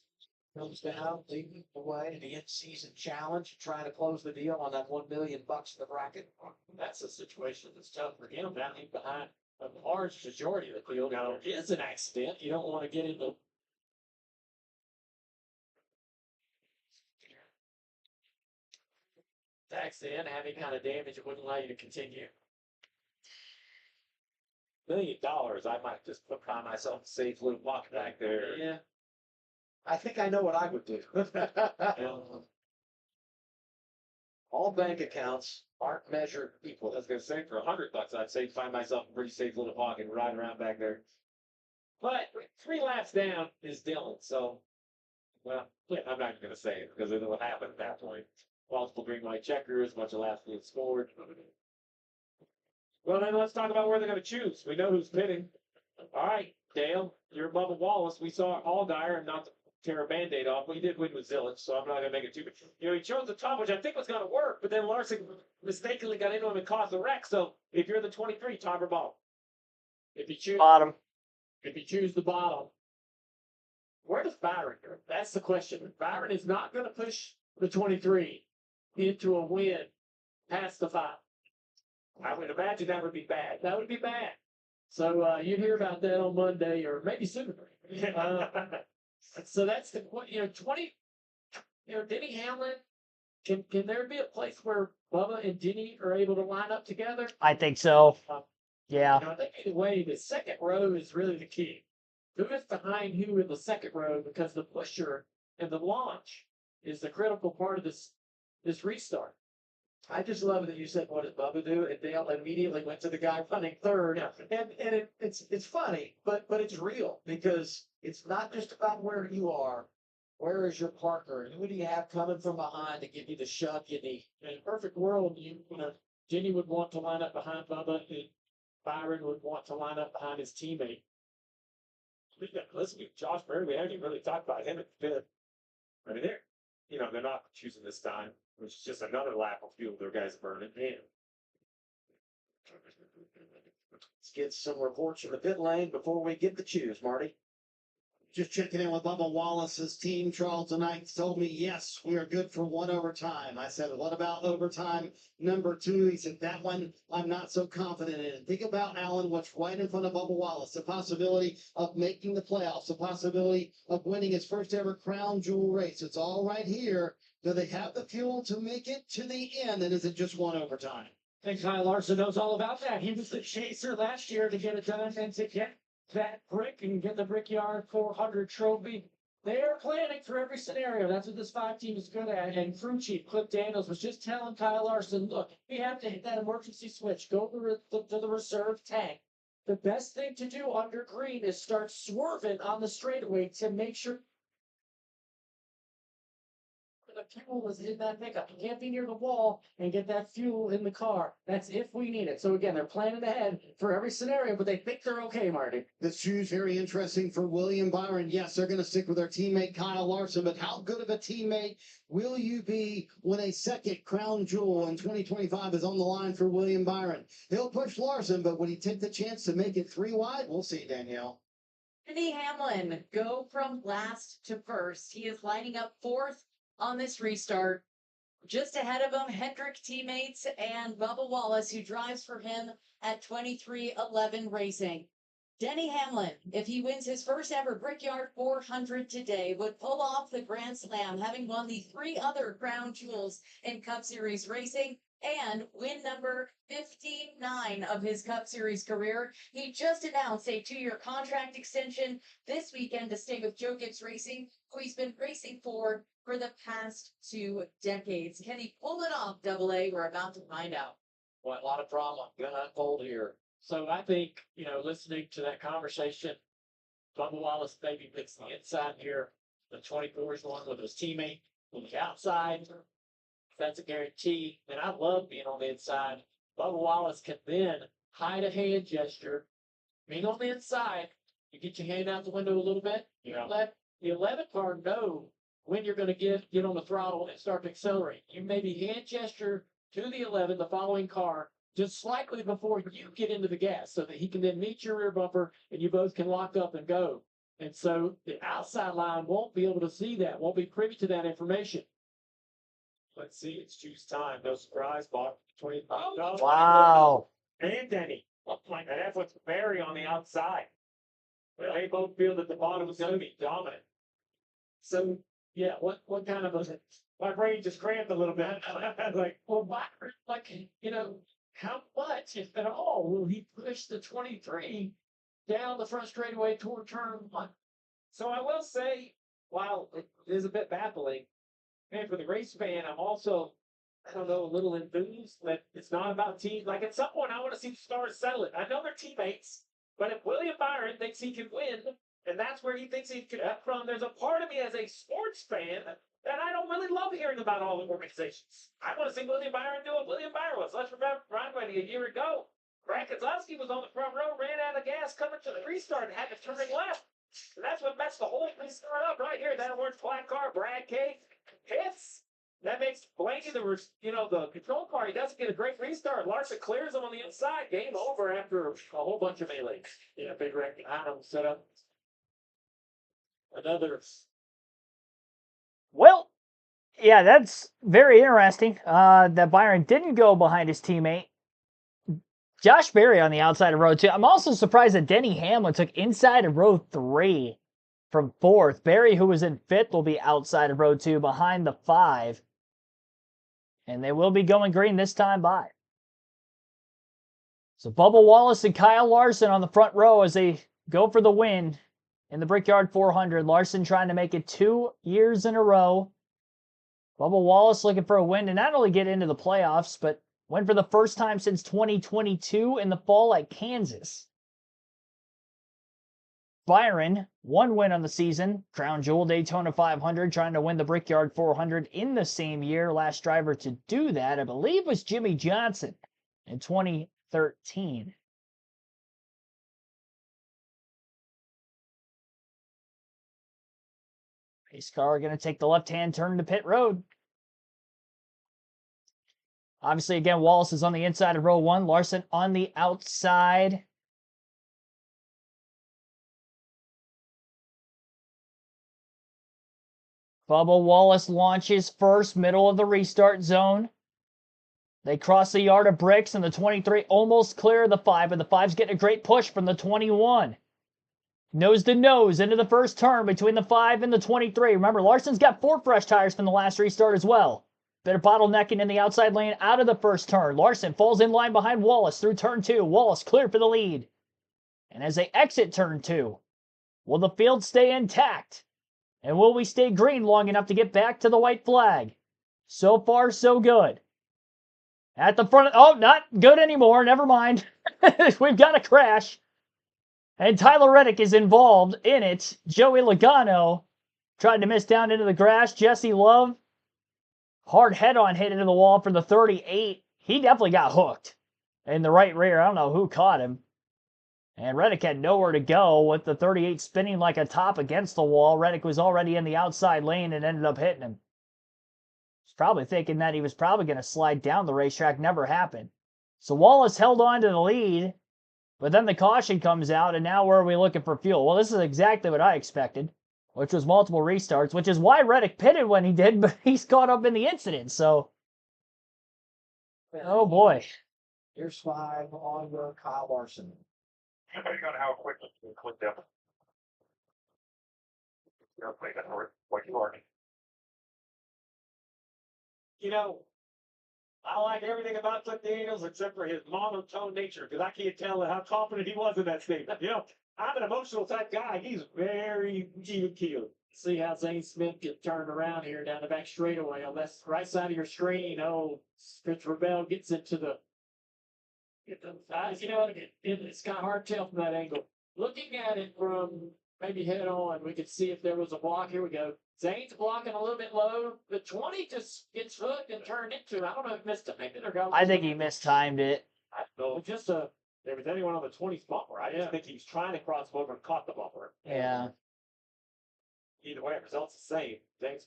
comes down, leading the way in the in-season challenge, trying to close the deal on that $1 million in the bracket. That's a situation that's tough for him. Now he's behind a large majority of the field. Now, it is an accident. You don't want to get into accident, have any kind of damage, it wouldn't allow you to continue. $1 million, I might just buy myself a safe little block back there. Yeah. I think I know what I would do. All bank accounts aren't measured equally. I was gonna say for $100, I'd say find myself a pretty safe little pocket and ride around back there. But 3 laps down is Dylan, so well, I'm not gonna say it because it'll happen at that point. Multiple green white checkers, bunch of laps being scored. Well, then let's talk about where they're going to choose. We know who's pitting. All right, Dale, you're Bubba Wallace. We saw Allgaier, and not to tear a Band-Aid off. We did win with Zillich, so I'm not going to make it too big. You know, he chose the top, which I think was going to work, but then Larson mistakenly got into him and caused a wreck. So if you're the 23, top or bottom? If you choose Bottom. If you choose the bottom, where does Byron go? That's the question. Byron is not going to push the 23 into a win past the 5. I would imagine that would be bad. That would be bad. So you'd hear about that on Monday or maybe sooner. So that's the 20. Denny Hamlin, can there be a place where Bubba and Denny are able to line up together? I think so. Yeah. I think either way, the second row is really the key. Who is behind who in the second row? Because the pusher and the launch is the critical part of this restart. I just love that you said, "What does Bubba do?" And Dale immediately went to the guy running third. And it's funny, but it's real because it's not just about where you are. Where is your partner? And who do you have coming from behind to give you the shove you need? In a perfect world, Denny would want to line up behind Bubba, and Byron would want to line up behind his teammate. Listen, Josh Berry, we haven't even really talked about him at fifth. I mean, they're not choosing this time, which is just another lap of fuel their guys are burning. Man. Let's get some reports from the pit lane before we get to choose, Marty. Just checking in with Bubba Wallace's team. Charles tonight told me, yes, we are good for one overtime. I said, what about overtime number 2? He said, that one I'm not so confident in. Think about, Alan, what's right in front of Bubba Wallace. The possibility of making the playoffs, the possibility of winning his first ever crown jewel race. It's all right here. Do they have the fuel to make it to the end? And is it just one overtime? I think Kyle Larson knows all about that. He was the chaser last year to get it done and to get that brick and get the Brickyard 400 trophy. They're planning for every scenario. That's what this 5 team is good at. And crew chief Cliff Daniels was just telling Kyle Larson, look, we have to hit that emergency switch. Go to the reserve tank. The best thing to do under green is start swerving on the straightaway to make sure the fuel is in that pickup. You can't be near the wall and get that fuel in the car. That's if we need it. So again, they're planning ahead for every scenario, but they think they're okay, Marty. This shoe's very interesting for William Byron. Yes, they're going to stick with their teammate Kyle Larson, but how good of a teammate will you be when a second crown jewel in 2025 is on the line for William Byron? He'll push Larson, but would he take the chance to make it 3 wide? We'll see, Danielle. Denny Hamlin go from last to first. He is lining up 4th on this restart. Just ahead of him, Hendrick teammates and Bubba Wallace, who drives for him at 2311 Racing. Denny Hamlin, if he wins his first ever Brickyard 400 today, would pull off the Grand Slam, having won the 3 other crown jewels in Cup Series racing and win number 59 of his Cup Series career. He just announced a 2-year contract extension this weekend to stay with Joe Gibbs Racing, who he's been racing for the past 2 decades. Can he pull it off, Double A? We're about to find out. Boy, a lot of drama going to unfold here. So I think, listening to that conversation, Bubba Wallace maybe picks the inside here. The 24 is one with his teammate on the outside. That's a guarantee. And I love being on the inside. Bubba Wallace can then hide a hand gesture. Being on the inside, you get your hand out the window a little bit. You let the 11 car know when you're going to get on the throttle and start to accelerate. You maybe hand gesture to the 11, the following car, just slightly before you get into the gas so that he can then meet your rear bumper and you both can lock up and go. And so the outside line won't be able to see that, won't be privy to that information. Let's see, it's choose time. No surprise, Bob. $25. Wow. And Denny. And that's what's Barry on the outside. Well, they both feel that the bottom is going to be dominant. So, yeah, what kind of a... My brain just cramped a little bit. I was like, well, how much, if at all, will he push the 23 down the front straightaway toward turn 1? So I will say, while it is a bit baffling, and for the race fan, I'm also, a little enthused that it's not about teams. Like, at some point, I want to see the stars settle it. I know they're teammates, but if William Byron thinks he can win, and that's where he thinks he could up from, there's a part of me as a sports fan that I don't really love hearing about all the organizations. I want to see William Byron do what William Byron was. Let's remember a year ago. Brad Keselowski was on the front row, ran out of gas coming to the restart and had to turn left. And that's what messed the whole restart up right here. That orange flat car, Brad K. hits. That makes Blanky, the control car, he doesn't get a great restart. Larson clears him on the inside. Game over after a whole bunch of melee. Yeah, big wreck behind him set up. Another. Well, yeah, that's very interesting that Byron didn't go behind his teammate. Josh Berry on the outside of row 2. I'm also surprised that Denny Hamlin took inside of row 3. from 4th. Barry, who was in 5th, will be outside of row 2 behind the 5. And they will be going green this time by. So Bubba Wallace and Kyle Larson on the front row as they go for the win in the Brickyard 400. Larson trying to make it 2 years in a row. Bubba Wallace looking for a win to not only get into the playoffs, but win for the first time since 2022 in the fall at Kansas. Byron, 1 win on the season. Crown Jewel Daytona 500, trying to win the Brickyard 400 in the same year. Last driver to do that, I believe, was Jimmy Johnson in 2013. Pace car going to take the left-hand turn to pit road. Obviously, again, Wallace is on the inside of row 1. Larson on the outside. Bubba Wallace launches first, middle of the restart zone. They cross the yard of bricks, and the 23 almost clear the 5, but the 5's getting a great push from the 21. Nose to nose into the first turn between the 5 and the 23. Remember, Larson's got 4 fresh tires from the last restart as well. Bit of bottlenecking in the outside lane out of the first turn. Larson falls in line behind Wallace through turn 2. Wallace clear for the lead. And as they exit turn 2, will the field stay intact? And will we stay green long enough to get back to the white flag? So far, so good. At the front, oh, not good anymore. Never mind. We've got a crash. And Tyler Reddick is involved in it. Joey Logano tried to miss down into the grass. Jesse Love, hard head-on hit into the wall for the 38. He definitely got hooked in the right rear. I don't know who caught him. And Reddick had nowhere to go with the 38 spinning like a top against the wall. Reddick was already in the outside lane and ended up hitting him. He's probably thinking that he was probably going to slide down the racetrack. Never happened. So Wallace held on to the lead, but then the caution comes out, and now where are we looking for fuel? Well, this is exactly what I expected, which was multiple restarts, which is why Reddick pitted when he did, but he's caught up in the incident, so. Oh boy. Here's 5 on Kyle Larson. Somebody's got how quick you click them. You're playing that north, what you are. You know, I like everything about Cliff Daniels except for his monotone nature, because I can't tell how confident he was in that statement. You know, I'm an emotional type guy. He's very even keeled. See how Zane Smith gets turned around here down the back straightaway on that right side of your screen. Oh, Christopher Bell gets into the. You know, it's kind of hard to tell from that angle. Looking at it from maybe head on, we could see if there was a block. Here we go. Zane's blocking a little bit low. The 20 just gets hooked and turned into. I don't know if he missed it. I think he mistimed it. I don't know. Just there was anyone on the 20's bumper. I just think he was trying to cross over and caught the bumper. Yeah. Either way, results the same. Thanks.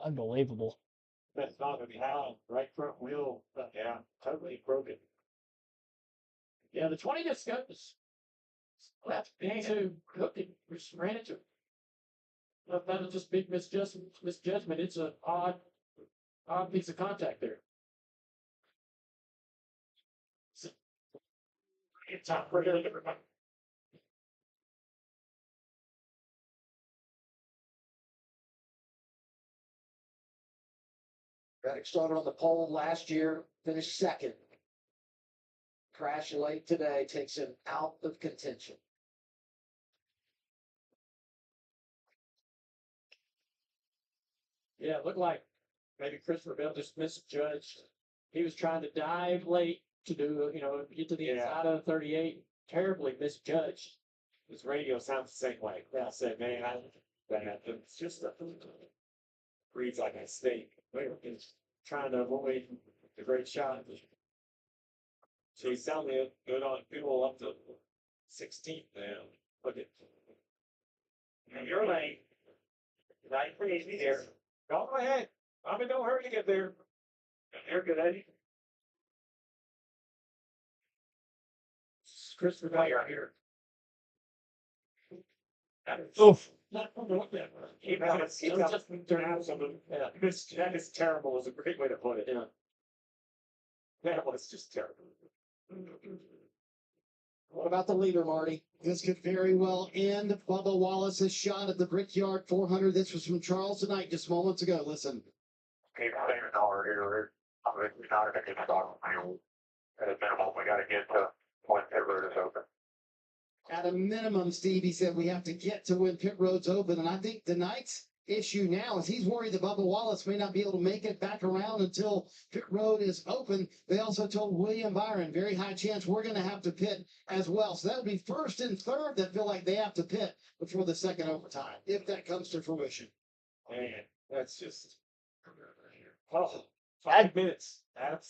Unbelievable. That's not going to be how. Right front wheel. Yeah, totally broken. Yeah, the 20 just goes. Left into hooked it, just ran into it. That was just big misjudgment. It's an odd piece of contact there. It's not for everybody. Reddick started on the pole last year, finished second. Crash late today takes him out of contention. Yeah, it looked like maybe Christopher Bell just misjudged. He was trying to dive late to do, get to the inside of the 38. Terribly misjudged. His radio sounds the same way. Yeah, I said, man, it's just reads like a snake. He's trying to avoid the great shot. So he's sounding good on fuel up to 16th now. Look at. And your lane. Not pretty easy there. Go ahead. I'm in no hurry to get there. You're good, Eddie. Christopher Bell here. Oof. Keep out. Turn out something. Yeah. That is terrible is a great way to put it. Yeah. That was just terrible. What about the leader, Marty? This could very well end Bubba Wallace's shot at the Brickyard 400. This was from Charles tonight just moments ago. Listen. Keep staying hard here. I mean, we're not in a good spot. At a minimum, we got to get to when pit road is open. At a minimum, Steve, he said we have to get to when pit road's open. And I think tonight's issue now is he's worried that Bubba Wallace may not be able to make it back around until pit road is open. They also told William Byron, very high chance we're going to have to pit as well. So that would be first and third that feel like they have to pit before the second overtime, if that comes to fruition. Man, that's just 5 minutes.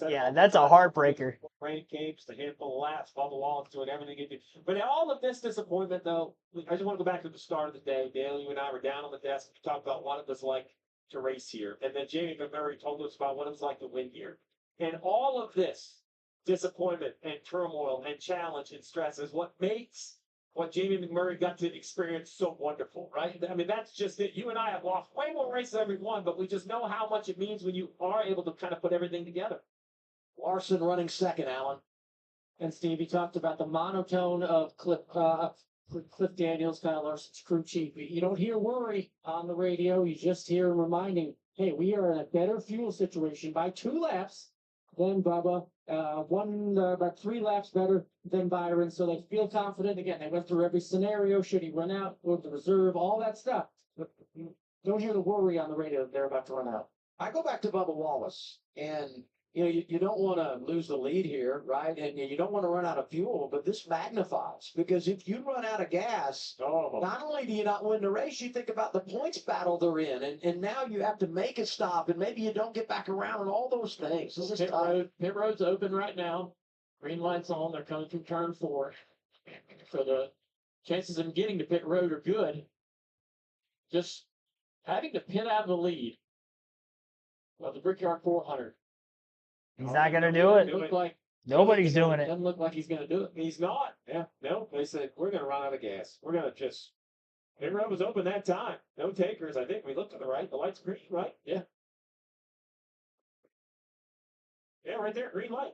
Yeah, that's a heartbreaker. Rain games, the handful of laps, Bubba Wallace doing everything he did. But all of this disappointment, though, I just want to go back to the start of the day. Dale, you and I were down on the desk to talk about what it was like to race here. And then Jamie McMurray told us about what it was like to win here. And all of this disappointment and turmoil and challenge and stress is what makes what Jamie McMurray got to experience so wonderful, right? I mean, that's just it. You and I have lost way more races than we won, but we just know how much it means when you are able to kind of put everything together. Larson running second, Alan. And Steve, you talked about the monotone of Cliff Daniels, Kyle Larson's crew chief. You don't hear worry on the radio. You just hear him reminding, hey, we are in a better fuel situation by 2 laps than Bubba. About 3 laps better than Byron. So they feel confident. Again, they went through every scenario. Should he run out? Go to the reserve? All that stuff. But you don't hear the worry on the radio that they're about to run out. I go back to Bubba Wallace, and you don't want to lose the lead here, right? And you don't want to run out of fuel, but this magnifies because if you run out of gas, not only do you not win the race, you think about the points battle they're in, and now you have to make a stop, and maybe you don't get back around, and all those things. This is Pit road's open right now. Green light's on. They're coming through turn 4. So the chances of getting to pit road are good. Just having to pit out of the lead of the Brickyard 400. He's not going to do it. Look like Nobody's doing it. Doesn't look like he's going to do it. He's not. Yeah, no. They said, we're going to run out of gas. We're going to just. Pit road was open that time. No takers. I think we looked to the right. The light's green, right? Yeah. Yeah, right there. Green light.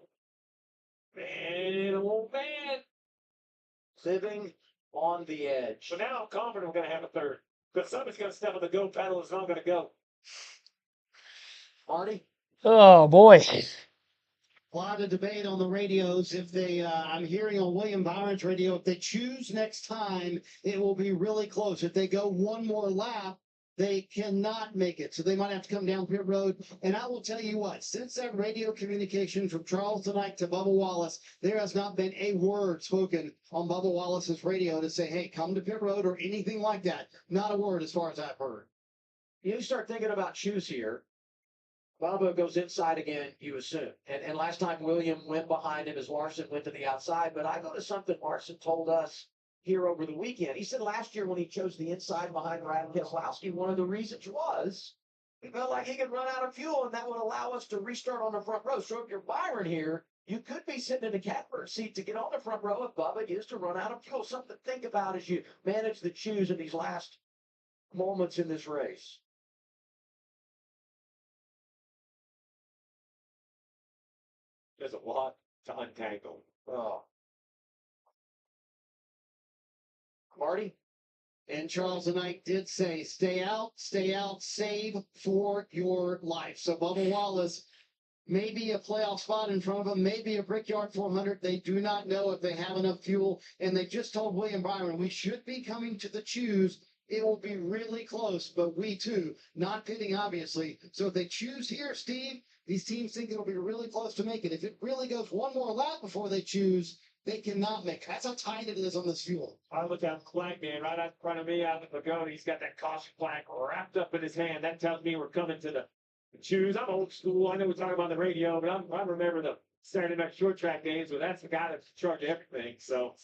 Man, oh man. Sitting on the edge. So now I'm confident we're going to have a third. Because somebody's going to step on the go pedal. It's not going to go. Marty? Oh, boy. A lot of debate on the radios. If they, I'm hearing on William Byron's radio, if they choose next time, it will be really close. If they go one more lap, they cannot make it. So they might have to come down pit road. And I will tell you what, since that radio communication from Charles tonight to Bubba Wallace, there has not been a word spoken on Bubba Wallace's radio to say, hey, come to pit road or anything like that. Not a word as far as I've heard. You start thinking about shoes here. Bubba goes inside again, you assume. And last time William went behind him as Larson went to the outside. But I go to something Larson told us here over the weekend. He said last year when he chose the inside behind Ryan Keselowski, one of the reasons was he felt like he could run out of fuel, and that would allow us to restart on the front row. So if you're Byron here, you could be sitting in the catbird seat to get on the front row if Bubba is to run out of fuel. Something to think about as you manage the choose in these last moments in this race. There's a lot to untangle. Oh. Marty? And Charles tonight did say, stay out, save for your life. So Bubba Wallace, maybe a playoff spot in front of him, maybe a Brickyard 400. They do not know if they have enough fuel. And they just told William Byron, we should be coming to the choose. It will be really close, but we too, not pitting obviously. So if they choose here, Steve, these teams think it'll be really close to make it. If it really goes one more lap before they choose, they cannot make it. That's how tight it is on this fuel. I look at Plank, man, right out in front of me out in the pagoda. He's got that caution plank wrapped up in his hand. That tells me we're coming to the choose. I'm old school. I know we're talking about the radio, but I remember the Saturday night short track days where that's the guy that's in charge of everything. So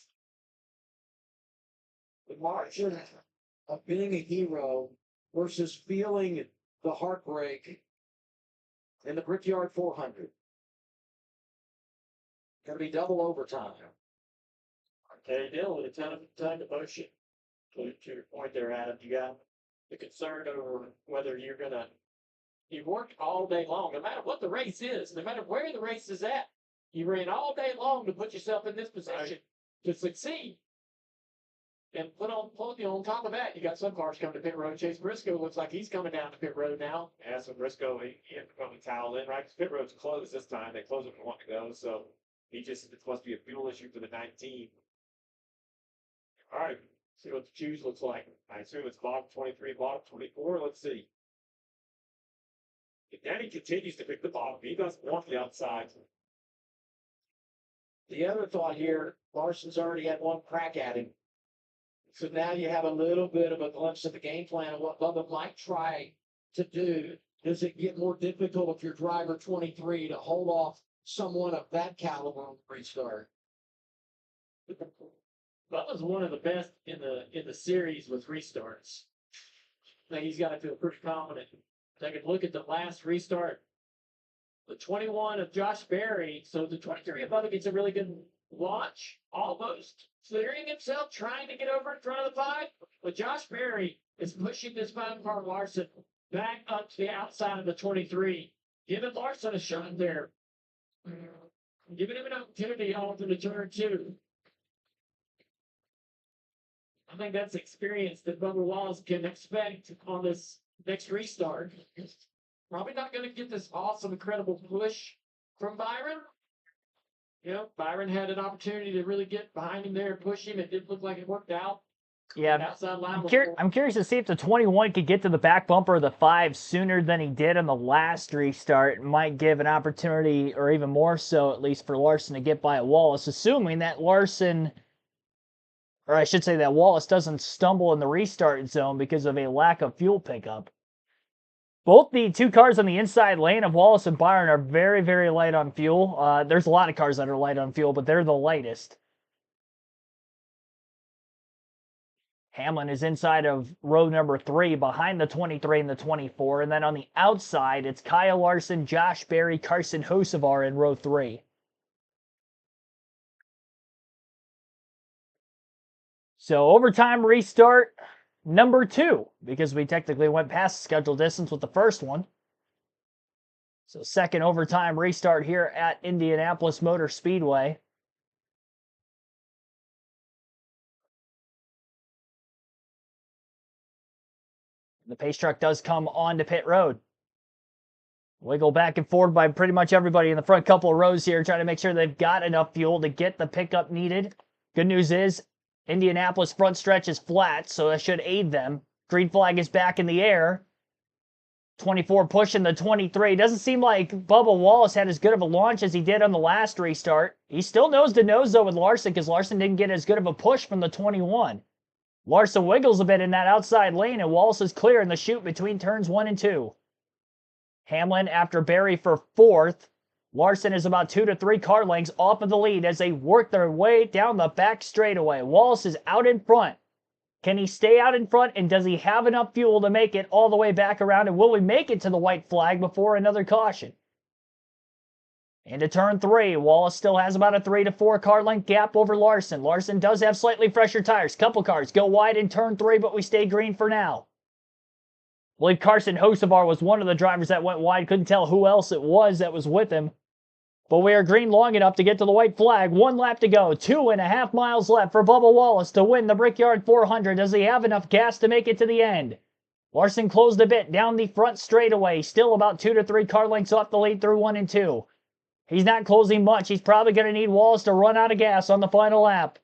The margin of being a hero versus feeling the heartbreak in the Brickyard 400. Going to be double overtime. Okay, Dylan, a ton of motion. To your point there, Adam, you got the concern over whether you're gonna. You worked all day long, no matter what the race is, no matter where the race is at. You ran all day long to put yourself in this position. to succeed. And on top of that, you got some cars coming to pit road. Chase Briscoe looks like he's coming down to pit road now. Yeah, so Briscoe, he had to probably towel in, right? Because pit road's closed this time. They closed it for one to go. So it's supposed to be a fuel issue for the 19. All right, see what the choose looks like. I assume it's bottom 23, bottom 24. Let's see. If Danny continues to pick the bottom, he doesn't want the outside. The other thought here, Larson's already had one crack at him. So now you have a little bit of a glimpse of the game plan of what Bubba might try to do. Does it get more difficult if you're driver 23 to hold off someone of that caliber on the restart? Bubba's one of the best in the series with restarts. I think he's got to feel pretty confident. Take a look at the last restart. The 21 of Josh Berry. So the 23 of Bubba gets a really good launch, almost clearing himself, trying to get over in front of the 5. But Josh Berry is pushing this 5-car Larson back up to the outside of the 23. Giving Larson a shot there. Giving him an opportunity on to the turn 2. I think that's experience that Bubba Wallace can expect on this next restart. Probably not going to get this awesome, incredible push from Byron. You know, Byron had an opportunity to really get behind him there and push him. It didn't look like it worked out. Yeah, Outside line I'm curious to see if the 21 could get to the back bumper of the 5 sooner than he did on the last restart. It might give an opportunity, or even more so, at least for Larson to get by Wallace, assuming that Larson, or I should say that Wallace doesn't stumble in the restart zone because of a lack of fuel pickup. Both the 2 cars on the inside lane of Wallace and Byron are very, very light on fuel. There's a lot of cars that are light on fuel, but they're the lightest. Hamlin is inside of row number 3 behind the 23 and the 24. And then on the outside, it's Kyle Larson, Josh Berry, Carson Hocevar in row 3. So overtime restart number 2, because we technically went past the scheduled distance with the first one. So second overtime restart here at Indianapolis Motor Speedway. The pace truck does come onto pit road. Wiggle back and forth by pretty much everybody in the front couple of rows here, trying to make sure they've got enough fuel to get the pickup needed. Good news is Indianapolis front stretch is flat, so that should aid them. Green flag is back in the air. 24 pushing the 23. Doesn't seem like Bubba Wallace had as good of a launch as he did on the last restart. He's still nose to nose though with Larson, because Larson didn't get as good of a push from the 21. Larson wiggles a bit in that outside lane, and Wallace is clear in the chute between turns 1 and 2. Hamlin after Berry for 4th. Larson is about 2 to 3 car lengths off of the lead as they work their way down the back straightaway. Wallace is out in front. Can he stay out in front, and does he have enough fuel to make it all the way back around, and will we make it to the white flag before another caution? Into turn 3, Wallace still has about a 3 to 4 car length gap over Larson. Larson does have slightly fresher tires. Couple cars go wide in turn 3, but we stay green for now. I believe Carson Hocevar was one of the drivers that went wide. Couldn't tell who else it was that was with him. But we are green long enough to get to the white flag. 1 lap to go. 2.5 miles left for Bubba Wallace to win the Brickyard 400. Does he have enough gas to make it to the end? Larson closed a bit down the front straightaway. Still about 2 to 3 car lengths off the lead through 1 and 2. He's not closing much. He's probably going to need Wallace to run out of gas on the final lap.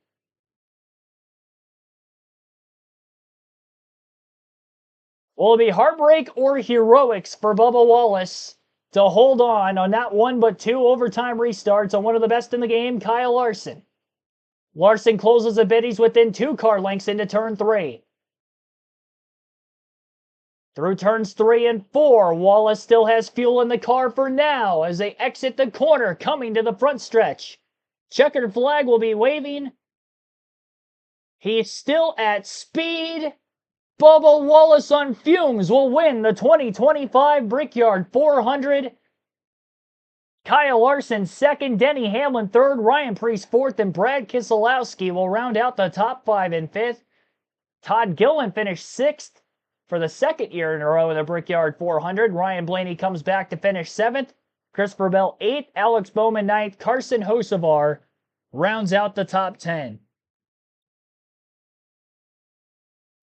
Will it be heartbreak or heroics for Bubba Wallace to hold on not 1 but 2 overtime restarts on one of the best in the game, Kyle Larson? Larson closes a bit. He's within 2 car lengths into turn 3. Through turns 3 and 4, Wallace still has fuel in the car for now as they exit the corner, coming to the front stretch. Checkered flag will be waving. He's still at speed. Bubba Wallace on fumes will win the 2025 Brickyard 400. Kyle Larson 2nd, Denny Hamlin 3rd, Ryan Preece 4th, and Brad Keselowski will round out the top 5 and 5th. Todd Gillen finished 6th for the 2nd year in a row in the Brickyard 400. Ryan Blaney comes back to finish 7th. Christopher Bell 8th, Alex Bowman 9th, Carson Hocevar rounds out the top 10.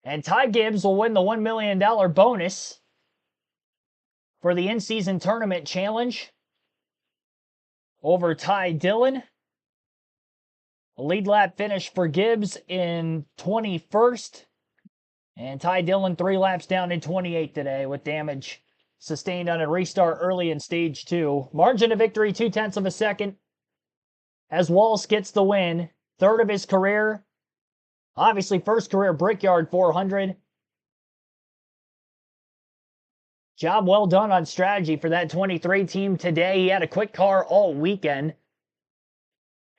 And Ty Gibbs will win the $1 million bonus for the in-season tournament challenge over Ty Dillon. A lead lap finish for Gibbs in 21st. And Ty Dillon 3 laps down in 28 today with damage sustained on a restart early in stage 2. Margin of victory 0.2 of a second as Wallace gets the win. Third of his career. Obviously first career Brickyard 400. Job well done on strategy for that 23 team today. He had a quick car all weekend.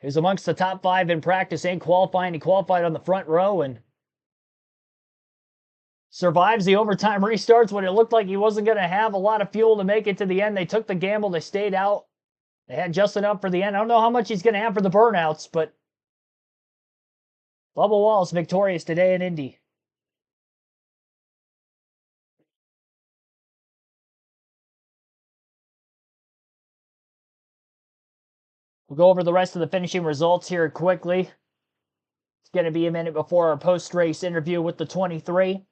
He was amongst the top 5 in practice and qualifying. He qualified on the front row and survives the overtime restarts when it looked like he wasn't going to have a lot of fuel to make it to the end. They took the gamble. They stayed out. They had just enough for the end. I don't know how much he's going to have for the burnouts, but Bubba Wallace victorious today in Indy. We'll go over the rest of the finishing results here quickly. It's going to be a minute before our post-race interview with the 23.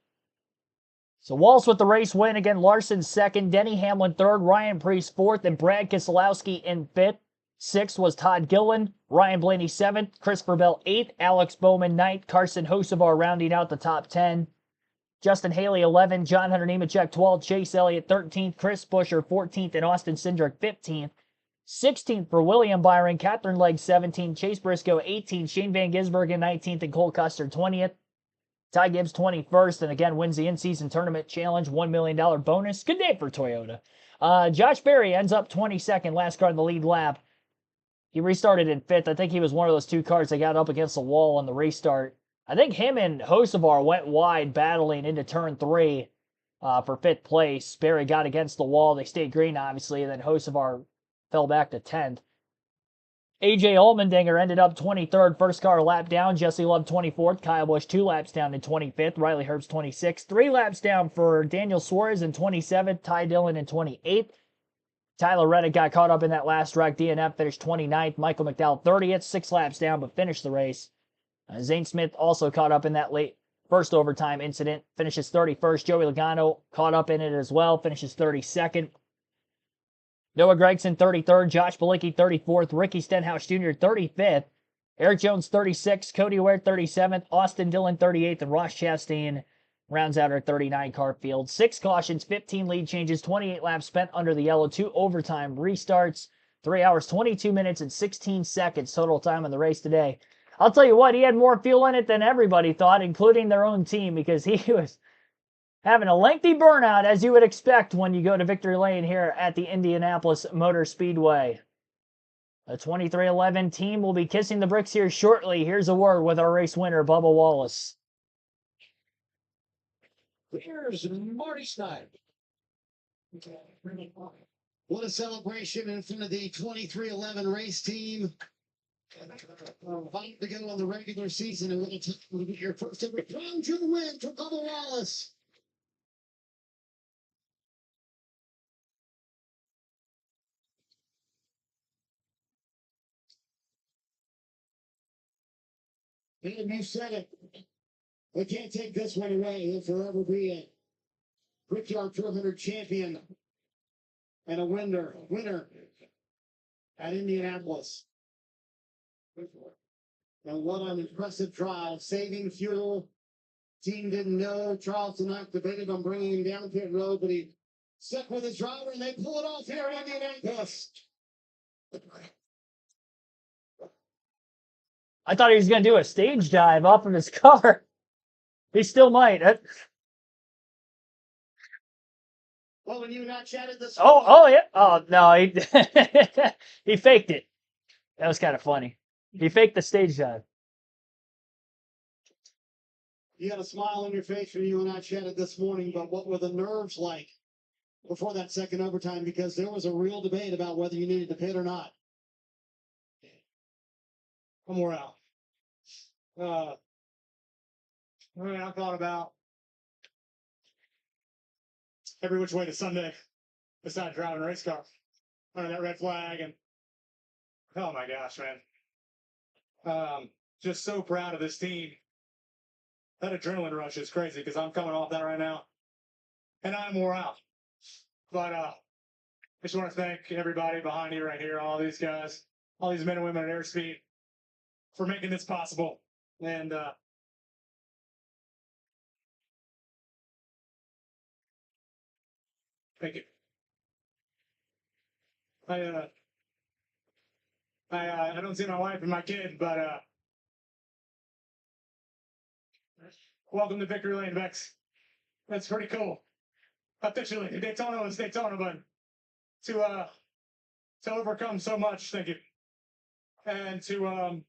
So Wallace with the race win. Again, Larson second, Denny Hamlin third, Ryan Preece fourth, and Brad Keselowski in fifth. Sixth was Todd Gillen, Ryan Blaney seventh, Christopher Bell eighth, Alex Bowman ninth, Carson Hocevar rounding out the top 10. Justin Haley 11, John Hunter Nemechek 12, Chase Elliott 13th, Chris Buescher 14th, and Austin Cindric 15th. 16th for William Byron, Catherine Legg 17th, Chase Briscoe 18th, Shane Van Gisbergen 19th, and Cole Custer 20th. Ty Gibbs 21st, and again wins the in-season tournament challenge, $1 million bonus. Good day for Toyota. Josh Berry ends up 22nd, last car in the lead lap. He restarted in 5th. I think he was one of those 2 cars that got up against the wall on the restart. I think him and Hocevar went wide battling into turn 3 for 5th place. Berry got against the wall. They stayed green, obviously, and then Hocevar fell back to 10th. AJ Allmendinger ended up 23rd, first car lap down. Jesse Love 24th. Kyle Busch 2 laps down in 25th. Riley Herbst 26th. 3 laps down for Daniel Suarez in 27th. Ty Dillon in 28th. Tyler Reddick got caught up in that last wreck. DNF finished 29th. Michael McDowell 30th. 6 laps down but finished the race. Zane Smith also caught up in that late first overtime incident. Finishes 31st. Joey Logano caught up in it as well. Finishes 32nd. Noah Gragson 33rd, Josh Bilicki 34th, Ricky Stenhouse Jr. 35th, Eric Jones 36th, Cody Ware 37th, Austin Dillon 38th, and Ross Chastain rounds out our 39 car field. 6 cautions, 15 lead changes, 28 laps spent under the yellow, 2 overtime restarts, 3 hours, 22 minutes, and 16 seconds total time on the race today. I'll tell you what, he had more fuel in it than everybody thought, including their own team, because he was having a lengthy burnout, as you would expect when you go to Victory Lane here at the Indianapolis Motor Speedway. The 2311 team will be kissing the bricks here shortly. Here's a word with our race winner, Bubba Wallace. Here's Marty Snyder. What a celebration in front of the 2311 race team. Fight to go on the regular season, and we'll get your first ever crown jewel win for Bubba Wallace. And you said it. We can't take this one away. He'll forever be a Brickyard 400 champion and a winner at Indianapolis. And what an impressive drive. Saving fuel. Team didn't know. Charleston Knight debated on bringing him down pit road, but he stuck with his driver, and they pull it off here in Indianapolis. I thought he was going to do a stage dive off of his car. He still might. Well, when you and I chatted this Oh, yeah. Oh, no. He, he faked it. That was kind of funny. He faked the stage dive. You had a smile on your face when you and I chatted this morning, but what were the nerves like before that second overtime? Because there was a real debate about whether you needed to pit or not. One more out. I thought about every which way to Sunday, besides driving a race car under that red flag, and oh my gosh, man, just so proud of this team. that adrenaline rush is crazy because I'm coming off that right now, and I'm wore out. But I just want to thank everybody behind you right here, all these guys, all these men and women at Airspeed for making this possible. And thank you. I don't see my wife and my kid, but welcome to Victory Lane, Vex. That's pretty cool. Officially, Daytona was Daytona, but to overcome so much, thank you. And to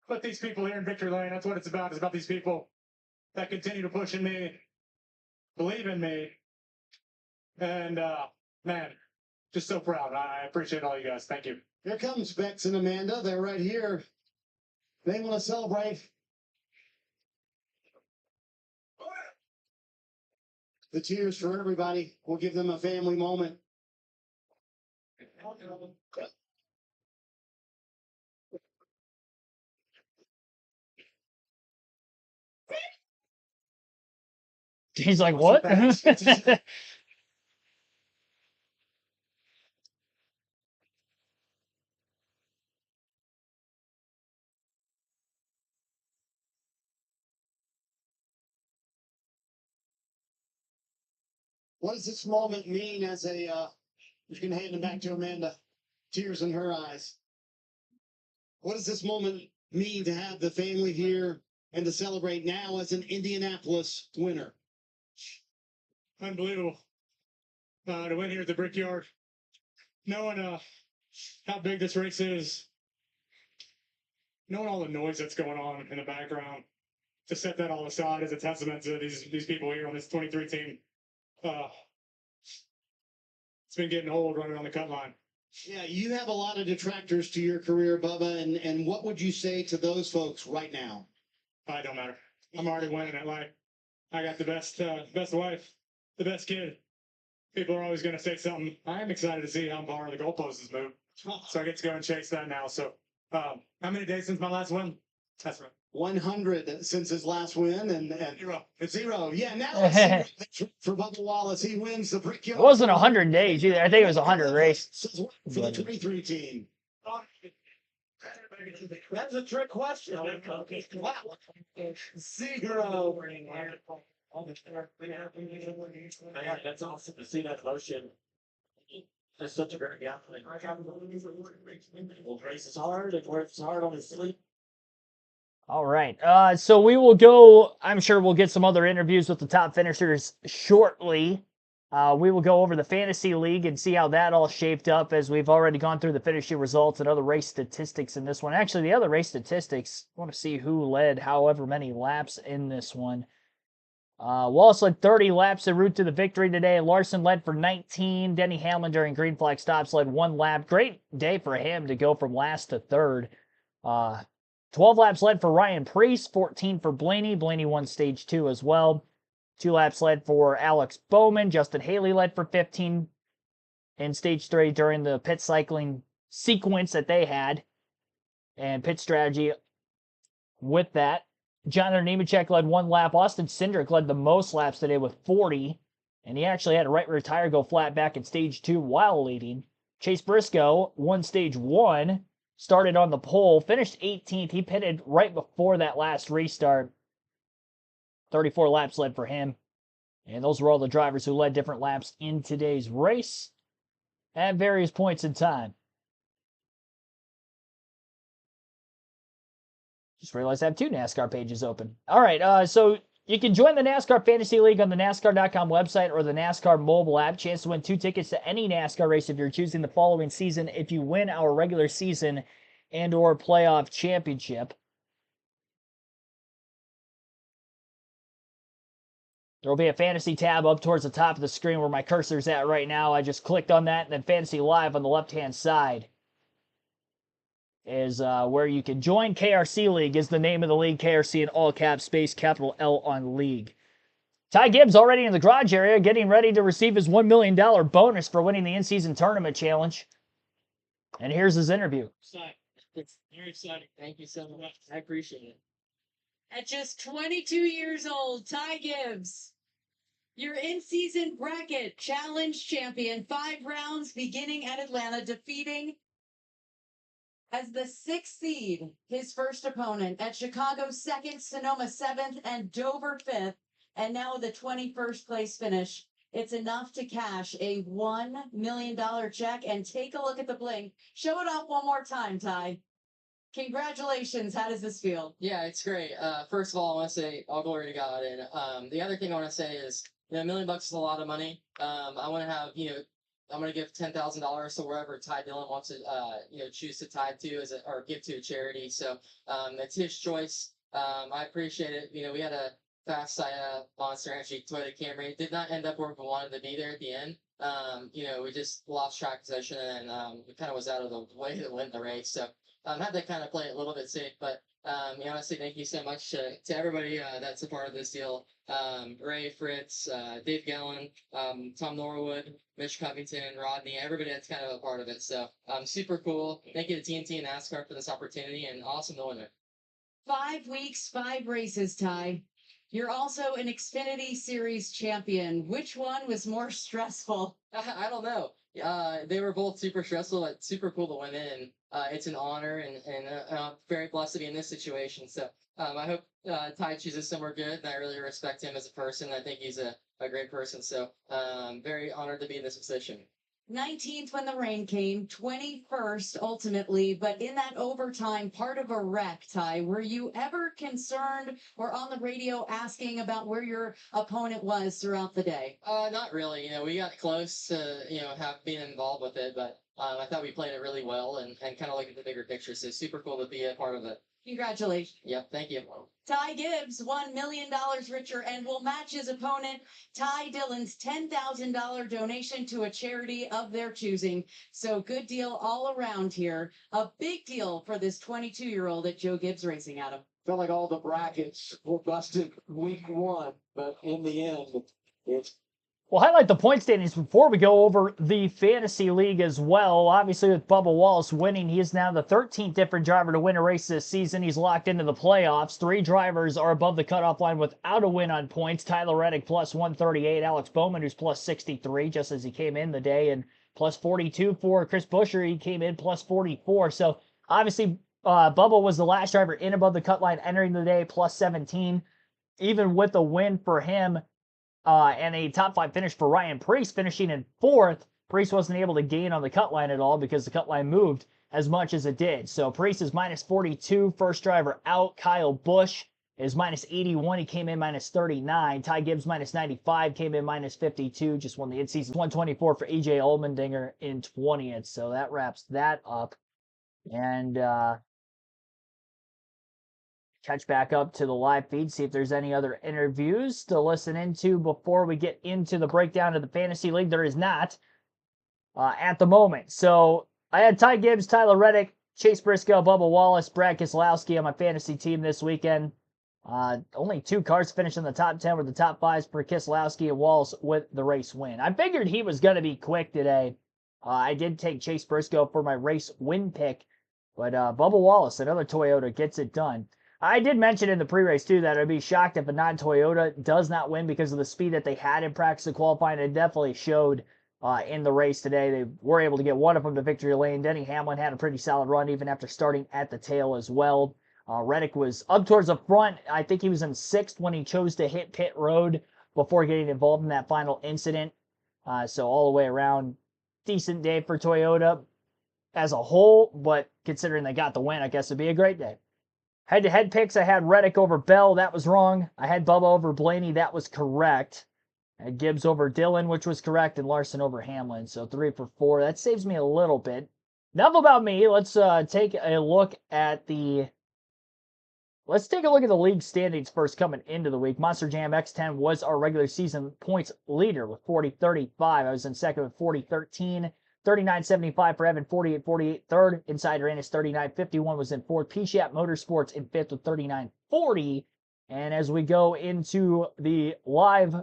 put these people here in Victory Lane, that's what it's about. It's about these people that continue to push in me, believe in me, and man, just so proud. I appreciate all you guys. Thank you. Here comes Bex and Amanda. They're right here. They want to celebrate. The cheers for everybody. We'll give them a family moment. He's like, what? What does this moment mean as a, you can hand it back to Amanda, tears in her eyes. What does this moment mean to have the family here and to celebrate now as an Indianapolis winner? Unbelievable. To win here at the Brickyard, knowing how big this race is, knowing all the noise that's going on in the background, to set that all aside is a testament to these people here on this 23 team. It's been getting old running on the cut line. Yeah, you have a lot of detractors to your career, Bubba, and what would you say to those folks right now? It don't matter. I'm already winning at life. I got the best wife, the best kid. People are always going to say something. I am excited to see how far the goalpost has moved. So I get to go and chase that now. So how many days since my last win? That's right. 100 since his last win, and Zero. Zero. Yeah, now it's for Bubba Wallace. He wins the Brickyard. It wasn't 100 days either. I think it was 100 race. For the 23 team. That's a trick question. Wow. Zero. Man, that's awesome to see that motion. That's such a great guy. Well, race is hard. It works hard on his sleep. All right. So we will go. I'm sure we'll get some other interviews with the top finishers shortly. We will go over the fantasy league and see how that all shaped up, as we've already gone through the finishing results and other race statistics in this one. Actually, the other race statistics, I want to see who led however many laps in this one. Wallace led 30 laps en route to the victory today. Larson led for 19. Denny Hamlin during green flag stops led 1 lap. Great day for him to go from last to third. 12 laps led for Ryan Preece, 14 for Blaney. Blaney won stage 2 as well. 2 laps led for Alex Bowman. Justin Haley led for 15 in stage 3 during the pit cycling sequence that they had and pit strategy with that. Jonathan Nemechek led 1 lap. Austin Cindric led the most laps today with 40, and he actually had a right rear tire go flat back in stage 2 while leading. Chase Briscoe won stage 1, started on the pole, finished 18th. He pitted right before that last restart. 34 laps led for him. And those were all the drivers who led different laps in today's race at various points in time. Just realized I have 2 NASCAR pages open. All right, so you can join the NASCAR Fantasy League on the NASCAR.com website or the NASCAR mobile app. Chance to win 2 tickets to any NASCAR race if you're choosing the following season if you win our regular season and or playoff championship. There will be a fantasy tab up towards the top of the screen where my cursor's at right now. I just clicked on that, and then Fantasy Live on the left-hand side is where you can join. KRC League is the name of the league. KRC in all caps, space, capital L on league. Ty Gibbs already in the garage area, getting ready to receive his $1 million bonus for winning the in-season tournament challenge. And here's his interview. It's very exciting. Thank you so much. I appreciate it. At just 22 years old, Ty Gibbs, your in-season bracket challenge champion, 5 rounds beginning at Atlanta, defeating as the 6th seed his first opponent at Chicago 2nd, Sonoma 7th, and Dover 5th, and now the 21st place finish. It's enough to cash a $1 million check, and take a look at the bling. Show it off one more time, Ty. Congratulations. How does this feel? Yeah, it's great. First of all, I want to say all glory to God. And the other thing I want to say is, $1 million is a lot of money. I want to have, I'm going to give $10,000 to wherever Ty Dillon wants to, choose to tie to or give to a charity. So it's his choice. I appreciate it. We had a fast Monster Energy Toyota Camry. Did not end up where we wanted to be there at the end. We just lost track of possession, and it kind of was out of the way to win the race. So had to kind of play it a little bit safe, but honestly, thank you so much to everybody that's a part of this deal. Ray, Fritz, Dave Gallen, Tom Norwood, Mitch Covington, Rodney, everybody that's kind of a part of it. So super cool. Thank you to TNT and NASCAR for this opportunity, and awesome to win it. 5 weeks, 5 races, Ty. You're also an Xfinity Series champion. Which one was more stressful? I don't know. They were both super stressful, but super cool to win in. It's an honor, and I'm very blessed to be in this situation. So I hope Ty chooses somewhere good, and I really respect him as a person. I think he's a great person. So very honored to be in this position. 19th when the rain came, 21st ultimately, but in that overtime, part of a wreck, Ty. Were you ever concerned or on the radio asking about where your opponent was throughout the day? Not really. We got close to, have been involved with it, but I thought we played it really well and kind of look at the bigger picture. So super cool to be a part of it. Congratulations. Yep, thank you. Ty Gibbs, $1 million richer, and will match his opponent, Ty Dillon's $10,000 donation to a charity of their choosing. So good deal all around here. A big deal for this 22-year-old at Joe Gibbs Racing, Adam. Felt like all the brackets were busted week 1, but in the end, it's We'll highlight the point standings before we go over the Fantasy League as well. Obviously, with Bubba Wallace winning, he is now the 13th different driver to win a race this season. He's locked into the playoffs. 3 drivers are above the cutoff line without a win on points. Tyler Reddick plus 138. Alex Bowman, who's plus 63, just as he came in the day, and plus 42 for Chris Buescher. He came in plus 44. So, obviously, Bubba was the last driver in above the cut line entering the day, plus 17. Even with a win for him, and a top 5 finish for Ryan Preece, finishing in 4th. Preece wasn't able to gain on the cut line at all because the cut line moved as much as it did. So Preece is minus 42, first driver out. Kyle Busch is minus 81. He came in minus 39. Ty Gibbs minus 95, came in minus 52. Just won the in-season 124 for EJ Allmendinger in 20th. So that wraps that up. And catch back up to the live feed, see if there's any other interviews to listen into before we get into the breakdown of the Fantasy League. There is not at the moment. So I had Ty Gibbs, Tyler Reddick, Chase Briscoe, Bubba Wallace, Brad Keselowski on my fantasy team this weekend. Only 2 cars finished in the top 10 with the top 5s for Keselowski and Wallace with the race win. I figured he was going to be quick today. I did take Chase Briscoe for my race win pick, but Bubba Wallace, another Toyota, gets it done. I did mention in the pre-race, too, that I'd be shocked if a non-Toyota does not win because of the speed that they had in practice and qualifying. It definitely showed in the race today. They were able to get one of them to victory lane. Denny Hamlin had a pretty solid run even after starting at the tail as well. Reddick was up towards the front. I think he was in 6th when he chose to hit pit road before getting involved in that final incident. So all the way around, decent day for Toyota as a whole, but considering they got the win, I guess it'd be a great day. Head-to-head picks, I had Reddick over Bell. That was wrong. I had Bubba over Blaney. That was correct. I had Gibbs over Dillon, which was correct, and Larson over Hamlin. So 3 for 4. That saves me a little bit. Enough about me. Let's take a look at the league standings first coming into the week. Monster Jam X10 was our regular season points leader with 40-35. I was in second with 40-13. 39.75 for Evan, 48.48 third. Insider Annis 39.51 was in fourth. P-Shat Motorsports in fifth with 39.40. And as we go into the live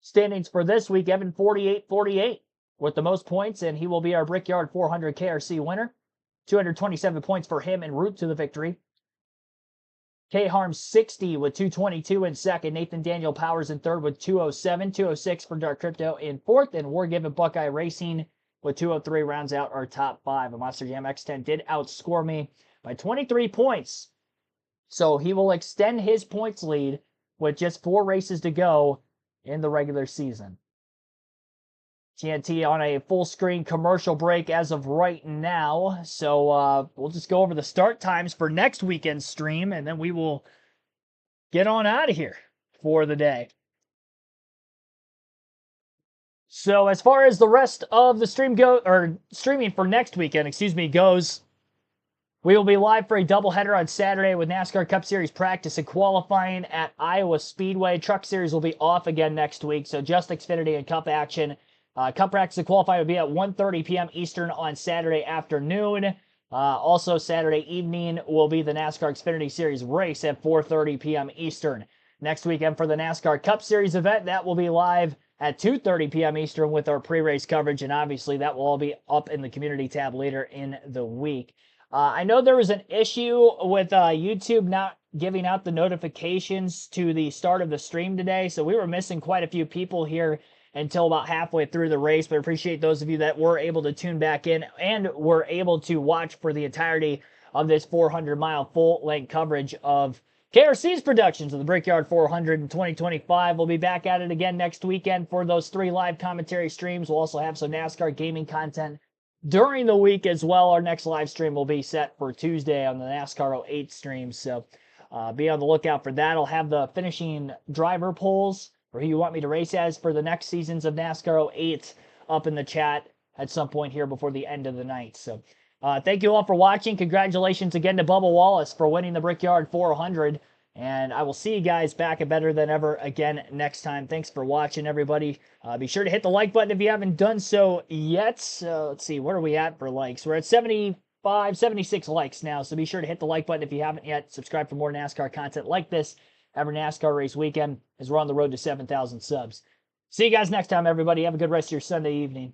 standings for this week, Evan 48.48 with the most points, and he will be our Brickyard 400 KRC winner. 227 points for him en route to the victory. K-Harm 60 with 222 in second. Nathan Daniel Powers in third with 207. 206 for Dark Crypto in fourth. And War Given Buckeye Racing with 203 rounds out our top five. A Monster Jam X10 did outscore me by 23 points. So he will extend his points lead with just 4 races to go in the regular season. TNT on a full screen commercial break as of right now. So we'll just go over the start times for next weekend's stream, and then we will get on out of here for the day. So as far as the rest of the streaming for next weekend, goes, we will be live for a doubleheader on Saturday with NASCAR Cup Series practice and qualifying at Iowa Speedway. Truck Series will be off again next week, so just Xfinity and Cup action. Cup practice and qualifying will be at 1:30 p.m. Eastern on Saturday afternoon. Also, Saturday evening will be the NASCAR Xfinity Series race at 4:30 p.m. Eastern. Next weekend for the NASCAR Cup Series event, that will be live at 2:30 p.m. Eastern with our pre-race coverage, and obviously that will all be up in the community tab later in the week. I know there was an issue with YouTube not giving out the notifications to the start of the stream today, so we were missing quite a few people here until about halfway through the race, but I appreciate those of you that were able to tune back in and were able to watch for the entirety of this 400-mile full-length coverage of KRC's productions of the Brickyard 400 in 2025. We'll be back at it again next weekend for those 3 live commentary streams. We'll also have some NASCAR gaming content during the week as well. Our next live stream will be set for Tuesday on the NASCAR 08 stream, so be on the lookout for that. I'll have the finishing driver polls or who you want me to race as for the next seasons of NASCAR 08 up in the chat at some point here before the end of the night. So thank you all for watching. Congratulations again to Bubba Wallace for winning the Brickyard 400. And I will see you guys back at Better Than Ever again next time. Thanks for watching, everybody. Be sure to hit the like button if you haven't done so yet. Let's see, what are we at for likes? We're at 75, 76 likes now. So be sure to hit the like button if you haven't yet. Subscribe for more NASCAR content like this every NASCAR race weekend as we're on the road to 7,000 subs. See you guys next time, everybody. Have a good rest of your Sunday evening.